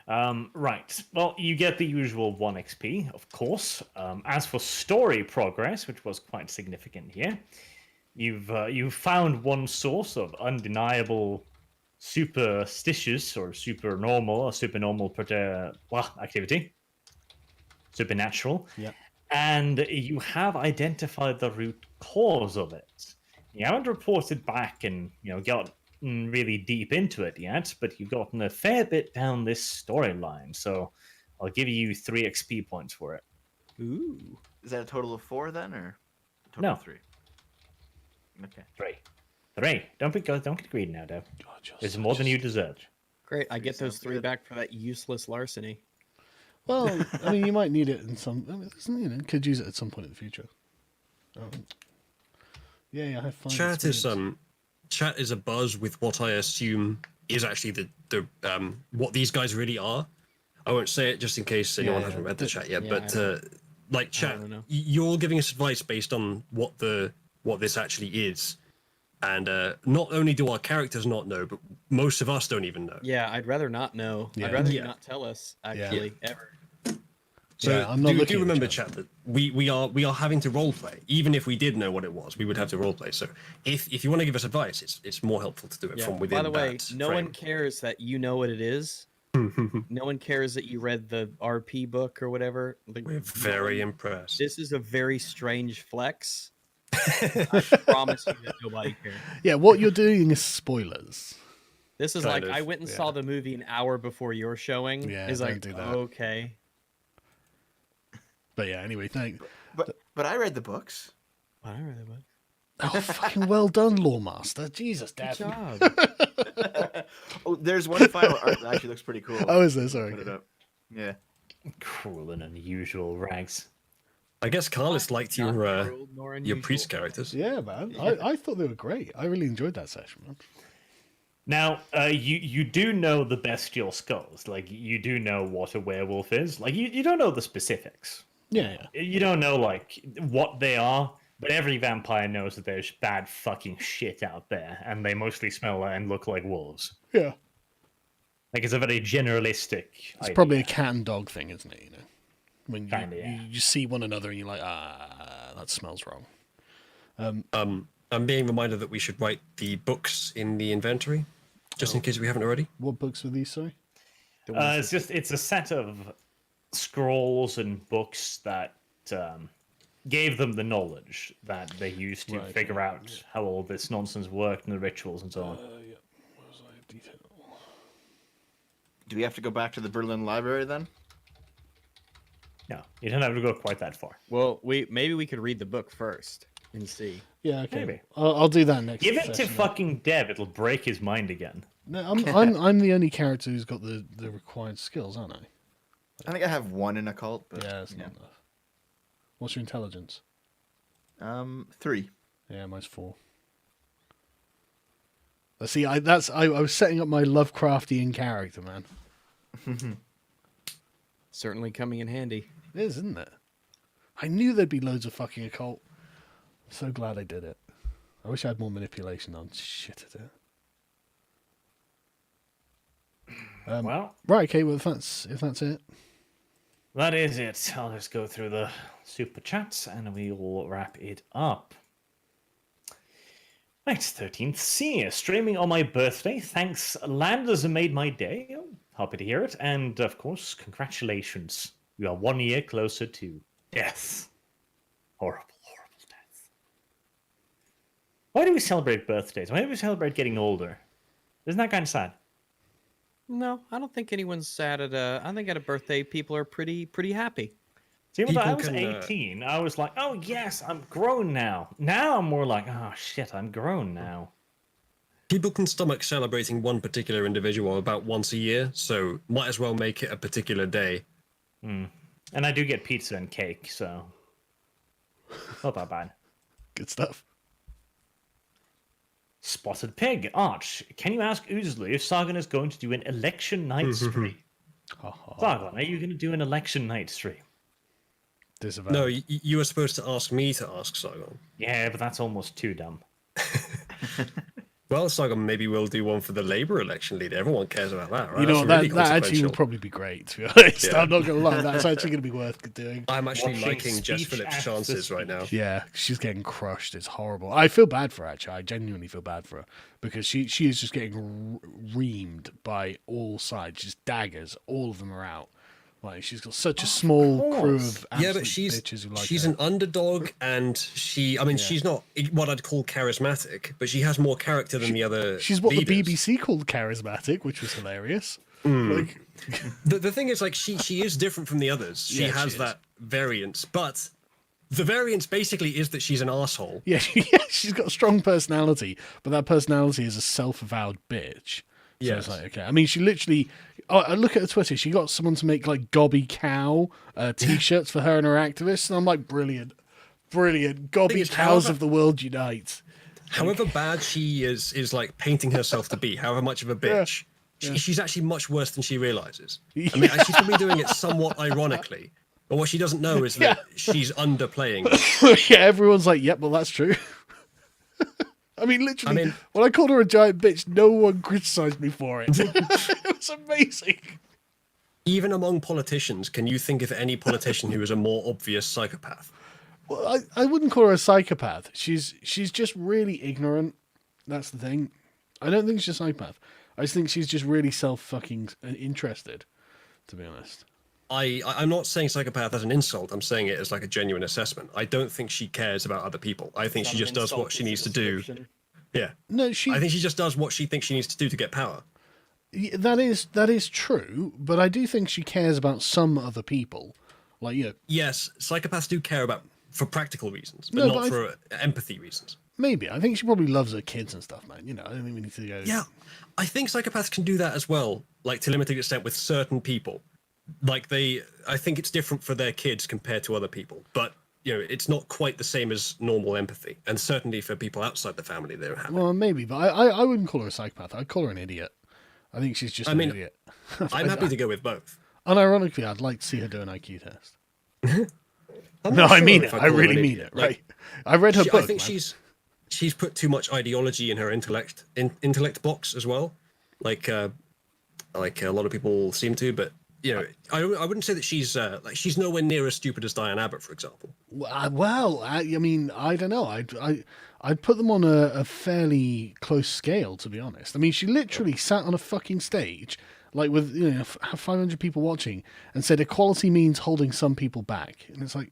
Right. Well, you get the usual 1 XP, of course. As for story progress, which was quite significant here, you've found one source of undeniable superstitious or supernormal activity. Supernatural. Yeah. And you have identified the root cause of it. You haven't reported back and gotten really deep into it yet, but you've gotten a fair bit down this storyline, so I'll give you 3 XP points for it. Ooh. Is that a total of 4 then, or a total No. of 3? Okay. 3. Don't get greedy now, Dev. It's more than you deserved. Great. I get those sounds 3 good. back for that useless larceny. Well, I mean, you might need it in some. I mean, could use it at some point in the future. Yeah, I have 5 Chat is experience. chat is a buzz with what I assume is actually the what these guys really are. I won't say it just in case anyone Yeah, hasn't read the chat yet, yeah, but like chat, don't know. you're all giving us advice based on what this actually is, and not only do our characters not know, but most of us don't even know. Yeah, I'd rather not know. Yeah. I'd rather you Yeah. not tell us, actually, ever. So Yeah, I'm not looking do at the remember, chat. chat, that we are having to roleplay. Even if we did know what it was, we would have to roleplay. So if you want to give us advice, it's more helpful to do it Yeah. from within. By the way, that no frame. one cares that you know what it is. No one cares that you read the RP book or whatever. Like, We're very impressed. this is a very strange flex. I promise you that nobody cares. Yeah, what you're doing is spoilers. This is Kind like of, I went and saw the movie an hour before your showing. Yeah, It's don't like do that. okay. But yeah, anyway, But I read the books. I don't really want. Oh, fucking well done, Lawmaster. Jesus, Good Dad. job. Oh, there's one final art that actually looks pretty cool. Oh, is there? Sorry. Put it up. Yeah. Cruel and unusual, Rags. I guess Carlos liked Not your cruel nor your unusual. priest characters. Yeah, man. I thought they were great. I really enjoyed that session, man. Now, you do know the bestial skulls. Like, you do know what a werewolf is. Like, you don't know the specifics. Yeah. You don't know, like, what they are, but every vampire knows that there's bad fucking shit out there, and they mostly smell and look like wolves. Yeah. Like, it's a very generalistic It's idea. probably a cat and dog thing, isn't it? You know, when Kinda, yeah. you see one another and you're like, that smells wrong. I'm being reminded that we should write the books in the inventory, just in case we haven't already. What books were these, sorry? It's a set of scrolls and books that gave them the knowledge that they used to figure out how all this nonsense worked and the rituals and so on. Yeah. What was I detail? Do we have to go back to the Berlin Library then? No, you don't have to go quite that far. Well, maybe we could read the book first and see. Yeah, okay. Maybe. I'll do that next. Give it to session, fucking Dev; it'll break his mind again. No, I'm the only character who's got the required skills, aren't I? I think I have one in occult, but Yeah, it's not enough. What's your intelligence? 3. Yeah, mine's 4. See, I was setting up my Lovecraftian character, man. Certainly coming in handy. It is, isn't it? I knew there'd be loads of fucking occult. I'm so glad I did it. I wish I had more manipulation on. Shit at it. Well, Right, okay, well, if that's it. that is it. I'll just go through the super chats and we will wrap it up. Right, 13th C, streaming on my birthday. Thanks, Landers have made my day. Oh, happy to hear it. And, of course, congratulations. You are 1 year closer to death. Horrible, horrible death. Why do we celebrate birthdays? Why do we celebrate getting older? Isn't that kind of sad? No, I don't think anyone's sad at I think at a birthday, people are pretty happy. See, when I People was can, 18, I was like, oh, yes, I'm grown now. Now I'm more like, oh, shit, I'm grown now. People can stomach celebrating one particular individual about once a year, so might as well make it a particular day. And I do get pizza and cake, so not that bad. Good stuff. Spotted Pig, Arch, can you ask Oozley if Sargon is going to do an election night stream? Sargon, are you going to do an election night stream? Disavow. No, you were supposed to ask me to ask Sargon. Yeah, but that's almost too dumb. Well, Sargon, maybe we'll do one for the Labour election leader. Everyone cares about that, right? You know, That's really that actually consequential. would probably be great, to be honest. Yeah. I'm not going to lie. That's actually going to be worth doing. I'm actually Watching liking Jess speech Phillips' after chances right now. Yeah, she's getting crushed. It's horrible. I feel bad for her, actually. I genuinely feel bad for her because she is just getting reamed by all sides. Just daggers. All of them are out. Like, she's got such a small crew of Yeah, absolute but she's bitches who like she's her. an underdog, and she's not what I'd call charismatic, but she has more character than the other. She's what the leaders. BBC called charismatic, which was hilarious. Mm. Like, The thing is, like, she is different from the others. She Yeah, she has is. that variance, but the variance basically is that she's an asshole. yeah, she's got a strong personality, but that personality is a self-avowed bitch. So Yes. it's like, okay. I mean, she literally. Oh, I look at her Twitter. She got someone to make like Gobby Cow t-shirts for her and her activists, and I'm like, brilliant. Gobby is, Cows however- of the world unite. However bad she is like painting herself to be, however much of a bitch, she's actually much worse than she realizes. I mean, she's probably doing it somewhat ironically, but what she doesn't know is that she's underplaying it. Yeah, everyone's like, yep, well, that's true. I mean, literally, when I called her a giant bitch, no one criticized me for it. It was amazing. Even among politicians, can you think of any politician who is a more obvious psychopath? Well, I wouldn't call her a psychopath. She's just really ignorant. That's the thing. I don't think she's a psychopath. I just think she's just really self-fucking interested, to be honest. I'm not saying psychopath as an insult. I'm saying it as like a genuine assessment. I don't think she cares about other people. I think she just does what she needs to do. Yeah. No, I think she just does what she thinks she needs to do to get power. Yeah, that is true, but I do think she cares about some other people. Like, you know, Yes, psychopaths do care about for practical reasons, but No, not but for empathy reasons. maybe. I think she probably loves her kids and stuff, man. You know, I don't think we need to go... Yeah, I think psychopaths can do that as well, like to limited extent with certain people. Like I think it's different for their kids compared to other people, but it's not quite the same as normal empathy, and certainly for people outside the family, they don't have it. Well, maybe, but I wouldn't call her a psychopath. I'd call her an idiot. I think she's just an idiot. I'm happy to go with both. Unironically, I'd like to see her do an IQ test. I'm No, not I sure mean if it. I'd I call her really an mean idiot. it. Right. I read her book. I think man. she's put too much ideology in her intellect box as well, like a lot of people seem to. But I wouldn't say that she's she's nowhere near as stupid as Diane Abbott, for example. Well, I mean, I don't know. I'd put them on a fairly close scale, to be honest. I mean, she literally sat on a fucking stage, like with 500 people watching, and said equality means holding some people back, and it's like.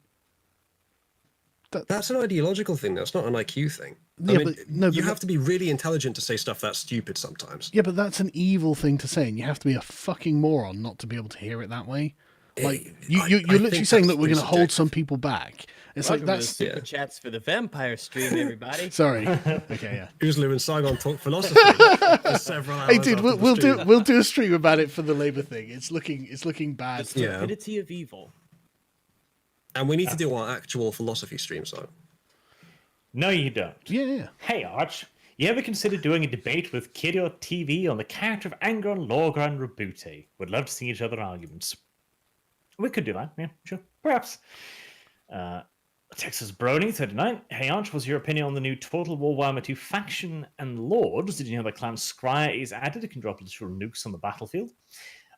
That's an ideological thing. That's not an IQ thing. Yeah, you have to be really intelligent to say stuff that's stupid sometimes. Yeah, but that's an evil thing to say, and you have to be a fucking moron not to be able to hear it that way. Like you're literally saying that we're going to hold some people back. It's Welcome like to that's the super chats for the vampire stream, everybody. sorry. Okay, yeah. Uzlu and Saigon talk philosophy for several hours. Hey, dude, after the we'll stream. do a stream about it for the Labour thing. It's looking bad. The stupidity of evil. And we need to do our actual philosophy stream, so. No, you don't. Yeah. Hey, Arch, you ever consider doing a debate with Kirio TV on the character of Angron, Lorgar, and Rabute? Would love to see each other arguments. We could do that, yeah, sure. Perhaps. Texas Brony, 39. Hey, Arch, what's your opinion on the new Total War Warhammer 2 faction and lords? Did you know that Clan Scryer is added? It can drop literal nukes on the battlefield.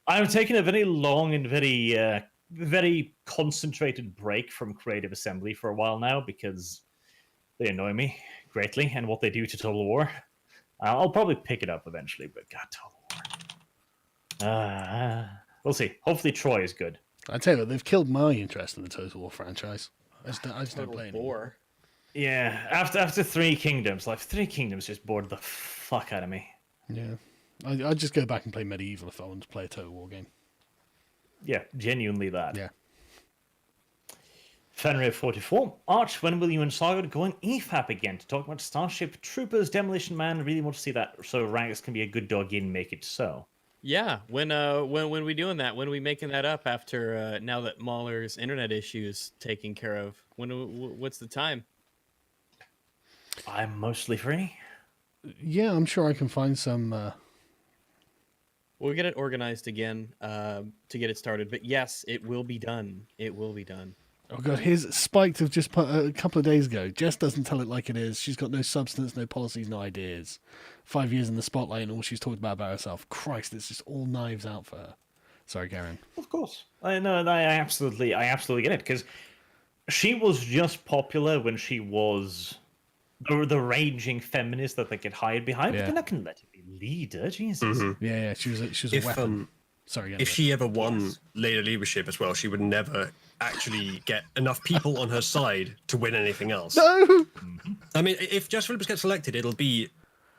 I've taken a very long and very concentrated break from Creative Assembly for a while now because they annoy me greatly and what they do to Total War. I'll probably pick it up eventually, but God, Total War. We'll see. Hopefully Troy is good. I tell you what, they've killed my interest in the Total War franchise. I just don't play anymore. Yeah, after Three Kingdoms, like Three Kingdoms just bored the fuck out of me. Yeah. I'd just go back and play Medieval if I wanted to play a Total War game. Yeah, genuinely that. Yeah. Fenrir 44. Arch, when will you and Saga go on EFAP again to talk about Starship Troopers, Demolition Man? Really want to see that so Rangus can be a good dog in make it so. Yeah, when we doing that? When we making that up after now that Mahler's internet issues taken care of? What's the time? I'm mostly free. Yeah, I'm sure I can find some. We'll get it organized again to get it started. But yes, it will be done. It will be done. Oh god, here's Spiked have just put a couple of days ago. Jess doesn't tell it like it is. She's got no substance, no policies, no ideas. 5 years in the spotlight and all she's talked about herself. Christ, it's just all knives out for her. Sorry, Garen. Of course. I absolutely get it because she was just popular when she was the raging feminist that they could hide behind. Yeah. But they're not going to let her be leader. Jesus. Yeah, she was a weapon. Sorry, if she ever won later leadership as well, she would never actually get enough people on her side to win anything else. No. I mean, if Jess Phillips gets elected, it'll be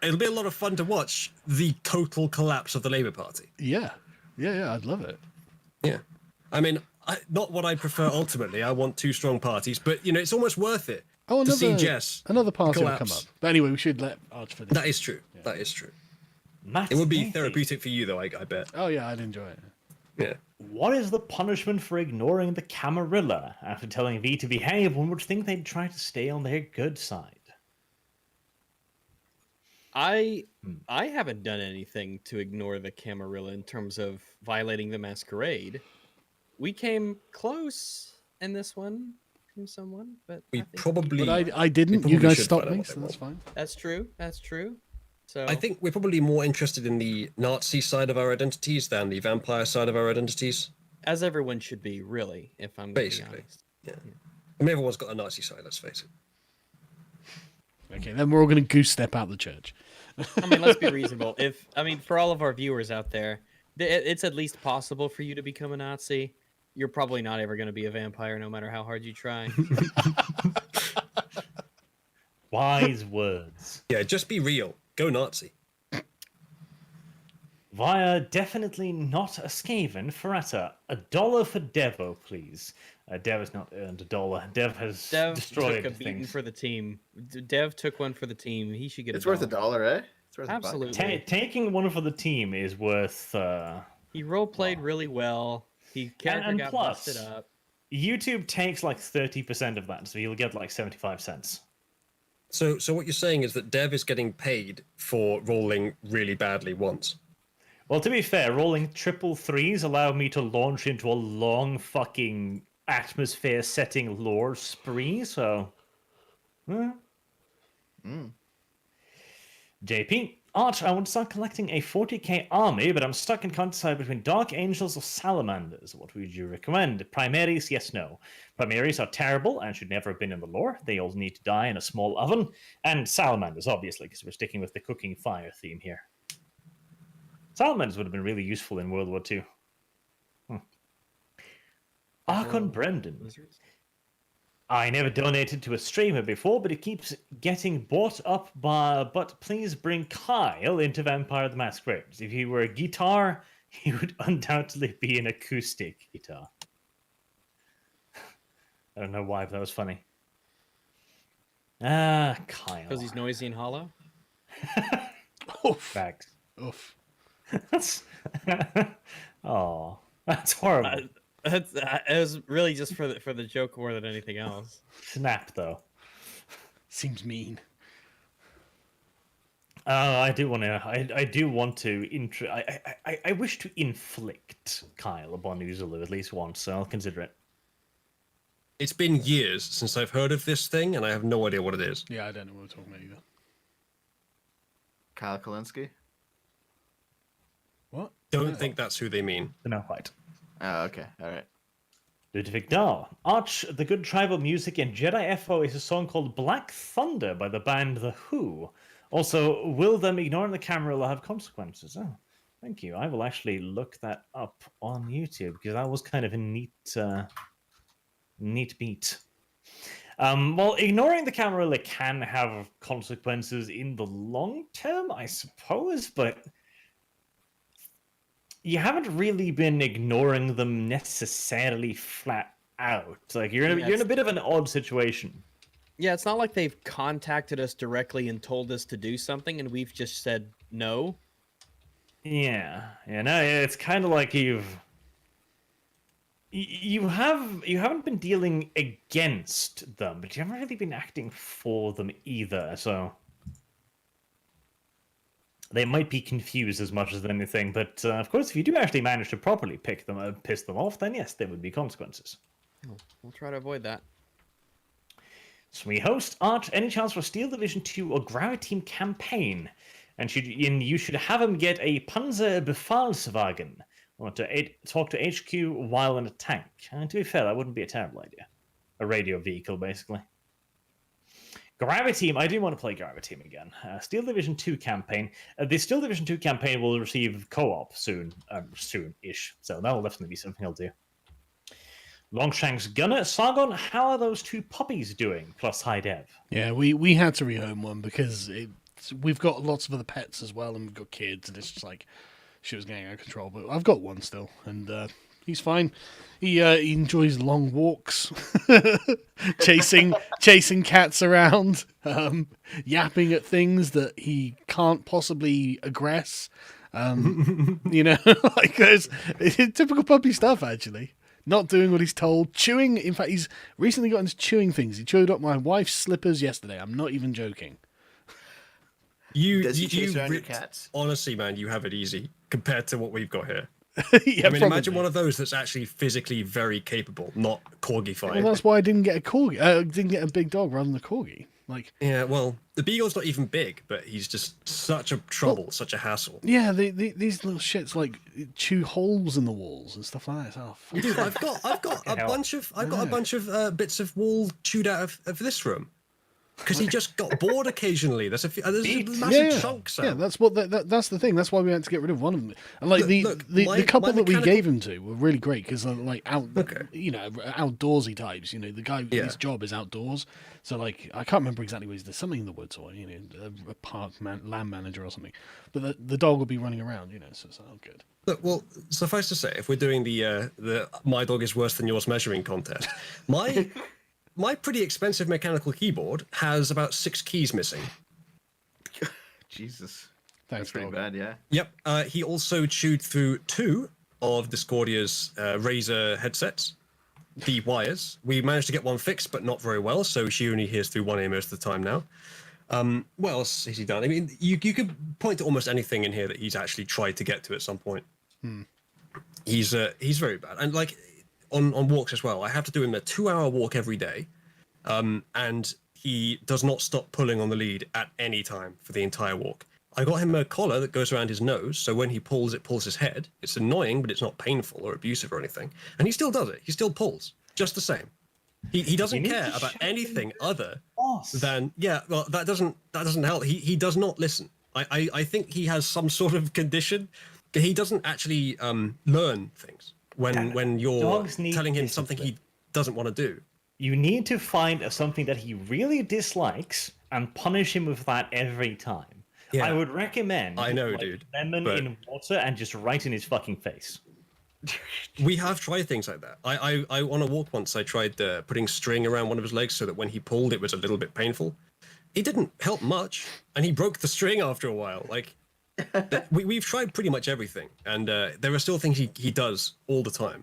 a lot of fun to watch the total collapse of the Labour Party. Yeah, I'd love it. Yeah, I mean, not what I prefer ultimately. I want two strong parties, but it's almost worth it to see Jess another party will collapse. come up. But anyway, we should let Arch finish. That is true. Yeah. That is true. Matt It would be Davey. therapeutic for you, though. I bet. Oh yeah, I'd enjoy it. Yeah. What is the punishment for ignoring the Camarilla? After telling V to behave, one would think they'd try to stay on their good side. I haven't done anything to ignore the Camarilla in terms of violating the Masquerade. We came close in this one from someone, but We I think probably. But I didn't. we You probably guys should stopped find out me, what they so that's want. fine. That's true. That's true. So I think we're probably more interested in the Nazi side of our identities than the vampire side of our identities. as everyone should be, really, if I'm going to be Basically. honest. Yeah. I mean, everyone's got a Nazi side, let's face it. Okay, then we're all going to goose step out the church. I mean, let's be reasonable. For all of our viewers out there, it's at least possible for you to become a Nazi. You're probably not ever going to be a vampire, no matter how hard you try. Wise words. Yeah, just be real. Go Nazi. Via definitely not a Skaven, Ferretta. $1 for Devo, please. Dev has not earned $1. Dev has Dev destroyed took a beating things. for the team. Dev took one for the team. He should get It's worth $1, eh? It's worth Absolutely. Taking one for the team is worth. He role played really well. He character and got plus, busted up. YouTube takes like 30% of that, so you'll get like 75 cents. So what you're saying is that Dev is getting paid for rolling really badly once. Well, to be fair, rolling triple threes allowed me to launch into a long fucking atmosphere-setting lore spree, so... JP, Arch, I want to start collecting a 40k army, but I'm stuck in countryside between Dark Angels or Salamanders. What would you recommend? Primaries, yes, no. Primaries are terrible and should never have been in the lore. They all need to die in a small oven. And Salamanders, obviously, because we're sticking with the cooking fire theme here. Salamanders would have been really useful in World War II. Archon Brendan. I never donated to a streamer before, but it keeps getting bought up by... But please bring Kyle into Vampire the Masquerade. If he were a guitar, he would undoubtedly be an acoustic guitar. I don't know why, but that was funny. Kyle. Because he's noisy and hollow? Oof. Facts. Oof. That's... Oh, that's horrible. It was really just for the joke more than anything else. Snap, though. Seems mean. I do want to. I do want to. I wish to inflict Kyle upon Uzulu at least once, so I'll consider it. It's been years since I've heard of this thing, and I have no idea what it is. Yeah, I don't know what we're talking about either. Kyle Kalinske? What? Don't think that's who they mean. Not quite. Oh, okay. All right. Ludwig Dahl. Arch, the good tribal music in Jedi FO is a song called Black Thunder by the band The Who. Also, will them ignoring the camera will have consequences? Oh, thank you. I will actually look that up on YouTube because that was kind of a neat beat. Well, ignoring the camera can have consequences in the long term, I suppose, but you haven't really been ignoring them necessarily flat out. Like you're in a bit of an odd situation. Yeah, it's not like they've contacted us directly and told us to do something, and we've just said no. Yeah, no, it's kind of like you haven't been dealing against them, but you haven't really been acting for them either. So they might be confused as much as anything. But of course, if you do actually manage to properly piss them off, then yes, there would be consequences. We'll try to avoid that. Sweet host, Art, any chance for Steel Division 2 or Graviteam campaign? And you should have him get a Panzer Befehlswagen or to talk to HQ while in a tank. And to be fair, that wouldn't be a terrible idea. A radio vehicle, basically. Graviteam, I do want to play Graviteam again. Steel Division 2 campaign. The Steel Division 2 campaign will receive co-op soon-ish. So that will definitely be something I'll do. Longshanks Gunner, Sargon, how are those two puppies doing? Plus high dev. Yeah, we had to rehome one because we've got lots of other pets as well, and we've got kids, and it's just like she was getting out of control. But I've got one still, and he's fine. He enjoys long walks, chasing cats around, yapping at things that he can't possibly aggress. Like there's typical puppy stuff actually. Not doing what he's told, chewing. In fact, he's recently got into chewing things. He chewed up my wife's slippers yesterday. I'm not even joking. Does he chase around your ripped- cats? Honestly, man, you have it easy compared to what we've got here. Yeah, I mean, probably. imagine one of those that's actually physically very capable, not corgi-fied. Well, that's why I didn't get a corgi. Didn't get a big dog rather than a corgi. Like, Yeah, well, the beagle's not even big, but he's just such a trouble, such a hassle. yeah, these little shits like chew holes in the walls and stuff like that. Oh, fuck. Dude, I've got a bunch of bits of wall chewed out of this room because he just got bored occasionally. There's massive chunks out. Yeah, that's what that's the thing. That's why we had to get rid of one of them. And like the couple that we gave him to were really great because they're like outdoorsy types. You know, the guy his job is outdoors. So like I can't remember exactly where there's something in the woods or a park land manager or something. But the dog will be running around. So it's all good. Look, well, suffice to say, if we're doing the my dog is worse than yours measuring contest, my pretty expensive mechanical keyboard has about 6 keys missing. Jesus. Thanks, That's pretty dog. bad, yeah. Yep. He also chewed through 2 of Discordia's Razer headsets. the wires. We managed to get one fixed, but not very well, so she only hears through one ear most of the time now. What else has he done? I mean, you could point to almost anything in here that he's actually tried to get to at some point. He's very bad, and like on walks as well. I have to do him a 2-hour walk every day, and he does not stop pulling on the lead at any time for the entire walk. I got him a collar that goes around his nose, so when he pulls, it pulls his head. It's annoying, but it's not painful or abusive or anything. And he still does it. He still pulls, just the same. He doesn't care about anything other than well, that doesn't help. He does not listen. I think he has some sort of condition. He doesn't actually learn things when you're telling him something he doesn't want to do. You need to find something that he really dislikes and punish him with that every time. Yeah. I would recommend dude, lemon in water and just right in his fucking face. We have tried things like that. I on a walk once I tried putting string around one of his legs so that when he pulled it was a little bit painful. It didn't help much, and he broke the string after a while. Like we've tried pretty much everything, and there are still things he does all the time.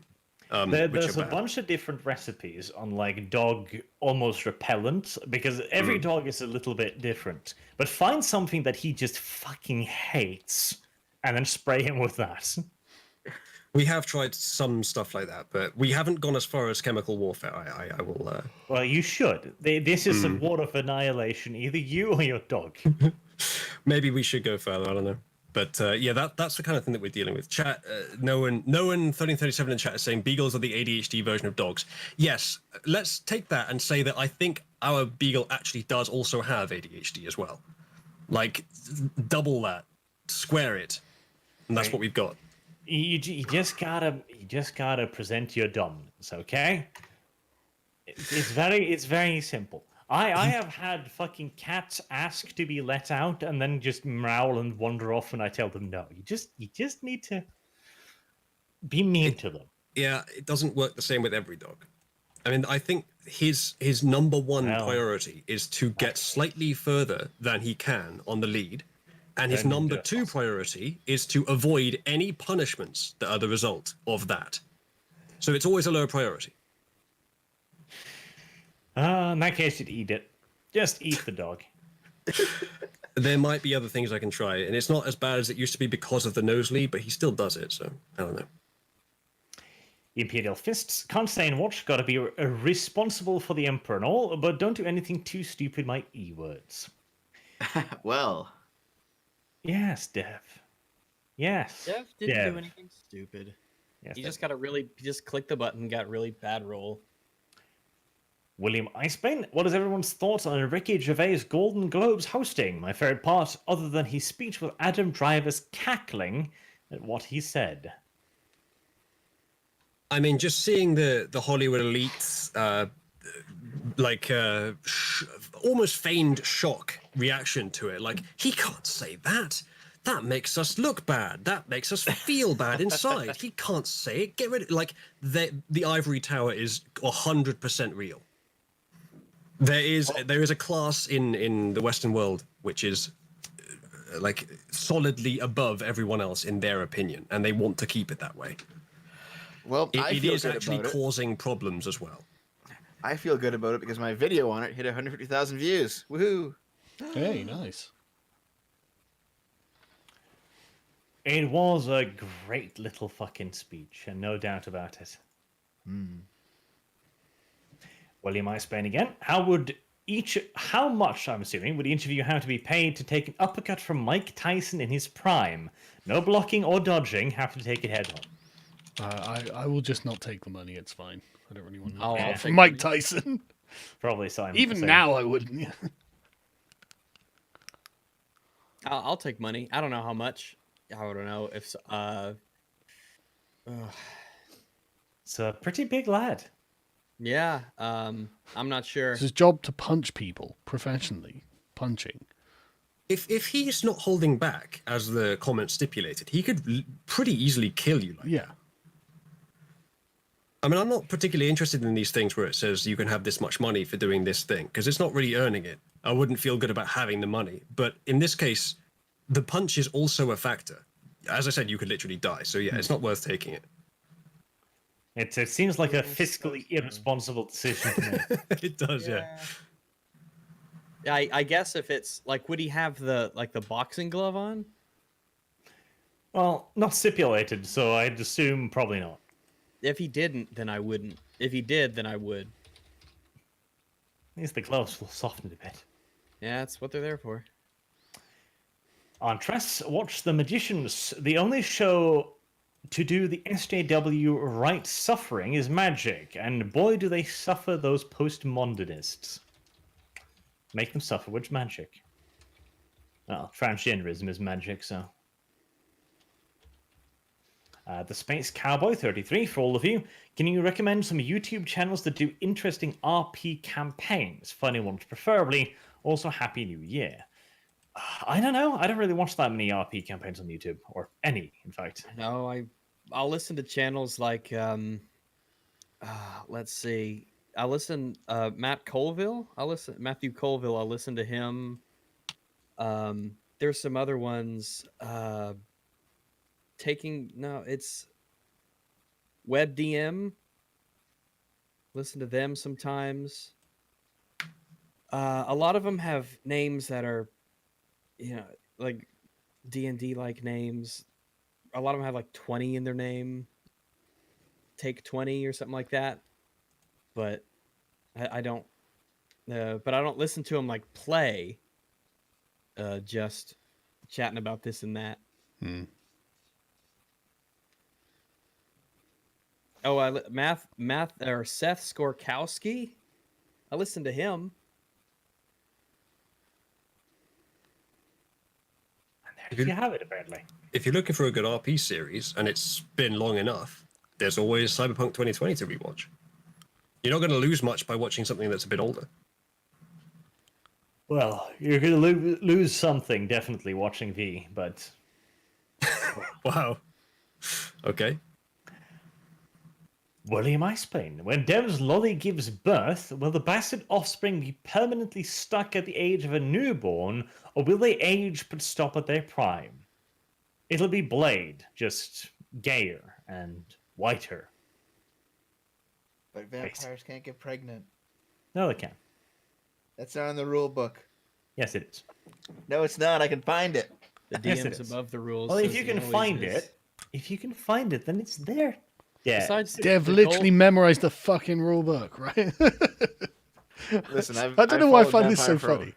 There's a bunch of different recipes on like dog almost repellent, because every dog is a little bit different. But find something that he just fucking hates and then spray him with that. We have tried some stuff like that, but we haven't gone as far as chemical warfare. I will. Well, you should. This is a war of annihilation, either you or your dog. Maybe we should go further. I don't know. But yeah, that's the kind of thing that we're dealing with. Chat, no one 1337 in chat is saying beagles are the ADHD version of dogs. Yes, let's take that and say that I think our beagle actually does also have ADHD as well. Like double that, square it, and that's what we've got. You just gotta present your dominance, okay? It's very simple. I have had fucking cats ask to be let out and then just growl and wander off when I tell them no. You just need to be mean to them. Yeah, it doesn't work the same with every dog. I mean, I think his number one priority is to get slightly further than he can on the lead, and his number two priority is to avoid any punishments that are the result of that. So it's always a low priority. In that case, you'd eat it. Just eat the dog. There might be other things I can try, and it's not as bad as it used to be because of the nosebleed, but he still does it, so I don't know. Imperial Fists, can't stay and watch, gotta be responsible for the Emperor and all, but don't do anything too stupid, my E-words. Well. Yes, Dev. Yes. Dev didn't do anything stupid. Yes, He Dev. just clicked the button, got really bad roll. William Icebane, what is everyone's thoughts on Ricky Gervais' Golden Globes hosting? My favorite part, other than his speech with Adam Driver's cackling at what he said. I mean, just seeing the Hollywood elites, almost feigned shock reaction to it. Like, he can't say that. That makes us look bad. That makes us feel bad inside. He can't say it. Get rid of it. Like, the ivory tower is 100% real. There is a class in the Western world which is like solidly above everyone else in their opinion, and they want to keep it that way. Well, it is actually causing problems as well. I feel good about it because my video on it hit 150,000 views. Woohoo! Hey, nice. It was a great little fucking speech, and no doubt about it. William Icebane again. How much, I'm assuming, would each of you have to be paid to take an uppercut from Mike Tyson in his prime? No blocking or dodging, have to take it head on. I will just not take the money. It's fine. I don't really want to. I'll Yeah. take Mike Tyson. Probably Simon. Even now, I wouldn't. Yeah. I'll take money. I don't know how much. I don't know if It's a pretty big lad. yeah. I'm not sure. It's his job to punch people professionally. Punching. If he's not holding back, as the comment stipulated, he could pretty easily kill you. Like Yeah. I mean, I'm not particularly interested in these things where it says you can have this much money for doing this thing, because it's not really earning it. I wouldn't feel good about having the money. But in this case, the punch is also a factor. As I said, you could literally die. So yeah, it's not worth taking it. It seems like a Yeah, I suppose fiscally so. irresponsible decision to make. It does, yeah. Yeah, I guess if it's like, would he have the boxing glove on? Well, not stipulated, so I'd assume probably not. If he didn't, then I wouldn't. If he did, then I would. At least the gloves will soften it a bit. Yeah, that's what they're there for. On Tress, watch The Magicians. The only show to do the SJW right suffering is magic, and boy do they suffer those postmodernists. Make them suffer with magic. Well, transgenderism is magic, so. The Space Cowboy 33 for all of you. Can you recommend some YouTube channels that do interesting RP campaigns? Funny ones, preferably. Also, Happy New Year. I don't know. I don't really watch that many RP campaigns on YouTube, or any, in fact. No, I'll listen to channels like let's see. I listen Matt Colville. Matthew Colville. I'll listen to him. There's some other ones. It's WebDM. Listen to them sometimes. A lot of them have names that are, like D&D like names. A lot of them have like 20 in their name. Take 20 or something like that. But I don't. But I don't listen to them like play. Just chatting about this and that. Oh, Seth Skorkowski. I listen to him. And there you have it, apparently. If you're looking for a good RP series and it's been long enough, there's always Cyberpunk 2020 to rewatch. You're not going to lose much by watching something that's a bit older. Well, you're going to lose something, definitely, watching V, but... Wow. Okay. William Icepain. When Dev's lolly gives birth, will the bastard offspring be permanently stuck at the age of a newborn, or will they age but stop at their prime? It'll be Blade, just gayer and whiter. But vampires can't get pregnant. No, they can. That's not in the rule book. Yes, it is. No, it's not. I can find it. The Yes, DM's it is. above the rules. Well, if says you it can always find is. it, then it's there. Yeah. Besides, Dev the literally gold- memorized the fucking rule book, right? Listen, I don't know why I followed find this so Vampire funny.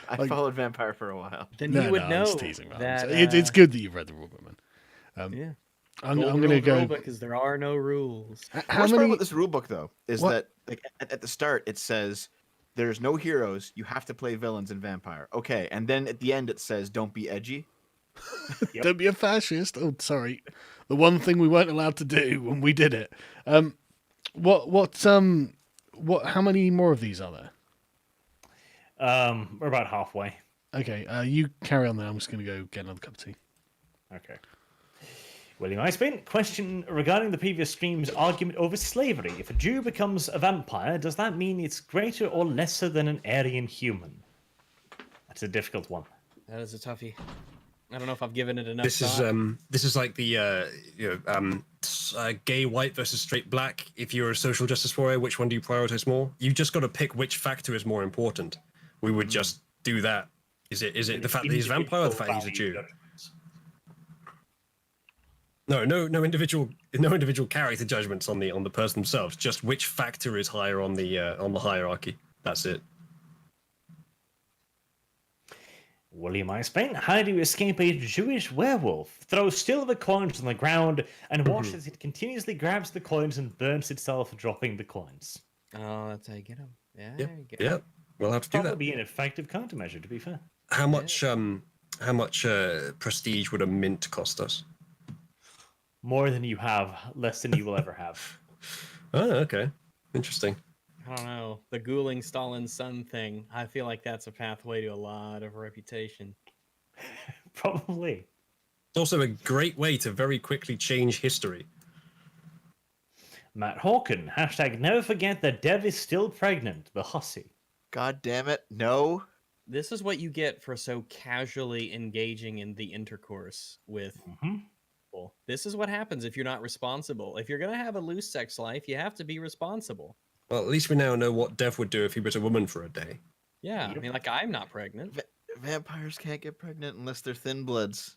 I followed Vampire for a while. Then No, he would no, know I'm just teasing, man. that It's good that you've read the rule book, man. Yeah. I'm Gold going to rule go. because there are no rules. How Worst part many? about this rule book, though, is What? that like at the start it says there's no heroes. You have to play villains in Vampire. Okay, and then at the end it says don't be edgy. Don't be a fascist. Oh, sorry. The one thing we weren't allowed to do when we did it. How many more of these are there? We're about halfway. Okay, you carry on then. I'm just going to go get another cup of tea. Okay. William Icepain, question regarding the previous stream's argument over slavery. If a Jew becomes a vampire, does that mean it's greater or lesser than an Aryan human? That's a difficult one. That is a toughie. I don't know if I've given it enough This thought. is like the gay white versus straight black. If you're a social justice warrior, which one do you prioritize more? You've just got to pick which factor is more important. We would just do that. Is it the fact that he's a vampire or the fact that he's a Jew? No individual character judgments on the person themselves. Just which factor is higher on the hierarchy. That's it. William Icepain, how do you escape a Jewish werewolf? Throw silver coins on the ground and watch as it continuously grabs the coins and burns itself, dropping the coins. Oh, that's how you get him. Yeah, Yeah, there you go. yeah. We'll have to do That that. would be an effective countermeasure, to be fair. How much prestige would a mint cost us? More than you have, less than you will ever have. Oh, okay. Interesting. I don't know. The Ghouling Stalin son thing. I feel like that's a pathway to a lot of reputation. Probably. It's also a great way to very quickly change history. Matt Hawken, hashtag never forget that Dev is still pregnant, the hussy. God damn it! No. This is what you get for so casually engaging in the intercourse with responsible. This is what happens if you're not responsible. If you're gonna have a loose sex life, you have to be responsible. Well, at least we now know what Dev would do if he was a woman for a day. Yeah, I mean, like, I'm not pregnant. Vampires can't get pregnant unless they're thin bloods.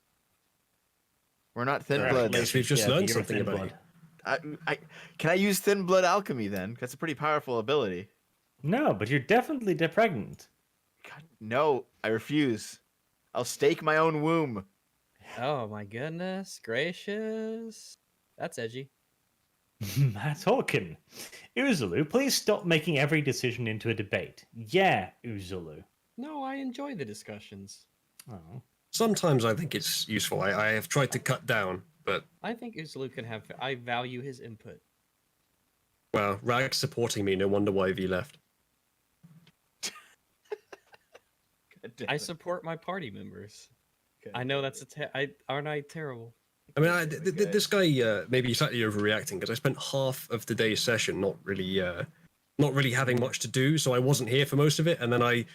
We're not thin Correct. bloods. Yes, we've just Yeah, learned you're something thin about blood. you. Can I use thin blood alchemy then? That's a pretty powerful ability. No, but you're definitely pregnant. God, no, I refuse. I'll stake my own womb. Oh my goodness gracious. That's edgy. Matt Hawkin. Uzulu, please stop making every decision into a debate. Yeah, Uzulu. No, I enjoy the discussions. Oh. Sometimes I think it's useful. I have tried to cut down, but, I think Uzulu can have. I value his input. well, Rag's supporting me. No wonder why V left. God damn I it. support my party members. God I know damn that's it. aren't I terrible? I mean, this guy maybe slightly overreacting because I spent half of today's session not really having much to do, so I wasn't here for most of it, and then I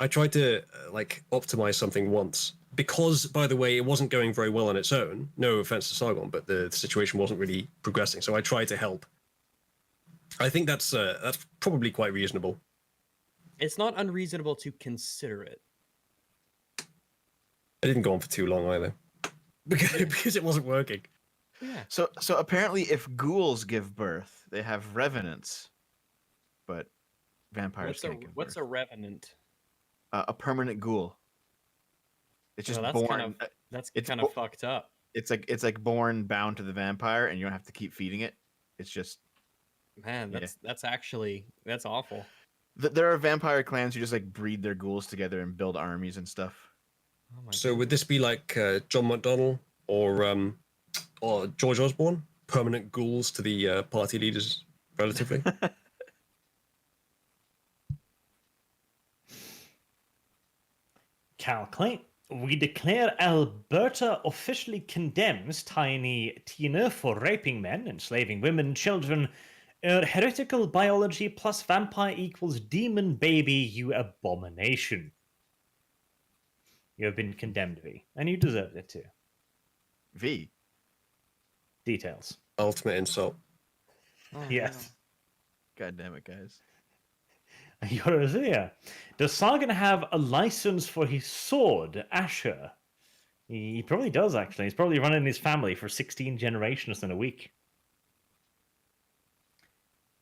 tried to like optimize something once because, by the way, it wasn't going very well on its own. No offense to Sargon, but the situation wasn't really progressing, so I tried to help. I think that's probably quite reasonable. It's not unreasonable to consider it. I didn't go on for too long either because it wasn't working. Yeah. So apparently, if ghouls give birth, they have revenants, but vampires can't give What's birth. a revenant? A permanent ghoul? It's just Well, born. That's it's kind bo- of fucked up. It's like born bound to the vampire, and you don't have to keep feeding it. It's just Man, Yeah. that's awful. there are vampire clans who just like breed their ghouls together and build armies and stuff. Oh my So would this be like John McDonnell or George Osborne, permanent ghouls to the party leaders, relatively? Cal Clay. We declare Alberta officially condemns Tiny Tina for raping men, enslaving women and children. Heretical biology plus vampire equals demon baby, you abomination. You have been condemned, V, and you deserved it too. V. Details. Ultimate insult. Oh, Yes. God damn it, guys. Yorozia. Does Sargon have a license for his sword, Asher? He probably does, actually. He's probably running his family for 16 generations in a week.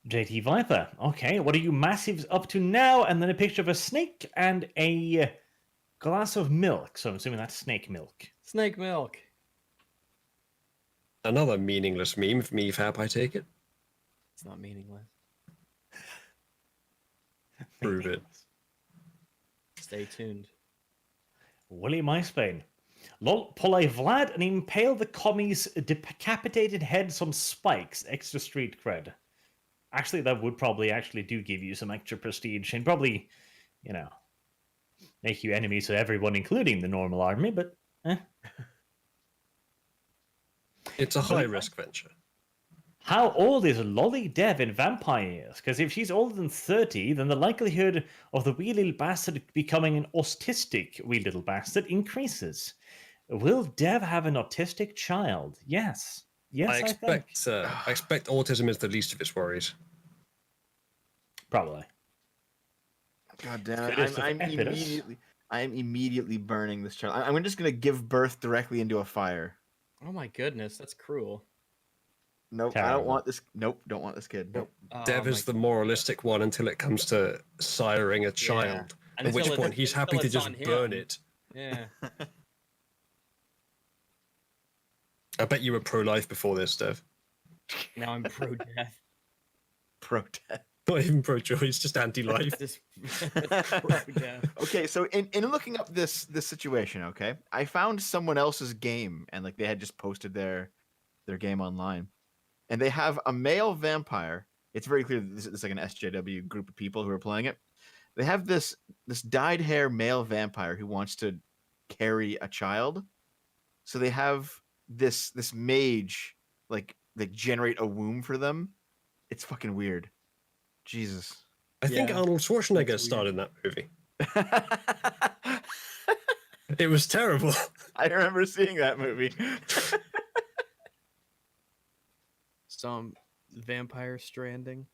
JT Viper. Okay, what are you massives up to now? And then a picture of a snake and a glass of milk. So I'm assuming that's snake milk. Snake milk. Another meaningless meme for me, Fab, I take it. It's not meaningless. Prove it. Stay tuned. Willie Myspain. Lol, pull a Vlad and impale the commies' decapitated heads on spikes. Extra street cred. Actually, that would probably actually do give you some extra prestige and probably, you know, make you enemies of everyone, including the normal army, but It's a high-risk venture. How old is Lolly Dev in vampires? Because if she's older than 30, then the likelihood of the wee little bastard becoming an autistic wee little bastard increases. Will Dev have an autistic child? Yes. Yes, I think. expect autism is the least of its worries. Probably. God damn Good it! as I'm the Epidus. immediately burning this child. I'm just gonna give birth directly into a fire. Oh my goodness, that's cruel. Nope, I Terrible. don't want this. Nope, don't want this kid. Nope. Dev Oh is my the moralistic one until it comes to siring a child. At which Until point he's happy to it's just on burn him. it. Yeah. I bet you were pro-life before this, Dev. Now I'm pro-death. Protest. Not even pro-choice, just anti-life. Just pro-death. Okay, so in looking up this situation, okay, I found someone else's game, and like they had just posted their game online, and they have a male vampire. It's very clear that this is like an SJW group of people who are playing it. They have this dyed hair male vampire who wants to carry a child, so they have this mage like generate a womb for them. It's fucking weird. Jesus. I think Yeah. Arnold Schwarzenegger That's starred in that movie. It was terrible. I remember seeing that movie. Some Vampire Stranding.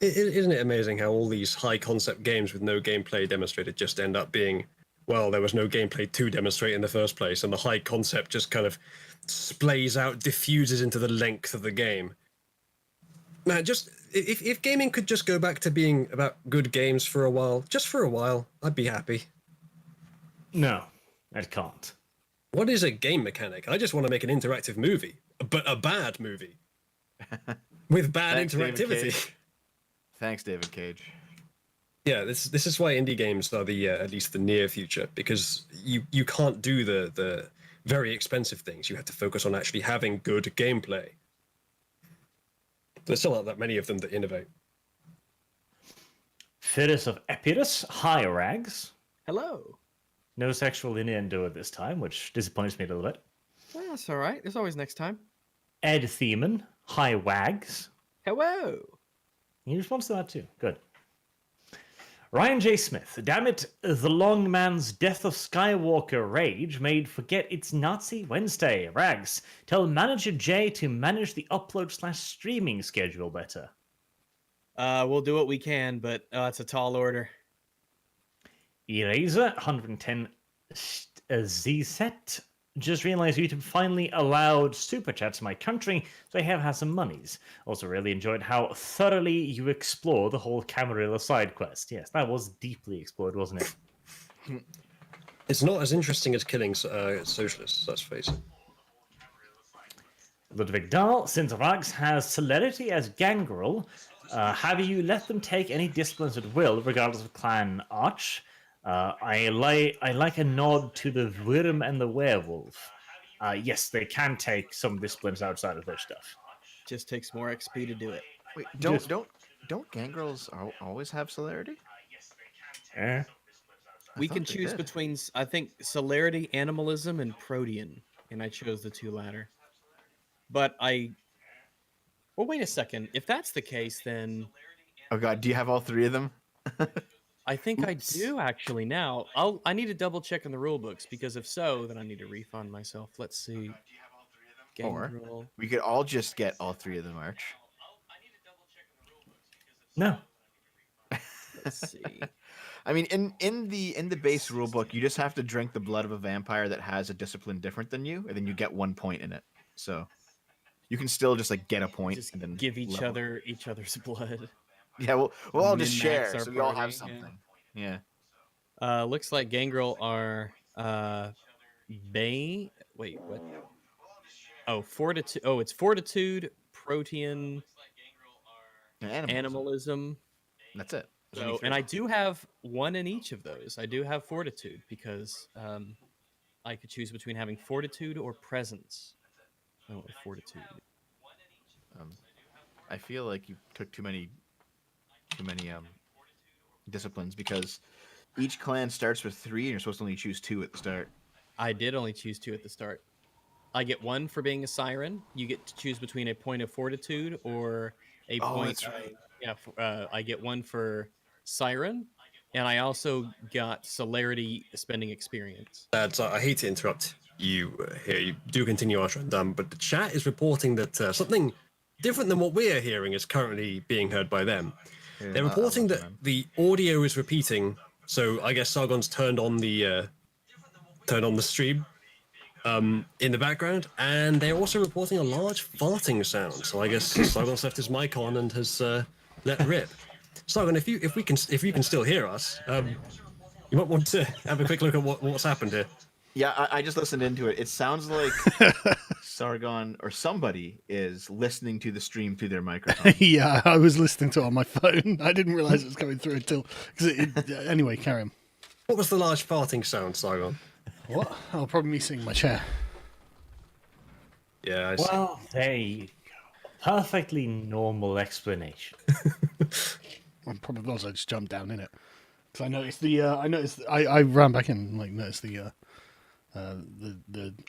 Isn't it amazing how all these high concept games with no gameplay demonstrated just end up being, well, there was no gameplay to demonstrate in the first place, and the high concept just kind of splays out, diffuses into the length of the game. Man, just if gaming could just go back to being about good games for a while, just for a while, I'd be happy. No, it can't. What is a game mechanic? I just want to make an interactive movie, but a bad movie with bad Thanks, David interactivity. Cage. Thanks, David Cage. Yeah, this is why indie games are the at least the near future, because you can't do the very expensive things. You have to focus on actually having good gameplay. There's still not that many of them that innovate. Fittest of Epirus, hi Rags. Hello. No sexual innuendo at this time, which disappoints me a little bit. Well, that's all right. There's always next time. Ed Thiemann, hi Wags. Hello. He responds to that too. Good. Ryan J. Smith, damn it, the long man's Death of Skywalker rage made forget it's Nazi Wednesday. Rags, tell Manager J to manage the upload/streaming schedule better. We'll do what we can, but it's a tall order. Eraser, 110 Z-Set. Just realized YouTube finally allowed super chats in my country, so I have had some monies. Also really enjoyed how thoroughly you explore the whole Camarilla side quest. Yes, that was deeply explored, wasn't it? It's not as interesting as killing socialists, let's face it. Ludwig Dahl, since Rags has celerity as Gangrel, have you let them take any disciplines at will, regardless of clan arch? I like a nod to the worm and the werewolf. Yes, they can take some disciplines outside of their stuff. Just takes more XP to do it. Wait, don't gangrels always have celerity? Eh? We thought can they choose did. between, I think, celerity, animalism, and protean, and I chose the two latter. But well, wait a second. If that's the case, then Oh god, do you have all three of them? I think I do actually now. I need to double check in the rule books, because if so, then I need to refund myself. Let's see. Or Gangrel. we could all just get all three of them, Arch. No. Let's see. I mean, in the base rulebook, you just have to drink the blood of a vampire that has a discipline different than you, and then you get 1 point in it. So you can still just like get a point Just and then give each level. other's blood. Yeah, we'll all just min-max share, our so we all party, have yeah. something. Yeah. Looks like Gangrel are Wait, what? Oh, Fortitude. Oh, it's Fortitude, Protean, Animalism. That's it. There's So, only three. and I do have one in each of those. I do have Fortitude, because I could choose between having Fortitude or Presence. I went with Fortitude. I feel like you took too many disciplines, because each clan starts with 3 and you're supposed to only choose 2 at the start. I did only choose 2 at the start. I get 1 for being a siren. You get to choose between a point of Fortitude or a point. That's right. I get 1 for siren, and I also got celerity spending experience. Lads, I hate to interrupt you here. You do continue, Archer, but the chat is reporting that something different than what we're hearing is currently being heard by them. Yeah, They're reporting that the audio is repeating, so I guess Sargon's turned on the stream in the background, and they're also reporting a large farting sound. So I guess Sargon's left his mic on and has let rip. Sargon, if you can still hear us, you might want to have a quick look at what's happened here. Yeah, I just listened into it. It sounds like Sargon or somebody is listening to the stream through their microphone. Yeah, I was listening to it on my phone. I didn't realize it was coming through until. Anyway, carry on. What was the large farting sound, Sargon? What? Oh, probably me sitting in my chair. Yeah, I see. Well, there you go. Perfectly normal explanation. Well, probably was. I just jumped down in it because I noticed I ran back in and noticed the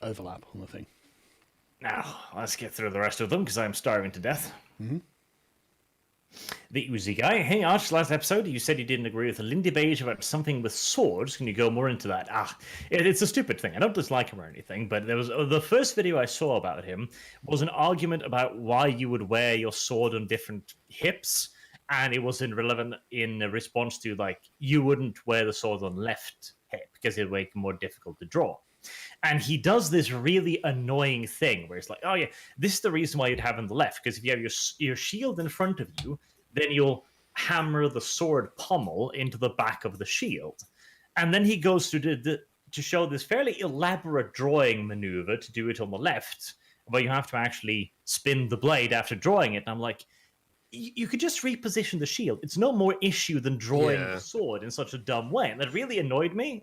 overlap on the thing. Now, let's get through the rest of them, because I'm starving to death. Mm-hmm. The Uzi guy. Hey, Arch, last episode you said you didn't agree with the Lin debate about something with swords. Can you go more into that? It's a stupid thing. I don't dislike him or anything, but there was the first video I saw about him was an argument about why you would wear your sword on different hips, and it was irrelevant in response to, like, you wouldn't wear the sword on left hip because it would make it more difficult to draw. And he does this really annoying thing where it's like, oh yeah, this is the reason why you'd have on the left, because if you have your shield in front of you, then you'll hammer the sword pommel into the back of the shield. And then he goes to show this fairly elaborate drawing maneuver to do it on the left, where you have to actually spin the blade after drawing it. And I'm like, you could just reposition the shield. It's no more issue than drawing the sword in such a dumb way. And that really annoyed me.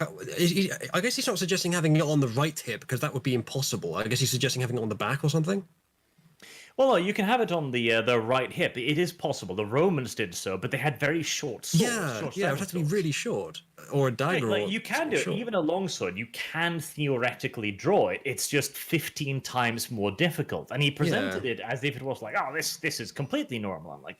I guess he's not suggesting having it on the right hip because that would be impossible. I guess he's suggesting having it on the back or something. Well, no, you can have it on the right hip. It is possible. The Romans did so, but they had very short swords. Yeah, it would have to be really short, or a dagger. Like, you can do it. Even a longsword, you can theoretically draw it. It's just 15 times more difficult. And he presented it as if it was like, oh, this is completely normal. I'm like,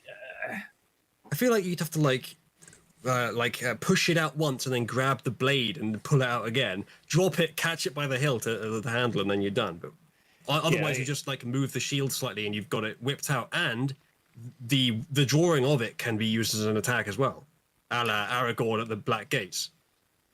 I feel like you'd have to push it out once and then grab the blade and pull it out again, drop it, catch it by the hilt of the handle, and then you're done. But otherwise, you just like move the shield slightly and you've got it whipped out, and the drawing of it can be used as an attack as well, a la Aragorn at the Black Gates.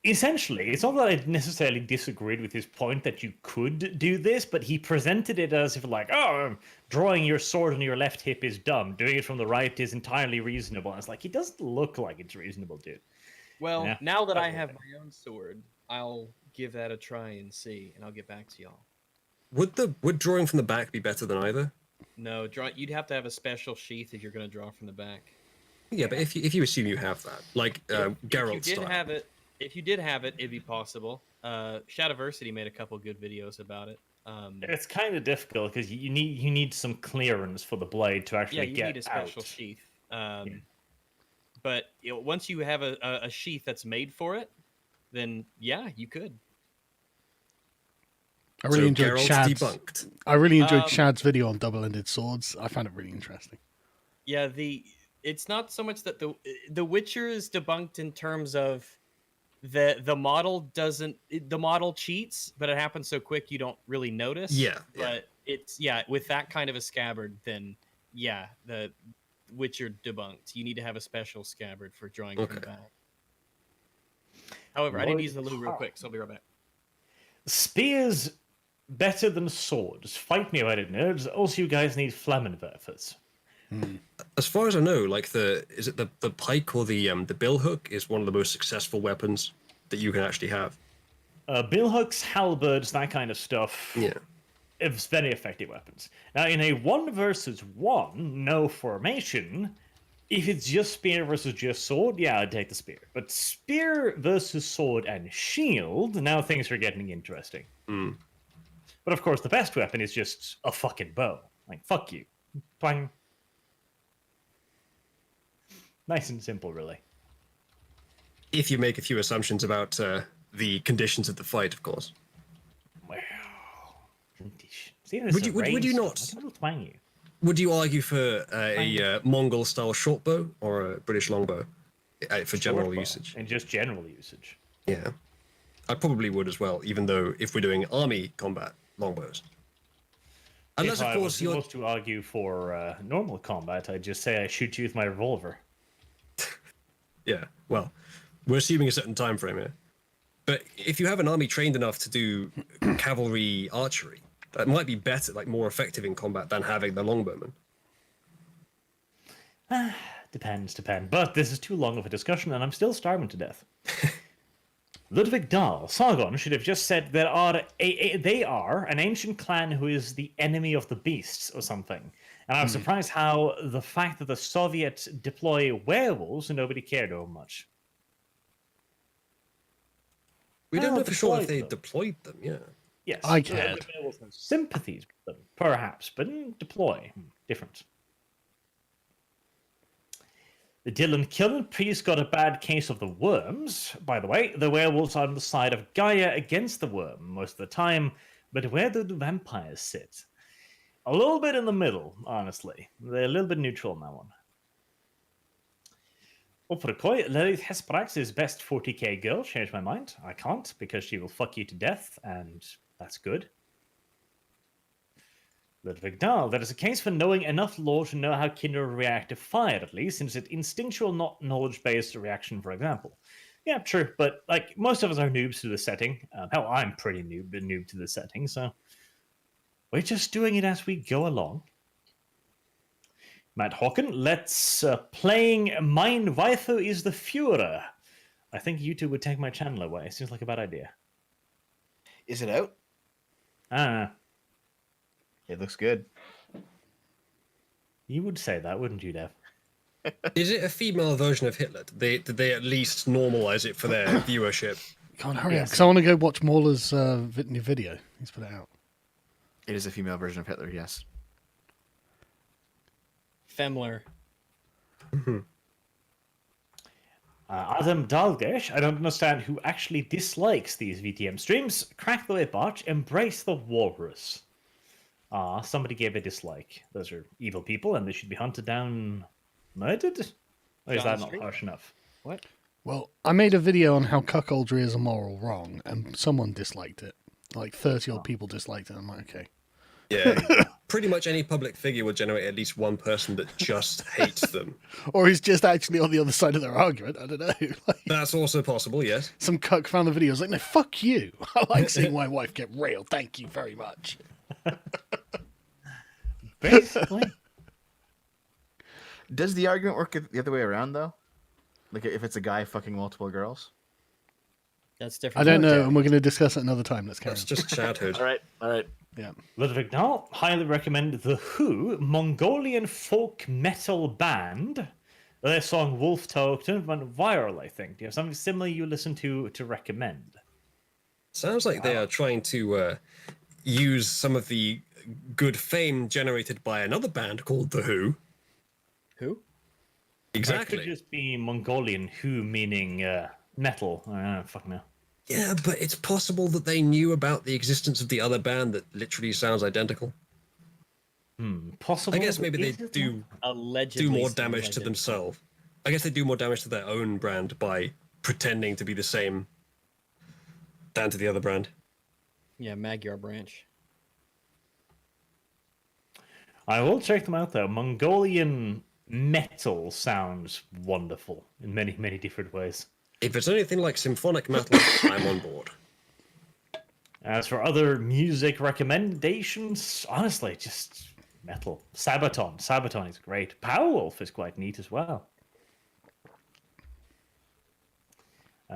Essentially, it's not that I necessarily disagreed with his point that you could do this, but he presented it as if like, oh, drawing your sword on your left hip is dumb. Doing it from the right is entirely reasonable. And it's like, it doesn't look like it's reasonable, dude. Well, now that I have my own sword, I'll give that a try and see, and I'll get back to y'all. Would drawing from the back be better than either? No, you'd have to have a special sheath if you're going to draw from the back. Yeah, but if you assume you have that, like Geralt style. If you did have it, it'd be possible. Shadowversity made a couple good videos about it. It's kind of difficult because you need some clearance for the blade to actually get out. Yeah, you need a special sheath. But once you have a sheath that's made for it, then yeah, you could. I really enjoyed Chad's. Debunked. I really enjoyed Chad's video on double-ended swords. I found it really interesting. Yeah, it's not so much that the Witcher is debunked in terms of the model cheats, but it happens so quick you don't really notice. Yeah. But it's with that kind of a scabbard, then the Witcher debunked. You need to have a special scabbard for drawing from the back. However, I need to use the loo real quick, so I'll be right back. Spears better than swords. Fight me about it, nerds. Also, you guys need Flammenwerfers. As far as I know, like the pike or the billhook is one of the most successful weapons that you can actually have. Billhooks, halberds, that kind of stuff. Yeah. It's very effective weapons. Now, in a 1-versus-1, no formation, if it's just spear versus just sword, yeah, I'd take the spear. But spear versus sword and shield, now things are getting interesting. But of course, the best weapon is just a fucking bow. Like, fuck you. Twang. Nice and simple, really. If you make a few assumptions about the conditions of the fight, of course. Well, would you not? Twangy. Would you argue for a Mongol-style short bow or a British longbow for general usage? And just general usage. Yeah, I probably would as well. Even though if we're doing army combat, longbows. Unless, if of course, I was supposed to argue for normal combat, I'd just say I shoot you with my revolver. Yeah, well, we're assuming a certain time frame here. But if you have an army trained enough to do cavalry archery, that might be better, like more effective in combat than having the longbowman. Depends. But this is too long of a discussion, and I'm still starving to death. Ludwig Dahl, Sargon should have just said they are an ancient clan who is the enemy of the beasts or something. And I'm surprised how the fact that the Soviets deploy werewolves and nobody cared over much. We don't know for sure if they deployed them, yeah. Yes. I cared. Werewolves have sympathies with them, perhaps, but deploy. Different. The Dylan Killen priest got a bad case of the worms. By the way, the werewolves are on the side of Gaia against the worm most of the time, but where do the vampires sit? a little bit in the middle, honestly. They're a little bit neutral on that one. Off-requested, Lilith Hesprax's best 40k girl. Changed my mind. I can't, because she will fuck you to death, and that's good. Ludwig Dahl, there is a case for knowing enough lore to know how Kindred react to fire, at least, since it's instinctual, not knowledge-based reaction, for example. Yeah, true, but like most of us are noobs to the setting. Hell, I'm pretty noob to the setting, so we're just doing it as we go along. Matt Hawken, let's playing Mein Waifu is the Führer. I think YouTube would take my channel away. Seems like a bad idea. Is it out? Ah, It looks good. you would say that, wouldn't you, Dev? Is it a female version of Hitler? Did they at least normalize it for their viewership? Can't hurry up, because I want to go watch Mauler's new video. He's put it out. It is a female version of Hitler, yes. Femler. Adam Dalgesh, I don't understand who actually dislikes these VTM streams. Crack the whip arch, embrace the walrus. Somebody gave a dislike. Those are evil people and they should be hunted down, murdered? Or is that not harsh enough? What? Well, I made a video on how cuckoldry is a moral wrong, and someone disliked it. Like 30-odd people disliked it. I'm like, okay. Yeah. Pretty much any public figure would generate at least one person that just hates them. Or he's just actually on the other side of their argument. I don't know. Like, That's also possible, yes. some cuck found the video. I was like, no, fuck you. I like seeing my wife get railed. Thank you very much. Basically. Does the argument work the other way around, though? Like, if it's a guy fucking multiple girls? That's different. I don't know, and we're going to discuss it another time. Let's carry That's on. just childhood. All right. Yeah. Ludwig Dahl, highly recommend The Who, Mongolian folk metal band. Their song Wolf Totem went viral, I think. Do you have something similar you listen to recommend? Sounds like they are trying to use some of the good fame generated by another band called The Who. Who? It Exactly. could just be Mongolian Who, meaning metal. I don't know, fuck no. Yeah, but it's possible that they knew about the existence of the other band that literally sounds identical. Possible. I guess but maybe they is it do Allegedly. more sounds damage to identical. themselves. I guess they do more damage to their own brand by pretending to be the same than to the other brand. Yeah, Magyar branch. I will check them out though. Mongolian metal sounds wonderful in many, many different ways. If it's anything like symphonic metal, I'm on board. As for other music recommendations, honestly, just metal. Sabaton is great. Powerwolf is quite neat as well.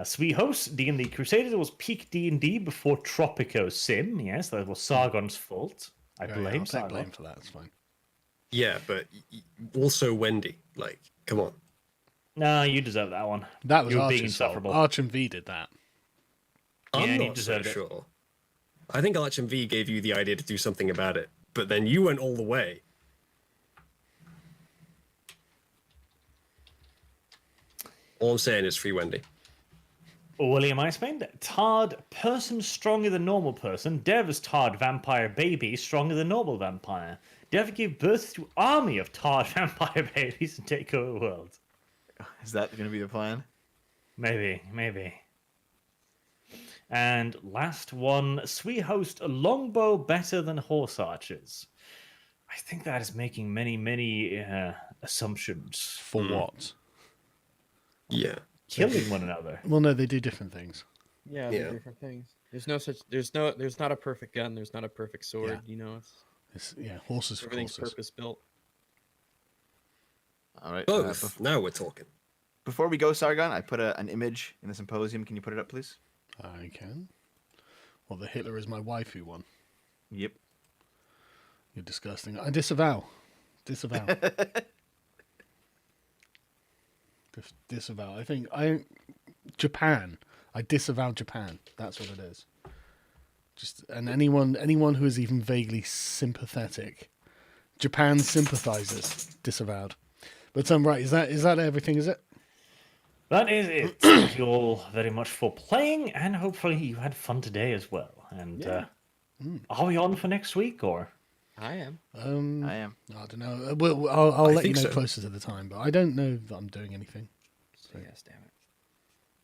Sweet host, D&D Crusaders was peak D&D before Tropico Sim. Yes, that was Sargon's fault. I Yeah, blame I'll take Sargon. blame for that. It's fine. Yeah, but also Wendy. Like, come on. No, you deserve that one. That was You were being Archer's fault. insufferable. Arch and V did that. Yeah, I'm and you not so deserved it. sure. I think Arch and V gave you the idea to do something about it, but then you went all the way. All I'm saying is free Wendy. William Iceman, Tard, person stronger than normal person. Dev's Tard, vampire baby, stronger than normal vampire. Dev give birth to army of Tard vampire babies and take over the world. Is that going to be the plan? Maybe. And last one, sweet host, longbow better than horse archers. I think that is making many assumptions. For what? Yeah. Killing one another. Well, no, they do different things. Yeah, Yeah. they're different things. There's not a perfect gun. There's not a perfect sword. Yeah. You know, Horses for everything's courses. purpose built. All right. Both. Now we're talking. Before we go, Sargon, I put an image in the symposium. Can you put it up, please? I can. Well, the Hitler is my waifu one. Yep. You're disgusting. I disavow. Disavow. Disavow. Japan. I disavow Japan. That's what it is. And anyone who is even vaguely sympathetic. Japan sympathizers. Disavowed. But right, is that everything, is it? That is it. Thank you all very much for playing, and hopefully you had fun today as well. And are we on for next week, or? I am. I am. I don't know. I'll I let you think know so. closer to the time, but I don't know that I'm doing anything. Yes, damn it.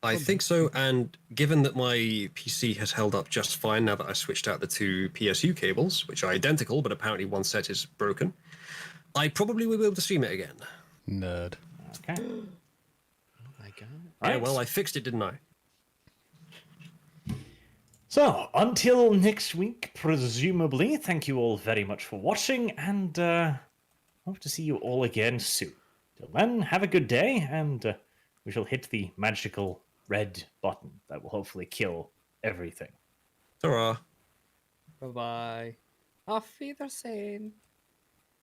I think so, and given that my PC has held up just fine now that I switched out the two PSU cables, which are identical, but apparently one set is broken, I probably will be able to stream it again. Nerd. Okay. Oh my god. Yeah, Right. well, I fixed it, didn't I? So, until next week, presumably, thank you all very much for watching, and hope to see you all again soon. Till then, have a good day, and we shall hit the magical red button that will hopefully kill everything. Ta-ra. Bye bye. Auf Wiedersehen.